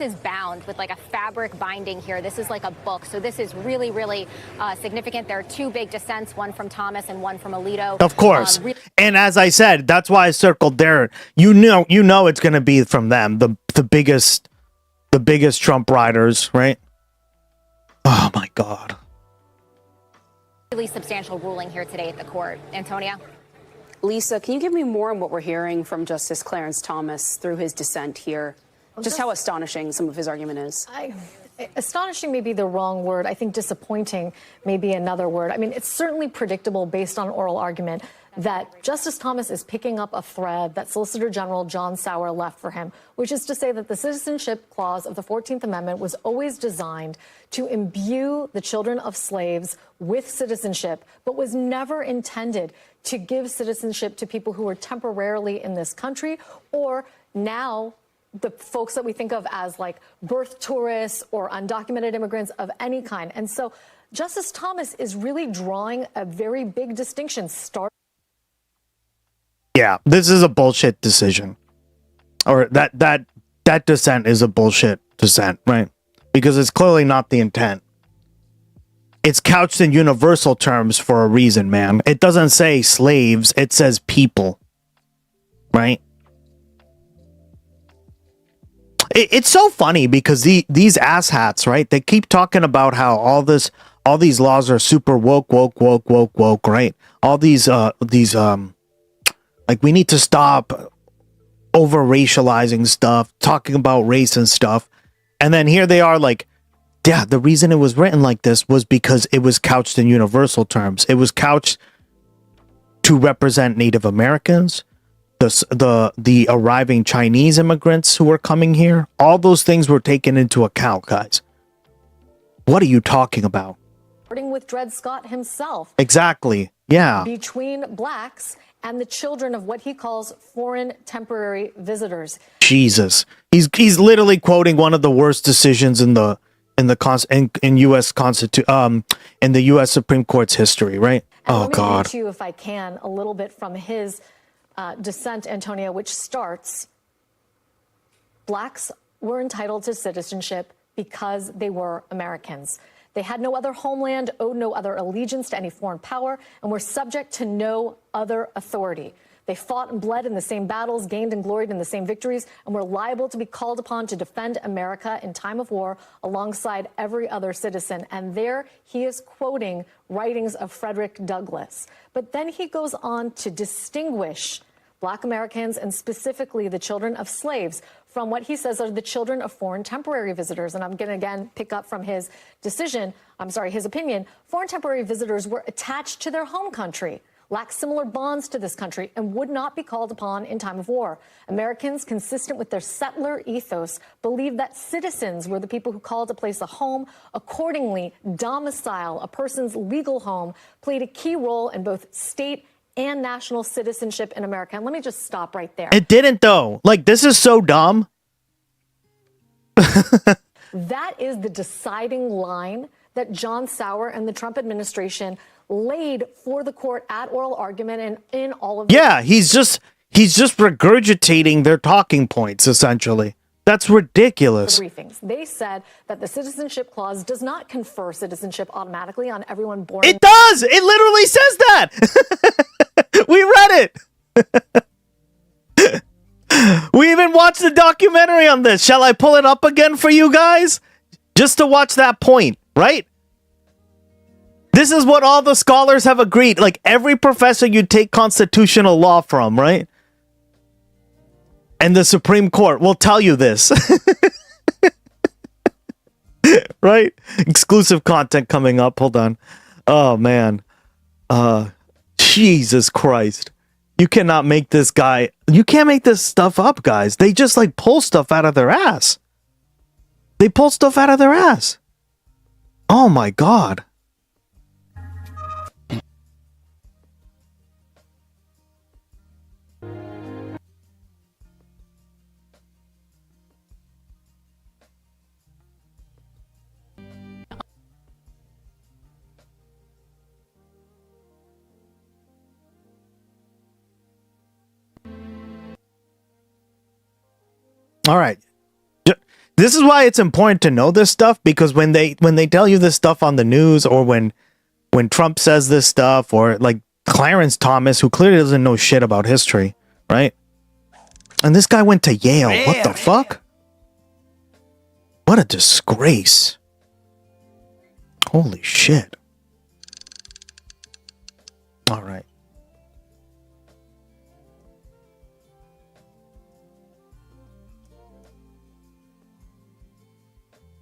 is bound with like a fabric binding here. This is like a book. So this is really, really significant. There are two big dissents, one from Thomas and one from Alito. Of course. And as I said, that's why I circled there. You know it's going to be from them, the biggest Trump riders, right? Oh my God. Really substantial ruling here today at the court. Antonia? Lisa, can you give me more on what we're hearing from Justice Clarence Thomas through his dissent here? Just how astonishing some of his argument is. Astonishing may be the wrong word. I think disappointing may be another word. I mean, it's certainly predictable based on oral argument that Justice Thomas is picking up a thread that Solicitor General John Sauer left for him, which is to say that the citizenship clause of the 14th Amendment was always designed to imbue the children of slaves with citizenship, but was never intended to give citizenship to people who were temporarily in this country or now the folks that we think of as like birth tourists or undocumented immigrants of any kind. And so Justice Thomas is really drawing a very big distinction. Yeah, this is a bullshit decision. Or that dissent is a bullshit dissent, right? Because it's clearly not the intent. It's couched in universal terms for a reason, man. It doesn't say slaves, it says people. Right? It's so funny because these asshats, right? They keep talking about how all these laws are super woke, right? All these like we need to stop over racializing stuff, talking about race and stuff. And then here they are like, yeah, the reason it was written like this was because it was couched in universal terms. It was couched to represent Native Americans, the arriving Chinese immigrants who were coming here. All those things were taken into account, guys. What are you talking about? Starting with Dred Scott himself. Exactly. Yeah. Between blacks and the children of what he calls foreign temporary visitors. Jesus. He's literally quoting one of the worst decisions in the US in the US Supreme Court's history, right? And oh let me God. read to you, if I can, a little bit from his dissent, Antonia, which starts, blacks were entitled to citizenship because they were Americans. They had no other homeland, owed no other allegiance to any foreign power, and were subject to no other authority. They fought and bled in the same battles, gained and gloried in the same victories, and were liable to be called upon to defend America in time of war alongside every other citizen. And there he is quoting writings of Frederick Douglass. But then he goes on to distinguish Black Americans and specifically the children of slaves from what he says are the children of foreign temporary visitors. And I'm going to again pick up from his his opinion. Foreign temporary visitors were attached to their home country, lacked similar bonds to this country, and would not be called upon in time of war. Americans, consistent with their settler ethos, believed that citizens were the people who called a place a home. Accordingly, domicile, a person's legal home, played a key role in both state and national citizenship in America. And let me just stop right there. It didn't, though. Like, this is so dumb. That is the deciding line that John Sauer and the Trump administration laid for the court at oral argument and in all of the— Yeah, he's just regurgitating their talking points, essentially. That's ridiculous. briefings. They said that the citizenship clause does not confer citizenship automatically on everyone born— It does! It literally says that! We read it! We even watched the documentary on this. Shall I pull it up again for you guys? Just to watch that point, right? This is what all the scholars have agreed. Like, every professor you take constitutional law from, right? And the Supreme Court will tell you this. Right? Exclusive content coming up. Hold on. Oh, man. Jesus Christ. You cannot make this guy... You can't make this stuff up, guys. They just, like, pull stuff out of their ass. They pull stuff out of their ass. Oh, my God. All right. This is why it's important to know this stuff, because when they tell you this stuff on the news, or when Trump says this stuff, or like Clarence Thomas, who clearly doesn't know shit about history, right? And this guy went to Yale. What the fuck? What a disgrace. Holy shit. All right.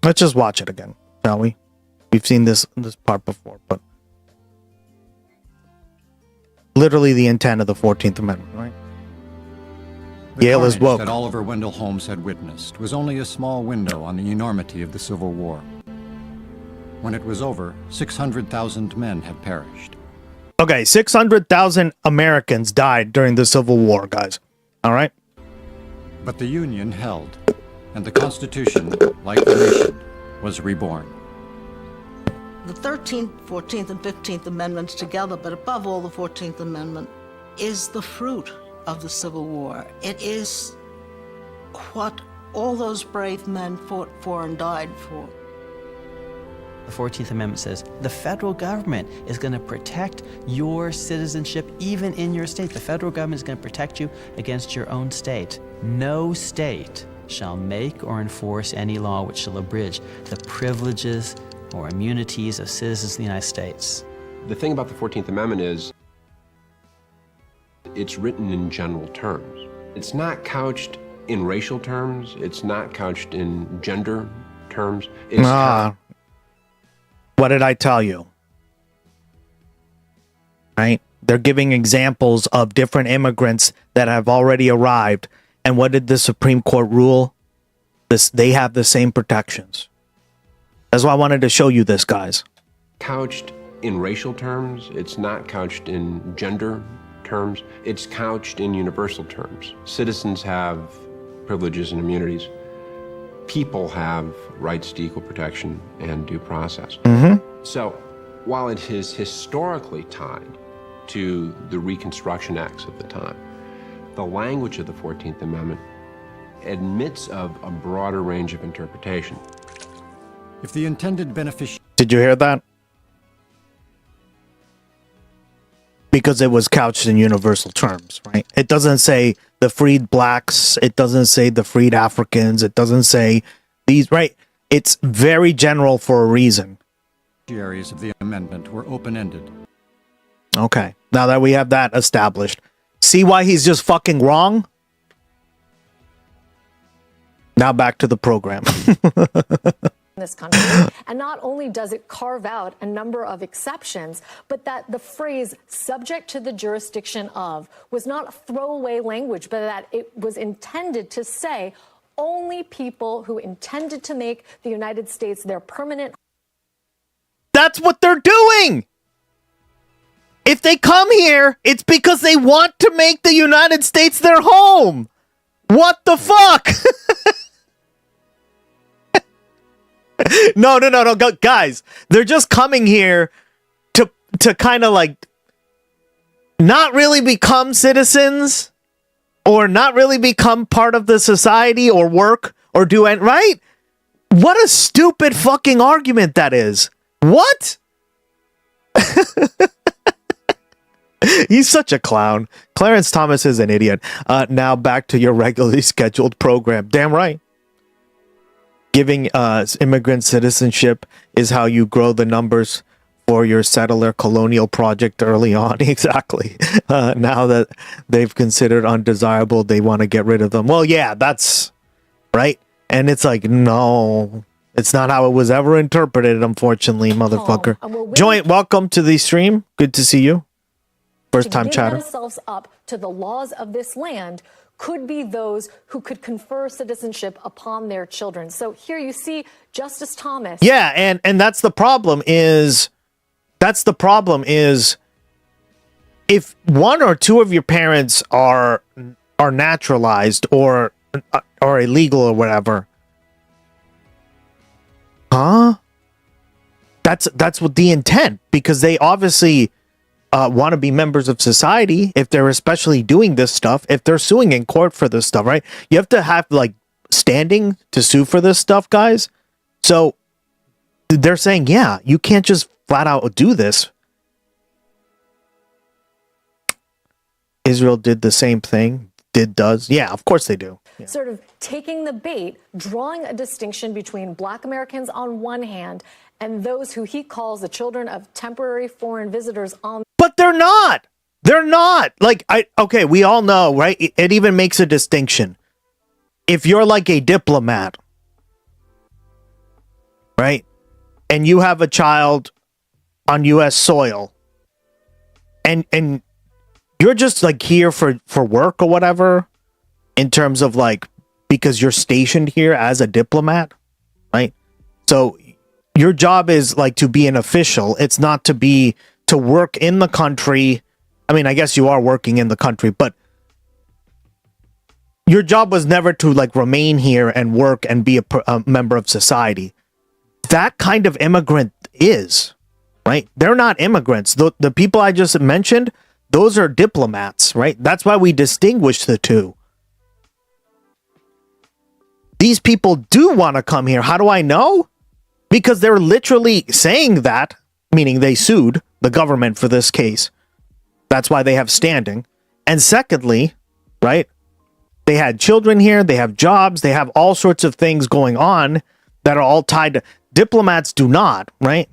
Let's just watch it again, shall we? We've seen this part before, but literally the intent of the 14th Amendment, right? Yale is woke. That Oliver Wendell Holmes had witnessed was only a small window on the enormity of the Civil War. When it was over, 600,000 men had perished. Okay, 600,000 Americans died during the Civil War, guys. All right? But the Union held, and the Constitution, like the nation, was reborn. The 13th, 14th, and 15th Amendments together, but above all the 14th Amendment, is the fruit of the Civil War. It is what all those brave men fought for and died for. The 14th Amendment says the federal government is going to protect your citizenship even in your state. The federal government is going to protect you against your own state. No state shall make or enforce any law which shall abridge the privileges or immunities of citizens of the United States. The thing about the 14th Amendment is it's written in general terms. It's not couched in racial terms. It's not couched in gender terms. It's what did I tell you? Right? They're giving examples of different immigrants that have already arrived. And what did the Supreme Court rule? They have the same protections. That's why I wanted to show you this, guys. Couched in racial terms. It's not couched in gender terms. It's couched in universal terms. Citizens have privileges and immunities. People have rights to equal protection and due process. So while it is historically tied to the Reconstruction Acts of the time, the language of the 14th Amendment admits of a broader range of interpretation. If the intended beneficiary... Did you hear that? Because it was couched in universal terms, right? It doesn't say the freed blacks. It doesn't say the freed Africans. It doesn't say these, right? It's very general for a reason. Areas of the amendment were open-ended. Okay, now that we have that established, see why he's just fucking wrong? Now back to the program. This country. And not only does it carve out a number of exceptions, but that the phrase subject to the jurisdiction of was not throwaway language, but that it was intended to say only people who intended to make the United States their permanent. That's what they're doing. If they come here, it's because they want to make the United States their home. What the fuck? No, guys. They're just coming here to kind of like not really become citizens or not really become part of the society or work or do it, right? What a stupid fucking argument that is. What? He's such a clown. Clarence Thomas is an idiot. Now back to your regularly scheduled program. Damn right. Giving immigrant citizenship is how you grow the numbers for your settler colonial project early on. Exactly. Now that they've considered undesirable, they want to get rid of them. Well, yeah, that's right. And it's like, no, it's not how it was ever interpreted, unfortunately, motherfucker. Joint, welcome to the stream. Good to see you. First time chatter. To give themselves up to the laws of this land could be those who could confer citizenship upon their children. So here you see Justice Thomas. Yeah, and that's the problem is if one or two of your parents are naturalized or illegal or whatever. Huh? That's what the intent, because they obviously want to be members of society if they're especially doing this stuff, if they're suing in court for this stuff, right? You have to have like standing to sue for this stuff, guys. So they're saying, yeah, you can't just flat out do this. Israel did the same thing. Does. Yeah, of course they do. Yeah. Sort of taking the bait, drawing a distinction between Black Americans on one hand and those who he calls the children of temporary foreign visitors on. But they're not. They're not. Like, okay, we all know, right? It even makes a distinction. If you're like a diplomat, right? And you have a child on U.S. soil, and you're just like here for work or whatever, in terms of like, because you're stationed here as a diplomat, right? So your job is like to be an official. It's not to work in the country. I mean, I guess you are working in the country, but your job was never to like remain here and work and be a member of society. That kind of immigrant is, right? They're not immigrants. The people I just mentioned, those are diplomats, right? That's why we distinguish the two. These people do want to come here. How do I know? Because they're literally saying that, meaning they sued the government for this case. That's why they have standing. And secondly, right, they had children here, they have jobs, they have all sorts of things going on that are all tied to... Diplomats do not, right?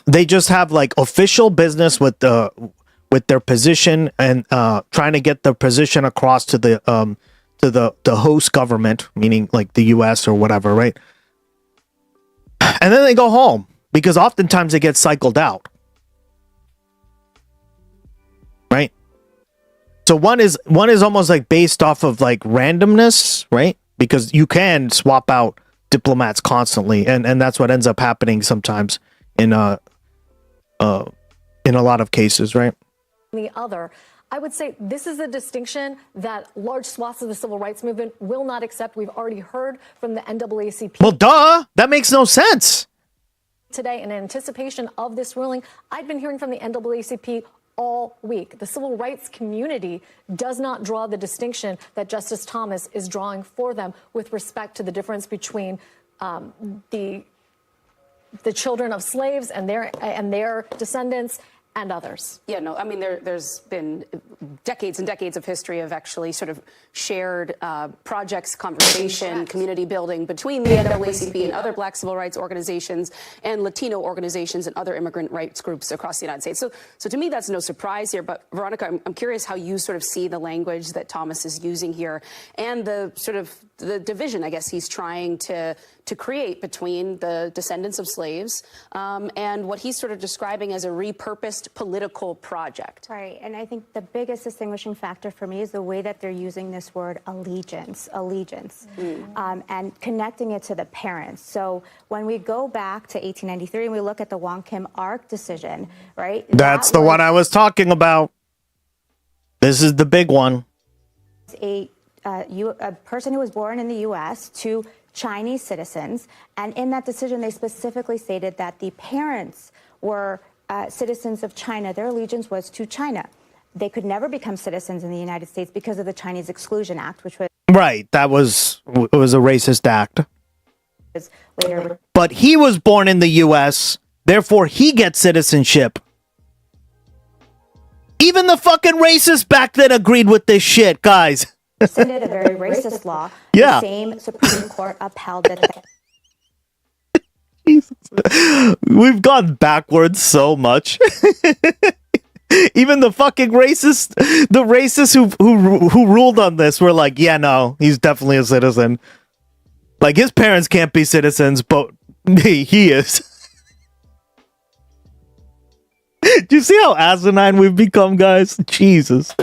They just have like official business with their position and trying to get their position across to the host government, meaning like the US or whatever, right? And then they go home because oftentimes they get cycled out. Right? So one is almost like based off of like randomness, right? Because you can swap out diplomats constantly, and that's what ends up happening sometimes in a lot of cases, right? The other, I would say this is a distinction that large swaths of the civil rights movement will not accept. We've already heard from the NAACP. Well, duh, that makes no sense. Today, in anticipation of this ruling, I've been hearing from the NAACP all week. The civil rights community does not draw the distinction that Justice Thomas is drawing for them with respect to the difference between the children of slaves and their descendants and others. Yeah, no, I mean, there's been decades and decades of history of actually sort of shared projects, conversation, community building between the NAACP and other Black civil rights organizations and Latino organizations and other immigrant rights groups across the United States. So to me, that's no surprise here. But Veronica, I'm curious how you sort of see the language that Thomas is using here and the sort of the division, I guess, he's trying to create between the descendants of slaves and what he's sort of describing as a repurposed political project. Right, and I think the biggest distinguishing factor for me is the way that they're using this word allegiance, and connecting it to the parents. So when we go back to 1893 and we look at the Wong Kim Ark decision, right? That's the one I was talking about. This is the big one. A person who was born in the U.S. to Chinese citizens, and in that decision they specifically stated that the parents were citizens of China. Their allegiance was to China. They could never become citizens in the United States because of the Chinese Exclusion Act, which was... Right, it was a racist act. Later. But he was born in the U.S., therefore he gets citizenship. Even the fucking racists back then agreed with this shit, guys. Rescinded a very racist law. Yeah. The same Supreme Court upheld that. Jesus. We've gone backwards so much. Even the fucking racists, who ruled on this were like, yeah, no, he's definitely a citizen. Like, his parents can't be citizens, but he is. Do you see how asinine we've become, guys? Jesus.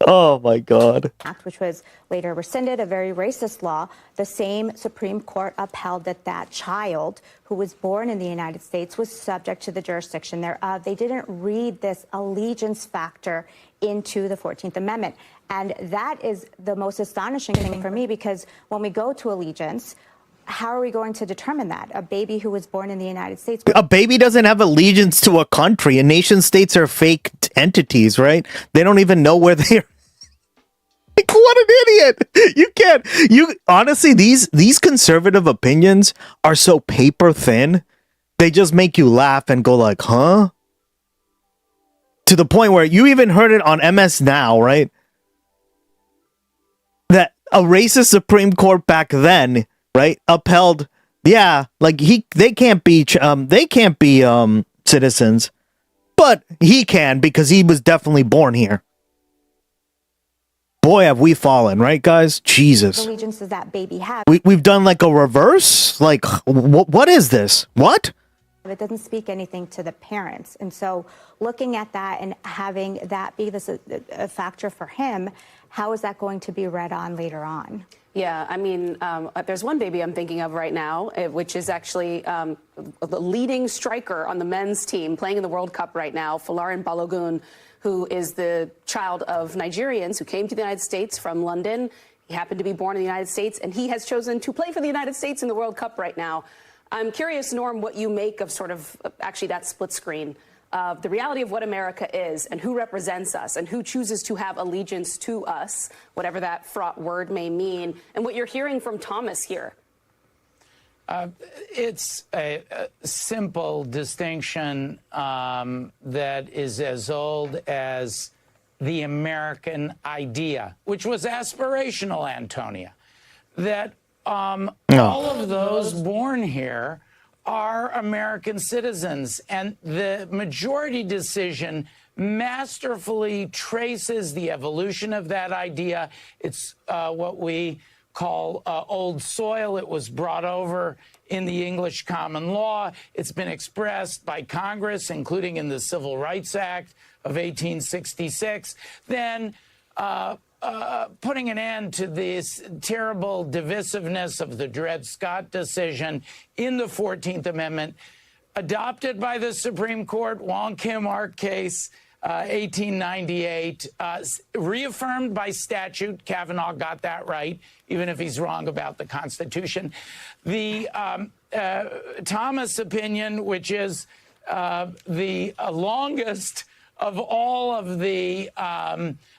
Oh, my God. Act, which was later rescinded, a very racist law. The same Supreme Court upheld that child who was born in the United States was subject to the jurisdiction thereof. They didn't read this allegiance factor into the 14th Amendment. And that is the most astonishing thing for me, because when we go to allegiance, how are we going to determine that? A baby who was born in the United States... A baby doesn't have allegiance to a country. And nation states are fake entities, right? They don't even know where they're... Like, What an idiot! You can't. You honestly, these conservative opinions are so paper thin. They just make you laugh and go like, huh? To the point where you even heard it on MS Now, right? That a racist Supreme Court back then, right, upheld, yeah, like they can't be citizens, but he can because he was definitely born here. Boy, have we fallen, right, guys? Jesus. Allegiance does that baby have? We've done like a reverse. Like, what is this? What? It doesn't speak anything to the parents. And so looking at that and having that be a factor for him, how is that going to be read on later on? Yeah, I mean, there's one baby I'm thinking of right now, which is actually the leading striker on the men's team playing in the World Cup right now, Folarin Balogun, who is the child of Nigerians who came to the United States from London. He happened to be born in the United States, and he has chosen to play for the United States in the World Cup right now. I'm curious, Norm, what you make of sort of actually that split screen of the reality of what America is and who represents us and who chooses to have allegiance to us, whatever that fraught word may mean, and what you're hearing from Thomas here. It's a simple distinction that is as old as the American idea, which was aspirational, Antonia, that all of those born here are American citizens, and the majority decision masterfully traces the evolution of that idea. It's what we call old soil. It was brought over in the English common law. It's been expressed by Congress, including in the Civil Rights Act of 1866. Then putting an end to this terrible divisiveness of the Dred Scott decision in the 14th Amendment, adopted by the Supreme Court, Wong Kim Ark case, 1898, reaffirmed by statute. Kavanaugh got that right, even if he's wrong about the Constitution. The Thomas opinion, which is the longest of all of the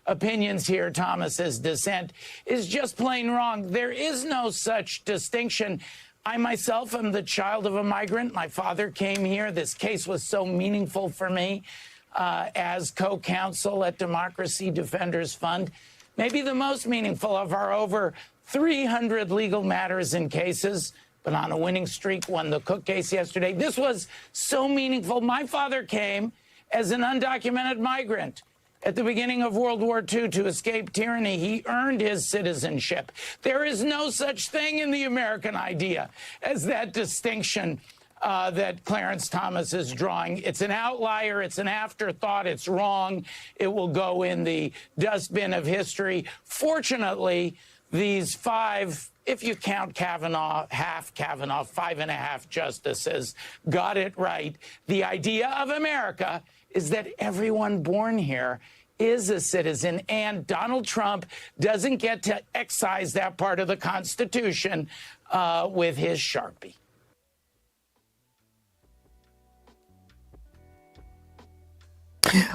opinions here, Thomas's dissent, is just plain wrong. There is no such distinction. I myself am the child of a migrant. My father came here. This case was so meaningful for me as co-counsel at Democracy Defenders Fund. Maybe the most meaningful of our over 300 legal matters and cases, but on a winning streak, won the Cook case yesterday. This was so meaningful. My father came as an undocumented migrant at the beginning of World War II to escape tyranny. He earned his citizenship. There is no such thing in the American idea as that distinction that Clarence Thomas is drawing. It's an outlier. It's an afterthought. It's wrong. It will go in the dustbin of history. Fortunately, these five, if you count Kavanaugh, 5.5 justices, got it right. The idea of America is that everyone born here is a citizen, and Donald Trump doesn't get to excise that part of the Constitution with his Sharpie.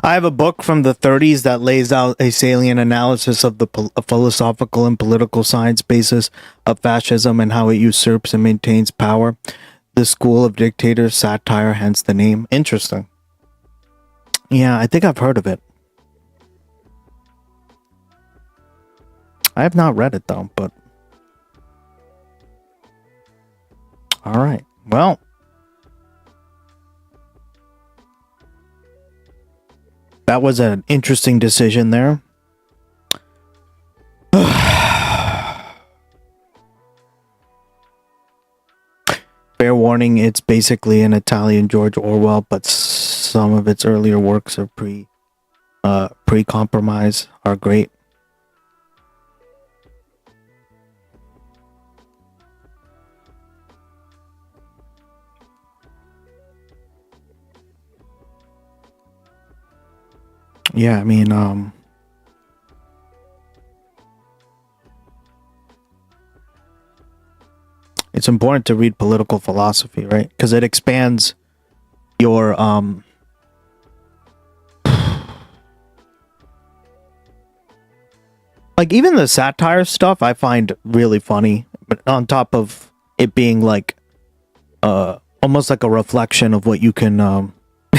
I have a book from the 30s that lays out a salient analysis of the philosophical and political science basis of fascism and how it usurps and maintains power. The School of Dictators, satire, hence the name. Interesting. Yeah, I think I've heard of it. I have not read it though, but all right. Well, that was an interesting decision there. Fair warning, it's basically an Italian George Orwell, but some of its earlier works are pre-compromise are great. Yeah, I mean, it's important to read political philosophy, right? Because it expands your like even the satire stuff I find really funny, but on top of it being like almost like a reflection of what you can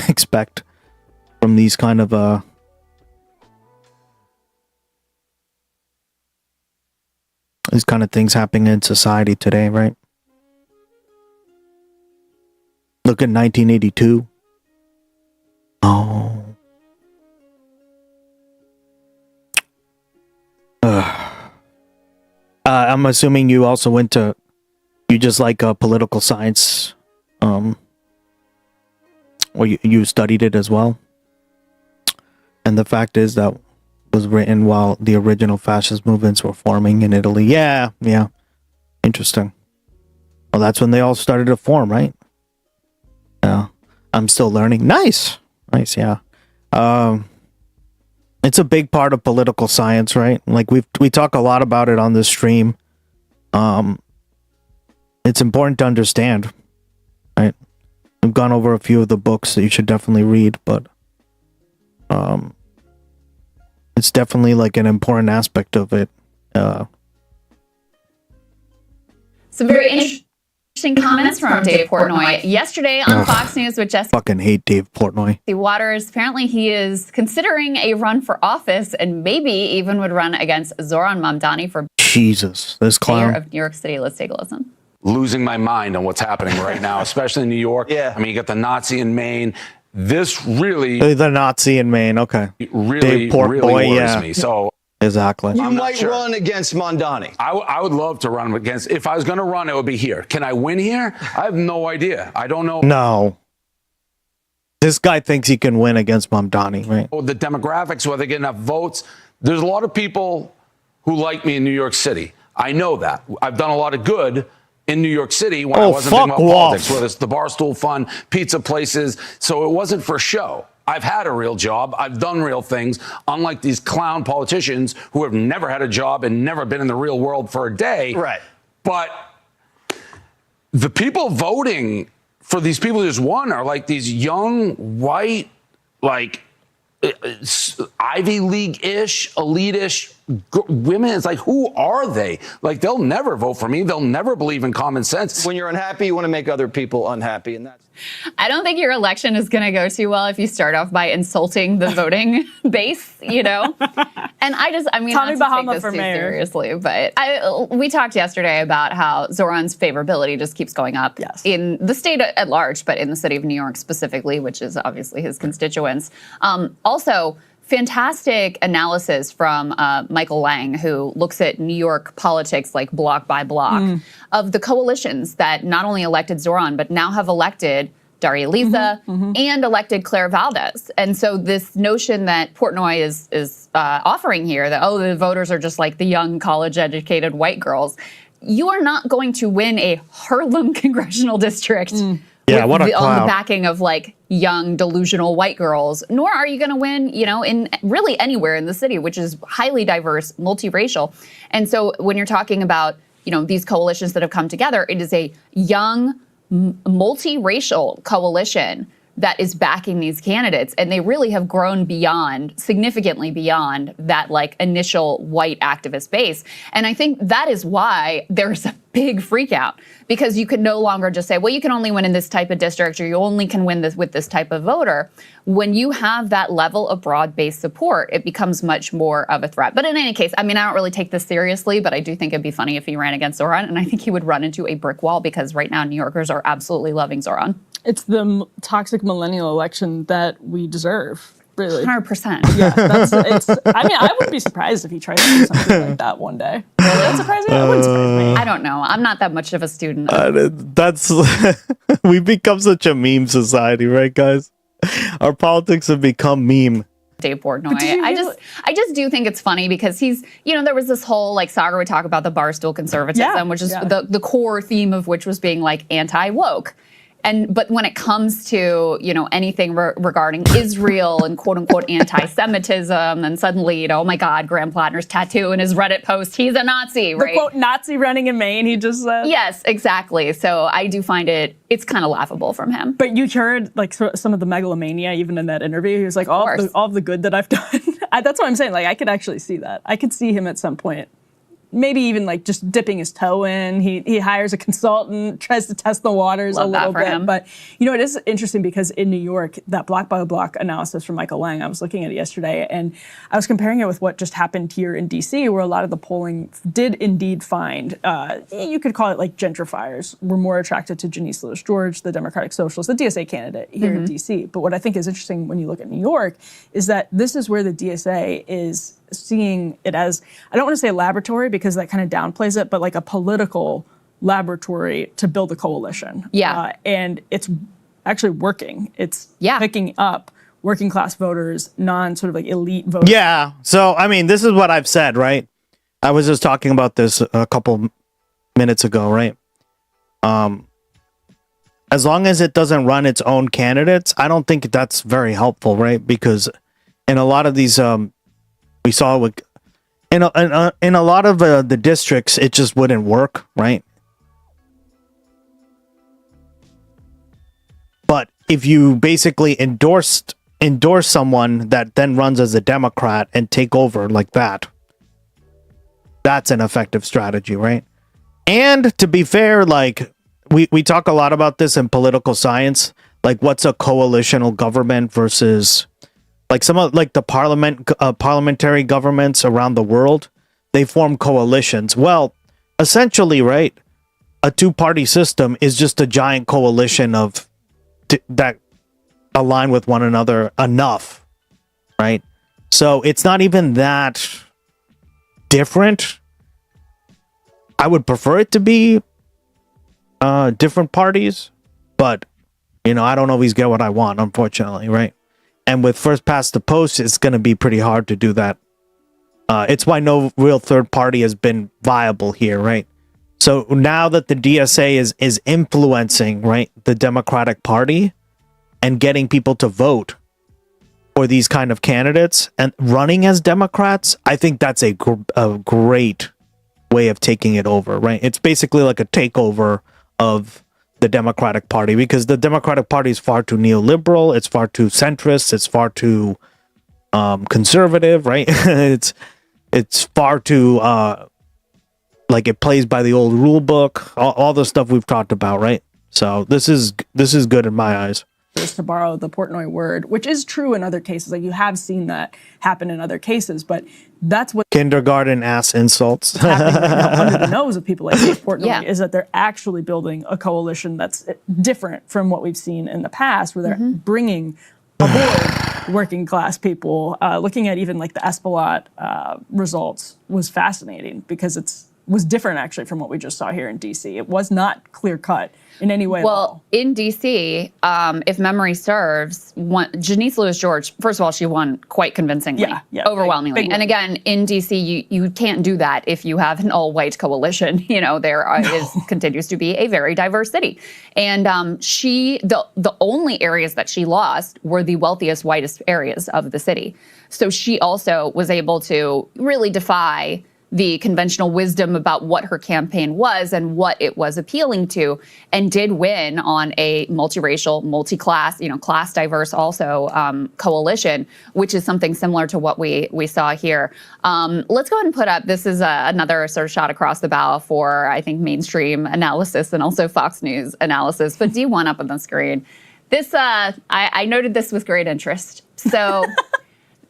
expect from these kind of these kind of things happening in society today, right? Look at 1982. Oh. I'm assuming you also went to, you just like political science, or you studied it as well. And the fact is that was written while the original fascist movements were forming in Italy. Yeah. Interesting. Well, that's when they all started to form, right? Yeah. I'm still learning. Nice, yeah. It's a big part of political science, right? Like we talk a lot about it on this stream. It's important to understand, right? We've gone over a few of the books that you should definitely read, but it's definitely like an important aspect of it. Some very interesting comments from Dave Portnoy yesterday on Fox News with Jesse Fucking hate Dave Portnoy. Waters. Apparently, he is considering a run for office and maybe even would run against Zoran Mamdani for Jesus, this clown. mayor of New York City. Let's take a listen. Losing my mind on what's happening right now, especially in New York. Yeah. I mean, you got the Nazi in Maine. This really... The Nazi in Maine, okay. Really worries me. So... Exactly. You might run against Mamdani. I would love to run against... If I was going to run, it would be here. Can I win here? I have no idea. I don't know. No. This guy thinks he can win against Mamdani, right? The demographics, whether they get enough votes. There's a lot of people who like me in New York City. I know that. I've done a lot of good in New York City when I wasn't thinking about politics, whether it's the Barstool Fund, pizza places. So it wasn't for show. I've had a real job. I've done real things, unlike these clown politicians who have never had a job and never been in the real world for a day. Right. But the people voting for these people who just won are like these young, white, like Ivy League-ish, elite-ish women. It's like, who are they? Like, they'll never vote for me. They'll never believe in common sense. When you're unhappy, you want to make other people unhappy, and that's... I don't think your election is going to go too well if you start off by insulting the voting base, you know? And I mean, Tommy not to Bahama take for this too mayor. seriously, but we talked yesterday about how Zoran's favorability just keeps going up in the state at large, but in the city of New York specifically, which is obviously his constituents. Also, fantastic analysis from Michael Lang, who looks at New York politics like block by block of the coalitions that not only elected Zoran, but now have elected Daria Lisa and elected Claire Valdez. And so this notion that Portnoy is offering here that, the voters are just like the young college-educated white girls, you are not going to win a Harlem congressional district Yeah, what a on the clown. backing of like young delusional white girls, nor are you going to win, in really anywhere in the city, which is highly diverse, multiracial. And so when you're talking about, these coalitions that have come together, it is a young, multiracial coalition that is backing these candidates. And they really have grown significantly beyond that like initial white activist base. And I think that is why there's a big freak out, because you can no longer just say, well, you can only win in this type of district, or you only can win this with this type of voter. When you have that level of broad-based support, it becomes much more of a threat. But in any case, I mean, I don't really take this seriously, but I do think it'd be funny if he ran against Zoran. And I think he would run into a brick wall, because right now New Yorkers are absolutely loving Zoran. It's the toxic millennial election that we deserve, really. 100%. Yeah, I mean, I wouldn't be surprised if he tried to do something like that one day. Really? That surprise me? That wouldn't surprise me. I don't know. I'm not that much of a student. That's we've become such a meme society, right, guys? Our politics have become meme. Dave Portnoy. I just do think it's funny because he's, there was this whole like saga we talk about the Barstool conservatism, which is the core theme of which was being like anti-woke. But when it comes to, anything regarding Israel and quote unquote anti-Semitism, then suddenly, oh my God, Graham Plattner's tattoo in his Reddit post, he's a Nazi, right? The quote Nazi running in Maine, he just said. Yes, exactly. So I do find it's kind of laughable from him. But you heard like some of the megalomania even in that interview. He was like, all of the good that I've done. That's what I'm saying. Like, I could actually see that. I could see him at some point, maybe even like just dipping his toe in. He hires a consultant, tries to test the waters a little bit. Him. But, you know, it is interesting because in New York, that block by block analysis from Michael Lang, I was looking at it yesterday, and I was comparing it with what just happened here in D.C., where a lot of the polling did indeed find, you could call it like gentrifiers, were more attracted to Janice Lewis George, the Democratic Socialist, the DSA candidate here in D.C. But what I think is interesting when you look at New York is that this is where the DSA is seeing it as, I don't want to say laboratory because that kind of downplays it, but like a political laboratory to build a coalition. Yeah. And it's actually working. It's picking up working class voters, sort of like elite voters. Yeah. So, I mean, this is what I've said, right? I was just talking about this a couple minutes ago, right? As long as it doesn't run its own candidates, I don't think that's very helpful, right? Because in a lot of these, we saw with in a lot of the districts, it just wouldn't work, right? But if you basically endorse someone that then runs as a Democrat and take over like that, that's an effective strategy, right? And to be fair, like we talk a lot about this in political science, like what's a coalitional government versus like some of like the parliamentary governments around the world, they form coalitions. Well, essentially, right, a two-party system is just a giant coalition of that align with one another enough, right? So it's not even that different. I would prefer it to be different parties, but you know, I don't always get what I want, unfortunately, right? And with first past the post, it's going to be pretty hard to do that. It's why no real third party has been viable here, right? So now that the DSA is influencing, right, the Democratic Party and getting people to vote for these kind of candidates and running as Democrats, I think that's a great way of taking it over, right? It's basically like a takeover of the Democratic Party, because the Democratic Party is far too neoliberal, it's far too centrist, it's far too conservative, right? it's far too like it plays by the old rule book, all the stuff we've talked about, right? So this is good in my eyes. To borrow the Portnoy word, which is true in other cases. Like you have seen that happen in other cases, but that's what kindergarten ass insults happening right now under the nose of people like Dave Portnoy is that they're actually building a coalition that's different from what we've seen in the past, where they're bringing aboard working class people. Looking at even like the Espelot results was fascinating because was different actually from what we just saw here in DC. It was not clear cut in any way. Well, in DC, if memory serves, Janice Lewis George, first of all, she won quite convincingly, overwhelmingly. Big and again, in DC, you can't do that if you have an all-white coalition. You know, continues to be a very diverse city. And the only areas that she lost were the wealthiest, whitest areas of the city. So she also was able to really defy the conventional wisdom about what her campaign was and what it was appealing to, and did win on a multiracial, multi-class, class diverse also coalition, which is something similar to what we saw here. Let's go ahead and put up, this is another sort of shot across the bow for, I think, mainstream analysis and also Fox News analysis, but D1 up on the screen. This, I noted this with great interest. So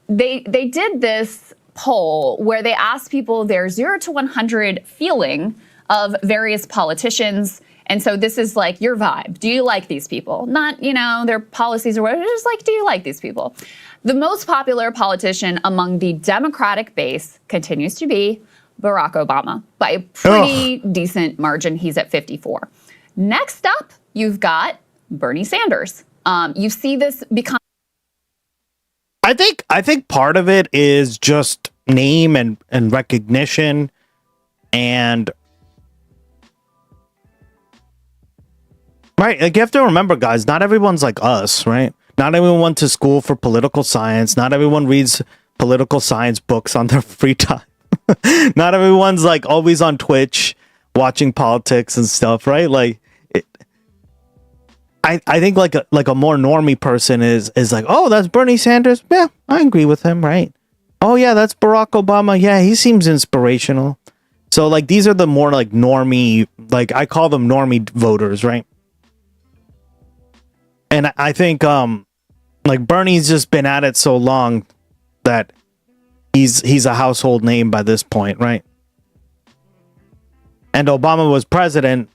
they did this poll where they asked people their 0 to 100 feeling of various politicians. And so this is like your vibe. Do you like these people? Not, their policies or whatever, just like, do you like these people? The most popular politician among the Democratic base continues to be Barack Obama by a pretty decent margin. He's at 54. Next up, you've got Bernie Sanders. You see this become. I think part of it is just name and recognition, and right, like you have to remember, guys, not everyone's like us, right? Not everyone went to school for political science. Not everyone reads political science books on their free time. Not everyone's like always on Twitch watching politics and stuff, right? Like I think like a more normie person is like, oh, that's Bernie Sanders. Yeah, I agree with him, right? Oh yeah, that's Barack Obama. Yeah, he seems inspirational. So like these are the more like normie, like I call them normie voters, right? And I think like Bernie's just been at it so long that he's a household name by this point, right? And Obama was president,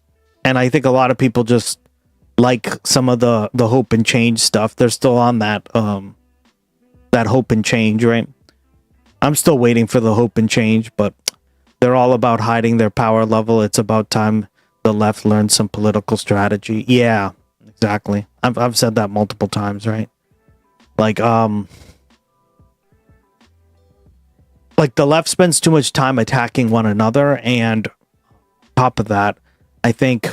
and I think a lot of people just like some of the hope and change stuff. They're still on that that hope and change, right? I'm still waiting for the hope and change, but they're all about hiding their power level. It's about time the left learned some political strategy. Yeah, exactly. I've said that multiple times, right? Like the left spends too much time attacking one another, and top of that, I think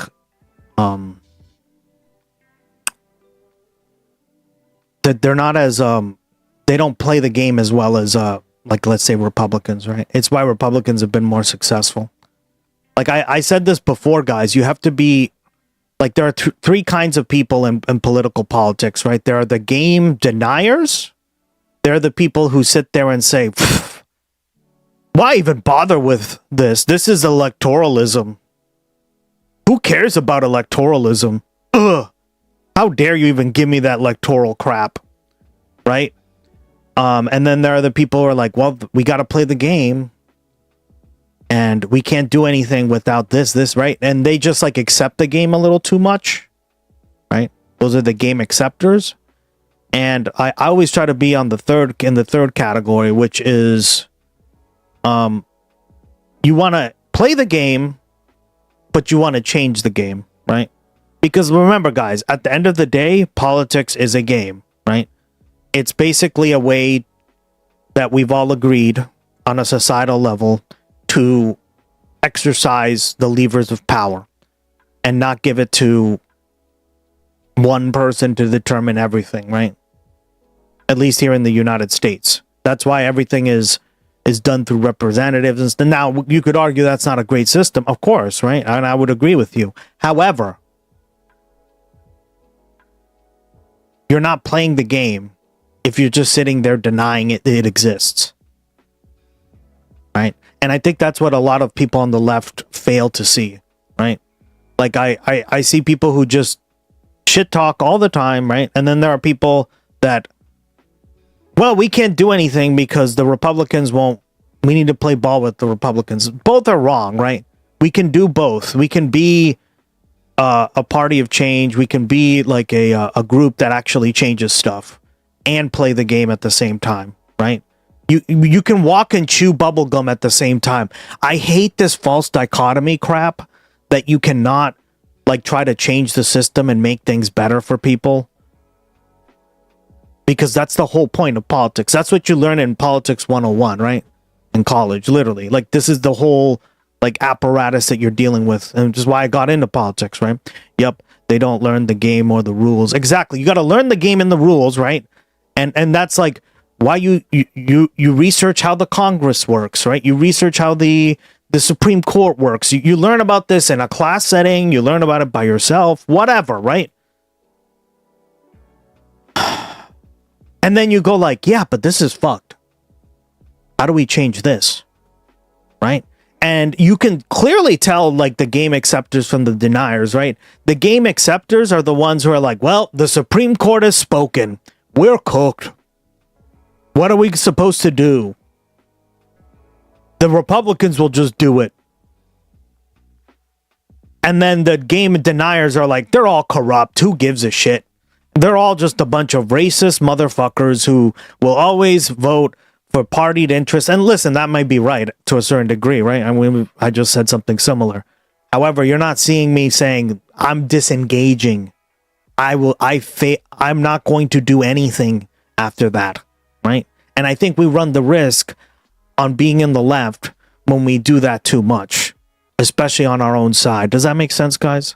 that they're not as they don't play the game as well as like let's say Republicans, right? It's why Republicans have been more successful. Like I said this before, guys, you have to be like there are three kinds of people in political politics, right? There are the game deniers. There are the people who sit there and say, why even bother with this? This is electoralism. Who cares about electoralism? Ugh. How dare you even give me that electoral crap, right? And then there are the people who are like, well, we got to play the game, and we can't do anything without this, right? And they just like accept the game a little too much, right? Those are the game acceptors. And I always try to be on the third category, which is, you want to play the game, but you want to change the game, right? Because remember, guys, at the end of the day, politics is a game, right? It's basically a way that we've all agreed on a societal level to exercise the levers of power and not give it to one person to determine everything, right? At least here in the United States. That's why everything is done through representatives. And now you could argue that's not a great system, of course, right? And I would agree with you. However, you're not playing the game if you're just sitting there denying it exists, right? And I think that's what a lot of people on the left fail to see, right? Like I see people who just shit talk all the time, right? And then there are people that, well, we can't do anything because the Republicans won't. We need to play ball with the Republicans. Both are wrong, right? We can do both. We can be a party of change. We can be like a group that actually changes stuff and play the game at the same time, right? You can walk and chew bubble gum at the same time. I hate this false dichotomy crap that you cannot like try to change the system and make things better for people. Because that's the whole point of politics. That's what you learn in Politics 101, right? In college, literally. Like this is the whole like apparatus that you're dealing with. And which is why I got into politics, right? Yep. They don't learn the game or the rules. Exactly. You got to learn the game and the rules, right? And that's like why you research how the Congress works, right? You research how the Supreme Court works. You learn about this in a class setting. You learn about it by yourself, whatever, right? And then you go like, yeah, but this is fucked. How do we change this? Right? And you can clearly tell like the game acceptors from the deniers, right? The game acceptors are the ones who are like, well, the Supreme Court has spoken. We're cooked. What are we supposed to do? The Republicans will just do it. And then the game deniers are like, they're all corrupt. Who gives a shit? They're all just a bunch of racist motherfuckers who will always vote for partied interests. And listen, that might be right to a certain degree, right? I mean, I just said something similar. However, you're not seeing me saying I'm disengaging. I'm not going to do anything after that, right? And I think we run the risk on being in the left when we do that too much, especially on our own side. Does that make sense, guys?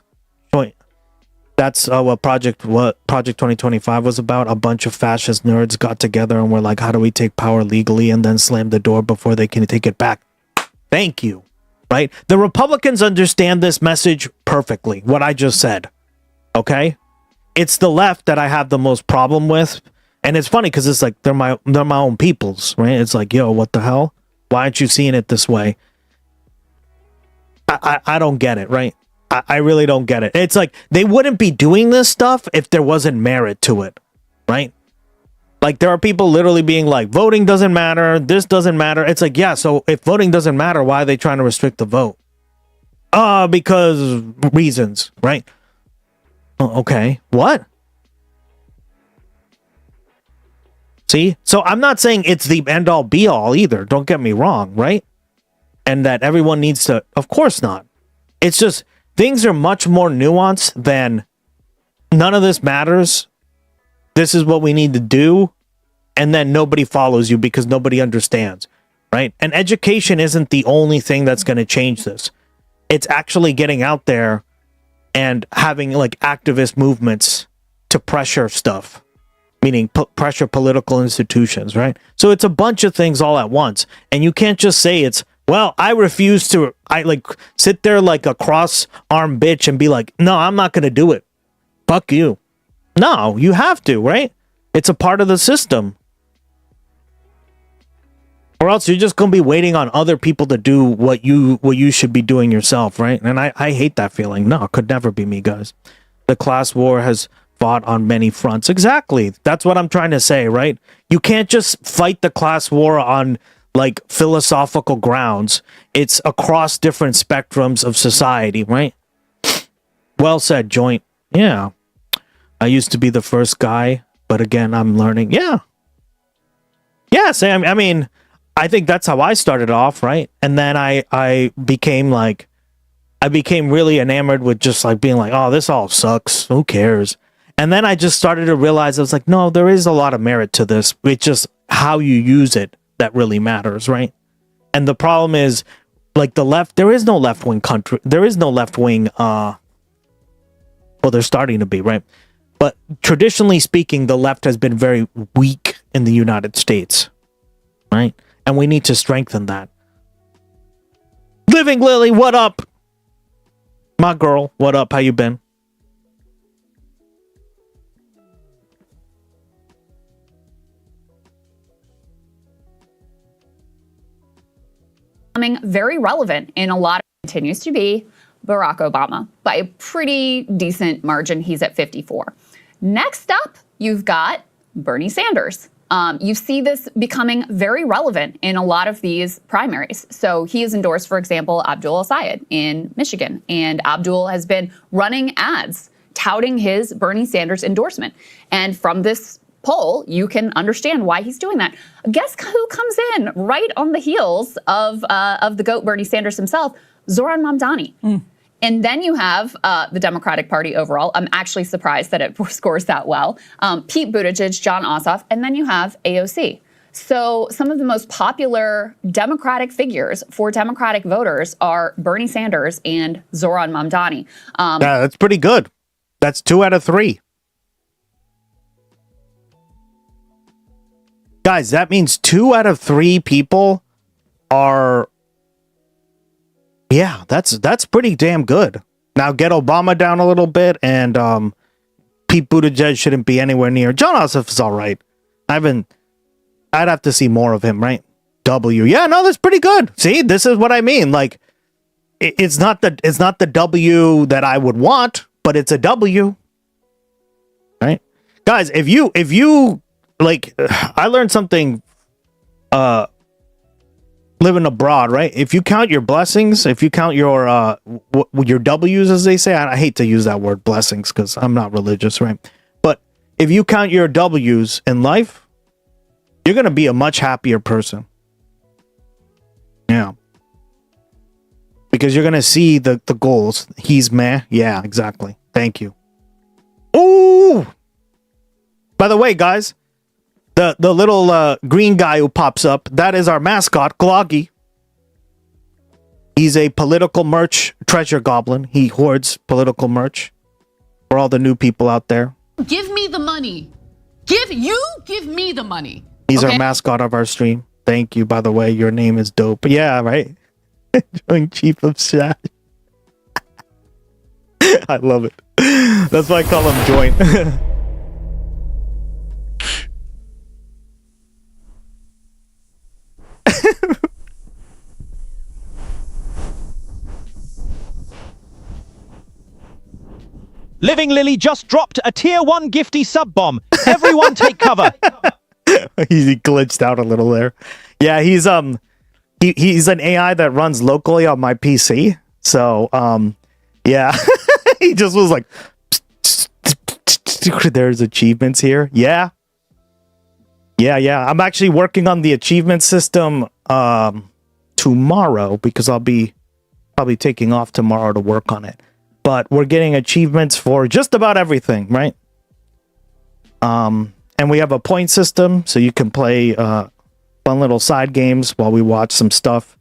That's what Project 2025 was about. A bunch of fascist nerds got together and were like, how do we take power legally and then slam the door before they can take it back? Thank you. Right? The Republicans understand this message perfectly, what I just said. Okay? It's the left that I have the most problem with. And it's funny because it's like they're my own peoples, right? It's like, yo, what the hell? Why aren't you seeing it this way? I don't get it, right? I really don't get it. It's like they wouldn't be doing this stuff if there wasn't merit to it, right? Like there are people literally being like, voting doesn't matter, this doesn't matter. It's like, yeah, so if voting doesn't matter, why are they trying to restrict the vote? Because reasons, right? Oh, okay, what? See? So I'm not saying it's the end all be all either. Don't get me wrong, right? And that everyone needs to, of course not. It's just things are much more nuanced than none of this matters. This is what we need to do. And then nobody follows you because nobody understands, right? And education isn't the only thing that's going to change this. It's actually getting out there and having like activist movements to pressure stuff, meaning pressure political institutions, right? So it's a bunch of things all at once. And you can't just say it's, well, I refuse to, I like sit there like a cross-armed bitch and be like, no, I'm not going to do it. Fuck you. No, you have to, right? It's a part of the system. Or else you're just going to be waiting on other people to do what you should be doing yourself, right? And I hate that feeling. No, it could never be me, guys. The class war has fought on many fronts. Exactly. That's what I'm trying to say, right? You can't just fight the class war on like philosophical grounds. It's across different spectrums of society, right? Well said, Joint. Yeah. I used to be the first guy, but again, I'm learning. Yeah. Yeah, Sam. I mean, I think that's how I started off, right? And then I became really enamored with just like being like, oh, this all sucks. Who cares? And then I just started to realize I was like, no, there is a lot of merit to this. It's just how you use it that really matters, right? And the problem is, like the left, there is no left-wing country. There is no left-wing, well, there's starting to be, right? But traditionally speaking, the left has been very weak in the United States, right? And we need to strengthen that. Living Lily, what up? My girl, what up? How you been? Becoming very relevant in a lot of continues to be Barack Obama by a pretty decent margin. He's at 54. Next up, you've got Bernie Sanders. You see this becoming very relevant in a lot of these primaries. So he has endorsed, for example, Abdul El-Sayed in Michigan, and Abdul has been running ads touting his Bernie Sanders endorsement. And from this poll, you can understand why he's doing that. Guess who comes in right on the heels of the GOAT Bernie Sanders himself? Zoran Mamdani. And then you have the Democratic Party overall. I'm actually surprised that it scores that well. Pete Buttigieg, John Ossoff, and then you have AOC. So some of the most popular Democratic figures for Democratic voters are Bernie Sanders and Zoran Mamdani. Yeah, that's pretty good. That's 2 out of 3. Guys, that means 2 out of 3 people are... Yeah, that's pretty damn good. Now get Obama down a little bit, and Pete Buttigieg shouldn't be anywhere near. John Ossoff is all right. I'd have to see more of him, right? W. Yeah, no, that's pretty good. See, this is what I mean. Like, it's not the W that I would want, but it's a W, right? Guys, if you like, I learned something. Living abroad, right? If you count your blessings, if you count your W's, as they say, I hate to use that word blessings because I'm not religious, right? But if you count your W's in life, you're going to be a much happier person. Yeah. Because you're going to see the goals. He's meh. Yeah, exactly. Thank you. Ooh! By the way, guys, the little green guy who pops up, that is our mascot, Gloggy. He's a political merch treasure goblin. He hoards political merch for all the new people out there. Give me the money. Give me the money. He's our mascot of our stream. Thank you, by the way. Your name is dope. Yeah, right? Joint Chief of Staff. I love it. That's why I call him Joint. Living Lily just dropped a tier 1 gifty sub bomb. Everyone take cover. He glitched out a little there. Yeah, he's an AI that runs locally on my PC. So yeah, he just was like, there's achievements here. Yeah. I'm actually working on the achievement system tomorrow because I'll be probably taking off tomorrow to work on it. But we're getting achievements for just about everything, right? And we have a point system, so you can play fun little side games while we watch some stuff.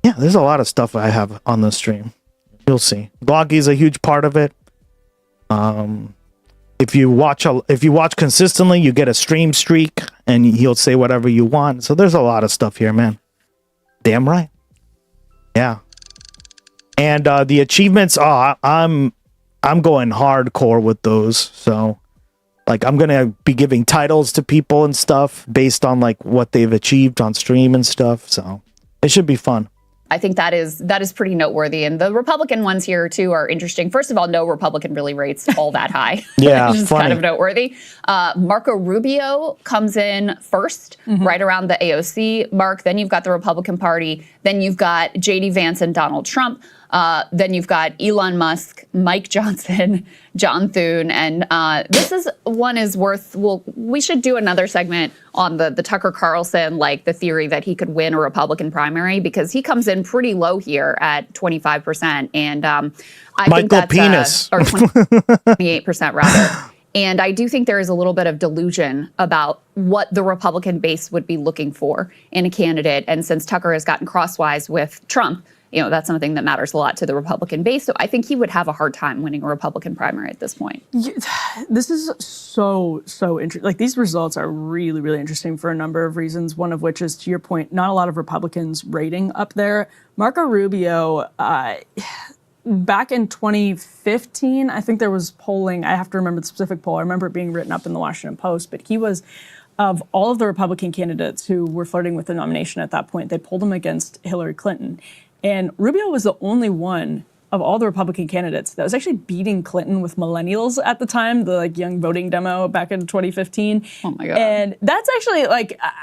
Yeah, there's a lot of stuff I have on the stream. You'll see. Bloggy is a huge part of it. If you watch consistently, you get a stream streak, and he'll say whatever you want. So there's a lot of stuff here, man. Damn right. Yeah. And the achievements, I'm going hardcore with those. So, like, I'm gonna be giving titles to people and stuff based on like what they've achieved on stream and stuff. So it should be fun. I think that is pretty noteworthy. And the Republican ones here, too, are interesting. First of all, no Republican really rates all that high. Yeah, which is kind of noteworthy. Marco Rubio comes in first, right around the AOC mark. Then you've got the Republican Party. Then you've got J.D. Vance and Donald Trump. Then you've got Elon Musk, Mike Johnson, John Thune, and we should do another segment on the Tucker Carlson, like the theory that he could win a Republican primary, because he comes in pretty low here at 25%, and I think that's Penis. or 28% rather. And I do think there is a little bit of delusion about what the Republican base would be looking for in a candidate, and since Tucker has gotten crosswise with Trump, that's something that matters a lot to the Republican base. So I think he would have a hard time winning a Republican primary at this point. This is so interesting. Like, these results are really, really interesting for a number of reasons. One of which is, to your point, not a lot of Republicans rating up there. Marco Rubio, back in 2015, I think there was polling. I have to remember the specific poll. I remember it being written up in the Washington Post, but he was, of all of the Republican candidates who were flirting with the nomination at that point, they polled him against Hillary Clinton. And Rubio was the only one of all the Republican candidates that was actually beating Clinton with millennials at the time, the young voting demo back in 2015. Oh my God. And that's actually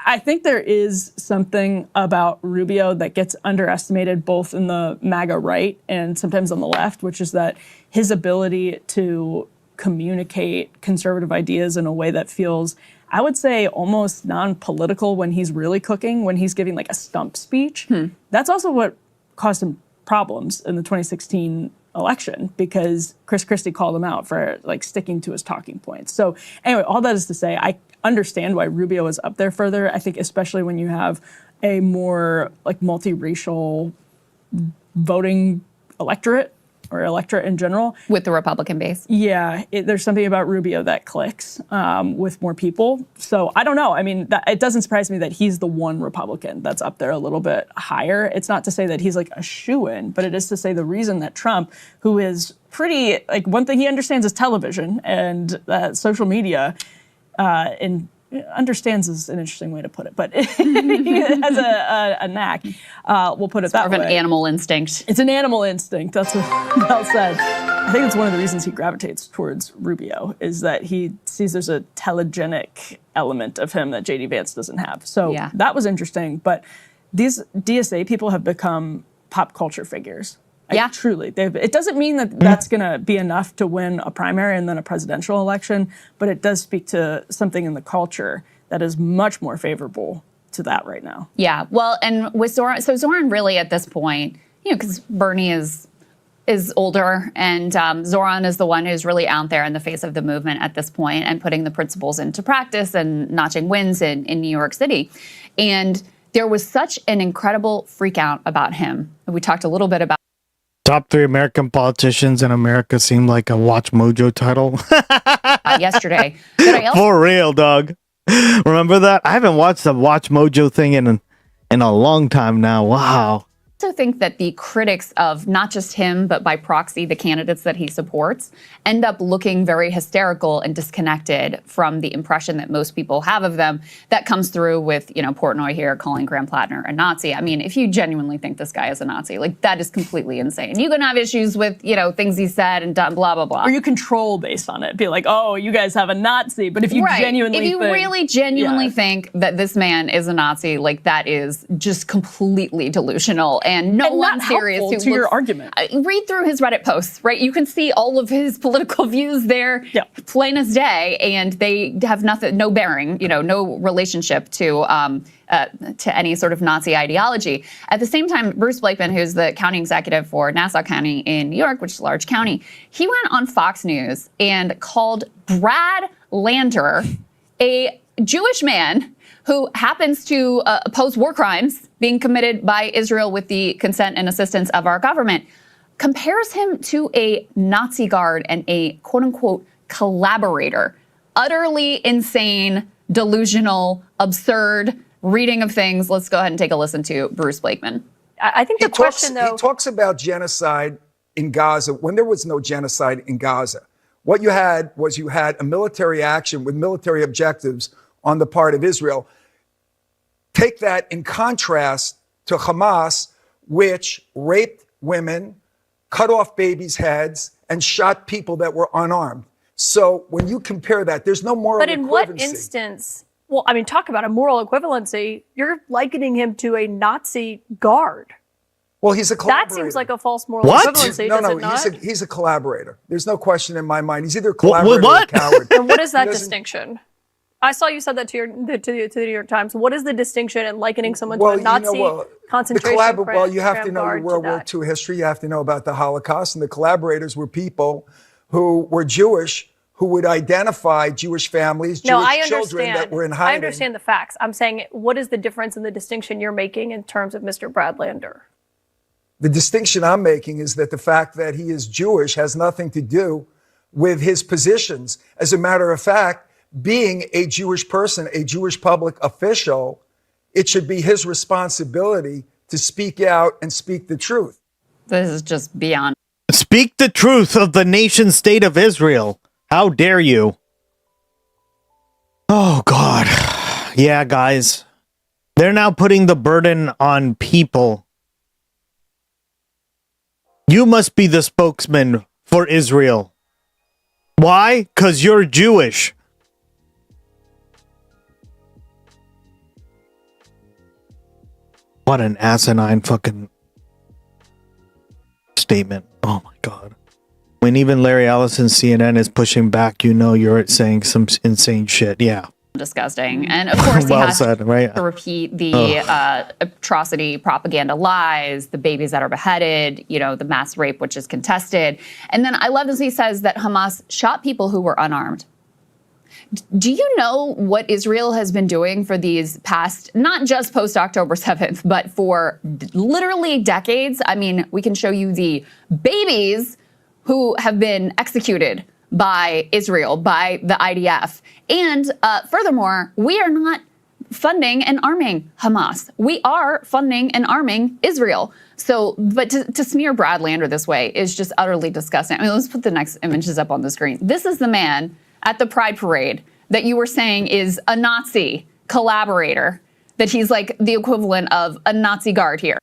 I think there is something about Rubio that gets underestimated both in the MAGA right and sometimes on the left, which is that his ability to communicate conservative ideas in a way that feels, I would say, almost non-political when he's really cooking, when he's giving a stump speech. That's also what caused him problems in the 2016 election, because Chris Christie called him out for sticking to his talking points. So anyway, all that is to say, I understand why Rubio is up there further. I think especially when you have a more multiracial voting electorate, or electorate in general. With the Republican base. Yeah, there's something about Rubio that clicks with more people. So I don't know. I mean, it doesn't surprise me that he's the one Republican that's up there a little bit higher. It's not to say that he's a shoo-in, but it is to say the reason that Trump, who is pretty, one thing he understands is television and social media, and understands is an interesting way to put it, but he has a knack. We'll put it that way. It's more of an animal instinct. It's an animal instinct. That's what Mel said. I think it's one of the reasons he gravitates towards Rubio, is that he sees there's a telegenic element of him that J.D. Vance doesn't have. So that was interesting. But these DSA people have become pop culture figures. Truly. It doesn't mean that that's going to be enough to win a primary and then a presidential election, but it does speak to something in the culture that is much more favorable to that right now. Yeah. Well, and with Zoran, so Zoran really at this point, because Bernie is older, and Zoran is the one who's really out there in the face of the movement at this point and putting the principles into practice and notching wins in New York City. And there was such an incredible freak out about him. We talked a little bit about Top 3 American politicians in America seemed like a Watch Mojo title. Yesterday. For real, dog. Remember that? I haven't watched the Watch Mojo thing in a long time now. Wow. also think that the critics of not just him, but by proxy, the candidates that he supports, end up looking very hysterical and disconnected from the impression that most people have of them that comes through with, you know, Portnoy here calling Graham Plattner a Nazi. I mean, if you genuinely think this guy is a Nazi, like, that is completely insane. You can have issues with, you know, things he said and done, blah, blah, blah. Or you control based on it. Be like, oh, you guys have a Nazi. But if you genuinely if you really genuinely think that this man is a Nazi, like, that is just completely delusional. And no one serious who to your argument. Read through his Reddit posts, right? You can see all of his political views there, plain as day, and they have nothing, no bearing, you know, no relationship to any sort of Nazi ideology. At the same time, Bruce Blakeman, who's the county executive for Nassau County in New York, which is a large county, he went on Fox News and called Brad Lander a Jewish man who happens to oppose war crimes being committed by Israel with the consent and assistance of our government, compares him to a Nazi guard and a quote-unquote collaborator. Utterly insane, delusional, absurd reading of things. Let's go ahead and take a listen to Bruce Blakeman. I think the question, though... He talks about genocide in Gaza when there was no genocide in Gaza. What you had was a military action with military objectives on the part of Israel. Take that in contrast to Hamas, which raped women, cut off babies' heads, and shot people that were unarmed. So when you compare that, there's no moral equivalency. But in what instance, well, I mean, talk about a moral equivalency, you're likening him to a Nazi guard. Well, he's a collaborator. That seems like a false moral equivalency, No, does it not? he's a collaborator. There's no question in my mind. He's either a collaborator or a coward. And what is that distinction? I saw you said that to the New York Times. What is the distinction in likening someone to a Nazi concentration camp Well, you have to know your guard World War II history. You have to know about the Holocaust. And the collaborators were people who were Jewish, who would identify Jewish families, Jewish children that were in hiding. I understand the facts. I'm saying, what is the difference in the distinction you're making in terms of Mr. Brad Lander? The distinction I'm making is that the fact that he is Jewish has nothing to do with his positions. As a matter of fact, being a Jewish person, a Jewish public official, it should be his responsibility to speak out and speak the truth. This is just beyond. Speak the truth of the nation state of Israel. How dare you? Oh, God. Yeah, guys. They're now putting the burden on people. You must be the spokesman for Israel. Why? Because you're Jewish. What an asinine fucking statement. Oh my God. When even Larry Ellison's CNN is pushing back, you know you're saying some insane shit. Yeah. Disgusting. And of course, he well has said, right? to repeat the atrocity propaganda lies, the babies that are beheaded, you know, the mass rape, which is contested. And then I love this. He says that Hamas shot people who were unarmed. Do you know what Israel has been doing for these past, not just post-October 7th, but for literally decades? I mean, we can show you the babies who have been executed by Israel, by the IDF. And furthermore, we are not funding and arming Hamas. We are funding and arming Israel. So, but to smear Brad Lander this way is just utterly disgusting. I mean, let's put the next images up on the screen. This is the man at the Pride Parade that you were saying is a Nazi collaborator, that he's like the equivalent of a Nazi guard here.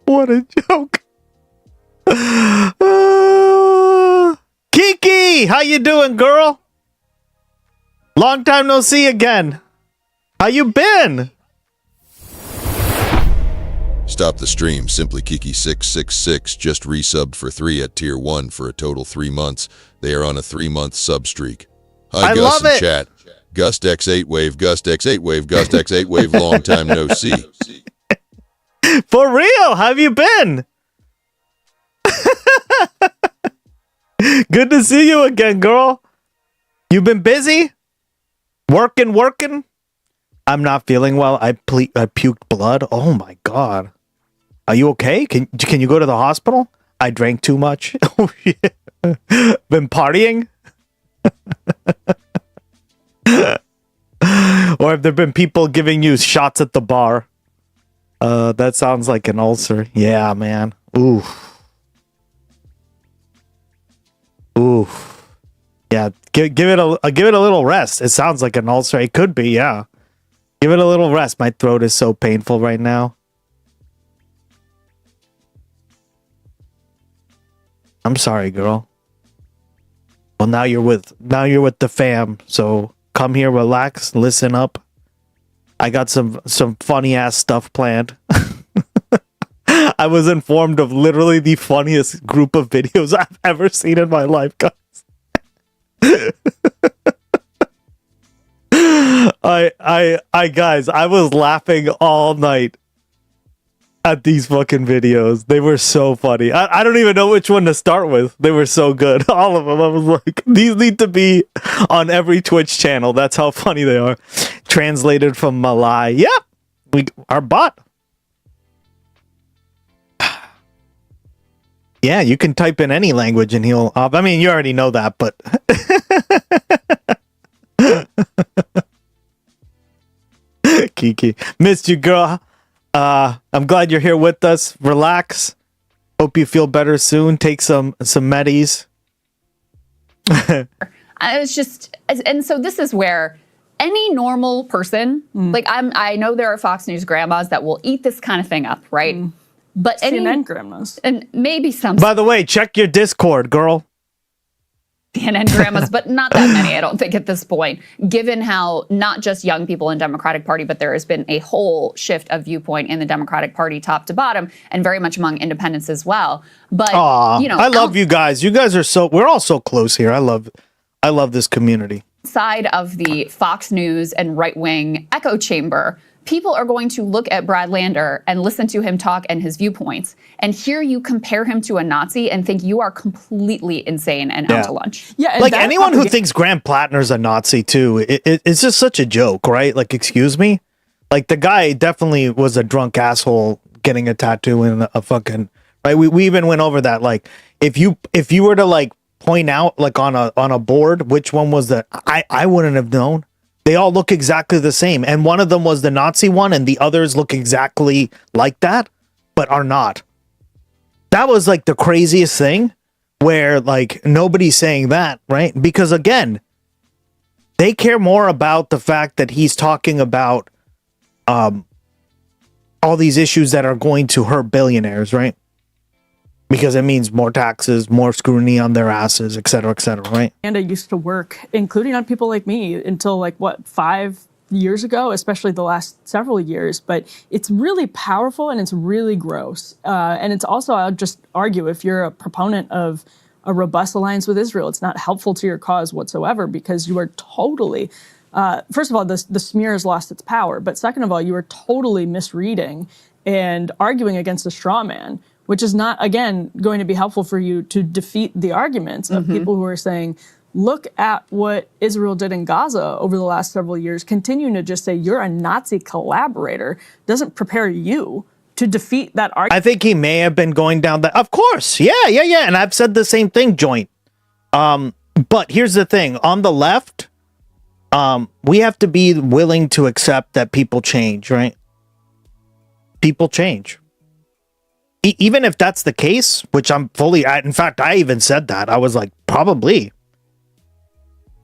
What a joke. Kiki, how you doing, girl? Long time no see again. How you been? Stop the stream. Simply Kiki666 just resubbed for 3 at tier 1 for a total 3 months. They are on a 3-month sub streak. Hi, Gus in chat. Gust X8 wave, Gust X8 wave, Gust X8 wave. Long time no see. For real, how have you been? Good to see you again, girl. You been busy? Working? I'm not feeling well. I puked blood. Oh my God. Are you okay? Can you go to the hospital? I drank too much. Oh, shit. Been partying? Or have there been people giving you shots at the bar? That sounds like an ulcer. Yeah, man. Oof. Oof. Yeah, give it a little rest. It sounds like an ulcer. It could be, yeah. Give it a little rest. My throat is so painful right now. I'm sorry, girl. Well, now you're with the fam. So come here, relax, listen up. I got some funny ass stuff planned. I was informed of literally the funniest group of videos I've ever seen in my life, guys. Guys, I was laughing all night at these fucking videos. They were so funny. I don't even know which one to start with. They were so good. All of them. I was like, these need to be on every Twitch channel. That's how funny they are. Translated from Malay. Yep. Our bot. Yeah, you can type in any language and he'll... I mean, you already know that, but... Kiki. Missed you, girl. I'm glad you're here with us. Relax. Hope you feel better soon. Take some medis. It's just... And so this is where any normal person... Like, I know there are Fox News grandmas that will eat this kind of thing up, right? But CNN grandmas. And maybe some... By the way, check your Discord, girl. CNN grandmas, but not that many, I don't think, at this point, given how not just young people in Democratic Party, but there has been a whole shift of viewpoint in the Democratic Party top to bottom, and very much among independents as well. But, you know... I love you guys. You guys are we're all so close here. I love this community. Side of the Fox News and right-wing echo chamber, people are going to look at Brad Lander and listen to him talk and his viewpoints and hear you compare him to a Nazi and think you are completely insane and out to lunch. Yeah, like anyone who thinks Graham Plattner's a Nazi too, it's just such a joke, right? Like, excuse me? Like, the guy definitely was a drunk asshole getting a tattoo in a fucking... Right? We even went over that. Like, if you were to, like, point out, like, on a board, which one was the... I wouldn't have known. They all look exactly the same. And one of them was the Nazi one, and the others look exactly like that, but are not. That was like the craziest thing where like nobody's saying that, right? Because again, they care more about the fact that he's talking about all these issues that are going to hurt billionaires, right? Because it means more taxes, more scrutiny on their asses, et cetera, right? And I used to work, including on people like me, until like, 5 years ago, especially the last several years. But it's really powerful and it's really gross. And it's also, I'll just argue, if you're a proponent of a robust alliance with Israel, it's not helpful to your cause whatsoever, because you are totally... first of all, the smear has lost its power. But second of all, you are totally misreading and arguing against a straw man, which is not, again, going to be helpful for you to defeat the arguments of people who are saying, look at what Israel did in Gaza over the last several years, continuing to just say you're a Nazi collaborator doesn't prepare you to defeat that argument. I think he may have been going down that. Of course. Yeah. And I've said the same thing, Joint. But here's the thing. On the left, we have to be willing to accept that people change, right? People change. Even if that's the case, which I'm fully... in fact, I even said that. I was like, probably.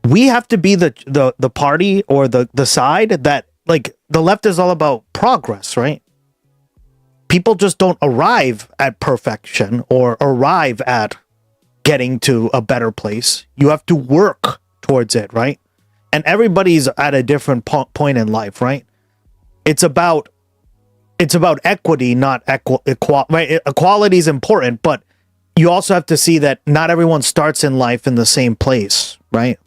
We have to be the party or the side that, like, the left is all about progress, right? People just don't arrive at perfection or arrive at getting to a better place. You have to work towards it, right? And everybody's at a different point in life, right? It's about equity, not equality. Right? Equality is important, but you also have to see that not everyone starts in life in the same place, right?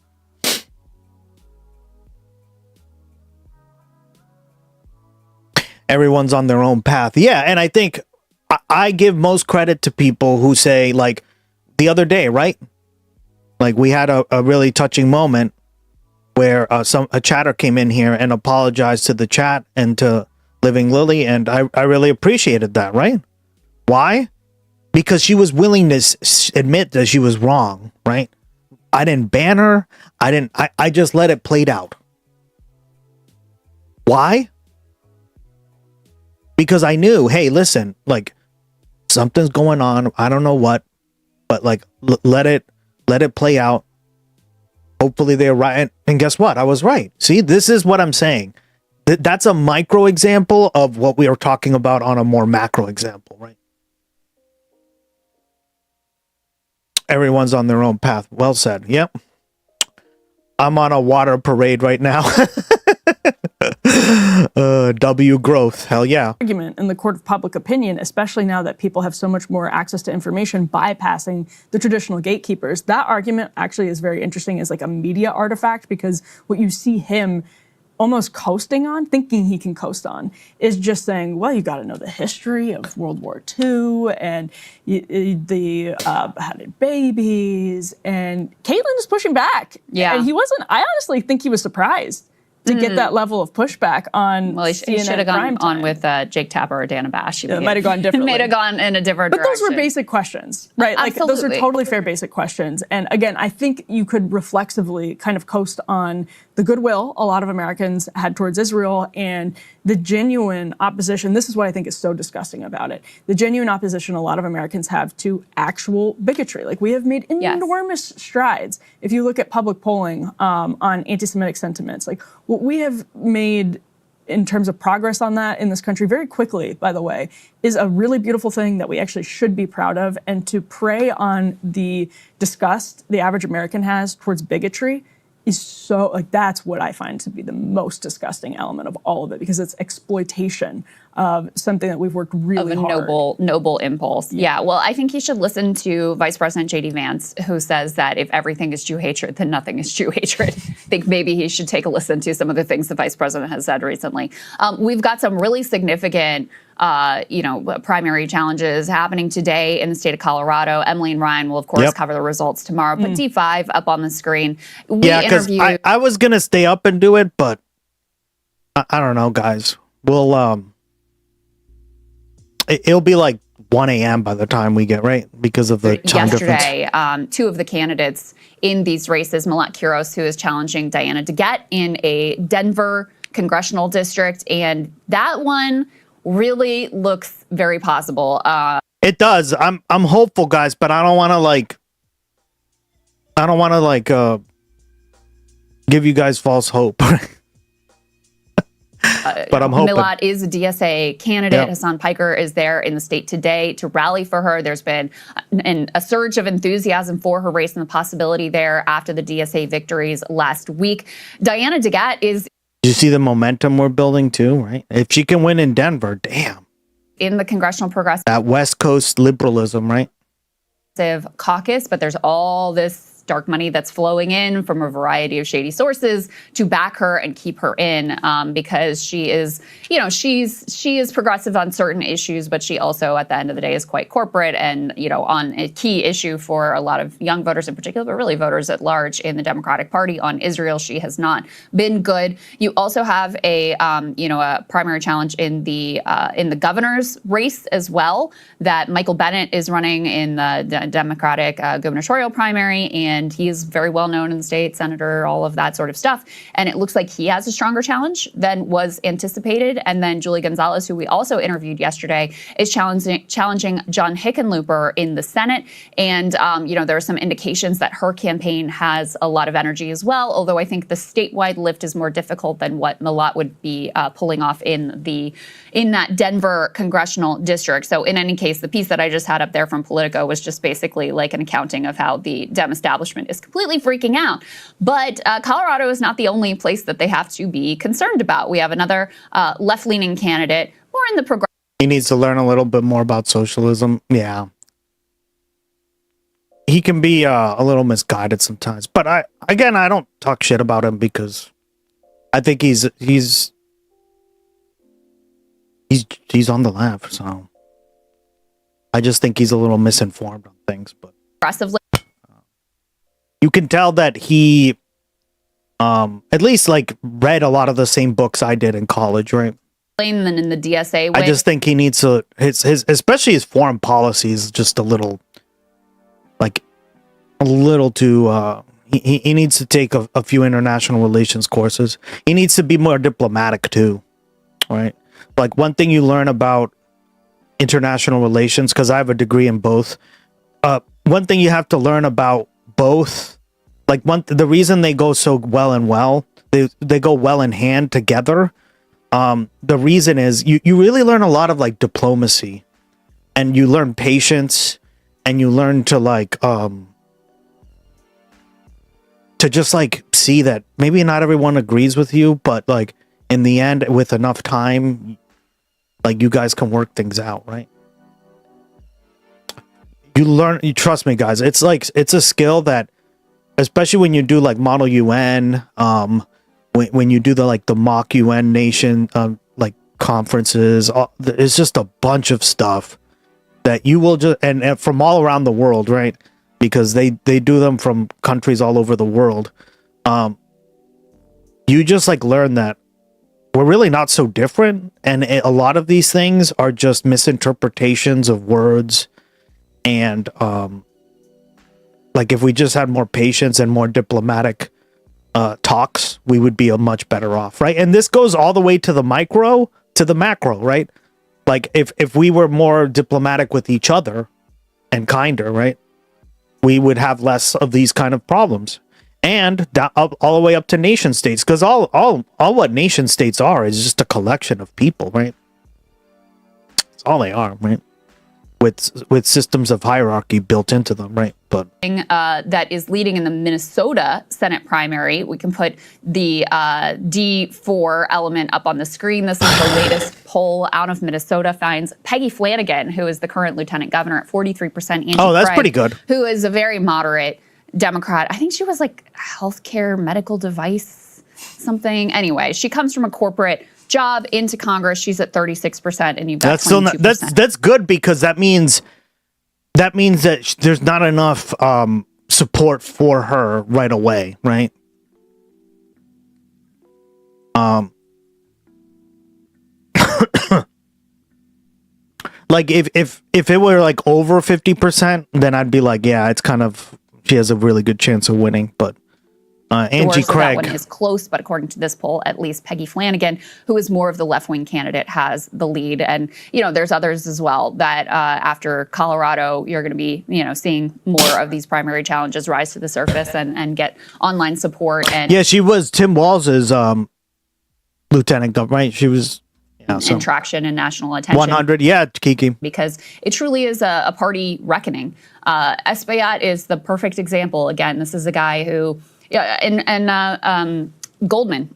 Everyone's on their own path. Yeah, and I think I give most credit to people who say, like, the other day, right? Like, we had a really touching moment where a chatter came in here and apologized to the chat and to Living Lily, and I really appreciated that, right? Why? because she was willing to admit that she was wrong, right? I didn't ban her. I just let it played out. Why? Because I knew, hey, listen, like something's going on. I don't know what, but like let it play out. Hopefully they're right. And guess what? I was right. See, this is what I'm saying. That's a micro example of what we are talking about on a more macro example, right? Everyone's on their own path. Well said. Yep. I'm on a water parade right now. W growth. Hell yeah. Argument in the court of public opinion, especially now that people have so much more access to information bypassing the traditional gatekeepers. That argument actually is very interesting as like a media artifact, because what you see him almost coasting on, thinking he can coast on, is just saying, well, you got to know the history of World War II and the had babies. And Caitlyn is pushing back. Yeah. And he wasn't, I honestly think he was surprised to get that level of pushback on. Well, he should have gone on with Jake Tapper or Dana Bash. It might have gone differently. Might have gone in a different direction. But those were basic questions, right? Like those are totally fair basic questions. And again, I think you could reflexively kind of coast on the goodwill a lot of Americans had towards Israel and the genuine opposition. This is what I think is so disgusting about it. The genuine opposition a lot of Americans have to actual bigotry. Like we have made enormous strides. If you look at public polling on anti-Semitic sentiments, like what we have made in terms of progress on that in this country very quickly, by the way, is a really beautiful thing that we actually should be proud of. And to prey on the disgust the average American has towards bigotry is so, like, that's what I find to be the most disgusting element of all of it, because it's exploitation of something that we've worked really hard. Noble impulse. Yeah. Well, I think he should listen to Vice President J.D. Vance, who says that if everything is Jew hatred, then nothing is Jew hatred. I think maybe he should take a listen to some of the things the Vice President has said recently. We've got some really significant primary challenges happening today in the state of Colorado. Emily and Ryan will, of course, cover the results tomorrow. Put D5 up on the screen. Because I was going to stay up and do it, but I don't know, guys. We'll, it'll be like 1 a.m. by the time we get, right? Because of the time yesterday, difference. Two of the candidates in these races, Milat Kuros, who is challenging Diana DeGette in a Denver congressional district, and that one really looks very possible. It does. I'm hopeful, guys, but I don't want to give you guys false hope. But I'm hoping. Milat is a DSA candidate. Hassan Piker is there in the state today to rally for her. There's been a surge of enthusiasm for her race and the possibility there after the DSA victories last week. Diana DeGette is. You see the momentum we're building too, right? If she can win in Denver, damn. In the Congressional Progressive. That West Coast liberalism, right? Caucus, but the's all this dark money that's flowing in from a variety of shady sources to back her and keep her in, because she is, she is progressive on certain issues, but she also at the end of the day is quite corporate and, on a key issue for a lot of young voters in particular, but really voters at large in the Democratic Party on Israel. She has not been good. You also have a primary challenge in the governor's race as well, that Michael Bennett is running in the Democratic gubernatorial primary, and he is very well known in the state, senator, all of that sort of stuff. And it looks like he has a stronger challenge than was anticipated. And then Julie Gonzalez, who we also interviewed yesterday, is challenging John Hickenlooper in the Senate. And, there are some indications that her campaign has a lot of energy as well, although I think the statewide lift is more difficult than what Milat would be pulling off in that Denver congressional district. So in any case, the piece that I just had up there from Politico was just basically like an accounting of how the Dem establishment is completely freaking out. But Colorado is not the only place that they have to be concerned about. We have another left-leaning candidate, more in the progressive. He needs to learn a little bit more about socialism. Yeah. He can be a little misguided sometimes. But I don't talk shit about him because I think he's on the left. So I just think he's a little misinformed on things. But progressively. You can tell that he, at least read a lot of the same books I did in college, right? than in the DSA way. I just think he needs to his especially his foreign policy is just a little too he needs to take a few international relations courses. He needs to be more diplomatic too, right? Like one thing you learn about international relations, because I have a degree in both. One thing you have to learn about both, like the reason they go so they go well in hand together. The reason is you really learn a lot of like diplomacy, and you learn patience, and you learn to to just like see that maybe not everyone agrees with you, but like in the end, with enough time, like you guys can work things out, right? You trust me, guys. It's a skill that, especially when you do like Model UN, when you do the mock UN nation like conferences, it's just a bunch of stuff that you will just and from all around the world, right? Because they do them from countries all over the world. You just like learn that we're really not so different, and a lot of these things are just misinterpretations of words. And like if we just had more patience and more diplomatic talks, we would be a much better off, right? And this goes all the way to the micro to the macro, right? Like if we were more diplomatic with each other and kinder, right, we would have less of these kind of problems. And all the way up to nation states, because all what nation states are is just a collection of people, right? That's all they are, right? With systems of hierarchy built into them, right? But that is leading in the Minnesota Senate primary. We can put the D4 element up on the screen. This is the latest poll out of Minnesota, finds Peggy Flanagan, who is the current lieutenant governor, at 43%. Angie that's Craig, pretty good. Who is a very moderate Democrat. I think she was like healthcare medical device something. Anyway, she comes from a corporate job into Congress. She's at 36%, and you've got 22%. That's good, because that means that there's not enough support for her right away, right? Like if it were like over 50%, then I'd be like, yeah, it's kind of, she has a really good chance of winning. But Angie Craig, that one is close, but according to this poll, at least Peggy Flanagan, who is more of the left-wing candidate, has the lead. And there's others as well that after Colorado, you're going to be seeing more of these primary challenges rise to the surface and get online support. And yeah, she was Tim Walls's lieutenant governor, right? She was in traction and national attention. 100, yeah, Kiki. Because it truly is a party reckoning. Espaillat is the perfect example. Again, this is a guy who. Yeah, and Goldman,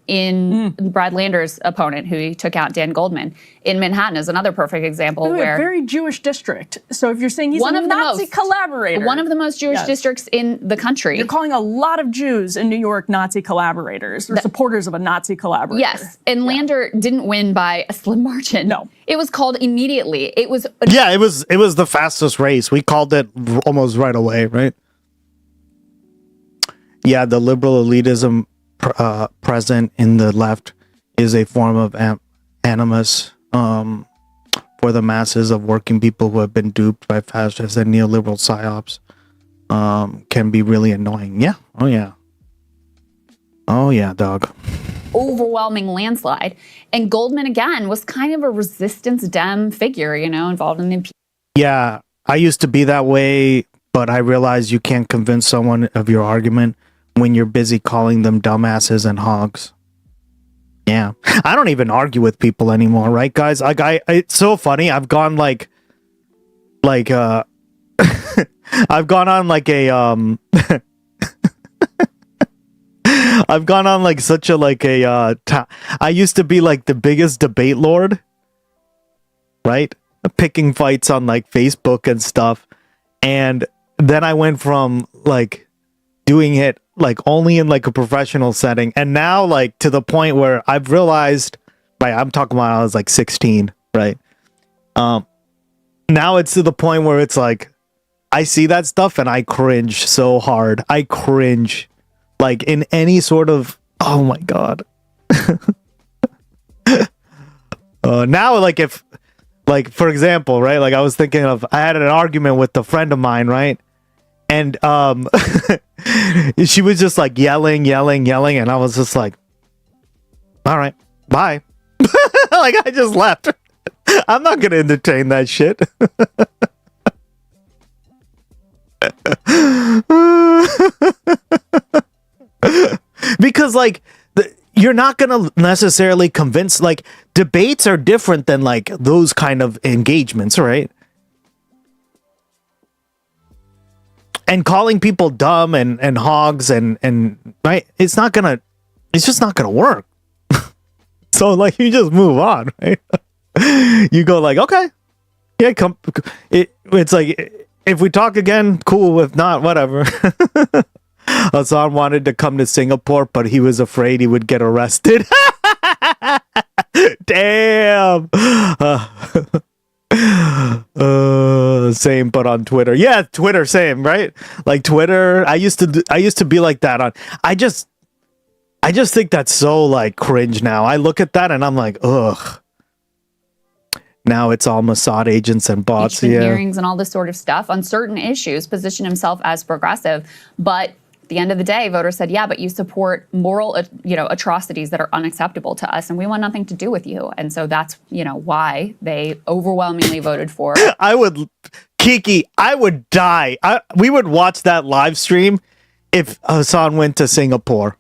Brad Lander's opponent, who he took out, Dan Goldman, in Manhattan, is another perfect example. Where a very Jewish district. So if you're saying he's a Nazi collaborator. One of the most Jewish districts in the country. You're calling a lot of Jews in New York Nazi collaborators, or supporters of a Nazi collaborator. Yes, and Lander didn't win by a slim margin. No. It was called immediately. It was... Yeah, it was the fastest race. We called it almost right away, right? Yeah, the liberal elitism present in the left is a form of animus for the masses of working people who have been duped by fascists and neoliberal psyops. Can be really annoying. Yeah. Oh, yeah. Oh, yeah, dog. Overwhelming landslide. And Goldman, again, was kind of a resistance Dem figure, involved in the impeachment. Yeah, I used to be that way, but I realized you can't convince someone of your argument when you're busy calling them dumbasses and hogs. Yeah. I don't even argue with people anymore, right, guys? Like, it's so funny. I've gone I've gone on like a, I've gone on like such a, I used to be like the biggest debate lord, right? Picking fights on like Facebook and stuff. And then I went from like doing it like only in like a professional setting, and now like to the point where I've realized, right, I'm talking about I was like 16, right? Now it's to the point where it's like I see that stuff and I cringe so hard. I cringe like in any sort of, oh my god. Now, like if, like for example, right? Like I was thinking of, I had an argument with a friend of mine, right? And she was just like yelling, and I was just like, all right, bye. Like I just left. I'm not gonna entertain that shit. Because like you're not gonna necessarily convince, like debates are different than like those kind of engagements, right? And calling people dumb and hogs and right, it's just not gonna work. So like you just move on, right? You go like, okay, yeah, it's like if we talk again, cool. If not, whatever. Hassan wanted to come to Singapore, but he was afraid he would get arrested. Damn. Same, but on Twitter. Yeah, Twitter, same, right? Like Twitter, I used to be like that on. I just think that's so like cringe now. I look at that and I'm like, ugh. Now it's all Mossad agents and bots. Yeah. Hearings and all this sort of stuff on certain issues, position himself as progressive. But at the end of the day, voters said, yeah, but you support moral, atrocities that are unacceptable to us, and we want nothing to do with you. And so that's, why they overwhelmingly voted for. I would die. We would watch that live stream if Hassan went to Singapore.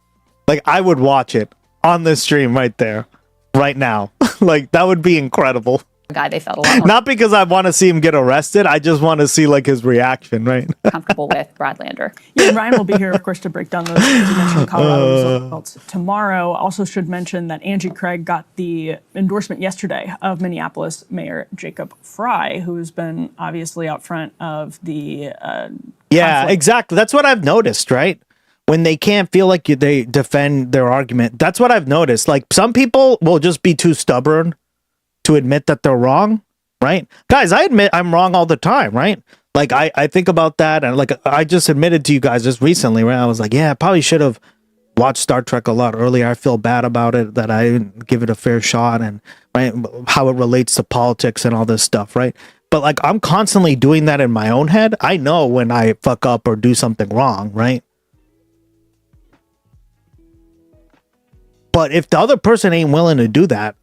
Like, I would watch it on the stream right there, right now. Like, that would be incredible. Guy they felt a lot more not because I want to see him get arrested. I just want to see like his reaction, right? comfortable with Brad Lander. Yeah, and Ryan will be here, of course, to break down those, as you mentioned, Colorado results tomorrow. Also should mention that Angie Craig got the endorsement yesterday of Minneapolis Mayor Jacob Fry, who's been obviously out front of the yeah, exactly. That's what I've noticed, right? When they can't feel like they defend their argument. That's what I've noticed. Like some people will just be too stubborn to admit that they're wrong, right? Guys, I admit I'm wrong all the time, right? Like I think about that, and like I just admitted to you guys just recently, right? I was like, yeah, I probably should have watched Star Trek a lot earlier. I feel bad about it, that I didn't give it a fair shot, and right, how it relates to politics and all this stuff, right? But like I'm constantly doing that in my own head. I know when I fuck up or do something wrong, right? But if the other person ain't willing to do that,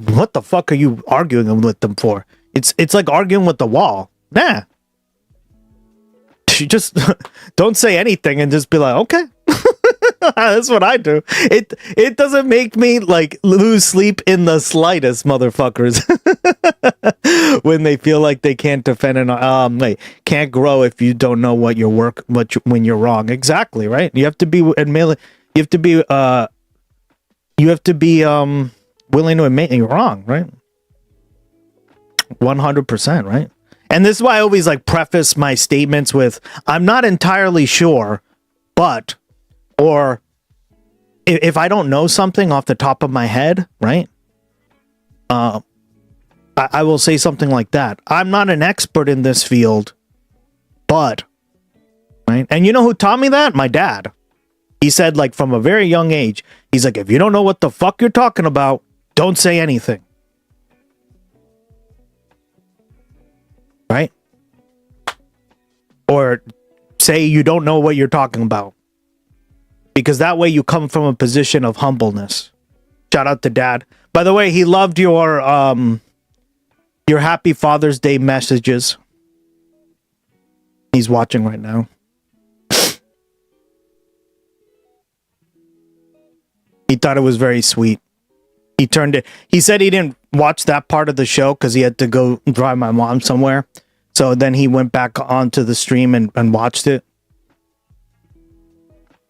what the fuck are you arguing with them for? It's like arguing with the wall. Nah. You just don't say anything and just be like, okay. That's what I do. It doesn't make me like lose sleep in the slightest, motherfuckers. When they feel like they can't defend and can't grow if you don't know what your work when you're wrong. Exactly, right? You have to be willing to admit you're wrong, right? 100%, right? And this is why I always like preface my statements with, I'm not entirely sure, but, or if I don't know something off the top of my head, right? I will say something like that. I'm not an expert in this field, but, right? And you know who taught me that? My dad. He said, like, from a very young age, he's like, if you don't know what the fuck you're talking about, don't say anything. Right? Or say you don't know what you're talking about. Because that way you come from a position of humbleness. Shout out to Dad. By the way, he loved your Happy Father's Day messages. He's watching right now. He thought it was very sweet. He said he didn't watch that part of the show because he had to go drive my mom somewhere. So then he went back onto the stream and watched it.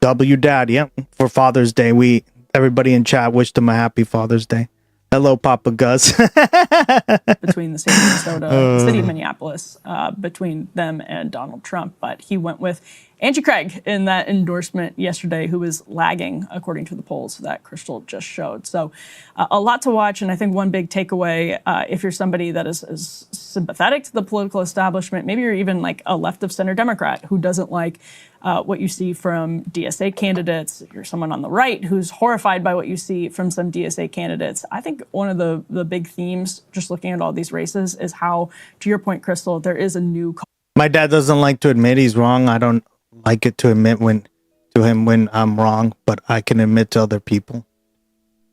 Dad, yeah, for Father's Day. Everybody in chat wished him a happy Father's Day. Hello, Papa Gus. Between the state of Minnesota and the city of Minneapolis, between them and Donald Trump. But he went with Angie Craig in that endorsement yesterday, who was lagging according to the polls that Crystal just showed. So a lot to watch. And I think one big takeaway, if you're somebody that is sympathetic to the political establishment, maybe you're even like a left of center Democrat who doesn't like what you see from DSA candidates, you're someone on the right who's horrified by what you see from some DSA candidates. I think one of the big themes, just looking at all these races, is how, to your point, Crystal, there is a new... My dad doesn't like to admit he's wrong. I don't like it to admit to him when I'm wrong, but I can admit to other people.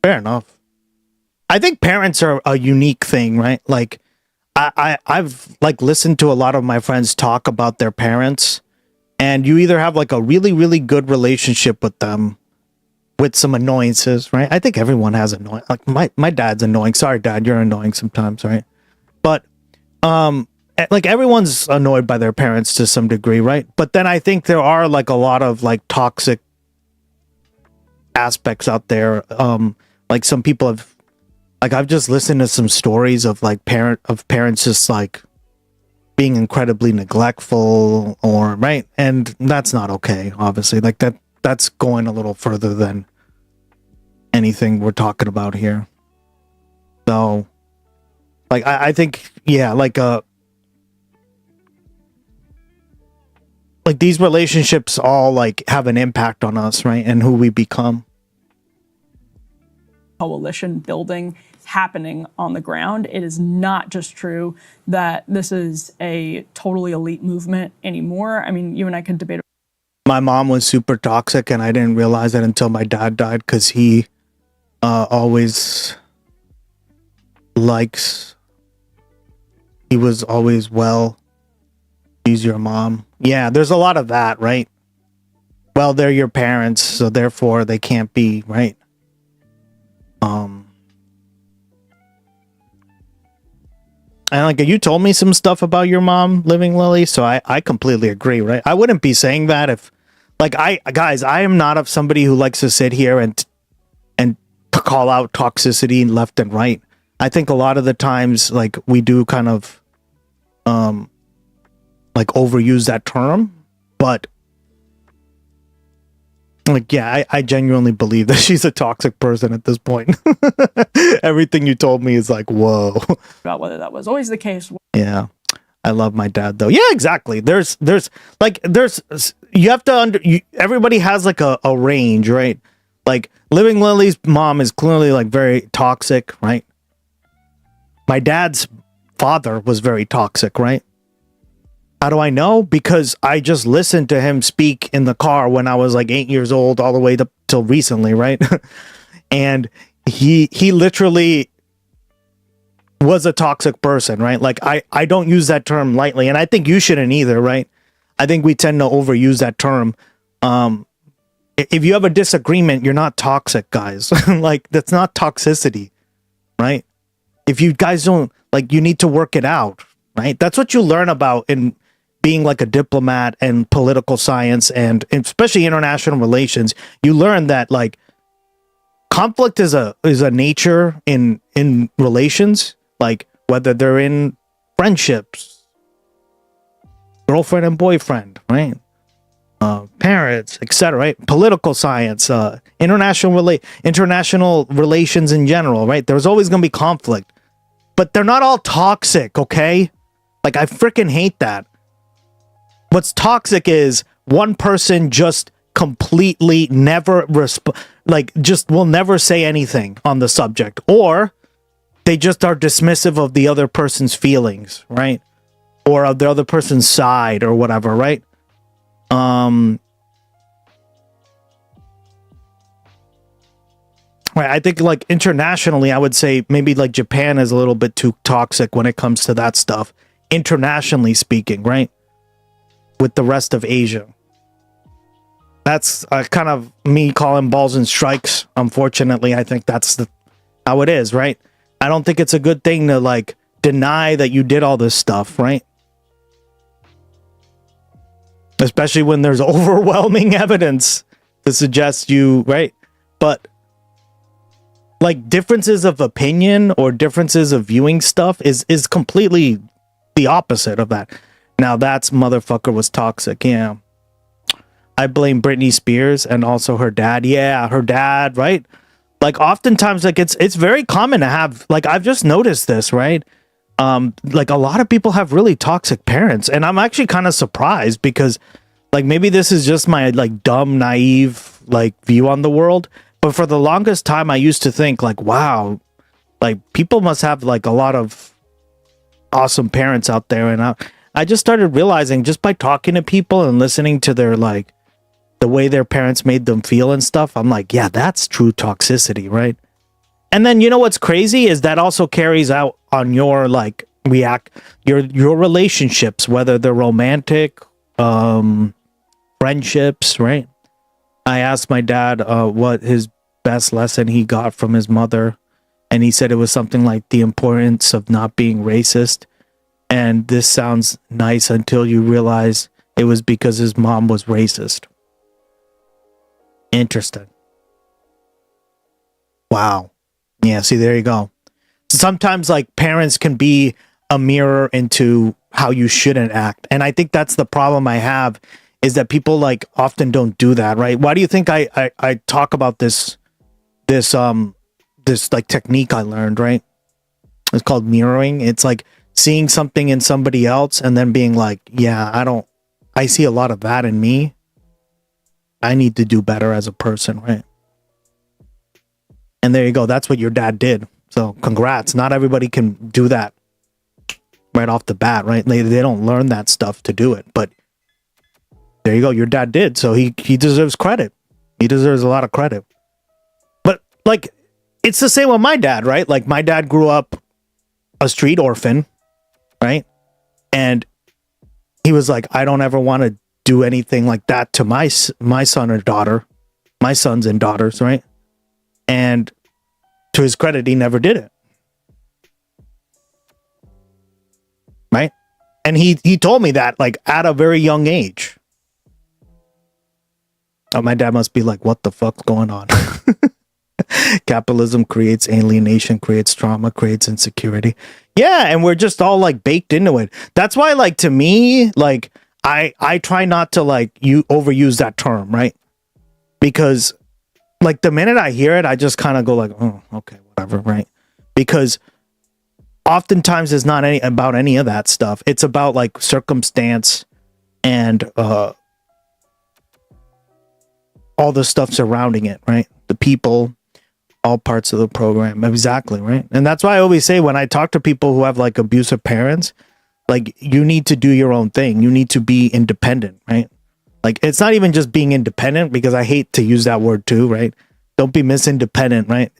Fair enough. I think parents are a unique thing, right? Like I've like listened to a lot of my friends talk about their parents, and you either have like a really, really good relationship with them with some annoyances, right? I think everyone has annoying, like my dad's annoying. Sorry, Dad, you're annoying sometimes, right? But like everyone's annoyed by their parents to some degree, right? But then I think there are like a lot of like toxic aspects out there. Like some people have, like I've just listened to some stories of like parents just like being incredibly neglectful, or right, and that's not okay. Obviously, like that's going a little further than anything we're talking about here. So, like I think, yeah, like these relationships all like have an impact on us, right? And who we become. Coalition building happening on the ground. It is not just true that this is a totally elite movement anymore. I mean, you and I could debate. My mom was super toxic, and I didn't realize that until my dad died, because he always likes, he was always, well, she's your mom. Yeah, there's a lot of that, right? Well, they're your parents, so therefore they can't be, right? And like you told me some stuff about your mom, Living Lily, so I completely agree, right? I wouldn't be saying that if, like, I am not of somebody who likes to sit here and call out toxicity left and right. I think a lot of the times, like, we do kind of like overuse that term, but like, yeah, I genuinely believe that she's a toxic person at this point. Everything you told me is like, whoa. About whether that was always the case. Yeah, I love my dad though. Yeah, exactly. There's you have to everybody has like a range, right? Like Living Lily's mom is clearly like very toxic, right? My dad's father was very toxic, right? How do I know? Because I just listened to him speak in the car when I was like 8 years old, all the way till recently, right? And he literally was a toxic person, right? Like I don't use that term lightly, and I think you shouldn't either, right? I think we tend to overuse that term. If you have a disagreement, you're not toxic, guys. Like that's not toxicity, right? If you guys don't, like, you need to work it out, right? That's what you learn about in being like a diplomat and political science, and especially international relations. You learn that like conflict is a nature in relations, like whether they're in friendships, girlfriend and boyfriend, right? Parents, etc., right? Political science, international relations in general, right? There's always going to be conflict, but they're not all toxic, okay? Like I freaking hate that. What's toxic is one person just completely never just will never say anything on the subject, or they just are dismissive of the other person's feelings, right? Or of the other person's side or whatever, right? Right, I think like internationally, I would say maybe like Japan is a little bit too toxic when it comes to that stuff, internationally speaking, right? With the rest of Asia. That's kind of me calling balls and strikes. Unfortunately, I think that's how it is, right? I don't think it's a good thing to like deny that you did all this stuff, right? Especially when there's overwhelming evidence to suggest you, right? But like differences of opinion or differences of viewing stuff is completely the opposite of that. Now that's motherfucker was toxic, yeah. I blame Britney Spears and also her dad. Yeah, her dad, right? Like oftentimes, like it's very common to have, like I've just noticed this, right? Like a lot of people have really toxic parents, and I'm actually kind of surprised because like maybe this is just my like dumb, naive like view on the world. But for the longest time, I used to think like, wow, like people must have like a lot of awesome parents out there. And I just started realizing just by talking to people and listening to their like the way their parents made them feel and stuff. I'm like, yeah, that's true toxicity, right? And then you know what's crazy is that also carries out on your like your relationships, whether they're romantic, friendships, right? I asked my dad what his best lesson he got from his mother, and he said it was something like the importance of not being racist. And this sounds nice until you realize it was because his mom was racist. Interesting. Wow. Yeah, see, there you go. Sometimes like parents can be a mirror into how you shouldn't act. And I think that's the problem I have, is that people like often don't do that, right? Why do you think I talk about this like technique I learned, right? It's called mirroring. It's like seeing something in somebody else and then being like, yeah, I see a lot of that in me. I need to do better as a person, right? And there you go. That's what your dad did. So congrats. Not everybody can do that right off the bat, right? They don't learn that stuff to do it. But there you go. Your dad did. So he deserves credit. He deserves a lot of credit. But like, it's the same with my dad, right? Like my dad grew up a street orphan, right? And he was like, I don't ever want to do anything like that to my son or daughter, my sons and daughters, right? And to his credit, he never did it. Right? And he told me that like at a very young age. Oh, my dad must be like, what the fuck's going on? Capitalism creates alienation, creates trauma, creates insecurity. Yeah, and we're just all like baked into it. That's why, like, to me, like, I try not to like overuse that term, right? Because like the minute I hear it, I just kind of go like, oh, okay, whatever, right? Because oftentimes it's not about any of that stuff. It's about like circumstance and all the stuff surrounding it, right? The people, all parts of the program. Exactly, right? And that's why I always say when I talk to people who have like abusive parents, like you need to do your own thing. You need to be independent, right? Like it's not even just being independent, because I hate to use that word too, right? Don't be misindependent, right?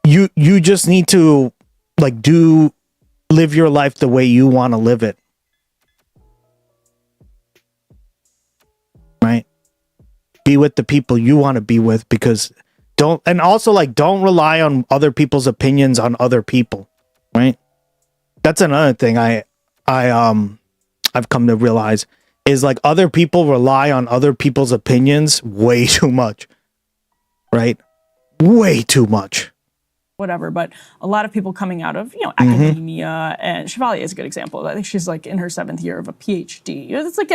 You just need to like live your life the way you want to live it. Right? Be with the people you want to be with, because don't rely on other people's opinions on other people, right? That's another thing I've come to realize is like other people rely on other people's opinions way too much, right? Way too much. Whatever, but a lot of people coming out of, academia, and Chevalier is a good example. I think she's like in her 7th year of a PhD. It's like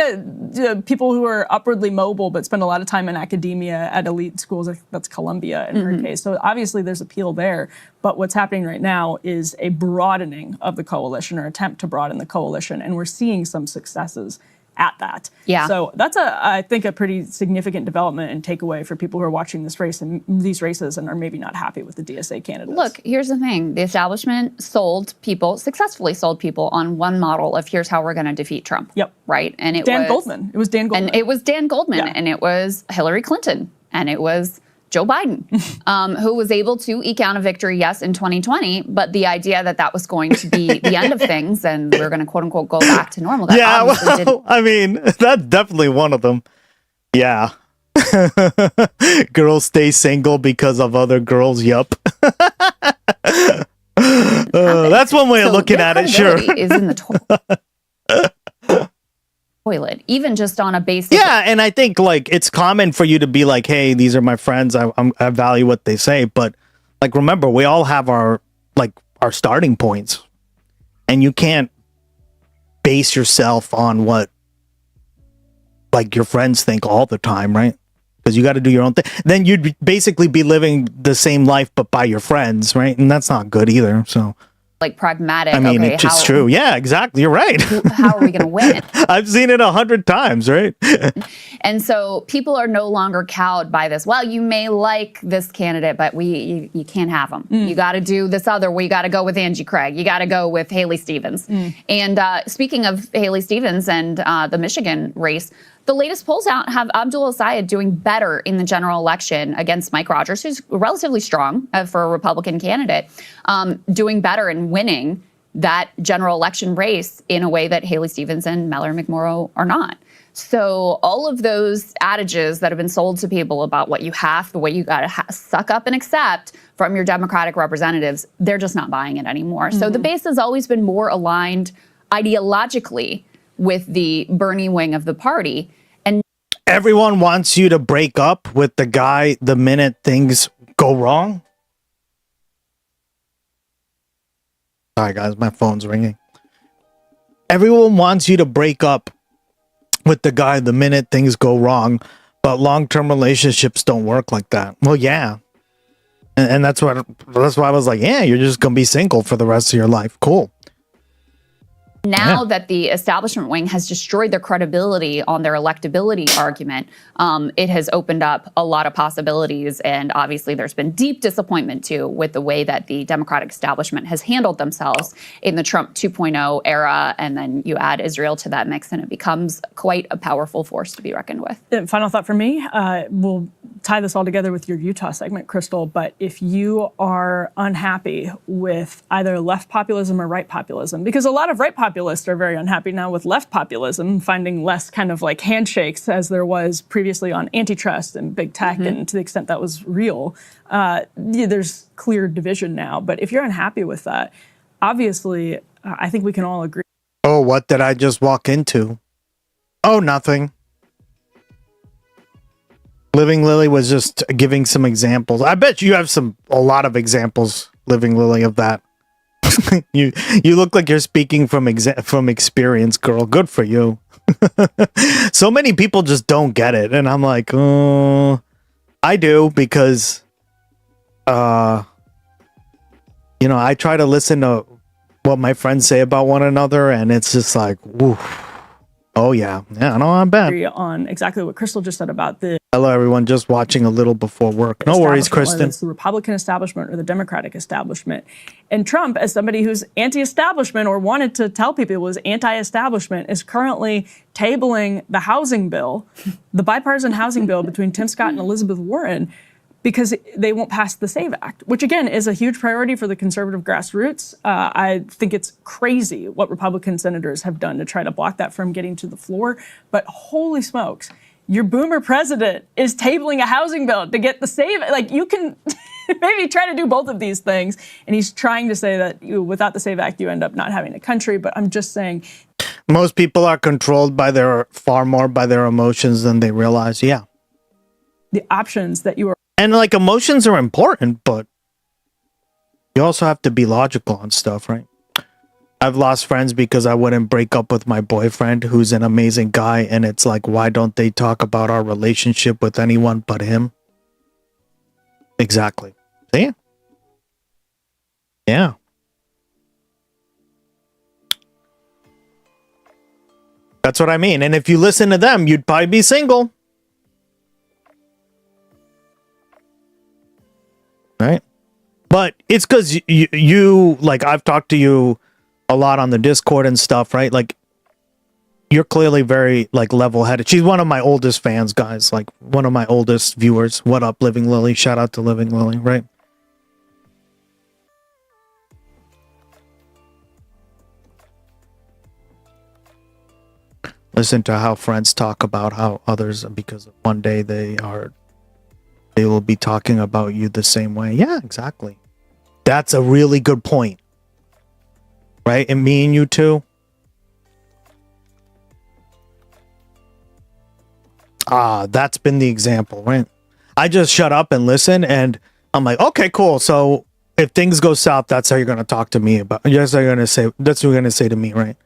people who are upwardly mobile but spend a lot of time in academia at elite schools. That's Columbia in her case. So obviously there's appeal there. But what's happening right now is a broadening of the coalition, or attempt to broaden the coalition, and we're seeing some successes at that. Yeah. So that's I think a pretty significant development and takeaway for people who are watching this race and these races and are maybe not happy with the DSA candidates. Look, here's the thing. The establishment successfully sold people on one model of here's how we're going to defeat Trump. Yep. Right? And it was Goldman. It was Dan Goldman. And it was Dan Goldman. Yeah. And it was Hillary Clinton. And it was Joe Biden, who was able to eke out a victory, yes, in 2020, but the idea that was going to be the end of things and we're going to quote unquote go back to normal. That yeah, well, I mean, that's definitely one of them. Yeah. Girls stay single because of other girls. Yup. That's one way of looking at it. Sure. Is in the toilet, even just on a basic. Yeah, and I think like it's common for you to be like, "Hey, these are my friends. I value what they say." But like, remember, we all have our starting points, and you can't base yourself on what like your friends think all the time, right? Because you got to do your own thing. Then you'd basically be living the same life, but by your friends, right? And that's not good either. So, like pragmatic. I mean, okay, it's true. Yeah, exactly. You're right. How are we going to win? I've seen it 100 times, right? And so people are no longer cowed by this. Well, you may like this candidate, but you can't have them. You got to do this other. We got to go with Angie Craig. You got to go with Haley Stevens. And speaking of Haley Stevens and the Michigan race, the latest polls out have Abdul Sayed doing better in the general election against Mike Rogers, who's relatively strong for a Republican candidate, doing better and winning that general election race in a way that Haley Stevens and Mallory McMorrow are not. So all of those adages that have been sold to people about what you have, the way you got to suck up and accept from your Democratic representatives, they're just not buying it anymore. So the base has always been more aligned ideologically with the Bernie wing of the party. And everyone wants you to break up with the guy the minute things go wrong. Sorry, guys, my phone's ringing. Everyone wants you to break up with the guy the minute things go wrong, but long-term relationships don't work like that. Well, yeah. And that's why I was like, yeah, you're just going to be single for the rest of your life. Cool. now that the establishment wing has destroyed their credibility on their electability argument, it has opened up a lot of possibilities. And obviously, there's been deep disappointment, too, with the way that the Democratic establishment has handled themselves in the Trump 2.0 era. And then you add Israel to that mix, and it becomes quite a powerful force to be reckoned with. And final thought for me, we'll tie this all together with your Utah segment, Crystal. But if you are unhappy with either left populism or right populism, because a lot of right populists are very unhappy now with left populism, finding less kind of like handshakes as there was previously on antitrust and big tech, and to the extent that was real, there's clear division now. But if you're unhappy with that, obviously, I think we can all agree. Oh, what did I just walk into? Oh, nothing. Living Lily was just giving some examples. I bet you have a lot of examples, Living Lily, of that. you look like you're speaking from experience, girl. Good for you. So many people just don't get it, and I'm like, I do, because I try to listen to what my friends say about one another, and it's just like, woof. Oh yeah, no, I'm bad. On exactly what Crystal just said about the. Hello, everyone, just watching a little before work. No worries, Kristen. Whether it's the Republican establishment or the Democratic establishment. And Trump, as somebody who's anti-establishment or wanted to tell people was anti-establishment, is currently tabling the housing bill, the bipartisan housing bill between Tim Scott and Elizabeth Warren, because they won't pass the SAVE Act, which, again, is a huge priority for the conservative grassroots. I think it's crazy what Republican senators have done to try to block that from getting to the floor. But holy smokes, your boomer president is tabling a housing bill to get the SAVE. Like, you can maybe try to do both of these things. And he's trying to say that without the SAVE Act, you end up not having a country. But I'm just saying. Most people are controlled far more by their emotions than they realize. Yeah. The options that you are. And like, emotions are important, but you also have to be logical on stuff, right? I've lost friends because I wouldn't break up with my boyfriend, who's an amazing guy, and it's like, why don't they talk about our relationship with anyone but him? Exactly. See? Yeah. That's what I mean. And if you listen to them, you'd probably be single. Right? But it's because you, like, I've talked to you a lot on the Discord and stuff, right? Like, you're clearly very, like, level-headed. She's one of my oldest fans, guys. Like, one of my oldest viewers. What up, Living Lily? Shout out to Living Lily, right? Listen to how friends talk about how others, because one day they will be talking about you the same way. Yeah, exactly. That's a really good point. Right? And me and you too. That's been the example, right? I just shut up and listen, and I'm like, okay, cool. So if things go south, that's how you're going to talk to me about. That's what you're going to say to me, right?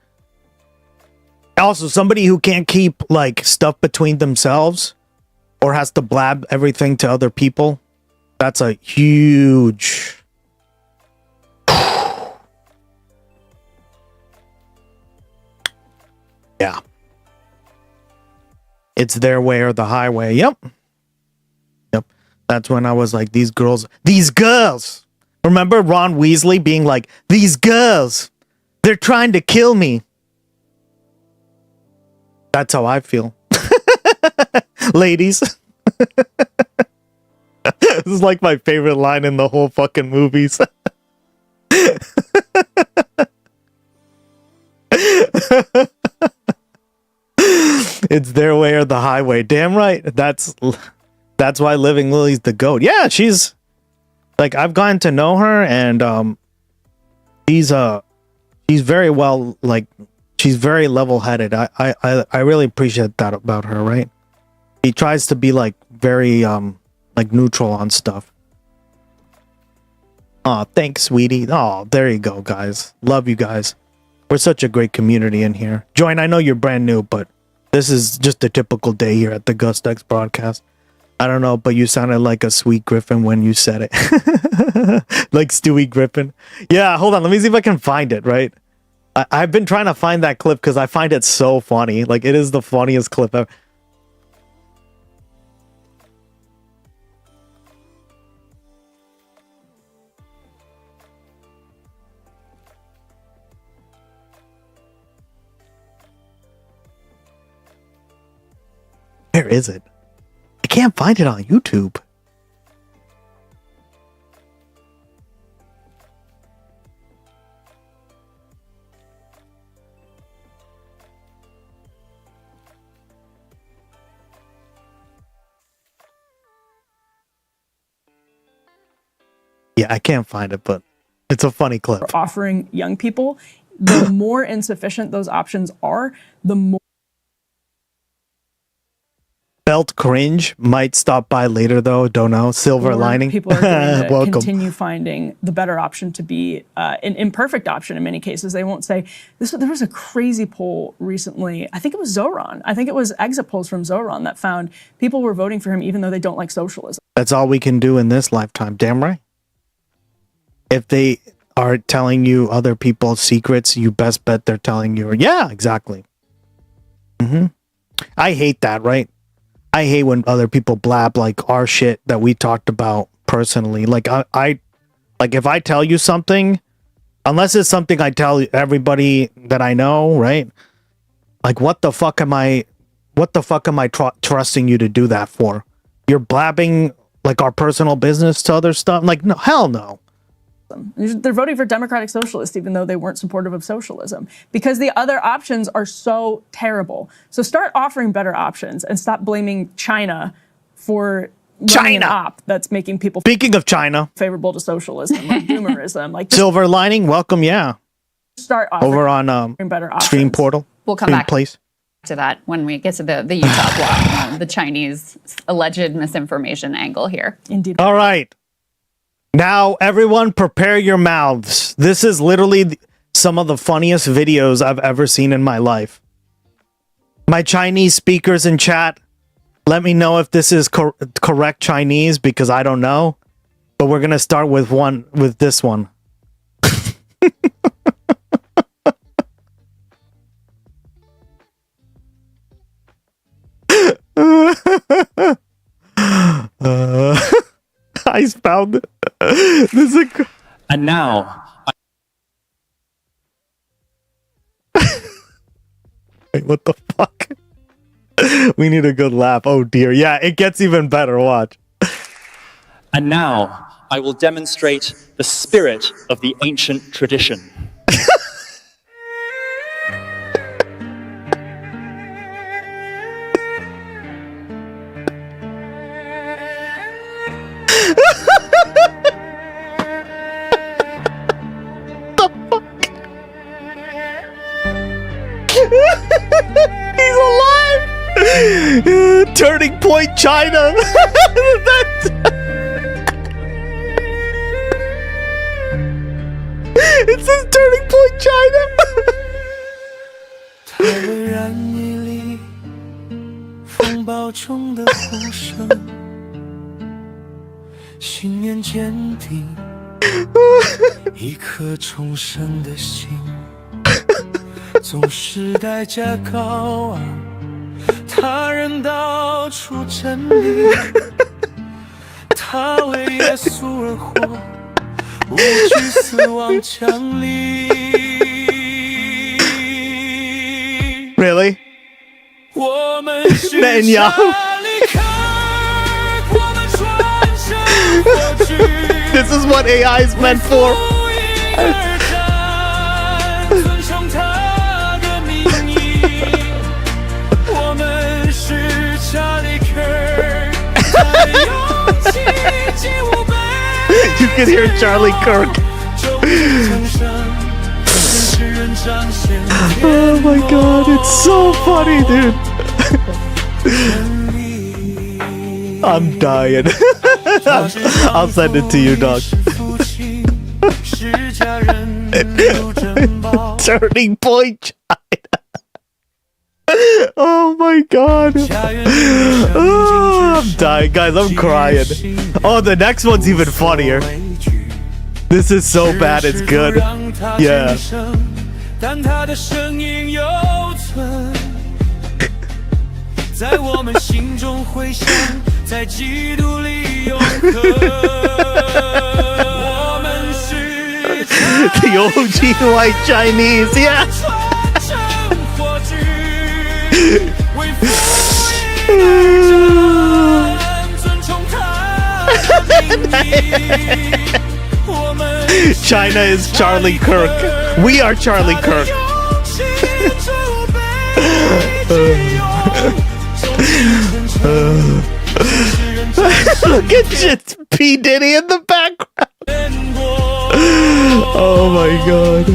Also, somebody who can't keep like stuff between themselves or has to blab everything to other people, that's a huge... Yeah. It's their way or the highway. Yep. Yep. That's when I was like, these girls. Remember Ron Weasley being like, these girls, they're trying to kill me. That's how I feel. Ladies. This is like my favorite line in the whole fucking movies. It's their way or the highway. Damn right. That's why Living Lily's the GOAT. Yeah, she's like, I've gotten to know her, and she's very well, like, she's very level-headed. I really appreciate that about her, right? She tries to be like very like neutral on stuff. Aw, thanks, sweetie. Oh, there you go, guys. Love you guys. We're such a great community in here. Join, I know you're brand new, but this is just a typical day here at the GustX broadcast. I don't know, but you sounded like a sweet Griffin when you said it. Like Stewie Griffin. Yeah, hold on. Let me see if I can find it, right? I've been trying to find that clip because I find it so funny. Like, it is the funniest clip ever. Where is it? I can't find it on YouTube. Yeah, I can't find it, but it's a funny clip. Offering young people, the more insufficient those options are, the more Felt cringe. Might stop by later though. Don't know. Silver lining. people are going to Welcome. continue finding the better option to be an imperfect option in many cases. They won't say this. There was a crazy poll recently. I think it was Zoran. I think it was exit polls from Zoran that found people were voting for him even though they don't like socialism. That's all we can do in this lifetime. Damn right. If they are telling you other people's secrets, you best bet they're telling you. Yeah, exactly. I hate that, right? I hate when other people blab like our shit that we talked about personally. Like I like if I tell you something, unless it's something I tell everybody that I know, right? Like what the fuck am I trusting you to do that for? You're blabbing like our personal business to other stuff? Like no, hell no. They're voting for democratic socialists even though they weren't supportive of socialism because the other options are so terrible. So start offering better options and stop blaming China for running an op that's making people Speaking of China, favorable to socialism, like doomerism, like Silver Lining, welcome, yeah. Start offering over on better options. Stream Portal. We'll come Stream back Place. to that when we get to the Utah block, the Chinese alleged misinformation angle here. Indeed. All right. Now, everyone, prepare your mouths. This is literally some of the funniest videos I've ever seen in my life. My Chinese speakers in chat, let me know if this is correct Chinese because I don't know. But we're going to start with this one. I found it. This is and now. Wait, what the fuck? We need a good laugh. Oh dear. Yeah, it gets even better. Watch. And now I will demonstrate the spirit of the ancient tradition. He's alive! Turning Point China! It says Turning Point China! 潮中的呼声，信念坚定，一颗重生的心，总是代价高昂，他人道出真理，他为耶稣而活，无惧死亡降临。Really? 我们是 Netanyahu. This is what AI is meant for. 尊崇他的名义，我们是查理克尔，他的勇气及无悲。You can hear Charlie Kirk. Oh my god, it's so funny, dude. I'm dying. I'll send it to you, dog. Turning point, China. Oh my god. Oh, I'm dying, guys. I'm crying. Oh, the next one's even funnier. This is so bad, it's good. Yeah. 但他的声音犹存，在我们心中回响，在基督里永恒。我们是 The OG white Chinese, yeah. 为福音而战，尊崇他的名义。China is Charlie Kirk. We are Charlie Kirk. Look at just P. Diddy in the background. Oh my god.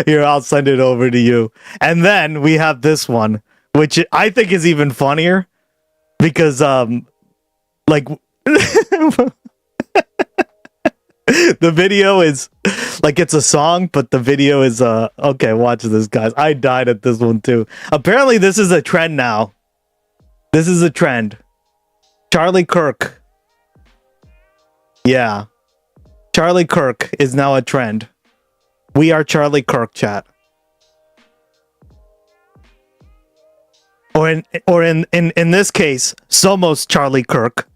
Here, I'll send it over to you. And then we have this one, which I think is even funnier because, like, the video is like it's a song, but the video is okay. Watch this, guys. I died at this one too. Apparently, this is a trend now. This is a trend. Charlie Kirk. Yeah, Charlie Kirk is now a trend. We are Charlie Kirk, chat. Or in this case, Somos Charlie Kirk.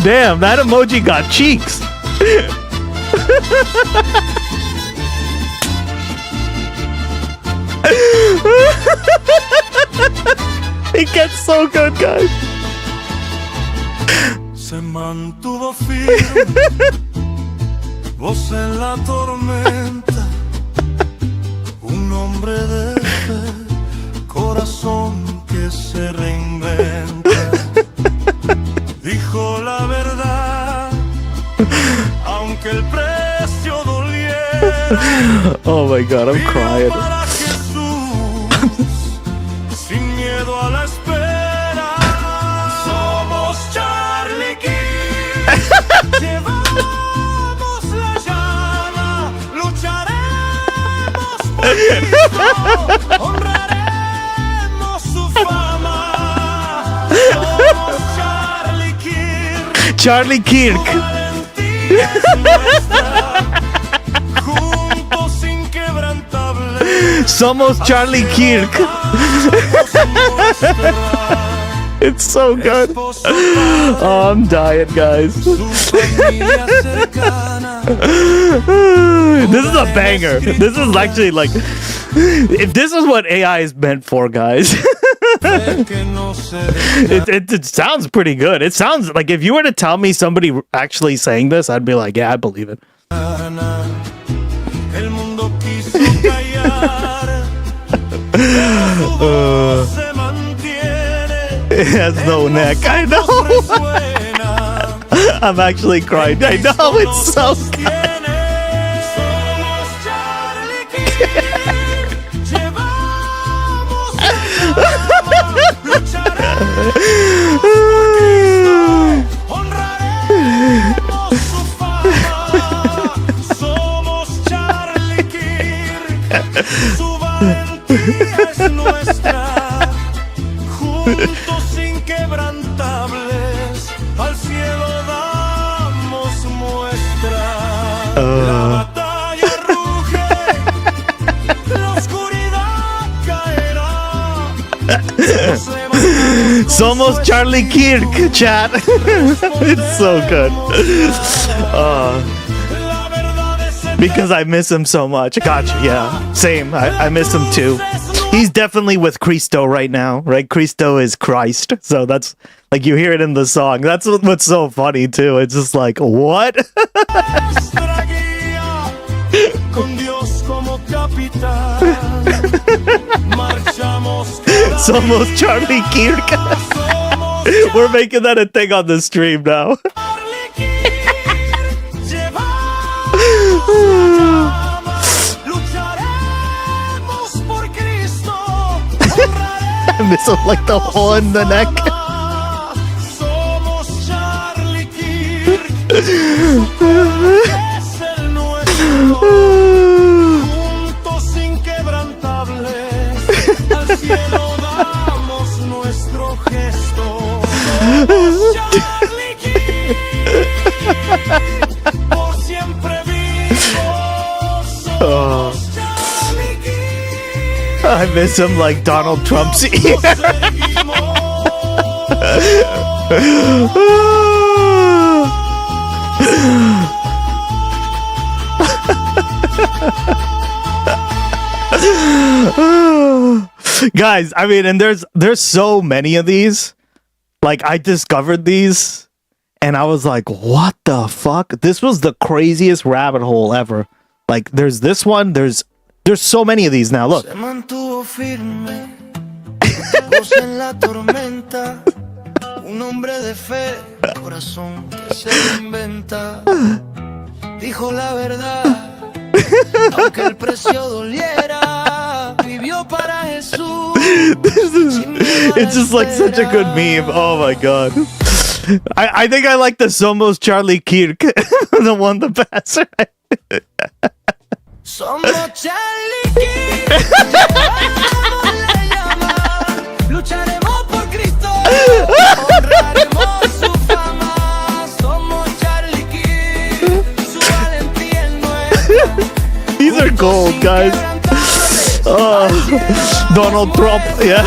Damn, that emoji got cheeks. It gets so good, guys. Se mantuvo firme, voz en la tormenta, un hombre de fe, corazón que se reinventa. Dijo la verdad, aunque el precio doliera. Oh my god, I'm crying. Sin miedo a la espera, somos Charlie Kirk. Llevamos la llama, lucharemos por Cristo, honraremos su fama. Somos Charlie Kirk. Charlie Kirk. Valentía es nuestra, juntos inquebrantables. Somos Charlie Kirk. It's so good. Oh, I'm dying, guys. This is a banger. This is actually like, if this is what AI is meant for, guys. It sounds pretty good. It sounds like if you were to tell me somebody actually saying this, I'd be like, yeah, I believe it. It has no neck. I know. I'm actually crying. I know. It's so good. Su valentía es nuestra, juntos inquebrantables, al cielo damos muestra. La batalla ruge, la oscuridad caerá. Somos Charlie Kirk, chat. It's so good. Because I miss him so much. Gotcha, yeah. Same. I miss him too. He's definitely with Cristo right now, right? Cristo is Christ. So that's like you hear it in the song. That's what's so funny too. It's just like, what? Somos Charlie Kirk. We're making that a thing on the stream now. I miss him like the hole in the neck. Juntos inquebrantables, al cielo damos nuestro gesto. Somos Charlie Kirk, por siempre vivos. Somos Charlie Kirk. I miss him like Donald Trump's ear. Guys, I mean, and there's so many of these. Like, I discovered these and I was like, what the fuck? This was the craziest rabbit hole ever. Like, there's this one, there's so many of these now. Look. Se mantuvo firme, voz en la tormenta, un hombre de fe, corazón que se inventa, dijo la verdad, aunque el precio doliera, vivió para Jesús. It's just like such a good meme. Oh my god. I think I like the Somos Charlie Kirk, the one the best. Somos Charlie Kirk, llevamos la llama, lucharemos por Cristo, honraremos su fama. Somos Charlie Kirk, su valentía es nuestra. These are gold, guys. Oh, Donald Trump, yeah.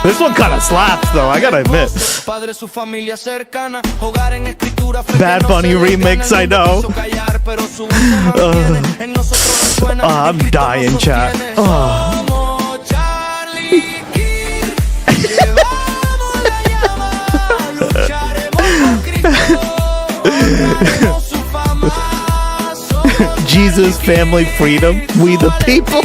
This one kind of slaps, though, I gotta admit. Bad Bunny remix, I know. I'm dying, chat. Jesus, family, freedom, we the people.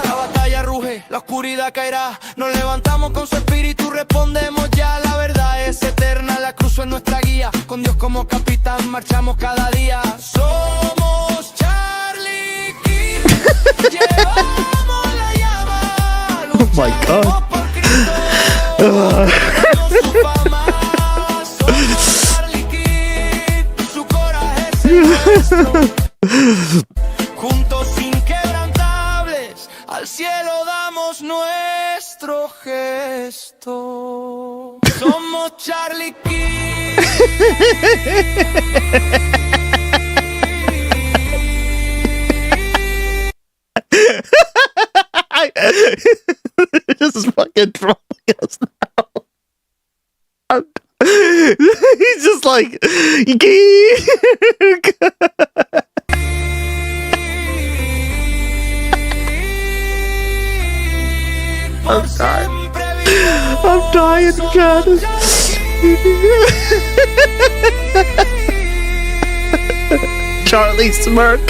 La batalla ruge, la oscuridad caerá. Nos levantamos con su espíritu, respondemos ya. La verdad es eterna, la cruz es nuestra guía. Con Dios como capitán, marchamos cada día. Somos Charlie Kirk, llevamos la llama. Oh my god. Juntos inquebrantables, al cielo damos nuestro gesto. Somos Charlie Kirk. This is fucking trolling us now. He's just like, I'm dying, Chad. Charlie smirk.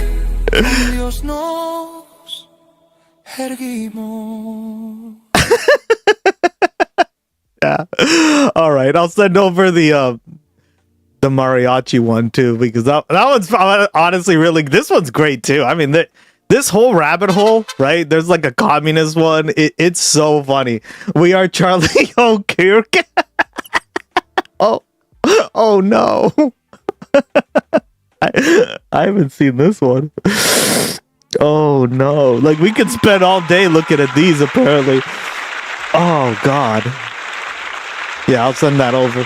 Dios nos erguimos. Yeah. All right. I'll send over the mariachi one too, because that one's honestly really, this one's great too. I mean, this whole rabbit hole, right? There's like a communist one. It's so funny. We are Charlie O'Kirk. Oh no. I haven't seen this one. Oh no. Like, we could spend all day looking at these apparently. Oh God. Yeah, I'll send that over.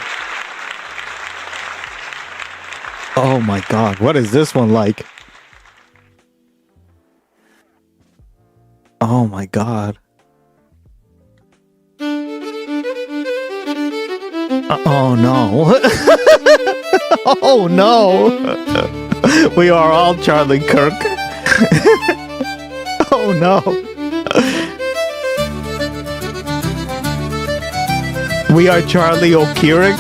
Oh my God. What is this one like? Oh my God. Oh no. Oh no. We are all Charlie Kirk. Oh no. We are Charlie O'Kirk.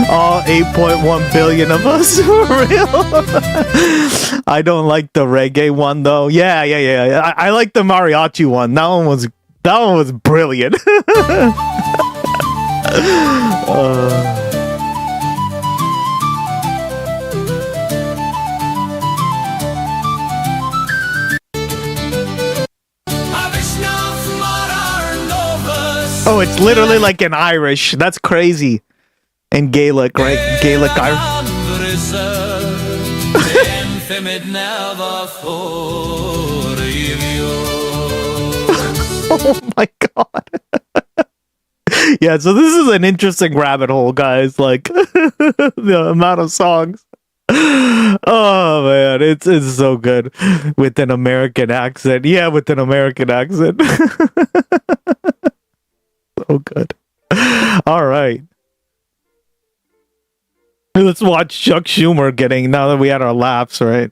All 8.1 billion of us, for real. I don't like the reggae one though. Yeah. I like the mariachi one. That one was brilliant. Oh, it's literally like in Irish. That's crazy. And Gaelic, right? Gaelic Irish. Oh my God. Yeah, so this is an interesting rabbit hole, guys. Like, the amount of songs. Oh man, it's so good with an American accent. Yeah, with an American accent. So good. All right. Let's watch Chuck Schumer now that we had our laughs, right?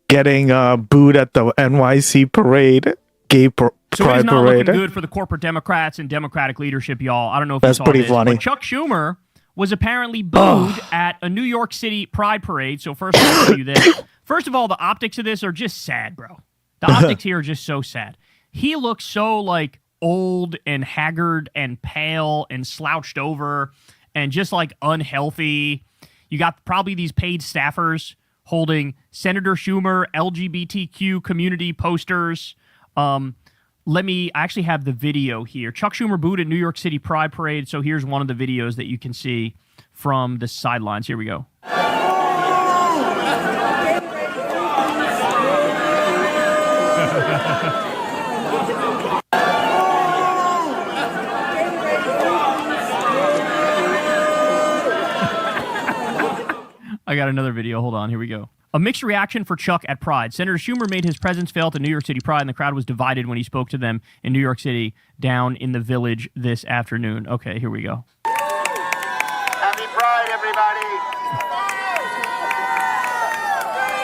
Getting booed at the NYC parade, gay pride So it's not parade. looking good for the corporate Democrats and Democratic leadership, y'all. I don't know if That's you saw pretty this, funny. but Chuck Schumer was apparently booed at a New York City pride parade. So first, I'll tell you this. First of all, the optics of this are just sad, bro. The optics here are just so sad. He looks so, like, old and haggard and pale and slouched over and just, like, unhealthy. You got probably these paid staffers holding Senator Schumer LGBTQ community posters. I actually have the video here. Chuck Schumer booed at New York City Pride Parade. So here's one of the videos that you can see from the sidelines. Here we go. I got another video. Hold on. Here we go. A mixed reaction for Chuck at Pride. Senator Schumer made his presence felt at New York City Pride, and the crowd was divided when he spoke to them in New York City down in the Village this afternoon. Okay, here we go. Happy Pride, everybody.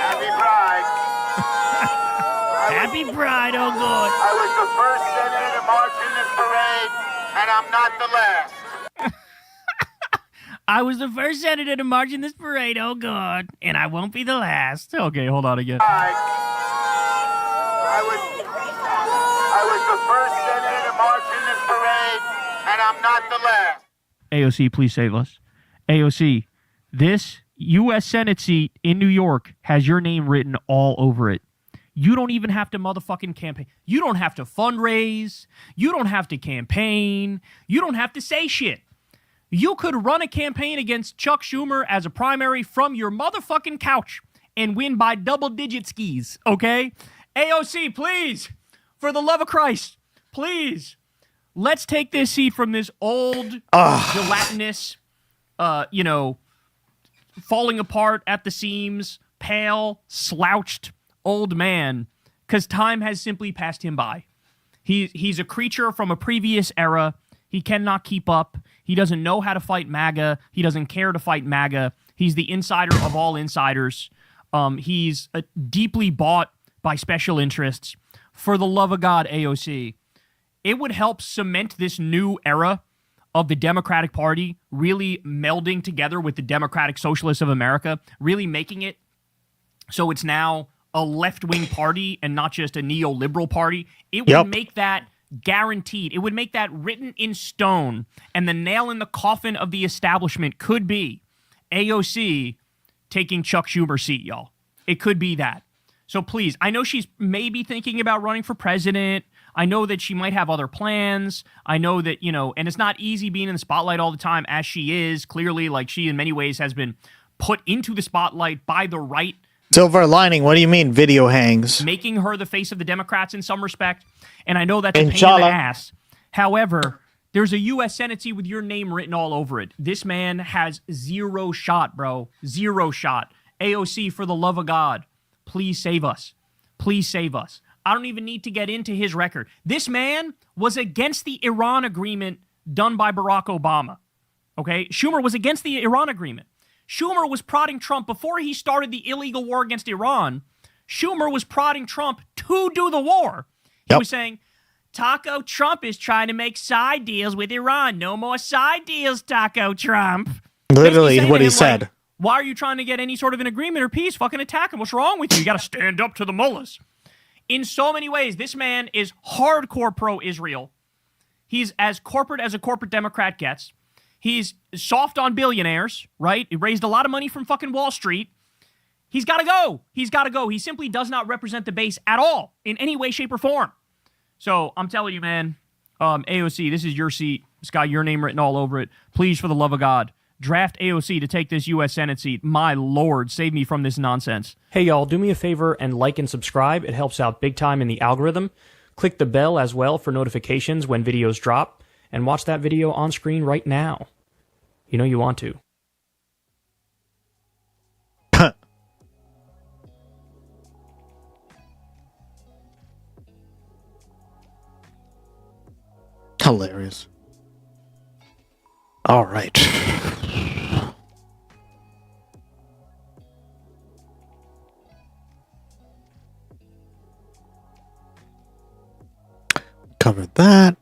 Happy Pride. Happy Pride, oh God. I was the first senator to march in this parade, and I'm not the last. I was the first senator to march in this parade, oh God, and I won't be the last. Okay, hold on again. I was the first senator to march in this parade, and I'm not the last. AOC, please save us. AOC, this U.S. Senate seat in New York has your name written all over it. You don't even have to motherfucking campaign. You don't have to fundraise. You don't have to campaign. You don't have to say shit. You could run a campaign against Chuck Schumer as a primary from your motherfucking couch and win by double-digit skis, okay? AOC, please, for the love of Christ, please, let's take this seat from this old, gelatinous, falling apart at the seams, pale, slouched old man, because time has simply passed him by. He's a creature from a previous era. He cannot keep up. He doesn't know how to fight MAGA. He doesn't care to fight MAGA. He's the insider of all insiders. He's deeply bought by special interests. For the love of God, AOC, it would help cement this new era of the Democratic Party really melding together with the Democratic Socialists of America, really making it so it's now a left-wing party and not just a neoliberal party, it would make that guaranteed. It would make that written in stone, and the nail in the coffin of the establishment could be AOC taking Chuck Schumer's seat, y'all. It could be that. So please, I know she's maybe thinking about running for president. I know that she might have other plans. I know that, and it's not easy being in the spotlight all the time, as she is. Clearly, like, she in many ways has been put into the spotlight by the right. Silver lining, what do you mean video hangs? Making her the face of the Democrats in some respect. And I know that's a pain in the ass. However, there's a U.S. Senate seat with your name written all over it. This man has zero shot, bro. Zero shot. AOC, for the love of God, please save us. Please save us. I don't even need to get into his record. This man was against the Iran agreement done by Barack Obama. Okay? Schumer was against the Iran agreement. Schumer was prodding Trump before he started the illegal war against Iran. Schumer was prodding Trump to do the war. He was saying, Taco Trump is trying to make side deals with Iran. No more side deals, Taco Trump. Literally what he said. Like, why are you trying to get any sort of an agreement or peace? Fucking attack him. What's wrong with you? You got to stand up to the mullahs. In so many ways, this man is hardcore pro-Israel. He's as corporate as a corporate Democrat gets. He's soft on billionaires, right? He raised a lot of money from fucking Wall Street. He's got to go. He's got to go. He simply does not represent the base at all in any way, shape, or form. So I'm telling you, man, AOC, this is your seat. It's got your name written all over it. Please, for the love of God, draft AOC to take this U.S. Senate seat. My Lord, save me from this nonsense. Hey, y'all, do me a favor and like and subscribe. It helps out big time in the algorithm. Click the bell as well for notifications when videos drop. And watch that video on screen right now. You know you want to. Hilarious. All right. Covered that.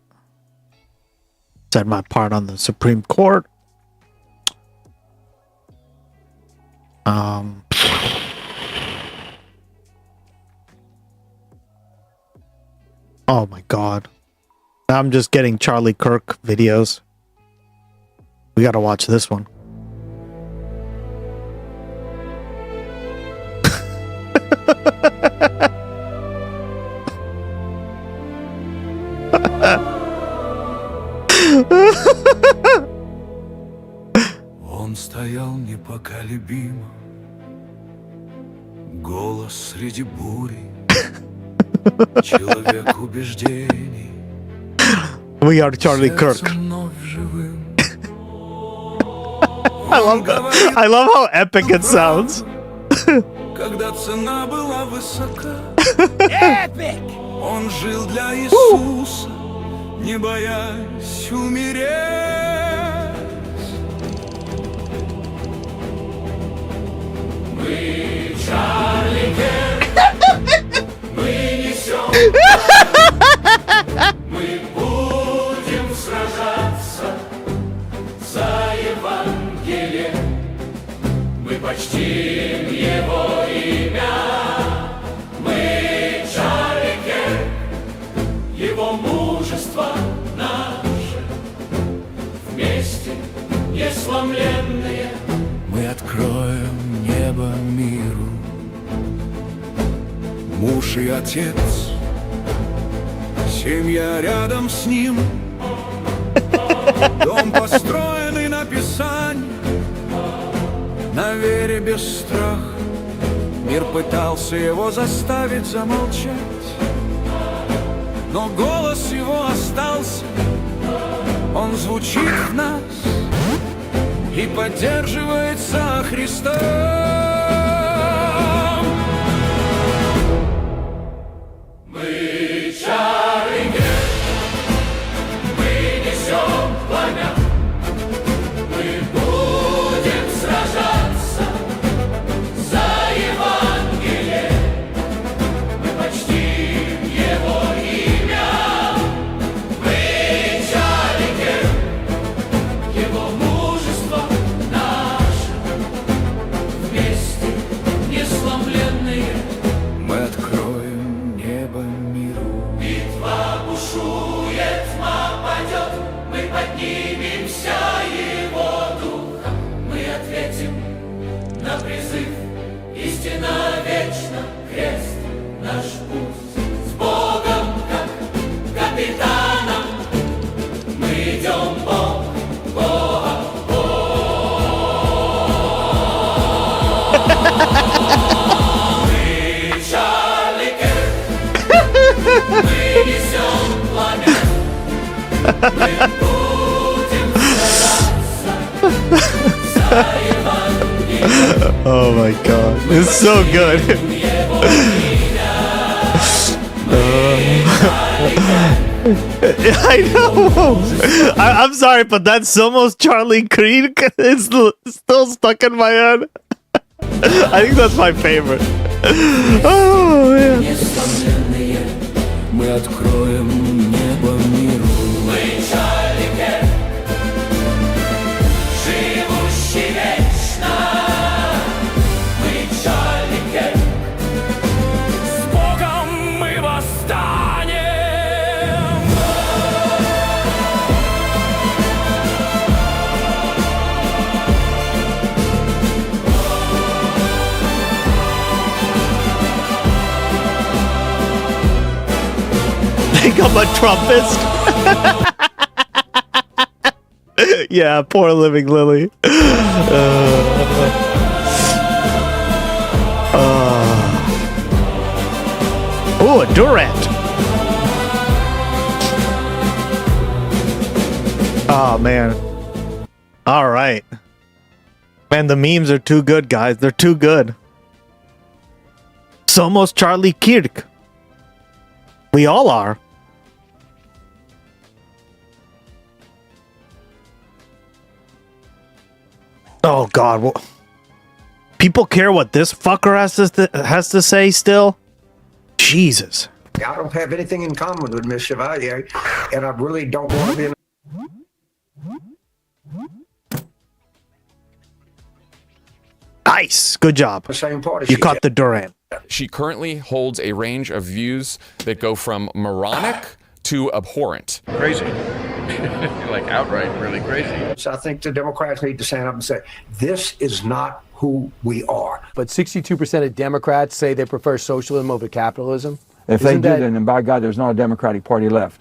Said my part on the Supreme Court. Oh my God. I'm just getting Charlie Kirk videos. We gotta watch this one. Он стоял непоколебимо, голос среди бури, человек убеждений. We are Charlie Kirk. I love how epic it sounds. Когда цена была высока, Epic! Он жил для Иисуса, не боясь умереть. Мы Чарли Кирк, мы несем, мы будем сражаться за Евангелие, мы почтим его имя. Мы Чарли Кирк, его мужество наше, вместе несломленные. Мы откроем небо миру, муж и отец, семья рядом с ним, дом построенный на Писании, на вере без страха. Мир пытался его заставить замолчать, но голос его остался, он звучит в нас и поддерживается Христом. Мы Чарли Кирк, мы несем пламя, мы будем сражаться за Евангелие, мы почтим его имя. Мы Чарли Кирк, его мужество наше, вместе Поднимемся его духом, мы ответим на призыв. Истина вечна, крест наш путь. С Богом, как капитаном, мы идем Бог, Бога, Мы Чарли Кирк, мы несем пламя. Мы будем стараться за Евангелие. Oh my god, it's so good. I know. I'm sorry, but that's almost Charlie Creed. It's still stuck in my head. I think that's my favorite. Oh man. Мы откроем небо миру. Мы Чарли Кирк, живущий вечно. Мы Чарли Кирк, с Богом мы восстанем. Think I'm a Trumpist? Yeah, poor living Lily. Oh, a Durant. Oh, man. All right. Man, the memes are too good, guys. They're too good. Somos Charlie Kirk. We all are. Oh God! People care what this fucker has to say still. Jesus. I don't have anything in common with Miss Chevalier, and I really don't want to be in. Nice, good job. The same party. You caught the Durant. She currently holds a range of views that go from moronic to abhorrent. Crazy. Like outright really crazy. So I think the Democrats need to stand up and say, this is not who we are. But 62% of Democrats say they prefer socialism over capitalism. If they do, then by God, there's not a Democratic Party left.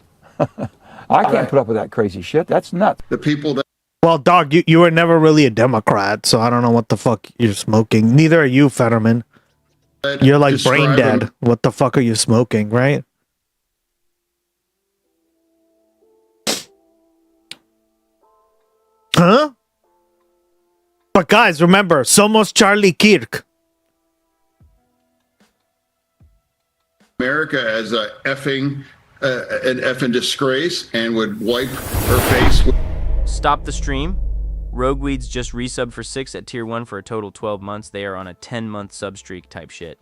I can't put up with that crazy shit. That's nuts. The people that. Well, dog, you were never really a Democrat, so I don't know what the fuck you're smoking. Neither are you, Fetterman. You're like brain dead. What the fuck are you smoking, right? Huh? But guys, remember, somos Charlie Kirk. America as an effing disgrace and would wipe her face with. Stop the stream. Rogueweeds just resubbed for 6 at tier 1 for a total 12 months. They are on a 10-month sub streak type shit.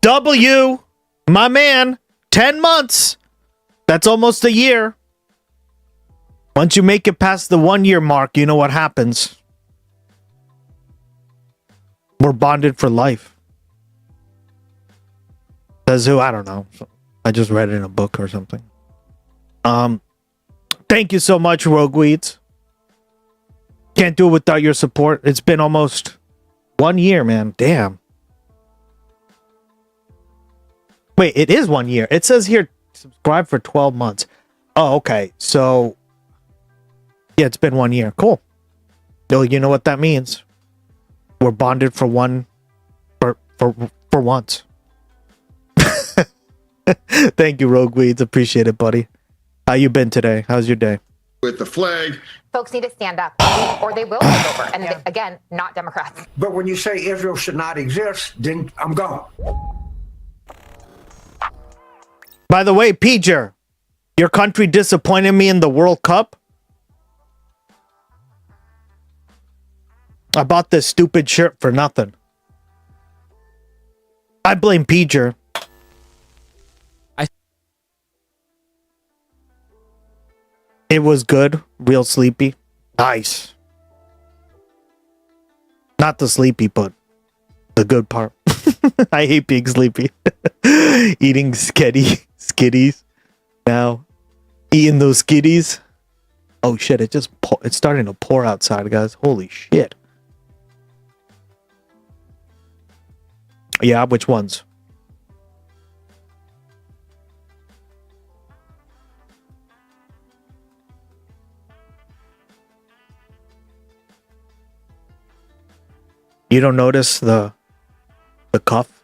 W, my man, 10 months. That's almost a year. Once you make it past the 1 year mark, you know what happens. We're bonded for life. Says who? I don't know. I just read it in a book or something. Thank you so much, Rogueweeds. Can't do it without your support. It's been almost 1 year, man. Damn. Wait, it is 1 year. It says here, subscribe for 12 months. Oh, okay. So, yeah, it's been 1 year. Cool. Well, you know what that means. We're bonded for once. Thank you, Rogueweeds. Appreciate it, buddy. How you been today? How's your day? With the flag. Folks need to stand up, or they will take over. And again, not Democrats. But when you say Israel should not exist, then I'm gone. By the way, Peter, your country disappointed me in the World Cup. I bought this stupid shirt for nothing. I blame Peter. It was good. Real sleepy. Nice. Not the sleepy, but the good part. I hate being sleepy. Eating skitties now. Eating those skitties. Oh shit! It's starting to pour outside, guys. Holy shit! Yeah, which ones? You don't notice the cuff?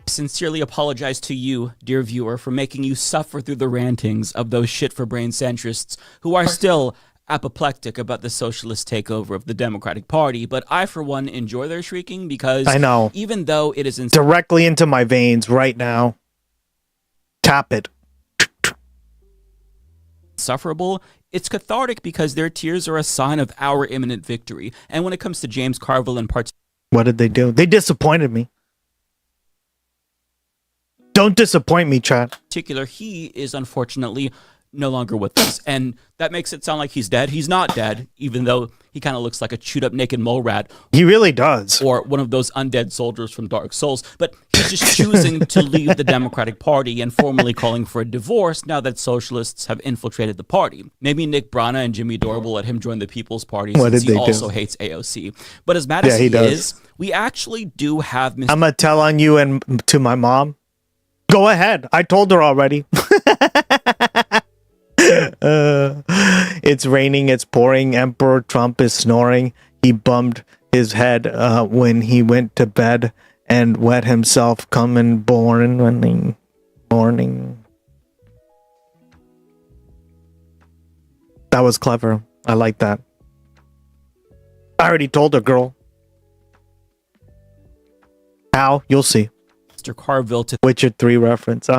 Sincerely apologize to you, dear viewer, for making you suffer through the rantings of those shit-for-brain centrists who are still apoplectic about the socialist takeover of the Democratic Party, but I, for one, enjoy their shrieking because I know. Even though it is directly into my veins right now. Tap it. insufferable, it's cathartic because their tears are a sign of our imminent victory. And when it comes to James Carville in particular, what did they do? They disappointed me. Don't disappoint me, Chad. He is unfortunately no longer with us. And that makes it sound like he's dead. He's not dead, even though he kind of looks like a chewed up naked mole rat. He really does. Or one of those undead soldiers from Dark Souls. But he's just choosing to leave the Democratic Party and formally calling for a divorce now that socialists have infiltrated the party. Maybe Nick Brana and Jimmy Dore will let him join the People's Party since he also hates AOC. But as mad as he is, we actually do have... I'm going to tell on you and to my mom. Go ahead. I told her already. It's raining. It's pouring. Emperor Trump is snoring. He bumped his head when he went to bed and wet himself coming morning. That was clever. I like that. I already told her, girl. How? You'll see. Mr. Carville to Witcher 3 reference.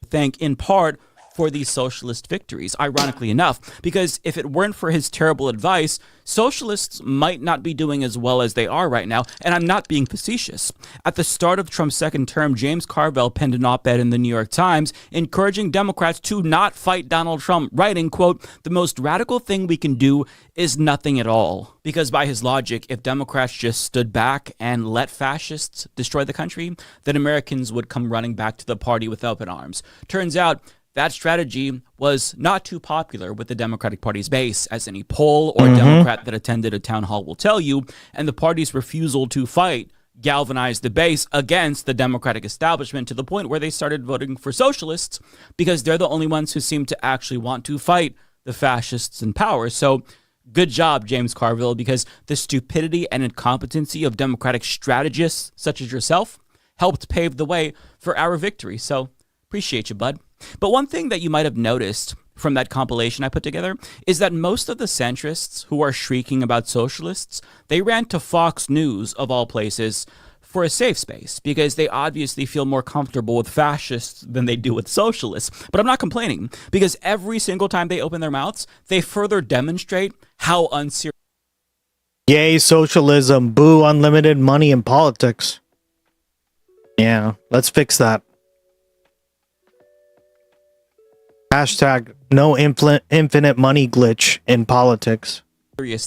thank in part for these socialist victories, ironically enough, because if it weren't for his terrible advice, socialists might not be doing as well as they are right now, and I'm not being facetious. At the start of Trump's second term, James Carville penned an op-ed in the New York Times encouraging Democrats to not fight Donald Trump, writing, quote, "The most radical thing we can do is nothing at all." Because by his logic, if Democrats just stood back and let fascists destroy the country, then Americans would come running back to the party with open arms. Turns out, that strategy was not too popular with the Democratic Party's base, as any poll or Democrat that attended a town hall will tell you, and the party's refusal to fight galvanized the base against the Democratic establishment to the point where they started voting for socialists because they're the only ones who seem to actually want to fight the fascists in power. So good job, James Carville, because the stupidity and incompetency of Democratic strategists such as yourself helped pave the way for our victory. So appreciate you, bud. But one thing that you might have noticed from that compilation I put together is that most of the centrists who are shrieking about socialists, they ran to Fox News, of all places, for a safe space because they obviously feel more comfortable with fascists than they do with socialists. But I'm not complaining because every single time they open their mouths, they further demonstrate how unserious. Yay, socialism. Boo, unlimited money in politics. Yeah, let's fix that. Hashtag no infinite money glitch in politics.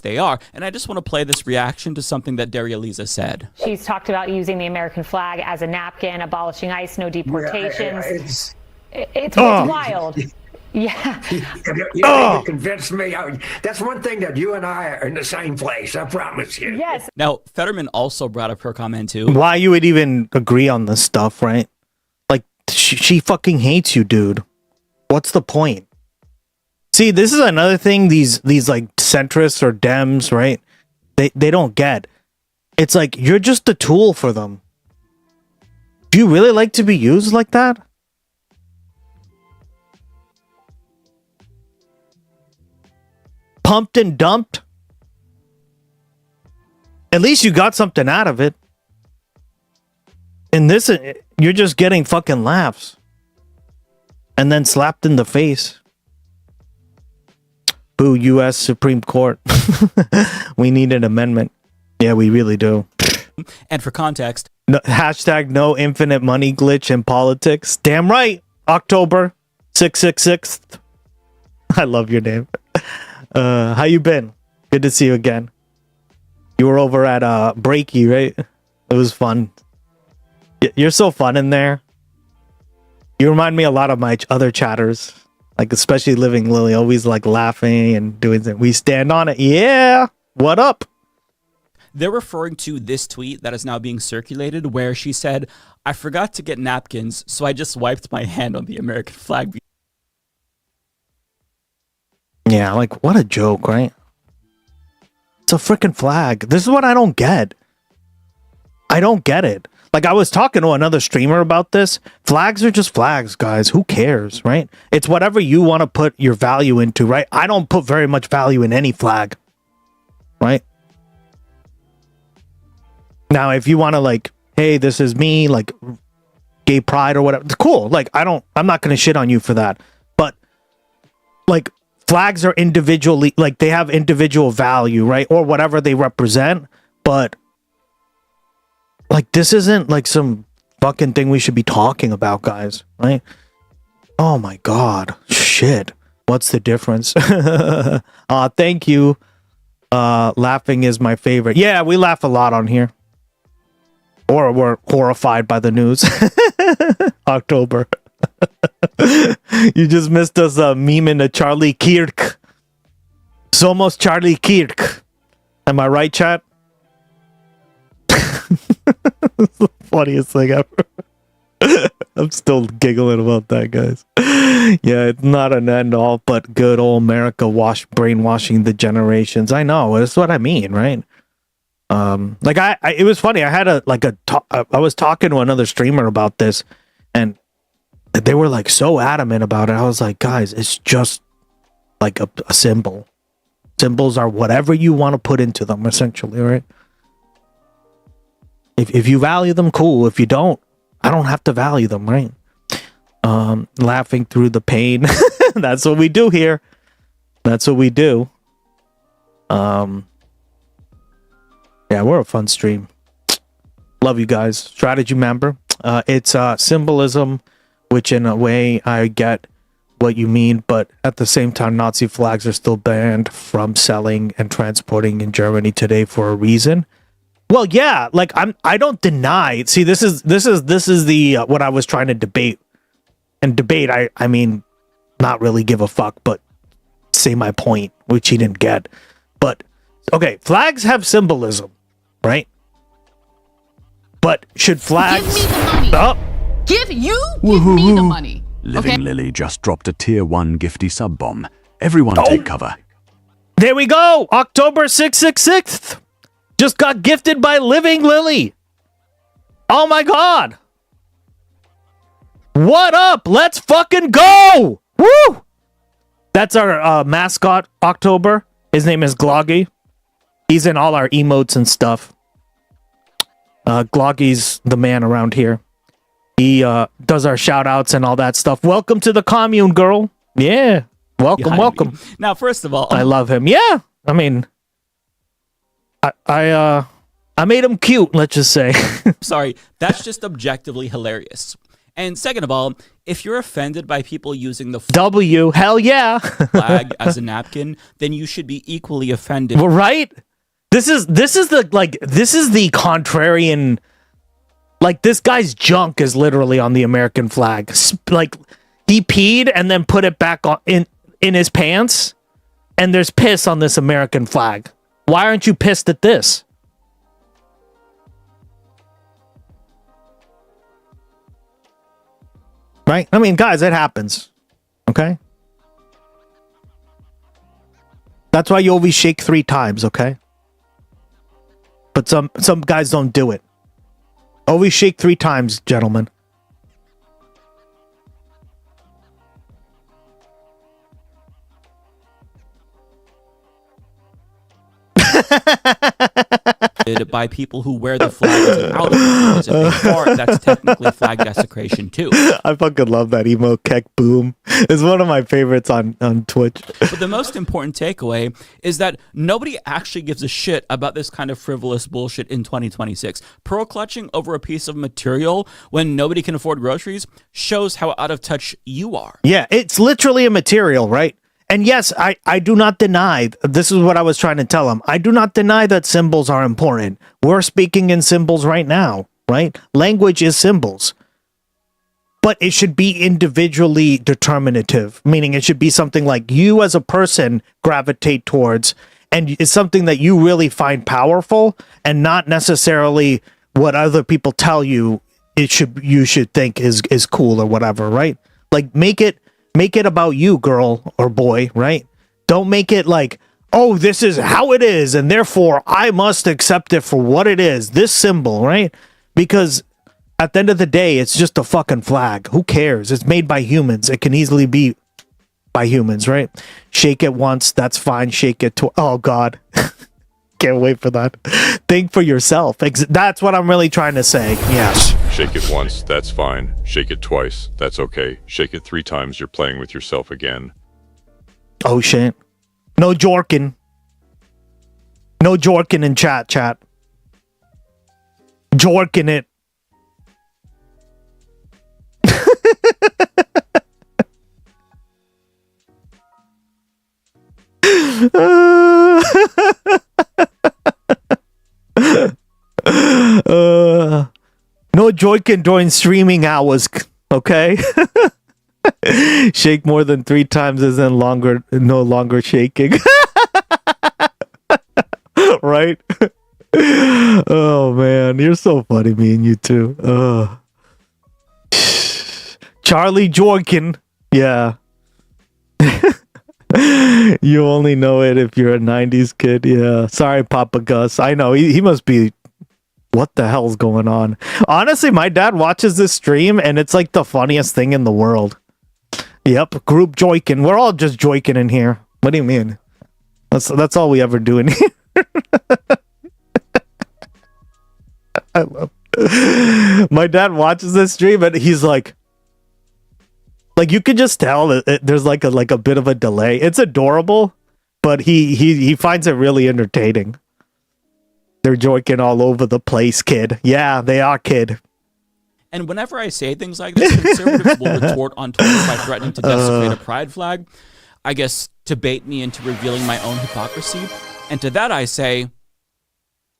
They are. And I just want to play this reaction to something that Daria Lisa said. She's talked about using the American flag as a napkin, abolishing ICE, no deportations. It's wild. Yeah. You convinced me. That's one thing that you and I are in the same place. I promise you. Yes. Now, Fetterman also brought up her comment too. Why you would even agree on this stuff, right? Like, she fucking hates you, dude. What's the point? See, this is another thing these like centrists or Dems, right? They don't get. It's like you're just a tool for them. Do you really like to be used like that? Pumped and dumped? At least you got something out of it. In this, you're just getting fucking laughs. And then slapped in the face. Boo, U.S. Supreme Court. We need an amendment. Yeah, we really do. And for context. No, hashtag no infinite money glitch in politics. Damn right. October 666. I love your name. How you been? Good to see you again. You were over at Breaky, right? It was fun. You're so fun in there. You remind me a lot of my other chatters. Like, especially Living Lily, always like laughing and doing things. We stand on it. Yeah. What up? They're referring to this tweet that is now being circulated where she said, "I forgot to get napkins, so I just wiped my hand on the American flag." Yeah, like, what a joke, right? It's a freaking flag. This is what I don't get. I don't get it. Like, I was talking to another streamer about this. Flags are just flags, guys. Who cares, right? It's whatever you want to put your value into, right? I don't put very much value in any flag, right? Now, if you want to, like, hey, this is me, like, gay pride or whatever, cool. Like, I'm not going to shit on you for that. But, like, flags are individually, like, they have individual value, right? Or whatever they represent. But, like, this isn't, like, some fucking thing we should be talking about, guys, right? Oh, my God. Shit. What's the difference? Thank you. Laughing is my favorite. Yeah, we laugh a lot on here. Or we're horrified by the news. October. You just missed us memeing to Charlie Kirk. Somos Charlie Kirk. Am I right, chat? It's the funniest thing ever. I'm still giggling about that, guys. Yeah, it's not an end all, but good old America brainwashing the generations. I know, that's what I mean, right? Like it was funny. I had I was talking to another streamer about this, and they were like so adamant about it. I was like, guys, it's just like a symbol. Symbols are whatever you want to put into them, essentially, right? If you value them, cool. If you don't, I don't have to value them, right? Laughing through the pain. That's what we do here. That's what we do. Yeah, we're a fun stream. Love you guys. Strategy member. It's symbolism, which in a way I get what you mean, but at the same time, Nazi flags are still banned from selling and transporting in Germany today for a reason. Well, yeah, like I don't deny. See, this is the what I was trying to debate. And debate, I mean, not really give a fuck, but say my point, which he didn't get. But okay, flags have symbolism, right? But should flags Give me the money. Give me the money. Living Lily just dropped a tier 1 gifty sub bomb. Everyone take cover. There we go. October 666th. Just got gifted by Living Lily. Oh my God. What up? Let's fucking go. Woo! That's our mascot, October. His name is Gloggy. He's in all our emotes and stuff. Gloggy's the man around here. He does our shout outs and all that stuff. Welcome to the commune, girl. Yeah. Welcome. Now, first of all, I love him. Yeah. I mean, I made him cute, let's just say. Sorry, that's just objectively hilarious. And second of all, if you're offended by people using the hell yeah, flag as a napkin, then you should be equally offended. Well, right? This is the contrarian. Like, this guy's junk is literally on the American flag. Like, he peed and then put it back on in his pants, and there's piss on this American flag. Why aren't you pissed at this? Right? I mean, guys, it happens. Okay? That's why you always shake 3 times, okay? But some guys don't do it. Always shake 3 times, gentlemen. By people who wear the flag as an outfit. If they are, that's technically flag desecration too. I fucking love that emo keck boom. It's one of my favorites on Twitch. But the most important takeaway is that nobody actually gives a shit about this kind of frivolous bullshit in 2026. Pearl clutching over a piece of material when nobody can afford groceries shows how out of touch you are. Yeah, it's literally a material, right? And yes, I do not deny, this is what I was trying to tell him. I do not deny that symbols are important. We're speaking in symbols right now, right? Language is symbols. but it should be individually determinative, meaning it should be something like you as a person gravitate towards, and it's something that you really find powerful, and not necessarily what other people tell you you should think is cool or whatever, right? Like make it about you, girl or boy, right? Don't make it like, oh, this is how it is, and therefore I must accept it for what it is, this symbol, right? Because at the end of the day, it's just a fucking flag. Who cares? It's made by humans. It can easily be by humans, right? Shake it once, that's fine. Shake it twice. Oh, God. Can't wait for that. Think for yourself. That's what I'm really trying to say. Yes. Shake it once, that's fine. Shake it twice, that's okay. Shake it 3 times, you're playing with yourself again. Oh, shit. No jorking. No jorking in chat. Jorking it. No joking during streaming hours, okay? Shake more than 3 times isn't no longer shaking. Right? Oh man, you're so funny, me and you too. Charlie Jorkin. Yeah. You only know it if you're a 90s kid. Yeah. Sorry, Papa Gus. I know. He must be... What the hell's going on? Honestly, my dad watches this stream, and it's like the funniest thing in the world. Yep. Group joiking. We're all just joiking in here. What do you mean? That's all we ever do in here. I love it. My dad watches this stream, and he's like... Like, you could just tell that there's like a bit of a delay. It's adorable, but he finds it really entertaining. They're joking all over the place, kid. Yeah, they are, kid. And whenever I say things like this, conservatives will retort on Twitter by threatening to desecrate a pride flag, I guess to bait me into revealing my own hypocrisy. And to that I say,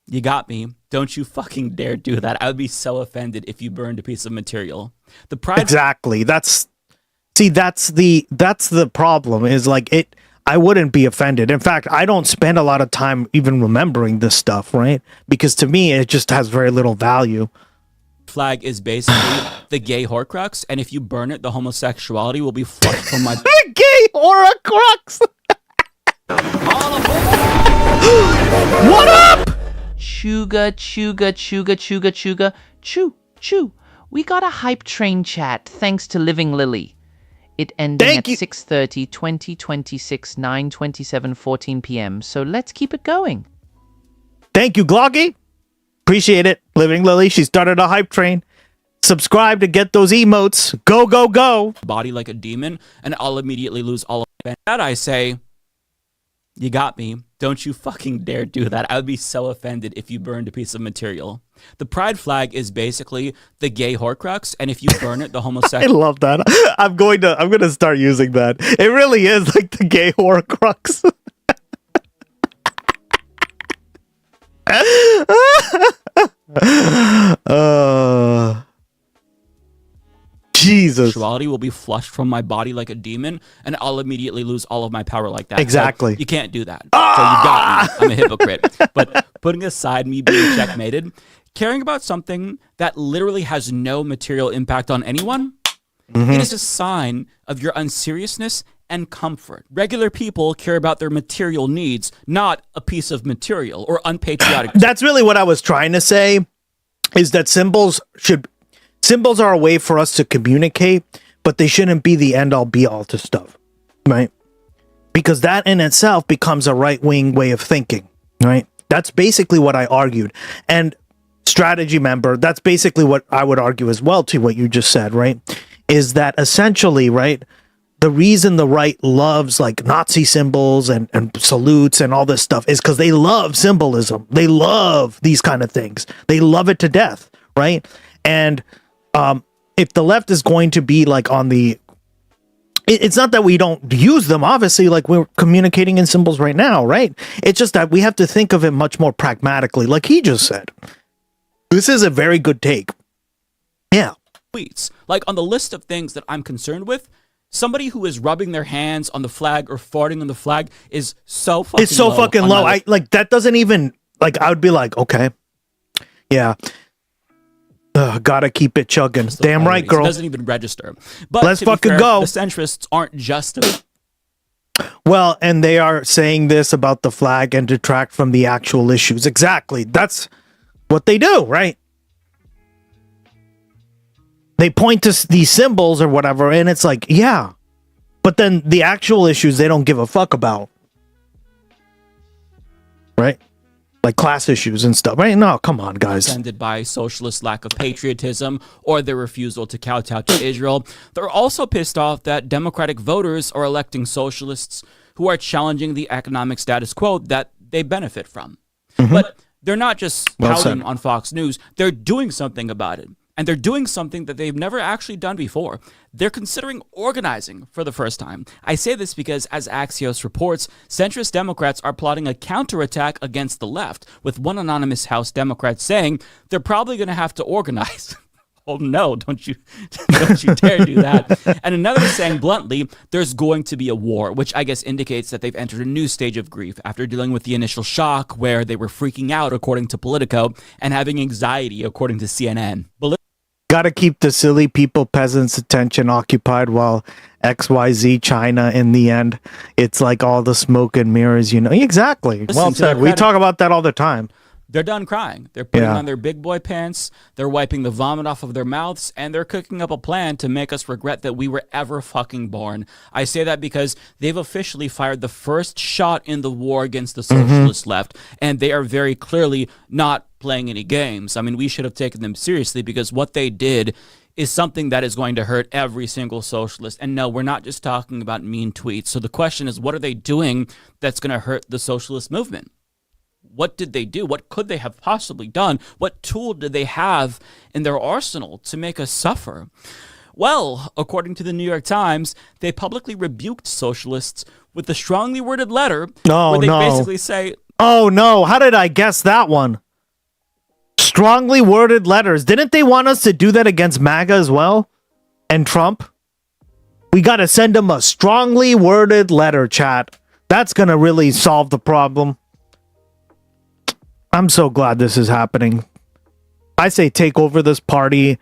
you got me. Don't you fucking dare do that. I would be so offended if you burned a piece of material. The pride... Exactly. That's the problem, is like it. I wouldn't be offended. In fact, I don't spend a lot of time even remembering this stuff, right? Because to me, it just has very little value. Flag is basically the gay Horcrux, and if you burn it, the homosexuality will be flushed from my... The gay Horcrux! What up? Chuga, chew. We got a hype train chat thanks to Living Lily. It ending at 6:30, 2026, 9:27, 14 p.m. So let's keep it going. Thank you, Gloggy. Appreciate it. Living Lily, she started a hype train. Subscribe to get those emotes. Go, go, go. Body like a demon, and I'll immediately lose all of my... That I say, you got me. Don't you fucking dare do that. I would be so offended if you burned a piece of material. The pride flag is basically the gay Horcrux, and if you burn it, the homosexual... I love that. I'm going to start using that. It really is like the gay Horcrux. Jesus. Sexuality will be flushed from my body like a demon, and I'll immediately lose all of my power like that. Exactly. So you can't do that. So you got me. I'm a hypocrite. But putting aside me being checkmated, caring about something that literally has no material impact on anyone, it is a sign of your unseriousness and comfort. Regular people care about their material needs, not a piece of material or unpatriotic. That's really what I was trying to say, is that symbols are a way for us to communicate, but they shouldn't be the end-all be-all to stuff, right? Because that in itself becomes a right-wing way of thinking, right? That's basically what I argued. And strategy member, that's basically what I would argue as well to what you just said, right? Is that essentially, right, the reason the right loves like Nazi symbols and salutes and all this stuff is because they love symbolism. They love these kind of things. They love it to death, right? And if the left is going to be like on the... It's not that we don't use them, obviously, like we're communicating in symbols right now, right? It's just that we have to think of it much more pragmatically, like he just said. This is a very good take. Yeah. tweets. Like on the list of things that I'm concerned with, somebody who is rubbing their hands on the flag or farting on the flag is so fucking low. It's so fucking low. I like that doesn't even like I would be like, okay. Yeah. Gotta keep it chugging. Damn right, girl. It doesn't even register. But let's to be fucking fair, go. The centrists aren't just well, and they are saying this about the flag and detract from the actual issues. Exactly. That's what they do, right? They point to these symbols or whatever, and it's like, yeah. But then the actual issues they don't give a fuck about. Right? Like class issues and stuff, right? No, come on, guys. Offended by socialist lack of patriotism or their refusal to kowtow to Israel. They're also pissed off that Democratic voters are electing socialists who are challenging the economic status quo that they benefit from. But they're not just pouting on Fox News. They're doing something about it. And they're doing something that they've never actually done before. They're considering organizing for the first time. I say this because, as Axios reports, centrist Democrats are plotting a counterattack against the left, with one anonymous House Democrat saying they're probably going to have to organize. Oh no, don't you dare do that. And another saying bluntly, there's going to be a war, which I guess indicates that they've entered a new stage of grief after dealing with the initial shock where they were freaking out, according to Politico, and having anxiety, according to CNN. Gotta keep the silly people, peasants' attention occupied while XYZ China in the end. It's like all the smoke and mirrors, you know. Exactly. Well said. We talk about that all the time. They're done crying. They're putting on their big boy pants. They're wiping the vomit off of their mouths, and they're cooking up a plan to make us regret that we were ever fucking born. I say that because they've officially fired the first shot in the war against the socialist left, and they are very clearly not playing any games. I mean, we should have taken them seriously because what they did is something that is going to hurt every single socialist. And no, we're not just talking about mean tweets. So the question is, what are they doing that's going to hurt the socialist movement? What did they do? What could they have possibly done? What tool did they have in their arsenal to make us suffer? Well, according to the New York Times, they publicly rebuked socialists with a strongly worded letter where they basically say, oh no, how did I guess that one? Strongly worded letters. Didn't they want us to do that against MAGA as well? And Trump? We got to send them a strongly worded letter, chat. That's going to really solve the problem. I'm so glad this is happening. I say take over this party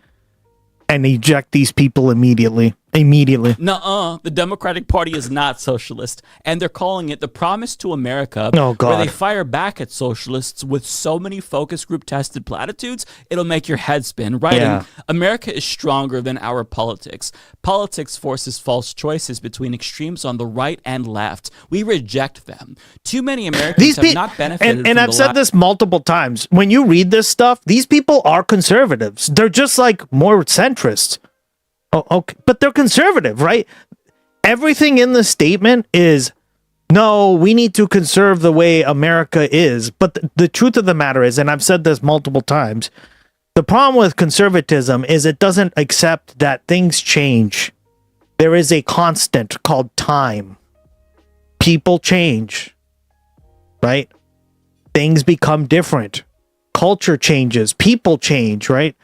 and eject these people immediately. Immediately. Nuh-uh. The Democratic Party is not socialist, and they're calling it the Promise to America, where they fire back at socialists with so many focus group tested platitudes, it'll make your head spin. Writing, America is stronger than our politics. Politics forces false choices between extremes on the right and left. We reject them. Too many Americans have not benefited and I've said this multiple times. When you read this stuff, these people are conservatives. They're just like more centrists. Oh, okay. But they're conservative, right? Everything in the statement is, no, we need to conserve the way America is. But the truth of the matter is, and I've said this multiple times, the problem with conservatism is it doesn't accept that things change. There is a constant called time. People change, right? Things become different. Culture changes. People change, right?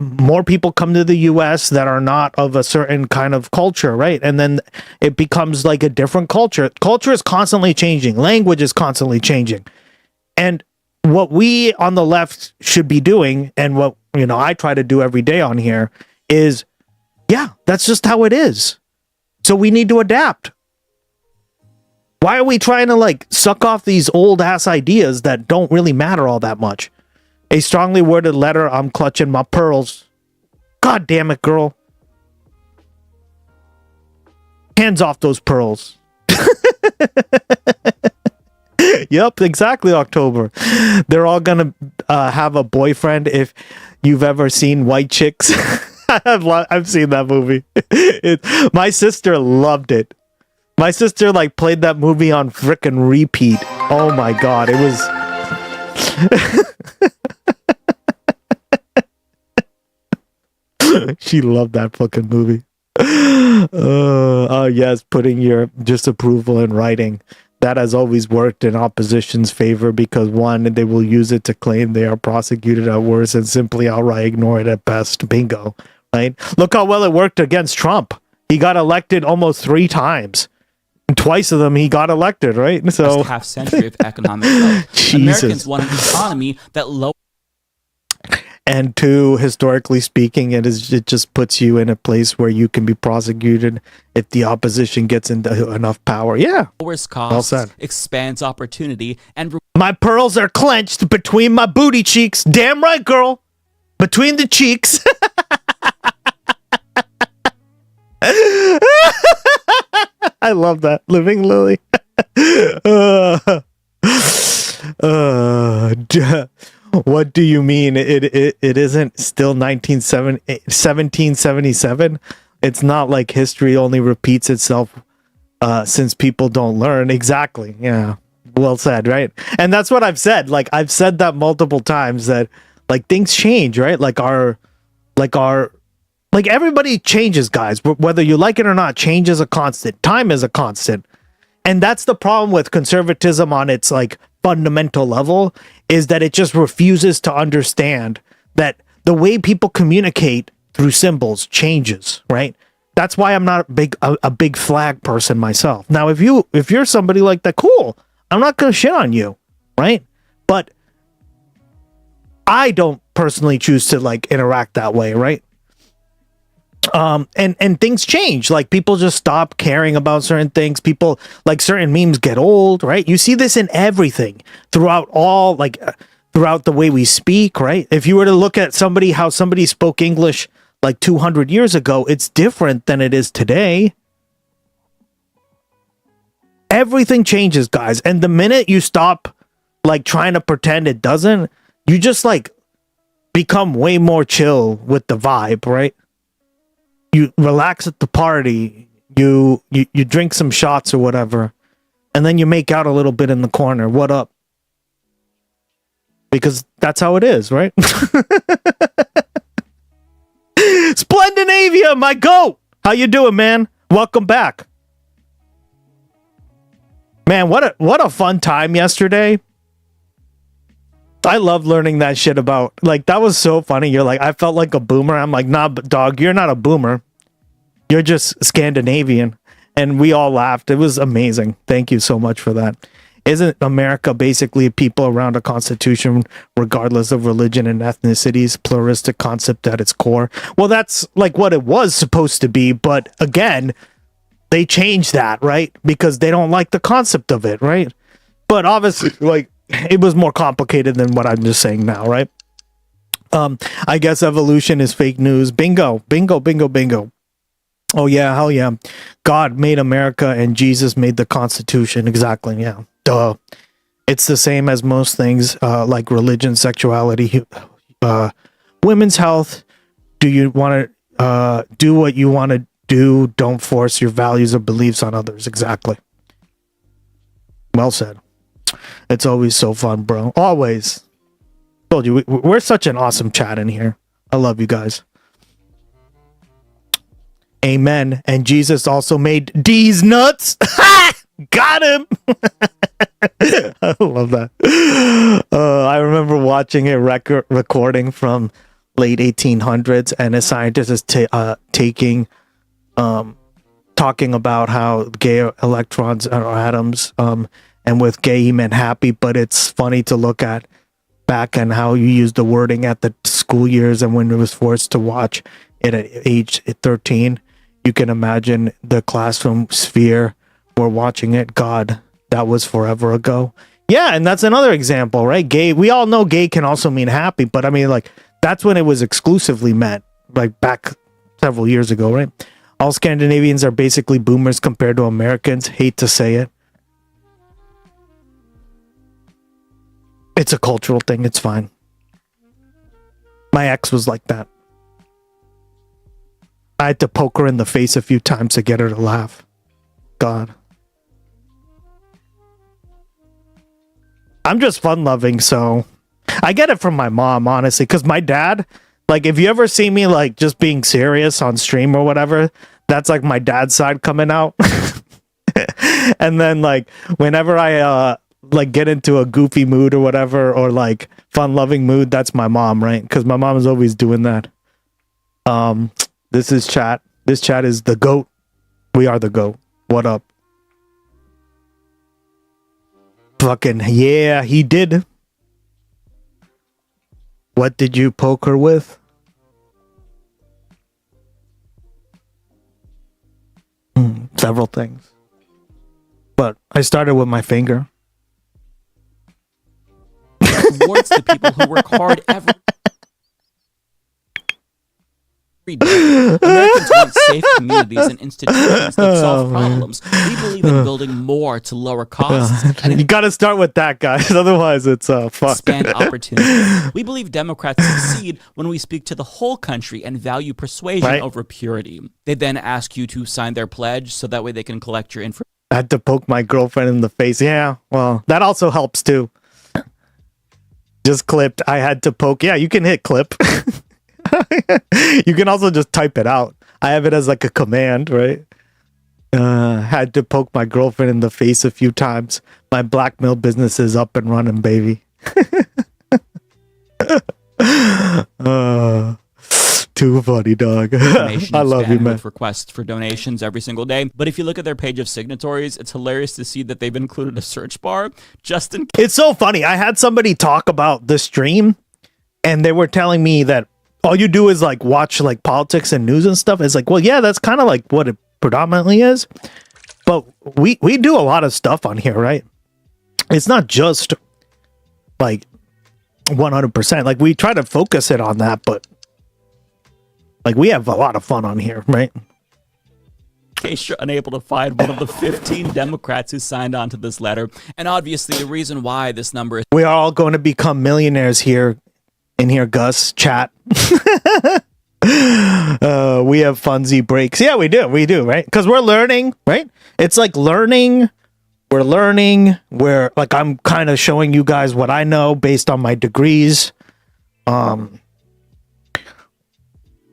More people come to the U.S. that are not of a certain kind of culture, right? And then it becomes like a different culture. Culture is constantly changing. Language is constantly changing. And what we on the left should be doing, and what, you know, I try to do every day on here is, yeah, that's just how it is. So we need to adapt. Why are we trying to like suck off these old ass ideas that don't really matter all that much? A strongly worded letter, I'm clutching my pearls. God damn it, girl. Hands off those pearls. Yep, exactly, October. They're all gonna have a boyfriend. If you've ever seen White Chicks, I've seen that movie. My sister loved it. My sister like played that movie on frickin' repeat. Oh my god, it was... She loved that fucking movie. Yes, putting your disapproval in writing. That has always worked in opposition's favor because, one, they will use it to claim they are prosecuted at worst and simply outright ignore it at best. Bingo. right? Look how well it worked against Trump. He got elected almost 3 times. And twice of them he got elected, right? So Last half century of economic growth. Americans want an economy that And 2, historically speaking, it just puts you in a place where you can be prosecuted if the opposition gets into enough power. Yeah. lowers Well costs, said. expands opportunity, and My pearls are clenched between my booty cheeks. Damn right, girl. Between the cheeks. I love that. Living Lily. What do you mean? It isn't still 1777? It's not like history only repeats itself since people don't learn. Exactly. Yeah. Well said, right? And that's what I've said. Like I've said that multiple times that like things change, right? Like everybody changes, guys. Whether you like it or not, change is a constant. Time is a constant. And that's the problem with conservatism on its like fundamental level, is that it just refuses to understand that the way people communicate through symbols changes, right? That's why I'm not a big flag person myself. Now, if you're somebody like that, cool. I'm not going to shit on you, right? But I don't personally choose to like interact that way, right? And things change. Like people just stop caring about certain things. People like certain memes get old, right? You see this in everything throughout the way we speak, right? If you were to look at how somebody spoke English like 200 years ago, it's different than it is today. Everything changes, guys. And the minute you stop like trying to pretend it doesn't, you just like become way more chill with the vibe, right? You relax at the party, you drink some shots or whatever, and then you make out a little bit in the corner. What up? Because that's how it is, right? Splendinavia, my goat! How you doing, man? Welcome back. Man, what a fun time yesterday. I love learning that shit about, like, that was so funny. You're like, I felt like a boomer. I'm like, nah, dog, you're not a boomer. You're just Scandinavian. And we all laughed. It was amazing. Thank you so much for that. Isn't America basically people around a constitution, regardless of religion and ethnicities, pluralistic concept at its core? Well, that's like what it was supposed to be. But again, they changed that, right? Because they don't like the concept of it, right? But obviously, like, it was more complicated than what I'm just saying now, right? I guess evolution is fake news. Bingo, bingo, bingo, bingo. Oh yeah, hell yeah. God made America and Jesus made the Constitution. Exactly, yeah. Duh. It's the same as most things, like religion, sexuality, women's health. Do you want to do what you want to do? Don't force your values or beliefs on others. Exactly. Well said. It's always so fun, bro. Always. Told you, we're such an awesome chat in here. I love you guys. Amen. And Jesus also made D's nuts. Got him. I love that. I remember watching a recording from late 1800s, and a scientist is talking about how gay electrons are atoms. And with gay, he meant happy, but it's funny to look at back and how you used the wording at the school years and when it was forced to watch it at age 13. You can imagine the classroom sphere. We're watching it. God, that was forever ago. Yeah, and that's another example, right? Gay, we all know gay can also mean happy, but I mean, like, that's when it was exclusively meant, like back several years ago, right? All Scandinavians are basically boomers compared to Americans. Hate to say it. It's a cultural thing. It's fine. My ex was like that. I had to poke her in the face a few times to get her to laugh. God. I'm just fun loving, so I get it from my mom, honestly, because my dad, like, if you ever see me like just being serious on stream or whatever, that's like my dad's side coming out. And then like whenever I like get into a goofy mood or whatever, or like fun loving mood, that's my mom, right? Because my mom is always doing that. This is chat. This chat is the GOAT. We are the GOAT. What up? Fucking yeah, he did. What did you poke her with? Several things. But I started with my finger. Rewards the people who work hard every day. Americans want safe communities and institutions that solve problems. We believe in building more to lower costs. You got to start with that, guys. Otherwise, it's fuck. Expand opportunity. We believe Democrats succeed when we speak to the whole country and value persuasion over purity. They then ask you to sign their pledge so that way they can collect your information. I had to poke my girlfriend in the face. Yeah, well, that also helps too. Just clipped. I had to poke. Yeah, you can hit clip. You can also just type it out. I have it as like a command, right? Had to poke my girlfriend in the face a few times. My blackmail business is up and running, baby. Too funny, dog. I love you, man. With requests for donations every single day. But if you look at their page of signatories, it's hilarious to see that they've included a search bar just in case. It's so funny. I had somebody talk about the stream, and they were telling me that all you do is like watch like politics and news and stuff. It's like, well, yeah, that's kind of like what it predominantly is. But we do a lot of stuff on here, right? It's not just like 100%. Like we try to focus it on that, but like we have a lot of fun on here, right? In case you're unable to find one of the 15 Democrats who signed on to this letter. And obviously the reason why this number is... We are all going to become millionaires here. In here, Gus, chat. We have funsy breaks. Yeah, we do, right? Because we're learning, right? It's like learning. We're learning. We're like, I'm kind of showing you guys what I know based on my degrees. We're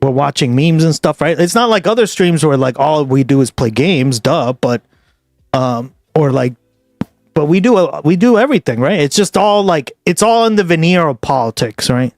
watching memes and stuff, right? It's not like other streams where like all we do is play games, duh. But we do everything, right? It's just all like, it's all in the veneer of politics, right?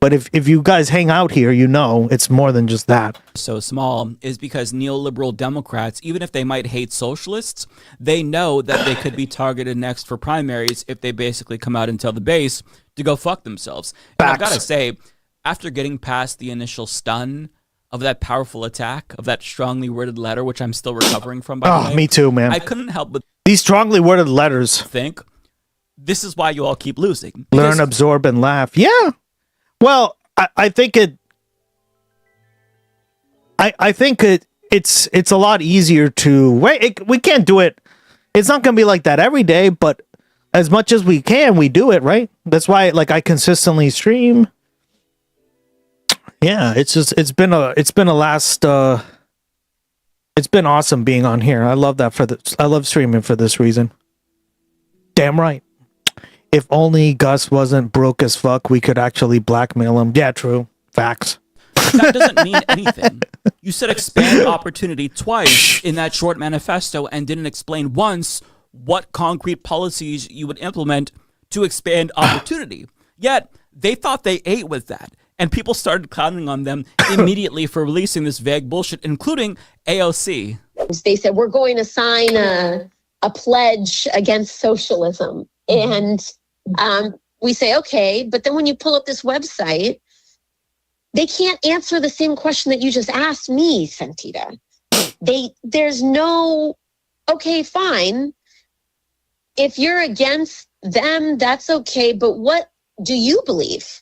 But if you guys hang out here, you know it's more than just that. So small is because neoliberal Democrats, even if they might hate socialists, they know that they could be targeted next for primaries if they basically come out and tell the base to go fuck themselves. And I've got to say, after getting past the initial stun of that powerful attack, of that strongly worded letter, which I'm still recovering from, by the way. Me too, man. I couldn't help but these strongly worded letters. Think this is why you all keep losing. Learn, absorb, and laugh. Yeah. Well, I think it. I think it's a lot easier to wait. We can't do it. It's not going to be like that every day, but as much as we can, we do it, right? That's why, like, I consistently stream. Yeah, it's been awesome being on here. I love that I love streaming for this reason. Damn right. If only Gus wasn't broke as fuck, we could actually blackmail him. Yeah, true. Facts. That doesn't mean anything. You said expand opportunity twice in that short manifesto and didn't explain once what concrete policies you would implement to expand opportunity. Yet, they thought they ate with that. And people started clowning on them immediately for releasing this vague bullshit, including AOC. They said, we're going to sign a pledge against socialism. And we say, okay, but then when you pull up this website, they can't answer the same question that you just asked me, Santita. There's no, okay, fine. If you're against them, that's okay. But what do you believe?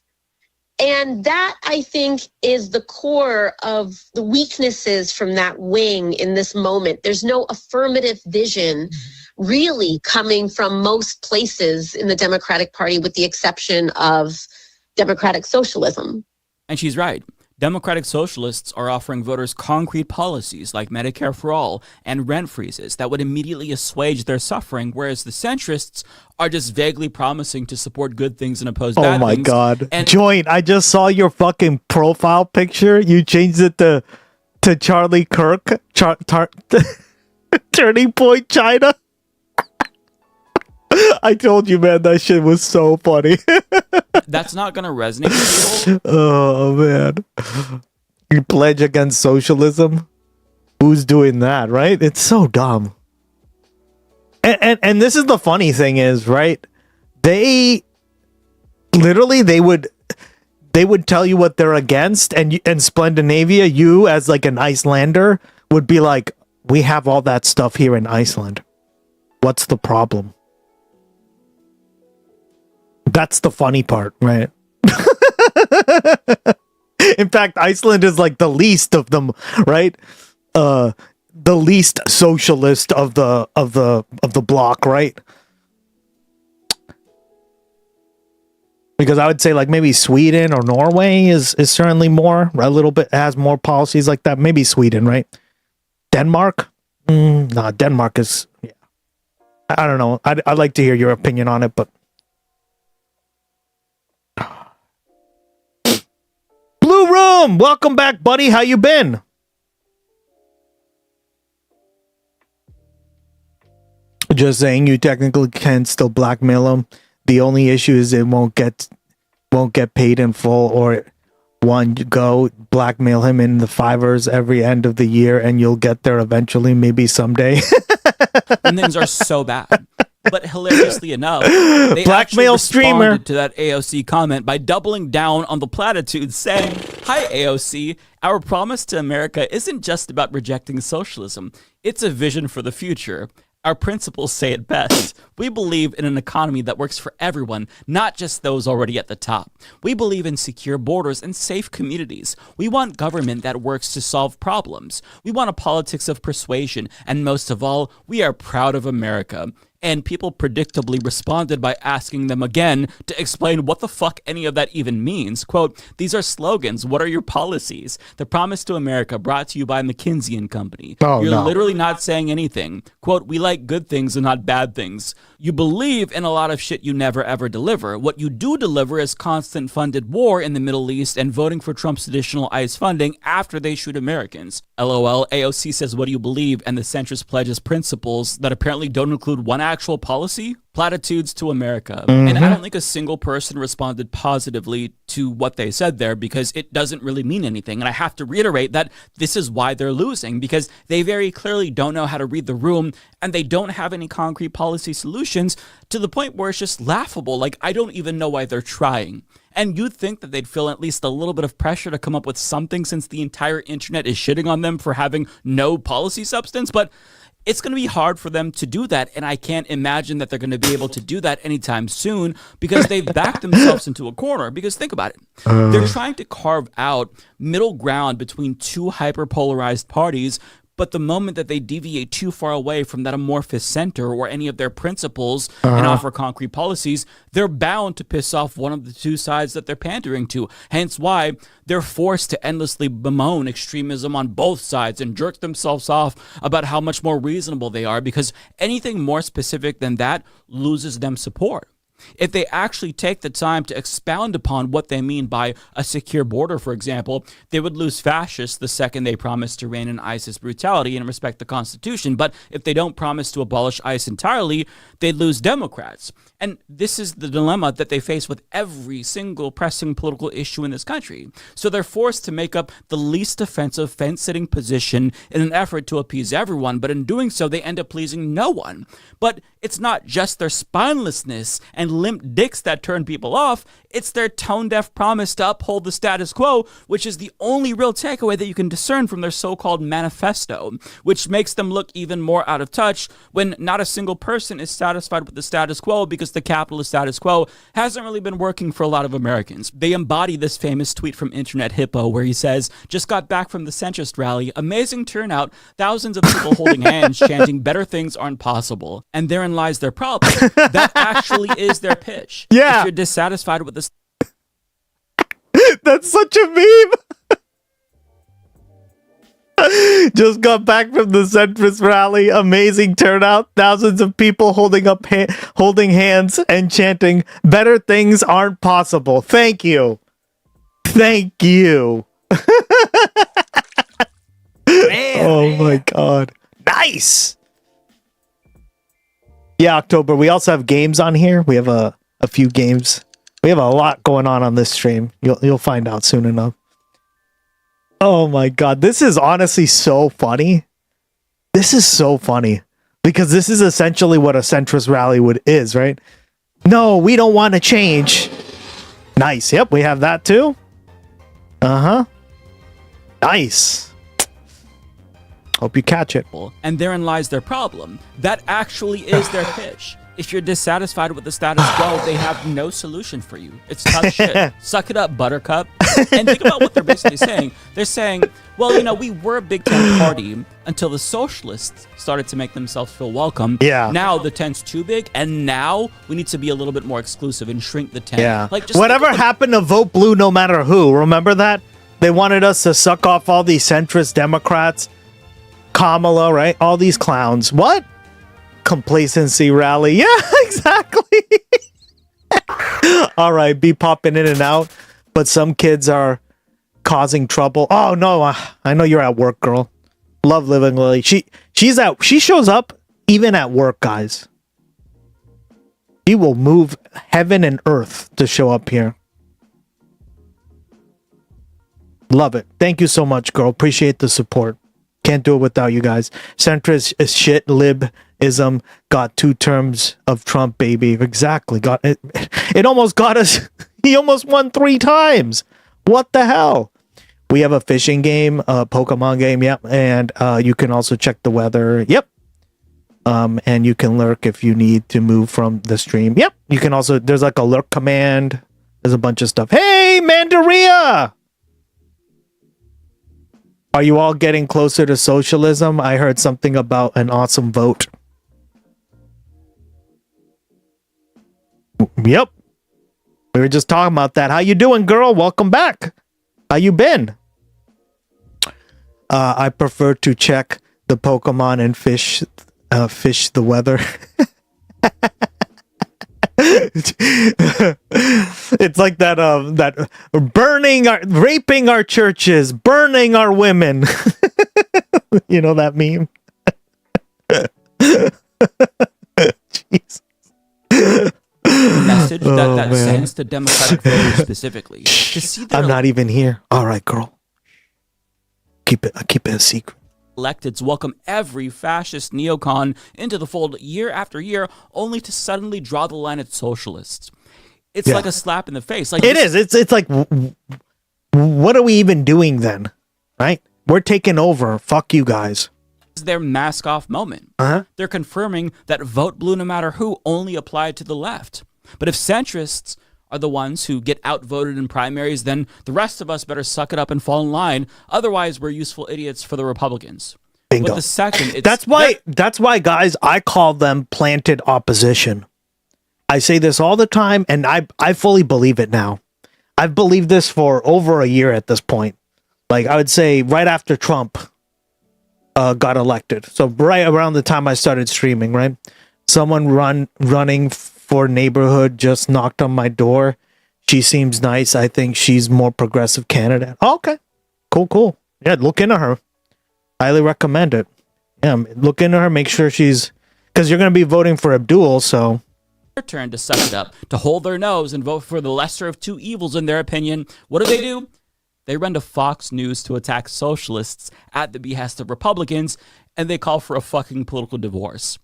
And that, I think, is the core of the weaknesses from that wing in this moment. There's no affirmative vision really coming from most places in the Democratic Party, with the exception of democratic socialism. And she's right. Democratic socialists are offering voters concrete policies like Medicare for All and rent freezes that would immediately assuage their suffering, whereas the centrists are just vaguely promising to support good things and oppose bad things. Oh my God. Joint, I just saw your fucking profile picture. You changed it to Charlie Kirk. Turning Point China. I told you, man, that shit was so funny. That's not going to resonate with people. Oh, man. You pledge against socialism? Who's doing that, right? It's so dumb. And this is the funny thing is, right? They would tell you what they're against, and Scandinavia, you as like an Icelander would be like, we have all that stuff here in Iceland. What's the problem? That's the funny part, right? In fact, Iceland is like the least of them, right? The least socialist of the block, right? Because I would say like maybe Sweden or Norway is certainly more, a little bit, has more policies like that. Maybe Sweden, right? Denmark? Nah, Denmark is, yeah. I don't know. I'd like to hear your opinion on it, but Blue Room, welcome back, buddy. How you been? Just saying, you technically can still blackmail them. The only issue is it won't get paid in full, or one go blackmail him in the fivers every end of the year, and you'll get there eventually, maybe someday. And things are so bad. But hilariously enough, they Blackmail actually streamer. responded to that AOC comment by doubling down on the platitudes, saying, "Hi AOC, our promise to America isn't just about rejecting socialism. It's a vision for the future. Our principles say it best. We believe in an economy that works for everyone, not just those already at the top. We believe in secure borders and safe communities. We want government that works to solve problems. We want a politics of persuasion. And most of all, we are proud of America." And people predictably responded by asking them again to explain what the fuck any of that even means. Quote, "These are slogans. What are your policies? The promise to America brought to you by McKinsey and Company. You're literally not saying anything. Quote, we like good things and not bad things. You believe in a lot of shit you never ever deliver. What you do deliver is constant funded war in the Middle East and voting for Trump's additional ICE funding after they shoot Americans. LOL, AOC says, what do you believe? And the centrist pledges principles that apparently don't include one actual policy? Platitudes to America." And I don't think a single person responded positively to what they said there, because it doesn't really mean anything. And I have to reiterate that this is why they're losing, because they very clearly don't know how to read the room, and they don't have any concrete policy solutions, to the point where it's just laughable. Like, I don't even know why they're trying. And you'd think that they'd feel at least a little bit of pressure to come up with something, since the entire internet is shitting on them for having no policy substance, but it's going to be hard for them to do that, and I can't imagine that they're going to be able to do that anytime soon, because they've backed themselves into a corner. Because think about it. They're trying to carve out middle ground between two hyper-polarized parties, but the moment that they deviate too far away from that amorphous center or any of their principles and offer concrete policies, they're bound to piss off one of the two sides that they're pandering to. Hence why they're forced to endlessly bemoan extremism on both sides and jerk themselves off about how much more reasonable they are, because anything more specific than that loses them support. If they actually take the time to expound upon what they mean by a secure border, for example, they would lose fascists the second they promise to rein in ISIS brutality and respect the Constitution. But if they don't promise to abolish ICE entirely, they'd lose Democrats. And this is the dilemma that they face with every single pressing political issue in this country. So they're forced to make up the least offensive fence-sitting position in an effort to appease everyone, but in doing so, they end up pleasing no one. But it's not just their spinelessness and limp dicks that turn people off, it's their tone-deaf promise to uphold the status quo, which is the only real takeaway that you can discern from their so-called manifesto, which makes them look even more out of touch when not a single person is satisfied with the status quo, because the capitalist status quo hasn't really been working for a lot of Americans. They embody this famous tweet from Internet Hippo where he says, "Just got back from the centrist rally, amazing turnout, thousands of people holding hands, chanting better things aren't possible." And therein lies their problem. That actually is their pitch. Yeah. If you're dissatisfied with this, That's such a meme. Just got back from the centrist rally. Amazing turnout. Thousands of people holding hands and chanting, "Better things aren't possible." Thank you. Thank you. Oh my God. Nice. Yeah, October. We also have games on here. We have a few games. We have a lot going on this stream. You'll find out soon enough. Oh my God. This is honestly so funny. This is so funny because this is essentially what a centrist rally is, right? No, we don't want to change. Nice. Yep, we have that too. Uh-huh. Nice. Hope you catch it. And therein lies their problem. That actually is their pitch. If you're dissatisfied with the status quo, they have no solution for you. It's tough shit. Suck it up, buttercup. And think about what they're basically saying. They're saying, well, you know, we were a big tent party until the socialists started to make themselves feel welcome. Yeah. Now the tent's too big, and now we need to be a little bit more exclusive and shrink the tent. Yeah. Like, just whatever happened to vote blue no matter who? Remember that? They wanted us to suck off all these centrist Democrats. Kamala, right? All these clowns. What? Complacency rally. Yeah, exactly. All right, be popping in and out, but some kids are causing trouble. Oh no, I know you're at work, girl. Love living Lily. She shows up even at work, guys. She will move heaven and earth to show up here. Love it. Thank you so much, girl. Appreciate the support. Can't do it without you guys. Centrist is shit. Libism got 2 terms of Trump, baby. Exactly. Got it. It almost got us. He almost won 3 times. What the hell? We have a fishing game, a Pokemon game. Yep. And you can also check the weather. Yep. And you can lurk if you need to move from the stream. Yep. You can also, there's like a lurk command. There's a bunch of stuff. Hey, Mandaria! Are you all getting closer to socialism? I heard something about an awesome vote. Yep. We were just talking about that. How you doing, girl? Welcome back. How you been? I prefer to check the Pokemon and fish the weather. It's like that raping our churches, burning our women. You know that meme? Jesus. Message that sends to Democratic voters specifically. To see I'm not even here. All right, girl. Keep it a secret. Electeds welcome every fascist neocon into the fold year after year, only to suddenly draw the line at socialists. It's like a slap in the face. Like it is. It's like, what are we even doing then? Right? We're taking over. Fuck you guys. It's their mask off moment. They're confirming that vote blue no matter who only applied to the left. But if centrists are the ones who get outvoted in primaries, then the rest of us better suck it up and fall in line. Otherwise, we're useful idiots for the Republicans. Bingo. But the second, that's why, guys, I call them planted opposition. I say this all the time, and I fully believe it now. I've believed this for over a year at this point. Like, I would say right after Trump got elected. So right around the time I started streaming, right? Someone running for neighborhood just knocked on my door. She seems nice. I think she's more progressive candidate. Oh, okay. Cool. Yeah, look into her. Highly recommend it. Yeah, look into her. Make sure she's... Because you're going to be voting for Abdul, so... their turn to suck it up, to hold their nose and vote for the lesser of 2 evils in their opinion. What do? They run to Fox News to attack socialists at the behest of Republicans, and they call for a fucking political divorce.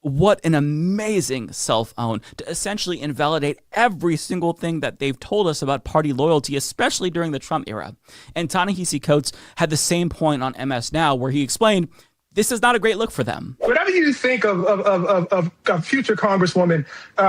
What an amazing self-own to essentially invalidate every single thing that they've told us about party loyalty, especially during the Trump era. And Ta-Nehisi Coates had the same point on MS Now, where he explained this is not a great look for them. Whatever you think of future Congresswoman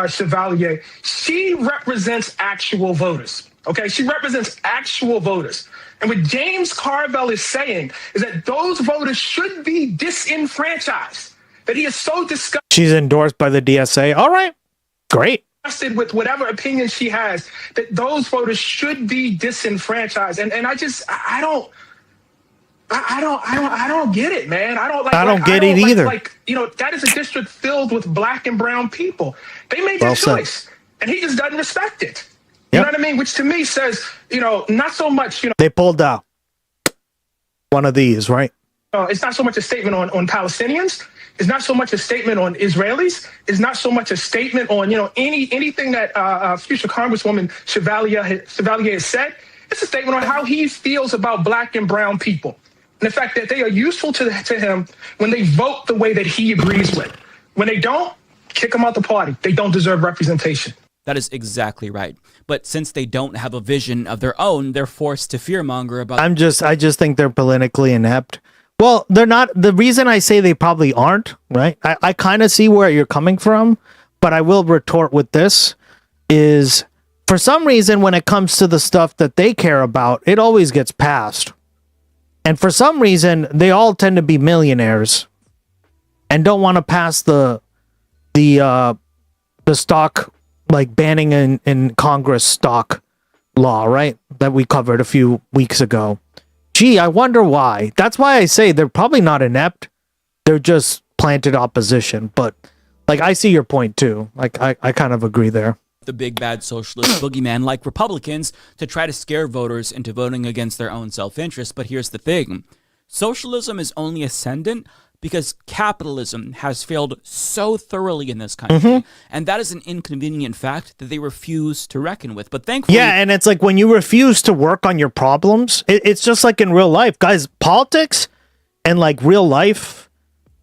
Chevalier, she represents actual voters. Okay, she represents actual voters. And what James Carville is saying is that those voters should be disenfranchised. That he is so disgusted. She's endorsed by the DSA. All right, great. With whatever opinion she has, that those voters should be disenfranchised. And I don't get it, man. I don't get it either. That is a district filled with black and brown people. They made their choice, and he just doesn't respect it. You know what I mean? Which to me says, not so much, They pulled out one of these, right? It's not so much a statement on Palestinians. It's not so much a statement on Israelis. It's not so much a statement on, anything that future Congresswoman Chevalier has said. It's a statement on how he feels about black and brown people. And the fact that they are useful to him when they vote the way that he agrees with. When they don't, kick them out the party. They don't deserve representation. That is exactly right. But since they don't have a vision of their own, they're forced to fearmonger about. I just think they're politically inept. Well, they're not. The reason I say they probably aren't, right? I kind of see where you're coming from, but I will retort with this is for some reason, when it comes to the stuff that they care about, it always gets passed. And for some reason, they all tend to be millionaires and don't want to pass the stock, like banning in Congress stock law, right? That we covered a few weeks ago. Gee, I wonder why. That's why I say they're probably not inept. They're just planted opposition. But like, I see your point too. Like, I kind of agree there. The big bad socialist boogeyman like Republicans to try to scare voters into voting against their own self-interest. But here's the thing. Socialism is only ascendant because capitalism has failed so thoroughly in this country. And that is an inconvenient fact that they refuse to reckon with. But thankfully... Yeah, and it's like when you refuse to work on your problems, it's just like in real life. Guys, politics and like real life,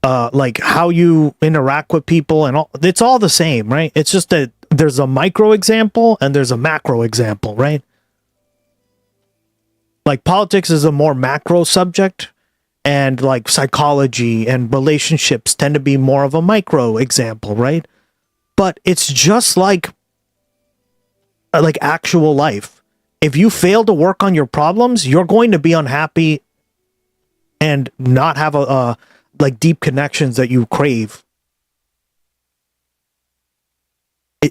like how you interact with people and all, it's all the same, right? It's just that there's a micro example and there's a macro example, right? Like politics is a more macro subject, and like psychology and relationships tend to be more of a micro example, right? But it's just like actual life. If you fail to work on your problems, you're going to be unhappy and not have a like deep connections that you crave.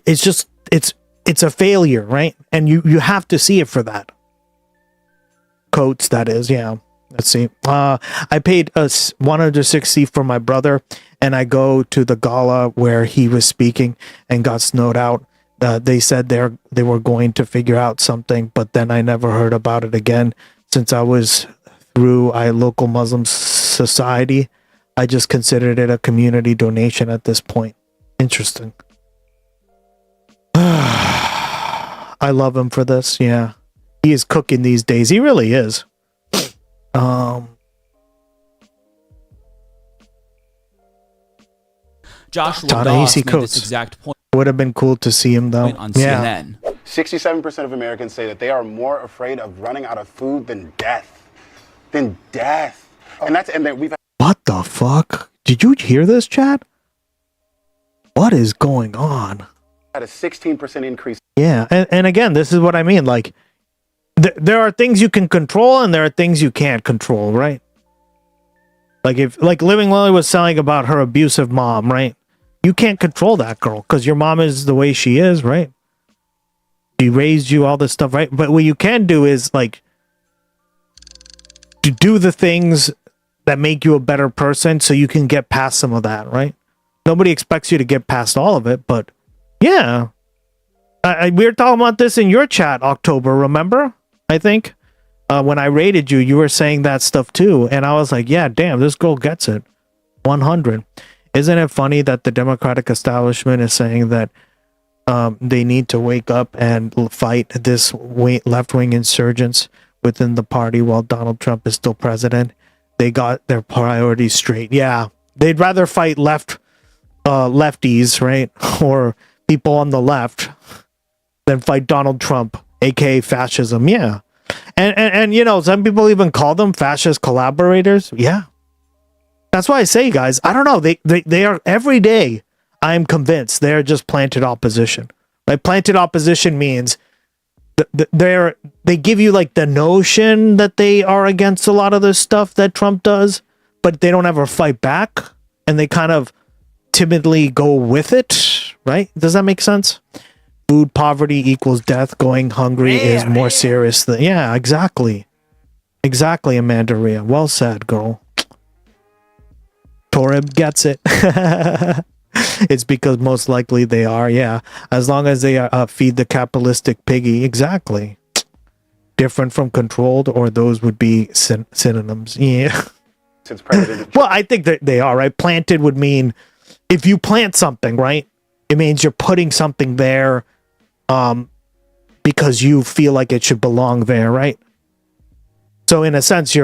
It's just it's a failure, right? And you have to see it for that. Coats, that is, yeah. Let's see. I paid $160 for my brother, and I go to the gala where he was speaking and got snowed out. They said they were going to figure out something, but then I never heard about it again. Since I was through a local Muslim society, I just considered it a community donation at this point. Interesting. I love him for this. Yeah, he is cooking these days. He really is. Joshua Doss made this exact point. Would have been cool to see him though. On CNN. 67% of Americans say that they are more afraid of running out of food than death. And then we've. What the fuck? Did you hear this, chat? What is going on? Had a 16% increase. Yeah, and again, this is what I mean. Like, there are things you can control, and there are things you can't control, right? Like if Living Lily was selling about her abusive mom, right? You can't control that girl because your mom is the way she is, right? She raised you, all this stuff, right? But what you can do is like to do the things that make you a better person, so you can get past some of that, right? Nobody expects you to get past all of it, but yeah. We were talking about this in your chat, October, remember? I think when I rated you, you were saying that stuff too. And I was like, yeah, damn, this girl gets it. 100. Isn't it funny that the Democratic establishment is saying that they need to wake up and fight this left-wing insurgents within the party while Donald Trump is still president? They got their priorities straight. Yeah, they'd rather fight lefties, right? Or people on the left than fight Donald Trump, aka fascism. Yeah. And you know, some people even call them fascist collaborators. Yeah. That's why I say, guys, I don't know. They are every day. I'm convinced they're just planted opposition. Like planted opposition means they give you like the notion that they are against a lot of the stuff that Trump does, but they don't ever fight back, and they kind of timidly go with it. Right? Does that make sense? Food poverty equals death. Going hungry is more serious than... Yeah, exactly. Exactly, Amanda Rhea. Well said, girl. Torib gets it. It's because most likely they are, yeah. As long as they feed the capitalistic piggy. Exactly. Different from controlled, or those would be synonyms. Yeah. Since President... Well, I think that they are, right? Planted would mean... If you plant something, right? It means you're putting something there because you feel like it should belong there, right? So in a sense,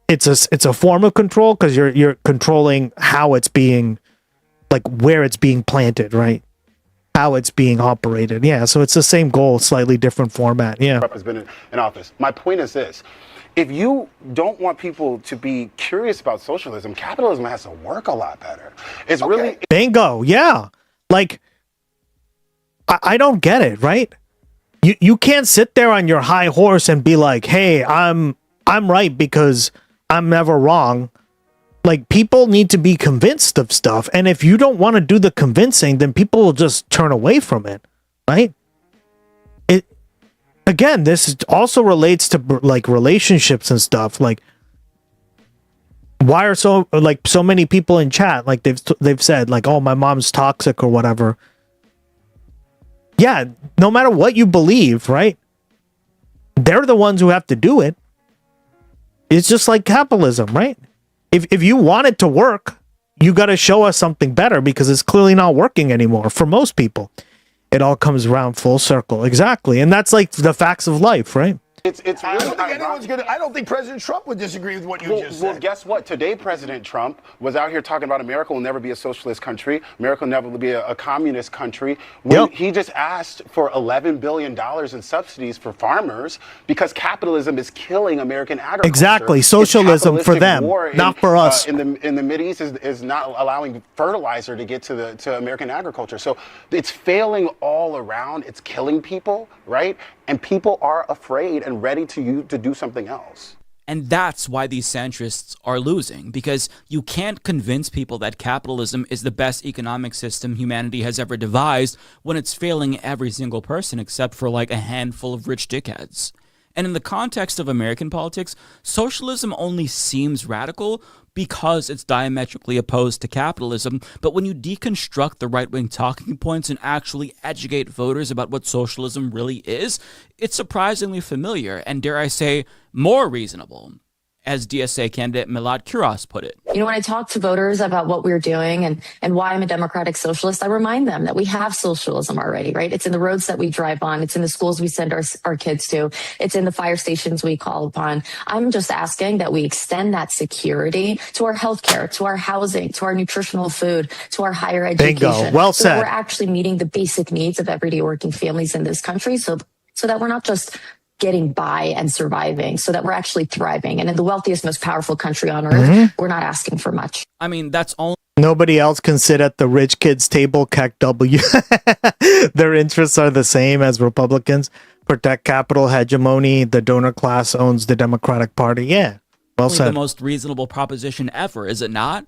it's a form of control because you're controlling how it's being, like where it's being planted, right? How it's being operated. Yeah, so it's the same goal, slightly different format. Yeah. Trump has been in office. My point is this. If you don't want people to be curious about socialism, capitalism has to work a lot better. It's really... Bingo. Yeah. Like, I don't get it, right? You can't sit there on your high horse and be like, hey, I'm right because I'm never wrong. Like, people need to be convinced of stuff. And if you don't want to do the convincing, then people will just turn away from it, right? Again, this also relates to like relationships and stuff. Like, why are so many people in chat, like they've said like, oh, my mom's toxic or whatever. Yeah, no matter what you believe, right? They're the ones who have to do it. It's just like capitalism, right? If you want it to work, you got to show us something better because it's clearly not working anymore for most people. It all comes around full circle. Exactly. And that's like the facts of life, right? It's really I don't think anyone's gonna. I don't think President Trump would disagree with what you just said. Well, guess what? Today, President Trump was out here talking about America will never be a socialist country. America will never be a communist country. He just asked for $11 billion in subsidies for farmers because capitalism is killing American agriculture. Exactly. Socialism for them, not for us. In the Mideast is not allowing fertilizer to get to American agriculture. So it's failing all around. It's killing people, right? And people are afraid and ready to do something else. And that's why these centrists are losing, because you can't convince people that capitalism is the best economic system humanity has ever devised when it's failing every single person except for like a handful of rich dickheads. And in the context of American politics, socialism only seems radical because it's diametrically opposed to capitalism. But when you deconstruct the right-wing talking points and actually educate voters about what socialism really is, it's surprisingly familiar and, dare I say, more reasonable, as DSA candidate Milad Kuras put it. You know, when I talk to voters about what we're doing and why I'm a democratic socialist, I remind them that we have socialism already, right? It's in the roads that we drive on. It's in the schools we send our kids to. It's in the fire stations we call upon. I'm just asking that we extend that security to our healthcare, to our housing, to our nutritional food, to our higher education. Bingo. Well so said. that we're actually meeting the basic needs of everyday working families in this country so that we're not just getting by and surviving, so that we're actually thriving. And in the wealthiest, most powerful country on earth, we're not asking for much. I mean, that's only... Nobody else can sit at the rich kids table, CAC-W. Their interests are the same as Republicans. Protect capital hegemony. The donor class owns the Democratic Party. Yeah, well said. The most reasonable proposition ever, is it not?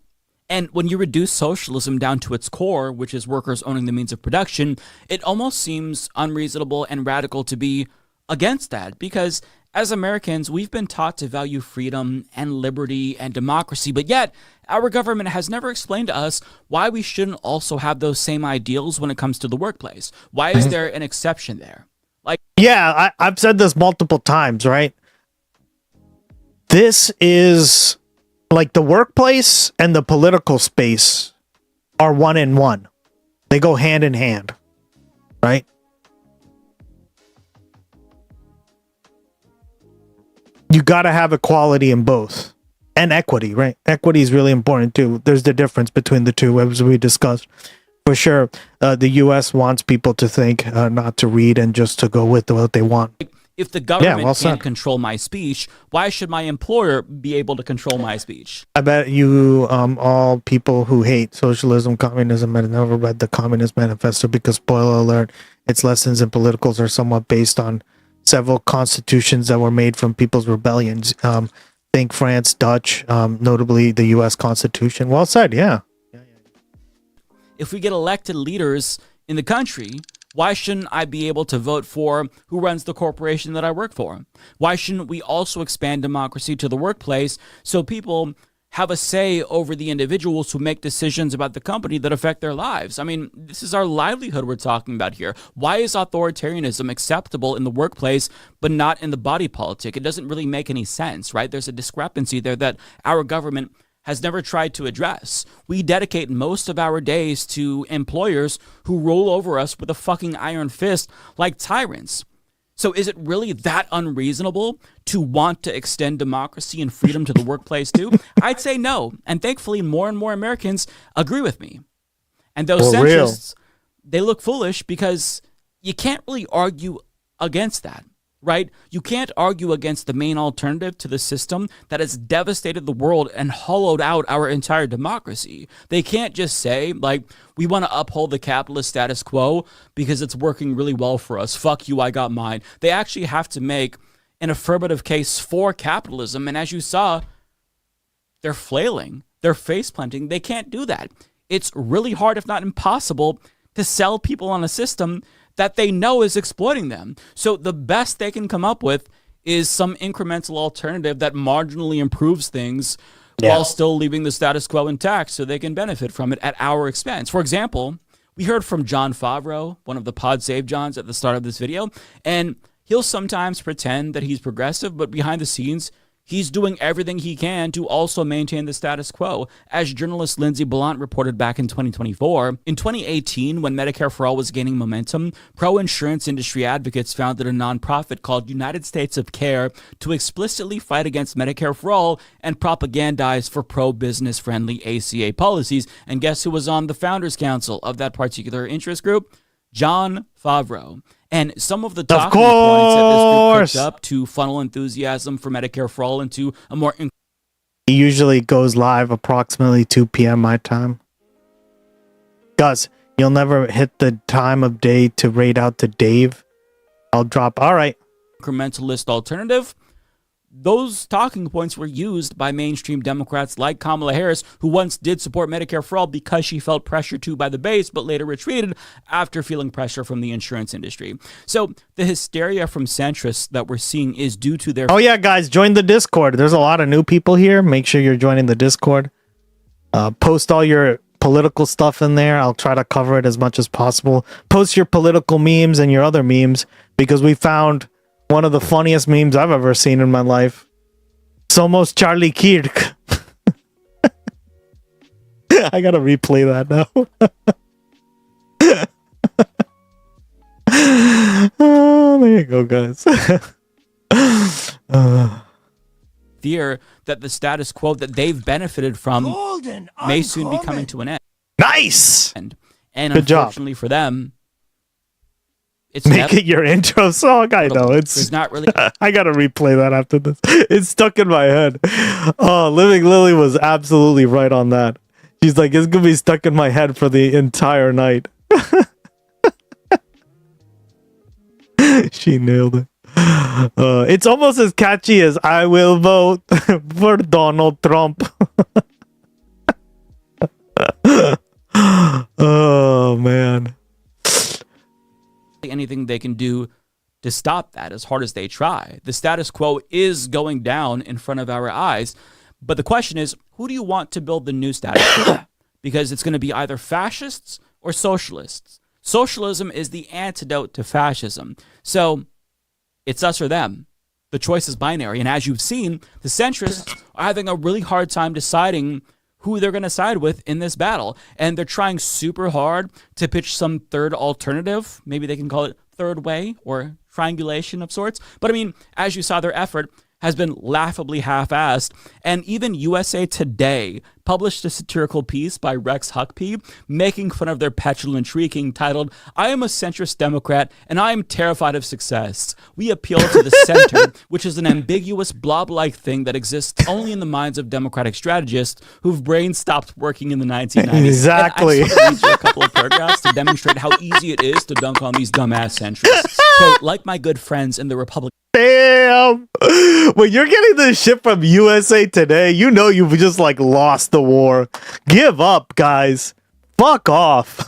And when you reduce socialism down to its core, which is workers owning the means of production, it almost seems unreasonable and radical to be against that, because as Americans, we've been taught to value freedom and liberty and democracy, but yet our government has never explained to us why we shouldn't also have those same ideals when it comes to the workplace. Why is there an exception there? Like, yeah, I've said this multiple times, right? This is like the workplace and the political space are one in one. They go hand in hand, right? You got to have equality in both, and equity, right? Equity is really important too. There's the difference between the two, as we discussed. For sure, the U.S. wants people to think, not to read, and just to go with what they want. If the government can't control my speech, why should my employer be able to control my speech? I bet you all people who hate socialism, communism, have never read the Communist Manifesto because, spoiler alert, its lessons and politicals are somewhat based on several constitutions that were made from people's rebellions. Think France, Dutch, notably the U.S. Constitution. Well said, yeah. If we get elected leaders in the country, why shouldn't I be able to vote for who runs the corporation that I work for? Why shouldn't we also expand democracy to the workplace so people have a say over the individuals who make decisions about the company that affect their lives? I mean, this is our livelihood we're talking about here. Why is authoritarianism acceptable in the workplace but not in the body politic? It doesn't really make any sense, right? There's a discrepancy there that our government has never tried to address. We dedicate most of our days to employers who roll over us with a fucking iron fist like tyrants. So is it really that unreasonable to want to extend democracy and freedom to the workplace too? I'd say no. And thankfully, more and more Americans agree with me. And those centrists, they look foolish because you can't really argue against that, right? You can't argue against the main alternative to the system that has devastated the world and hollowed out our entire democracy. They can't just say, like, we want to uphold the capitalist status quo because it's working really well for us. Fuck you, I got mine. They actually have to make an affirmative case for capitalism. And as you saw, they're flailing. They're face planting. They can't do that. It's really hard, if not impossible, to sell people on a system that they know is exploiting them. So the best they can come up with is some incremental alternative that marginally improves things while still leaving the status quo intact so they can benefit from it at our expense. For example, we heard from Jon Favreau, one of the Pod Save Johns at the start of this video, and he'll sometimes pretend that he's progressive, but behind the scenes, he's doing everything he can to also maintain the status quo. As journalist Lindsey Blount reported back in 2024, in 2018, when Medicare for All was gaining momentum, pro-insurance industry advocates founded a nonprofit called United States of Care to explicitly fight against Medicare for All and propagandize for pro-business friendly ACA policies. And guess who was on the Founders Council of that particular interest group? Jon Favreau. And some of the talking points that this group picked up to funnel enthusiasm for Medicare for All into a more... He usually goes live approximately 2 p.m. my time. Gus, you'll never hit the time of day to raid out to Dave. I'll drop. All right. Incrementalist alternative. Those talking points were used by mainstream Democrats like Kamala Harris, who once did support Medicare for All because she felt pressured to by the base, but later retreated after feeling pressure from the insurance industry. So the hysteria from centrists that we're seeing is due to their... Oh yeah, guys, join the Discord. There's a lot of new people here. Make sure you're joining the Discord. Post all your political stuff in there. I'll try to cover it as much as possible. Post your political memes and your other memes, because we found one of the funniest memes I've ever seen in my life. Somos Charlie Kirk. I gotta replay that now. Oh, there you go, guys. Fear that the status quo that they've benefited from may soon be coming to an end. Nice! And good job. Unfortunately for them, it's Make it your intro song. I know There's not really. I gotta replay that after this. It's stuck in my head. Oh, Living Lily was absolutely right on that. She's like, it's gonna be stuck in my head for the entire night. She nailed it. It's almost as catchy as "I will vote for Donald Trump." Oh man. Anything they can do to stop that, as hard as they try. The status quo is going down in front of our eyes. But the question is, who do you want to build the new status quo? Because it's going to be either fascists or socialists. Socialism is the antidote to fascism. So it's us or them. The choice is binary. And as you've seen, the centrists are having a really hard time deciding who they're going to side with in this battle. And they're trying super hard to pitch some third alternative. Maybe they can call it third way or triangulation of sorts. But I mean, as you saw, their effort has been laughably half-assed. And even USA Today published a satirical piece by Rex Huckabee making fun of their petulant shrieking titled, "I am a centrist Democrat and I am terrified of success. We appeal to the center," which is an ambiguous blob-like thing that exists only in the minds of Democratic strategists whose brains stopped working in the 1990s. Exactly. And I just want to read you a couple of paragraphs to demonstrate how easy it is to dunk on these dumbass centrists. Quote, "Like my good friends in the Republican..." Damn. When you're getting this shit from USA Today, you know you've just like lost the war. Give up, guys. Fuck off.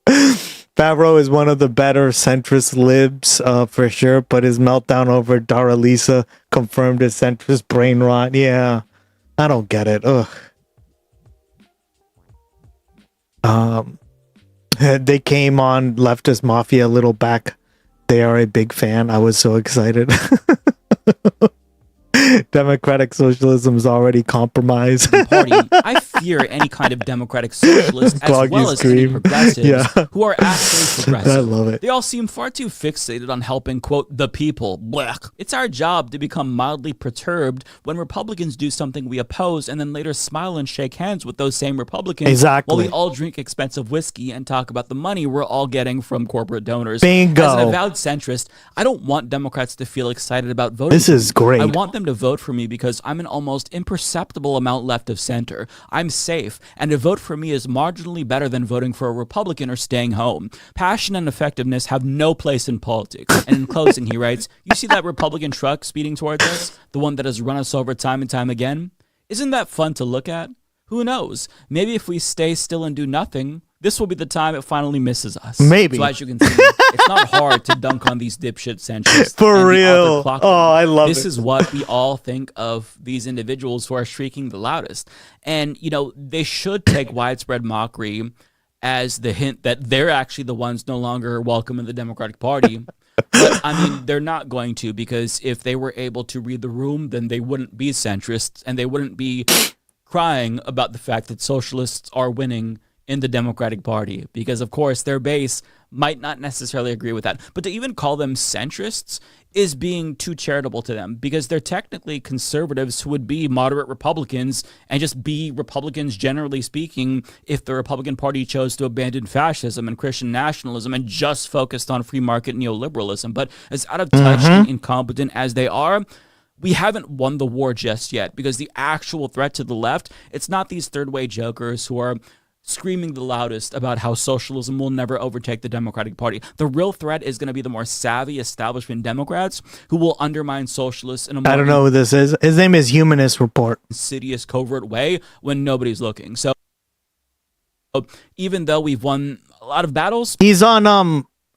Favreau is one of the better centrist libs, for sure, but his meltdown over Dara Lisa confirmed his centrist brain rot. Yeah, I don't get it. Ugh. They came on Leftist Mafia a little back. They are a big fan. I was so excited. Democratic socialism is already compromised. Party, I fear any kind of democratic socialist as Gloggy well as any scream. progressives Yeah. who are actually progressive. I love it. They all seem far too fixated on helping, quote, the people. Blech. It's our job to become mildly perturbed when Republicans do something we oppose and then later smile and shake hands with those same Republicans Exactly. while we all drink expensive whiskey and talk about the money we're all getting from corporate donors. Bingo. As an avowed centrist, I don't want Democrats to feel excited about voting. This for is me. great. I want them to vote for me because I'm an almost imperceptible amount left of center. I'm safe, and to vote for me is marginally better than voting for a Republican or staying home. Passion and effectiveness have no place in politics. And in closing, he writes, you see that Republican truck speeding towards us? The one that has run us over time and time again? Isn't that fun to look at? Who knows? Maybe if we stay still and do nothing, this will be the time it finally misses us. Maybe. So as you can see, it's not hard to dunk on these dipshit centrists. For and the real. Arthur Clock Oh, I love This it. is what we all think of these individuals who are shrieking the loudest. And, you know, they should take widespread mockery as the hint that they're actually the ones no longer welcome in the Democratic Party. But, I mean, they're not going to, because if they were able to read the room, then they wouldn't be centrists and they wouldn't be crying about the fact that socialists are winning in the Democratic Party, because of course their base might not necessarily agree with that. But to even call them centrists is being too charitable to them, because they're technically conservatives who would be moderate Republicans and just be Republicans generally speaking if the Republican Party chose to abandon fascism and Christian nationalism and just focused on free market neoliberalism. But as out of touch and incompetent as they are, we haven't won the war just yet, because the actual threat to the left, it's not these third-way jokers who are screaming the loudest about how socialism will never overtake the Democratic Party. The real threat is going to be the more savvy establishment Democrats who will undermine socialists in a more I don't know who this is. His name is Humanist Report. insidious, covert way when nobody's looking. So even though we've won a lot of battles, He's on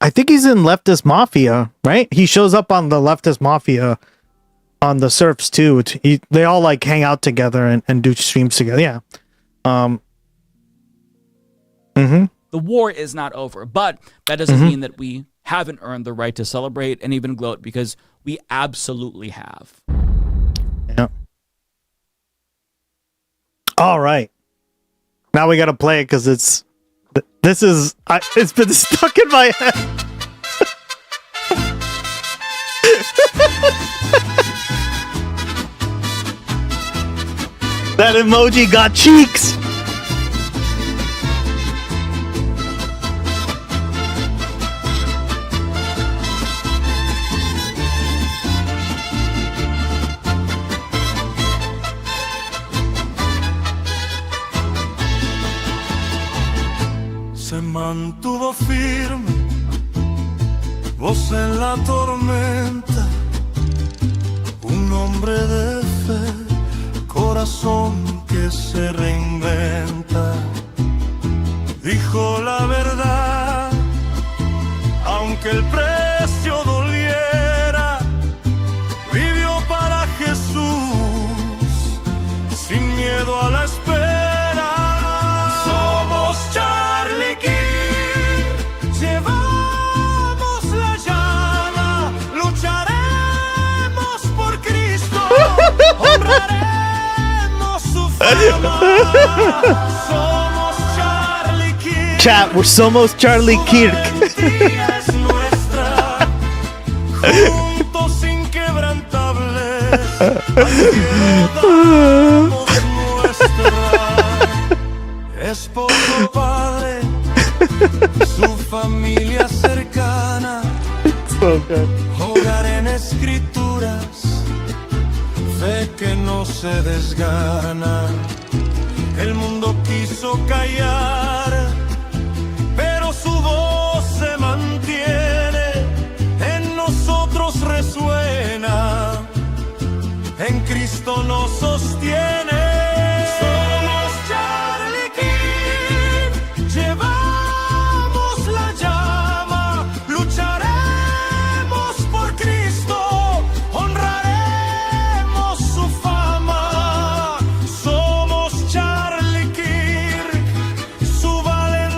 I think he's in Leftist Mafia, right? He shows up on the Leftist Mafia on the Surfs too. They all like hang out together and do streams together. Yeah. the war is not over. But that doesn't mean that we haven't earned the right to celebrate and even gloat, because we absolutely have. Yeah. All right. Now we got to play it because it's been stuck in my head. That emoji got cheeks. Se mantuvo firme, voz en la tormenta, un hombre de fe, corazón que se reinventa. Dijo la verdad, aunque el precio doliera, vivió para Jesús, sin miedo a la espera. Somos Charlie King, llevamos la llama, lucharemos por Cristo, honraremos su fama. Somos Charlie King. Chat, we're Somos Charlie Kirk. Es nuestra, juntos inquebrantables, al cielo damos nuestra. Esposo, padre, su familia cercana, hogar en escrituras, fe que no se desgana. El mundo quiso callar, pero su voz se mantiene, en nosotros resuena, en Cristo nos sostiene. Somos Charlie King, llevamos la llama, lucharemos por Cristo, honraremos su fama. Somos Charlie King, su valentía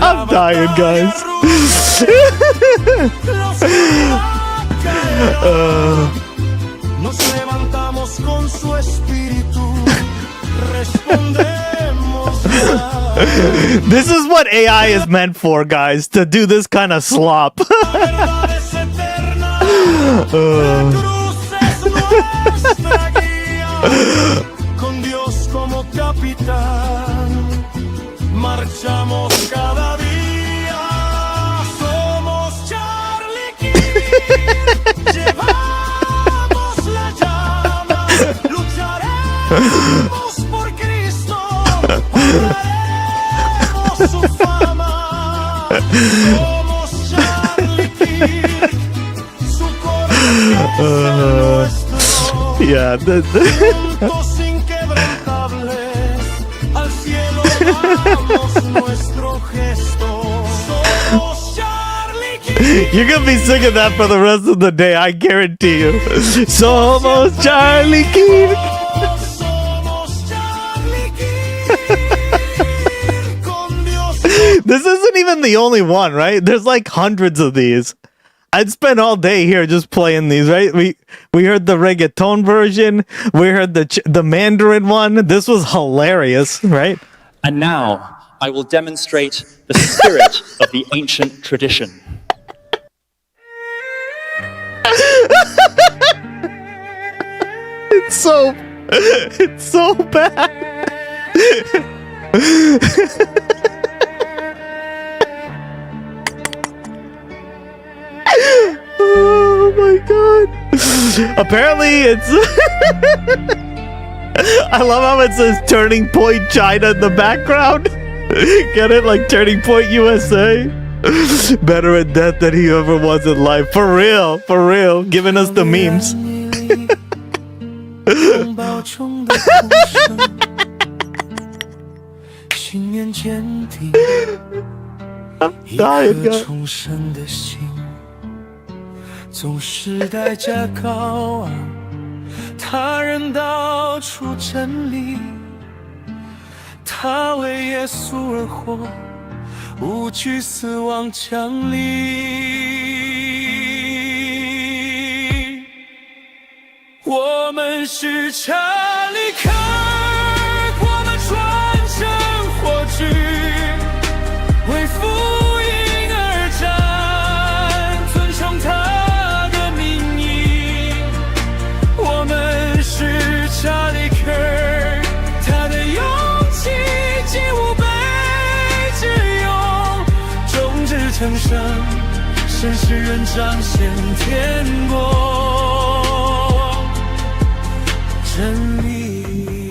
I'm dying, guys. Nos levantamos con su espíritu, respondemos ya. This is what AI is meant for, guys, to do this kind of slop. Con Dios como capitán, marchamos cada día. Somos Charlie King, llevamos la llama, lucharemos por Cristo, honraremos su fama. Somos Charlie King, su corazón es nuestro. Yeah. Juntos inquebrantables, al cielo damos nuestro gesto. Somos Charlie King. You're gonna be singing that for the rest of the day, I guarantee you. Somos Charlie King. Somos Charlie King. Con Dios. This isn't even the only one, right? There's like hundreds of these. I'd spend all day here just playing these, right? We heard the reggaeton version. We heard the Mandarin one. This was hilarious, right? And now I will demonstrate the spirit of the ancient tradition. It's so bad. Oh my god. Apparently it's I love how it says Turning Point China in the background. Get it? Like Turning Point USA. Better in death than he ever was in life. For real. Giving us the memes. I'm dying, guys. 总是代价高昂，他人道出真理，他为耶稣而活，无惧死亡降临。我们是查理克，我们传承火炬，为福音而战，尊崇他。查理克，他的勇气及无辈之勇，众志成城，神使人彰显天国真理。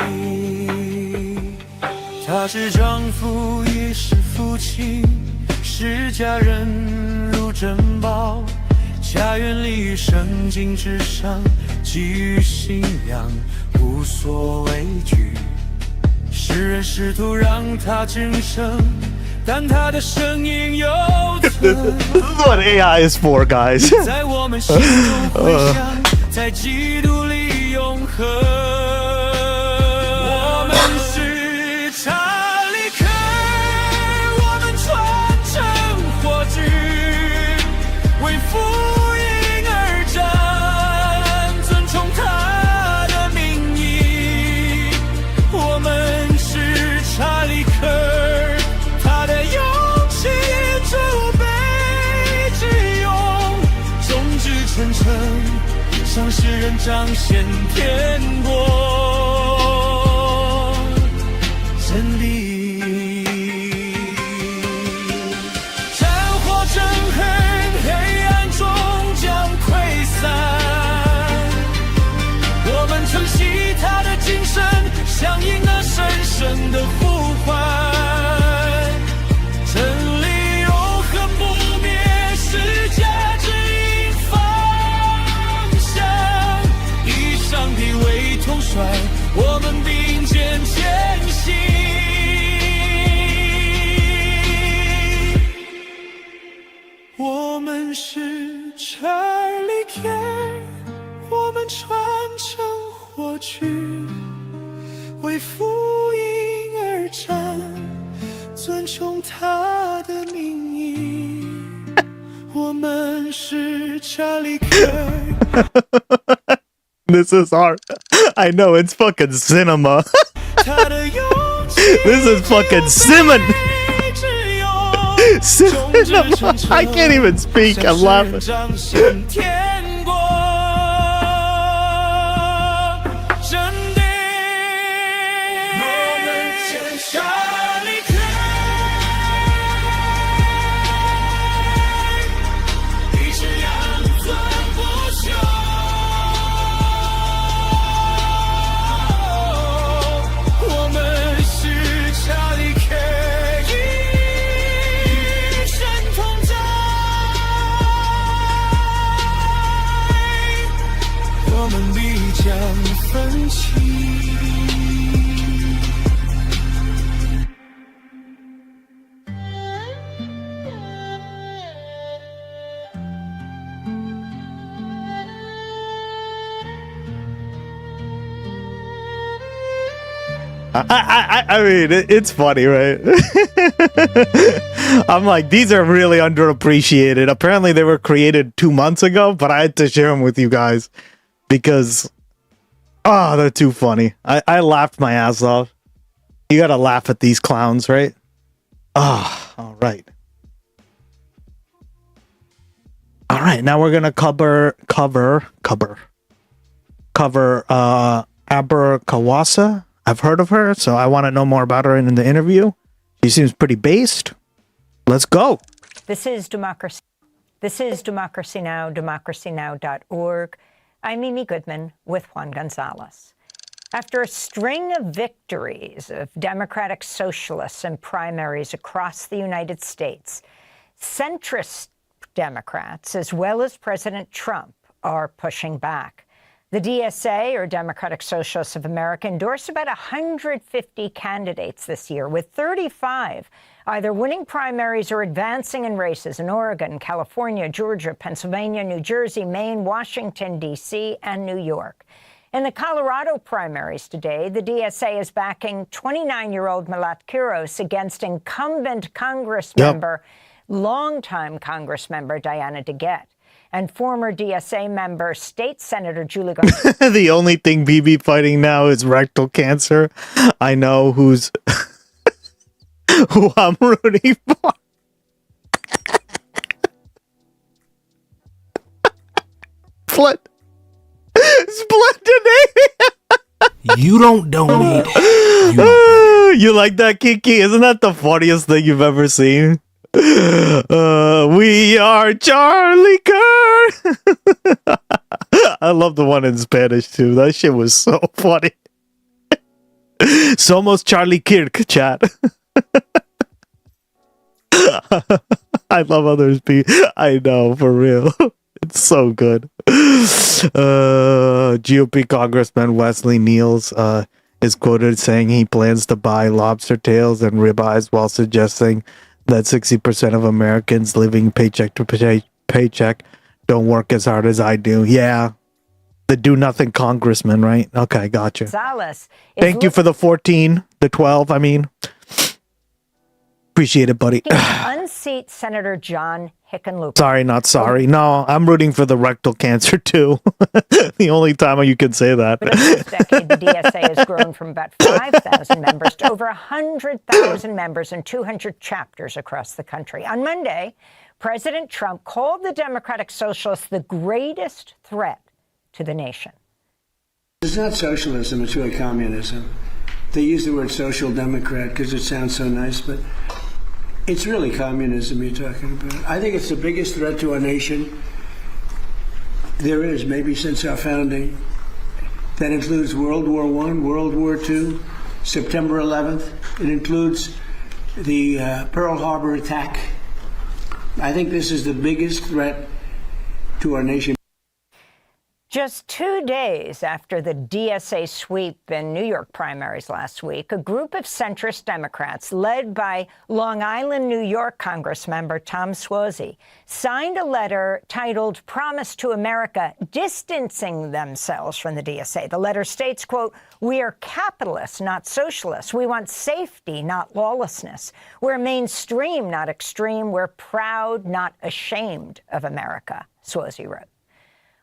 他是丈夫，也是父亲，是家人如珍宝。家园里圣经之上，给予信仰，无所畏惧。世人试图让他谨慎，但他的声音犹存。This is what AI is for, guys. 在我们心中回响，在基督里永恒。我们是查理克，我们传承火炬，为福。向世人彰显天国真理，战火憎恨，黑暗中将溃散。我们承袭他的精神，响应那神圣的呼唤。真理永恒不灭，世界指引方向。以上帝为统帅，我们并肩前行。我们是 Charlie King， 我们传承火炬，为福音而战，尊重他的名义，我们是查理克。 This is art. I know, it's fucking cinema. This is fucking cinema. I can't even speak. I'm laughing. I mean, it's funny, right? I'm like, these are really underappreciated. Apparently, they were created 2 months ago, but I had to share them with you guys because, oh, they're too funny. I laughed my ass off. You gotta laugh at these clowns, right? Ah, all right. All right, now we're gonna cover Aber Kawasa. I've heard of her, so I want to know more about her in the interview. She seems pretty based. Let's go. This is Democracy. This is Democracy Now!, democracynow.org. I'm Mimi Goodman with Juan Gonzalez. After a string of victories of Democratic Socialists in primaries across the United States, centrist Democrats, as well as President Trump, are pushing back. The DSA, or Democratic Socialists of America, endorsed about 150 candidates this year, with 35 either winning primaries or advancing in races in Oregon, California, Georgia, Pennsylvania, New Jersey, Maine, Washington, D.C., and New York. In the Colorado primaries today, the DSA is backing 29-year-old Malat Quiros against incumbent Congress member, longtime Congress member Diana DeGette, and former DSA member, State Senator Julie Garcia. The only thing BB fighting now is rectal cancer. I know who's who I'm rooting for. Split today. You don't donate. You like that, Kiki? Isn't that the funniest thing you've ever seen? We are Charlie Kirk. I love the one in Spanish too. That shit was so funny. Somos Charlie Kirk, chat. I love others. I know, for real. It's so good. GOP Congressman Wesley Niels is quoted saying he plans to buy lobster tails and ribeyes while suggesting that 60% of Americans living paycheck to paycheck don't work as hard as I do. Yeah. The do-nothing congressman, right? Okay, gotcha. Thank you for the 14, the 12, I mean. Appreciate it, buddy. Unseat Senator John Hickenlooper. Sorry, not sorry. No, I'm rooting for the rectal cancer, too. The only time you can say that. But in this decade, the DSA has grown from about 5,000 members to over 100,000 members in 200 chapters across the country. On Monday, President Trump called the Democratic Socialists the greatest threat to the nation. It's not socialism, it's really communism. They use the word social democrat because it sounds so nice, but it's really communism you're talking about. I think it's the biggest threat to our nation there is, maybe since our founding. That includes World War I, World War II, September 11th. It includes the Pearl Harbor attack. I think this is the biggest threat to our nation. Just 2 days after the DSA sweep in New York primaries last week, a group of centrist Democrats, led by Long Island, New York Congressmember Tom Suozzi, signed a letter titled Promise to America, distancing themselves from the DSA. The letter states, quote, "We are capitalists, not socialists. We want safety, not lawlessness. We're mainstream, not extreme. We're proud, not ashamed of America," Suozzi wrote.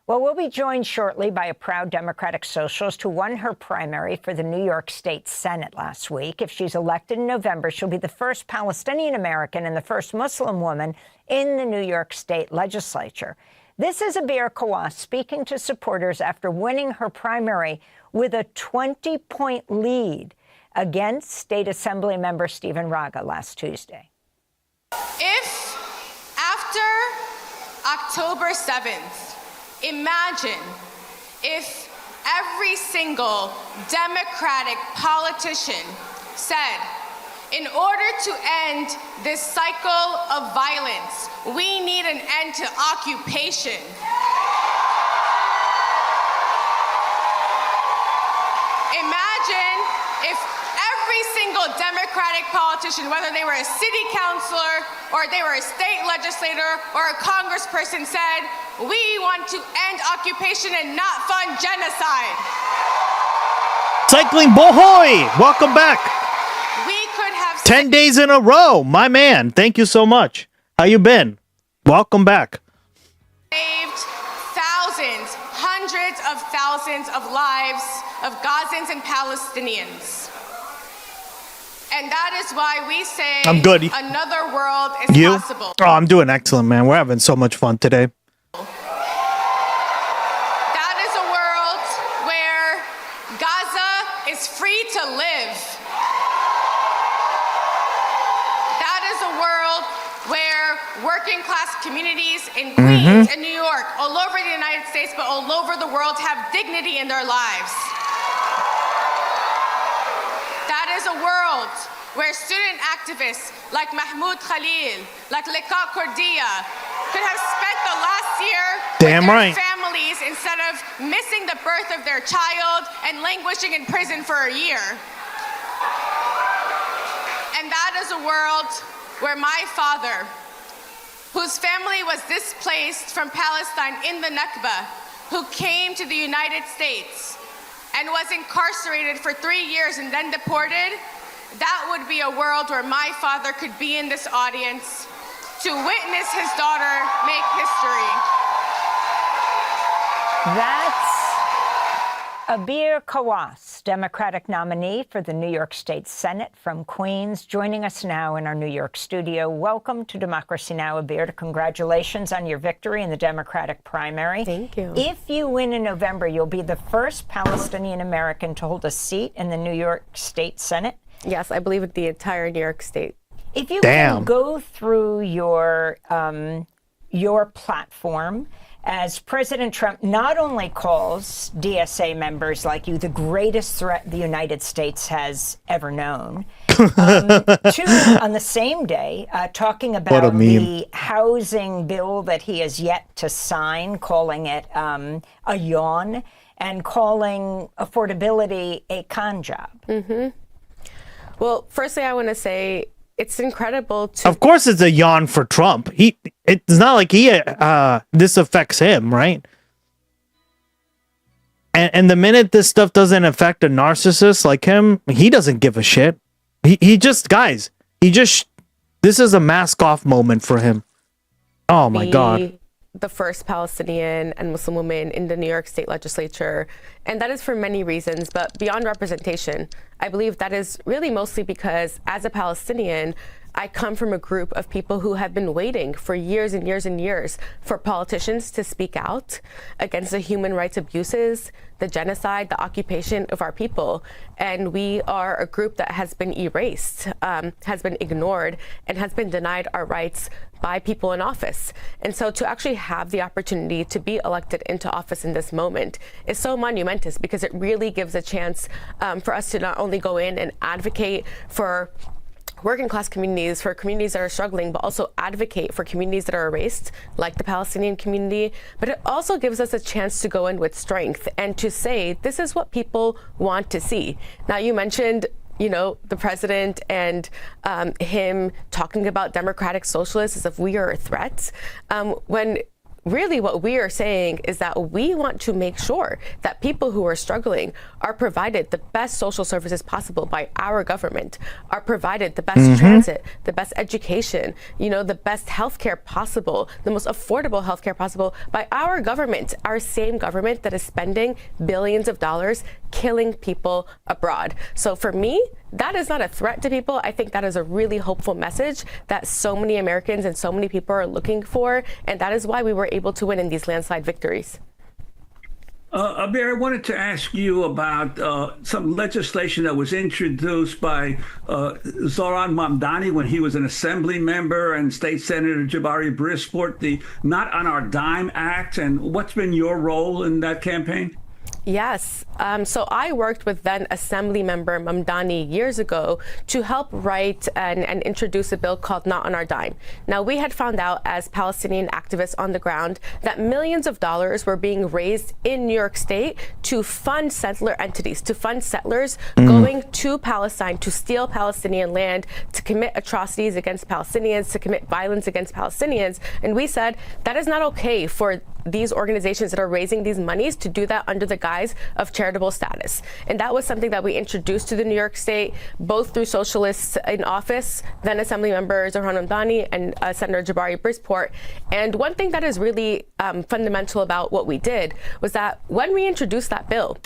Well, we'll be joined shortly by a proud Democratic socialist who won her primary for the New York State Senate last week. If she's elected in November, she'll be the first Palestinian American and the first Muslim woman in the New York State legislature. This is Abir Kawas speaking to supporters after winning her primary with a 20-point lead against State Assembly member Stephen Raga last Tuesday. If after October 7th, imagine if every single Democratic politician said, in order to end this cycle of violence, we need an end to occupation. Imagine if every single Democratic politician, whether they were a city councilor or they were a state legislator or a congressperson, said, we want to end occupation and not fund genocide. Cycling Bohoy, welcome back. We could have 10 days in a row, my man. Thank you so much. How you been? Welcome back. Saved thousands, hundreds of thousands of lives of Gazans and Palestinians. And that is why we say I'm good. Another world is You? possible. Oh, I'm doing excellent, man. We're having so much fun today. That is a world where Gaza is free to live. That is a world where working class communities in Queens and New York, all over the United States, but all over the world, have dignity in their lives. That is a world where student activists like Mahmoud Khalil, like Liqa Kurdiya, could have spent the last year Damn with their right. families instead of missing the birth of their child and languishing in prison for a year. And that is a world where my father, whose family was displaced from Palestine in the Nakba, who came to the United States and was incarcerated for 3 years and then deported, that would be a world where my father could be in this audience to witness his daughter make history. That's Abir Kawas, Democratic nominee for the New York State Senate from Queens, joining us now in our New York studio. Welcome to Democracy Now!, Abir. Congratulations on your victory in the Democratic primary. Thank you. If you win in November, you'll be the first Palestinian American to hold a seat in the New York State Senate. Yes, I believe the entire New York State. If you can go through your platform, as President Trump not only calls DSA members like you the greatest threat the United States has ever known, on the same day, talking about the housing bill that he has yet to sign, calling it a yawn, and calling affordability a con job. Well, firstly, I want to say it's incredible to... Of course it's a yawn for Trump. It's not like this affects him, right? And the minute this stuff doesn't affect a narcissist like him, he doesn't give a shit. This is a mask off moment for him. Oh my God. The first Palestinian and Muslim woman in the New York State legislature. And that is for many reasons, but beyond representation, I believe that is really mostly because as a Palestinian, I come from a group of people who have been waiting for years and years and years for politicians to speak out against the human rights abuses, the genocide, the occupation of our people. And we are a group that has been erased, has been ignored, and has been denied our rights by people in office. And so to actually have the opportunity to be elected into office in this moment is so monumentous, because it really gives a chance for us to not only go in and advocate for working class communities, for communities that are struggling, but also advocate for communities that are erased, like the Palestinian community. But it also gives us a chance to go in with strength and to say, this is what people want to see. Now, you mentioned, you know, the president and him talking about democratic socialists as if we are a threat, when really what we are saying is that we want to make sure that people who are struggling are provided the best social services possible by our government, are provided the best transit, the best education, you know, the best healthcare possible, the most affordable healthcare possible by our government, our same government that is spending billions of dollars killing people abroad. So for me, that is not a threat to people. I think that is a really hopeful message that so many Americans and so many people are looking for. And that is why we were able to win in these landslide victories. Abir, I wanted to ask you about some legislation that was introduced by Zohran Mamdani when he was an assembly member, and State Senator Jabari Brisport, the Not on Our Dime Act. And what's been your role in that campaign? Yes. So I worked with then Assembly Member Mamdani years ago to help write and introduce a bill called Not on Our Dime. Now, we had found out as Palestinian activists on the ground that millions of dollars were being raised in New York State to fund settler entities, to fund settlers going to Palestine to steal Palestinian land, to commit atrocities against Palestinians, to commit violence against Palestinians. And we said that is not okay for these organizations that are raising these monies to do that under the guise of charitable status. And that was something that we introduced to the New York State, both through socialists in office, then Assembly Member Zohran Mamdani and Senator Jabari Brisport. And one thing that is really fundamental about what we did was that when we introduced that bill,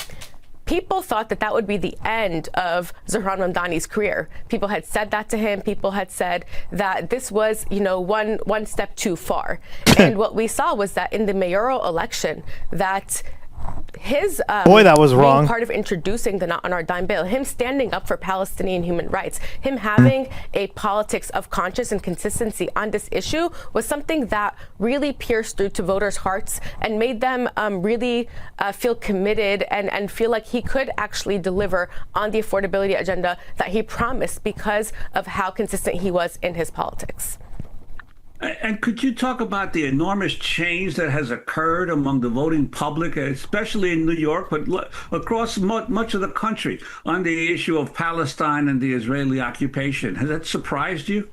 people thought that that would be the end of Zohran Mamdani's career. People had said that to him. People had said that this was, you know, one step too far. And what we saw was that in the mayoral election, that his Boy, that was wrong. Part of introducing the Not on Our Dime bill, him standing up for Palestinian human rights, him having a politics of conscience and consistency on this issue was something that really pierced through to voters' hearts and made them really feel committed and feel like he could actually deliver on the affordability agenda that he promised because of how consistent he was in his politics. And could you talk about the enormous change that has occurred among the voting public, especially in New York, but across much of the country, on the issue of Palestine and the Israeli occupation? Has that surprised you?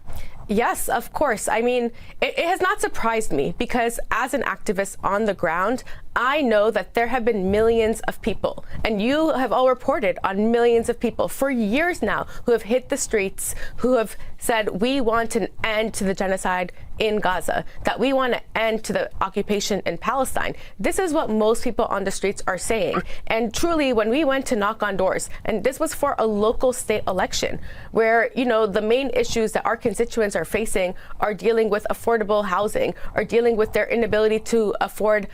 Yes, of course. I mean, it has not surprised me because as an activist on the ground, I know that there have been millions of people, and you have all reported on millions of people for years now who have hit the streets, who have said, we want an end to the genocide in Gaza, that we want an end to the occupation in Palestine. This is what most people on the streets are saying. And truly, when we went to knock on doors, and this was for a local state election, where, you know, the main issues that our constituents are facing are dealing with affordable housing, are dealing with their inability to afford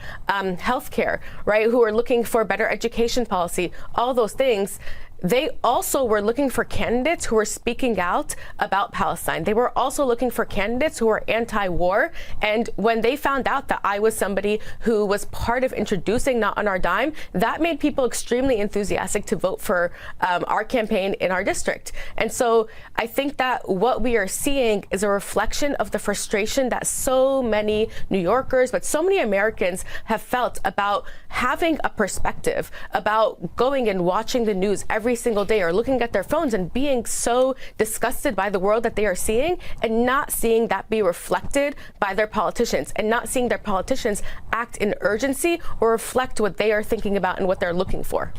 healthcare, right? Who are looking for better education policy, all those things. They also were looking for candidates who were speaking out about Palestine. They were also looking for candidates who were anti-war. And when they found out that I was somebody who was part of introducing Not on Our Dime, that made people extremely enthusiastic to vote for our campaign in our district. And so I think that what we are seeing is a reflection of the frustration that so many New Yorkers, but so many Americans have felt about having a perspective, about going and watching the news every single day or looking at their phones and being so disgusted by the world that they are seeing and not seeing that be reflected by their politicians and not seeing their politicians act in urgency or reflect what they are thinking about and what they're looking for.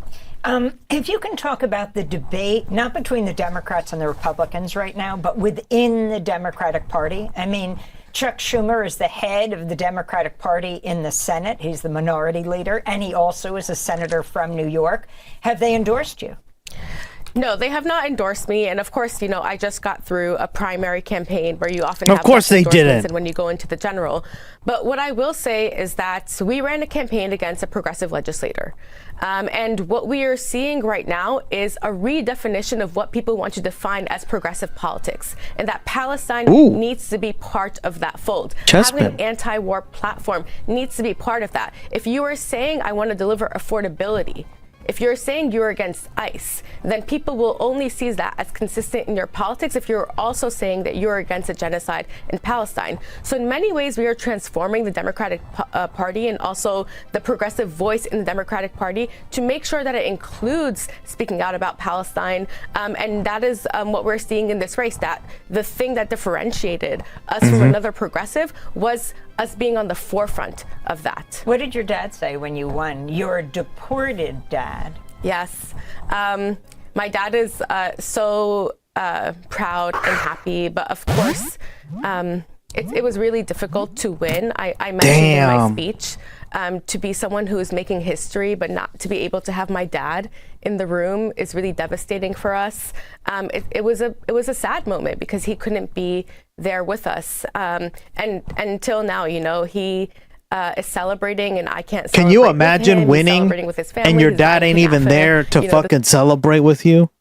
If you can talk about the debate, not between the Democrats and the Republicans right now, but within the Democratic Party. I mean, Chuck Schumer is the head of the Democratic Party in the Senate. He's the minority leader, and he also is a senator from New York. Have they endorsed you? No, they have not endorsed me. And of course, you know, I just got through a primary campaign where you often have course they didn't. And when you go into the general. But what I will say is that we ran a campaign against a progressive legislator. And what we are seeing right now is a redefinition of what people want to define as progressive politics, and that Palestine needs to be part of that fold. Having an anti-war platform needs to be part of that. If you are saying, I want to deliver affordability, if you're saying you're against ICE, then people will only see that as consistent in your politics if you're also saying that you're against a genocide in Palestine. So in many ways, we are transforming the Democratic Party and also the progressive voice in the Democratic Party to make sure that it includes speaking out about Palestine. And that is what we're seeing in this race, that the thing that differentiated us from another progressive was us being on the forefront of that. What did your dad say when you won? Your deported dad. Yes. My dad is so proud and happy, but of course, it was really difficult to win. I mentioned in my speech to be someone who is making history, but not to be able to have my dad in the room is really devastating for us. It was a sad moment because he couldn't be there with us. And until now, you know, he is celebrating and I can't celebrate. Can you with imagine him. winning With his family, and your his dad wife, ain't his even after, there to you know, fucking celebrate with you?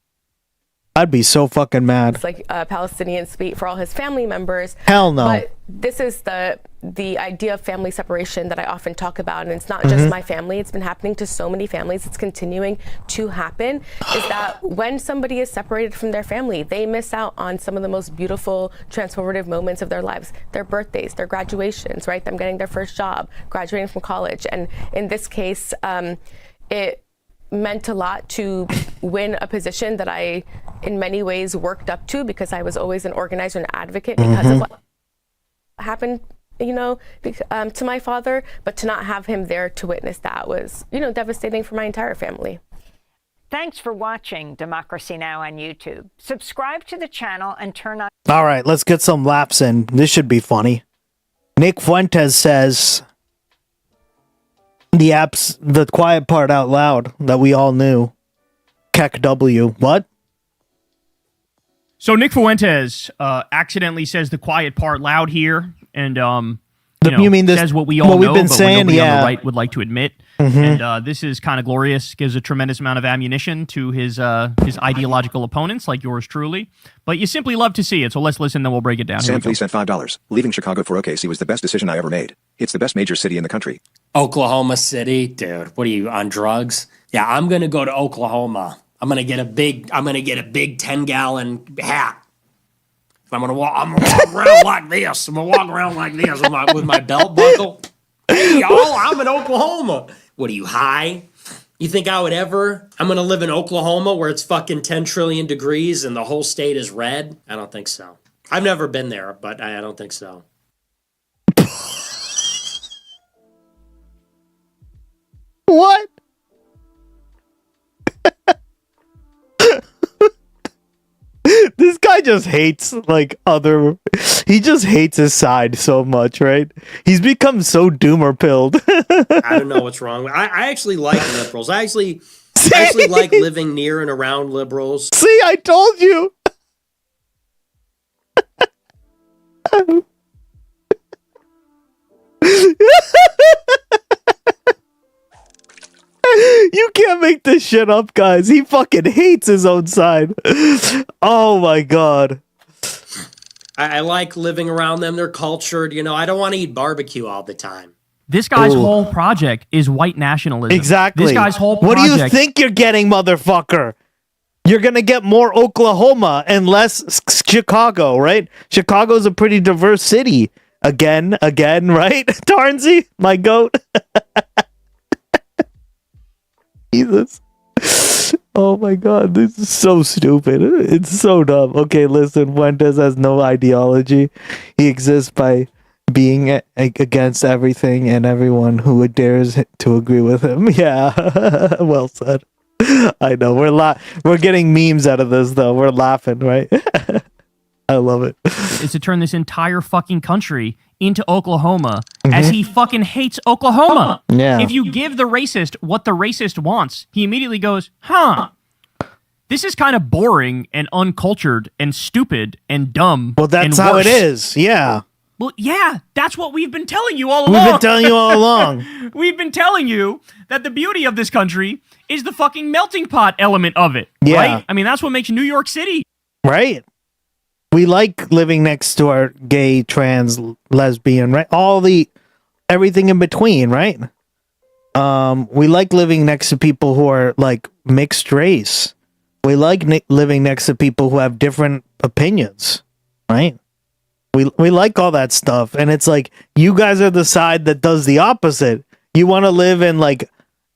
I'd be so fucking mad. It's like a Palestinian suite for all his family members. Hell no. But this is the idea of family separation that I often talk about, and it's not just my family. It's been happening to so many families. It's continuing to happen. Is that when somebody is separated from their family, they miss out on some of the most beautiful, transformative moments of their lives. Their birthdays, their graduations, right? Them getting their first job, graduating from college, and in this case, it meant a lot to win a position that I, in many ways, worked up to because I was always an organizer and advocate because of what happened, you know, to my father. But to not have him there to witness that was, you know, devastating for my entire family. Thanks for watching Democracy Now! On YouTube. Subscribe to the channel and turn on... All right, let's get some laps in. This should be funny. Nick Fuentes says... the app's the quiet part out loud that we all knew. Keck W. What? So Nick Fuentes accidentally says the quiet part loud here, and you mean this, says what we all what know, we've been but saying, nobody on yeah. the right would like to admit. And this is kind of glorious. Gives a tremendous amount of ammunition to his ideological opponents, like yours truly. But you simply love to see it. So let's listen, then we'll break it down. Sam Fee sent $5. Leaving Chicago for OKC was the best decision I ever made. It's the best major city in the country. Oklahoma City, dude. What are you, on drugs? Yeah, I'm gonna go to Oklahoma. I'm gonna get a big 10-gallon hat. I'm gonna walk around like this. I'm gonna walk around like this with my belt buckle. Hey y'all, I'm in Oklahoma. What are you, high? You think I would ever? I'm gonna live in Oklahoma where it's fucking 10 trillion degrees and the whole state is red? I don't think so. I've never been there, but I don't think so. What? This guy just hates he just hates his side so much, right? He's become so doomer pilled. I don't know what's wrong. I actually like liberals. I actually like living near and around liberals. See, I told you. You can't make this shit up, guys. He fucking hates his own side. Oh my god. I like living around them. They're cultured. You know, I don't want to eat barbecue all the time. This guy's whole project is white nationalism. Exactly. This guy's whole What project. do you think you're getting, motherfucker? You're gonna get more Oklahoma and less Chicago, right? Chicago's a pretty diverse city. Again, right? Tarnsy, my goat. Jesus. Oh my god, this is so stupid. It's so dumb. Okay, listen, Fuentes has no ideology. He exists by being against everything and everyone who dares to agree with him. Yeah, well said. I know, we're getting memes out of this, though. We're laughing, right? I love it. Is to turn this entire fucking country into Oklahoma, as he fucking hates Oklahoma. Yeah. If you give the racist what the racist wants, he immediately goes, huh, this is kind of boring and uncultured and stupid and dumb. Well, that's how it is. Yeah. Well, yeah, that's what we've been telling you all along. We've been telling you all along. We've been telling you that the beauty of this country is the fucking melting pot element of it. Yeah. Right? I mean, that's what makes New York City. Right. We like living next to our gay, trans, lesbian, right? Everything in between, right? We like living next to people who are like mixed race. We like living next to people who have different opinions, right? We like all that stuff, and it's like you guys are the side that does the opposite. You want to live in like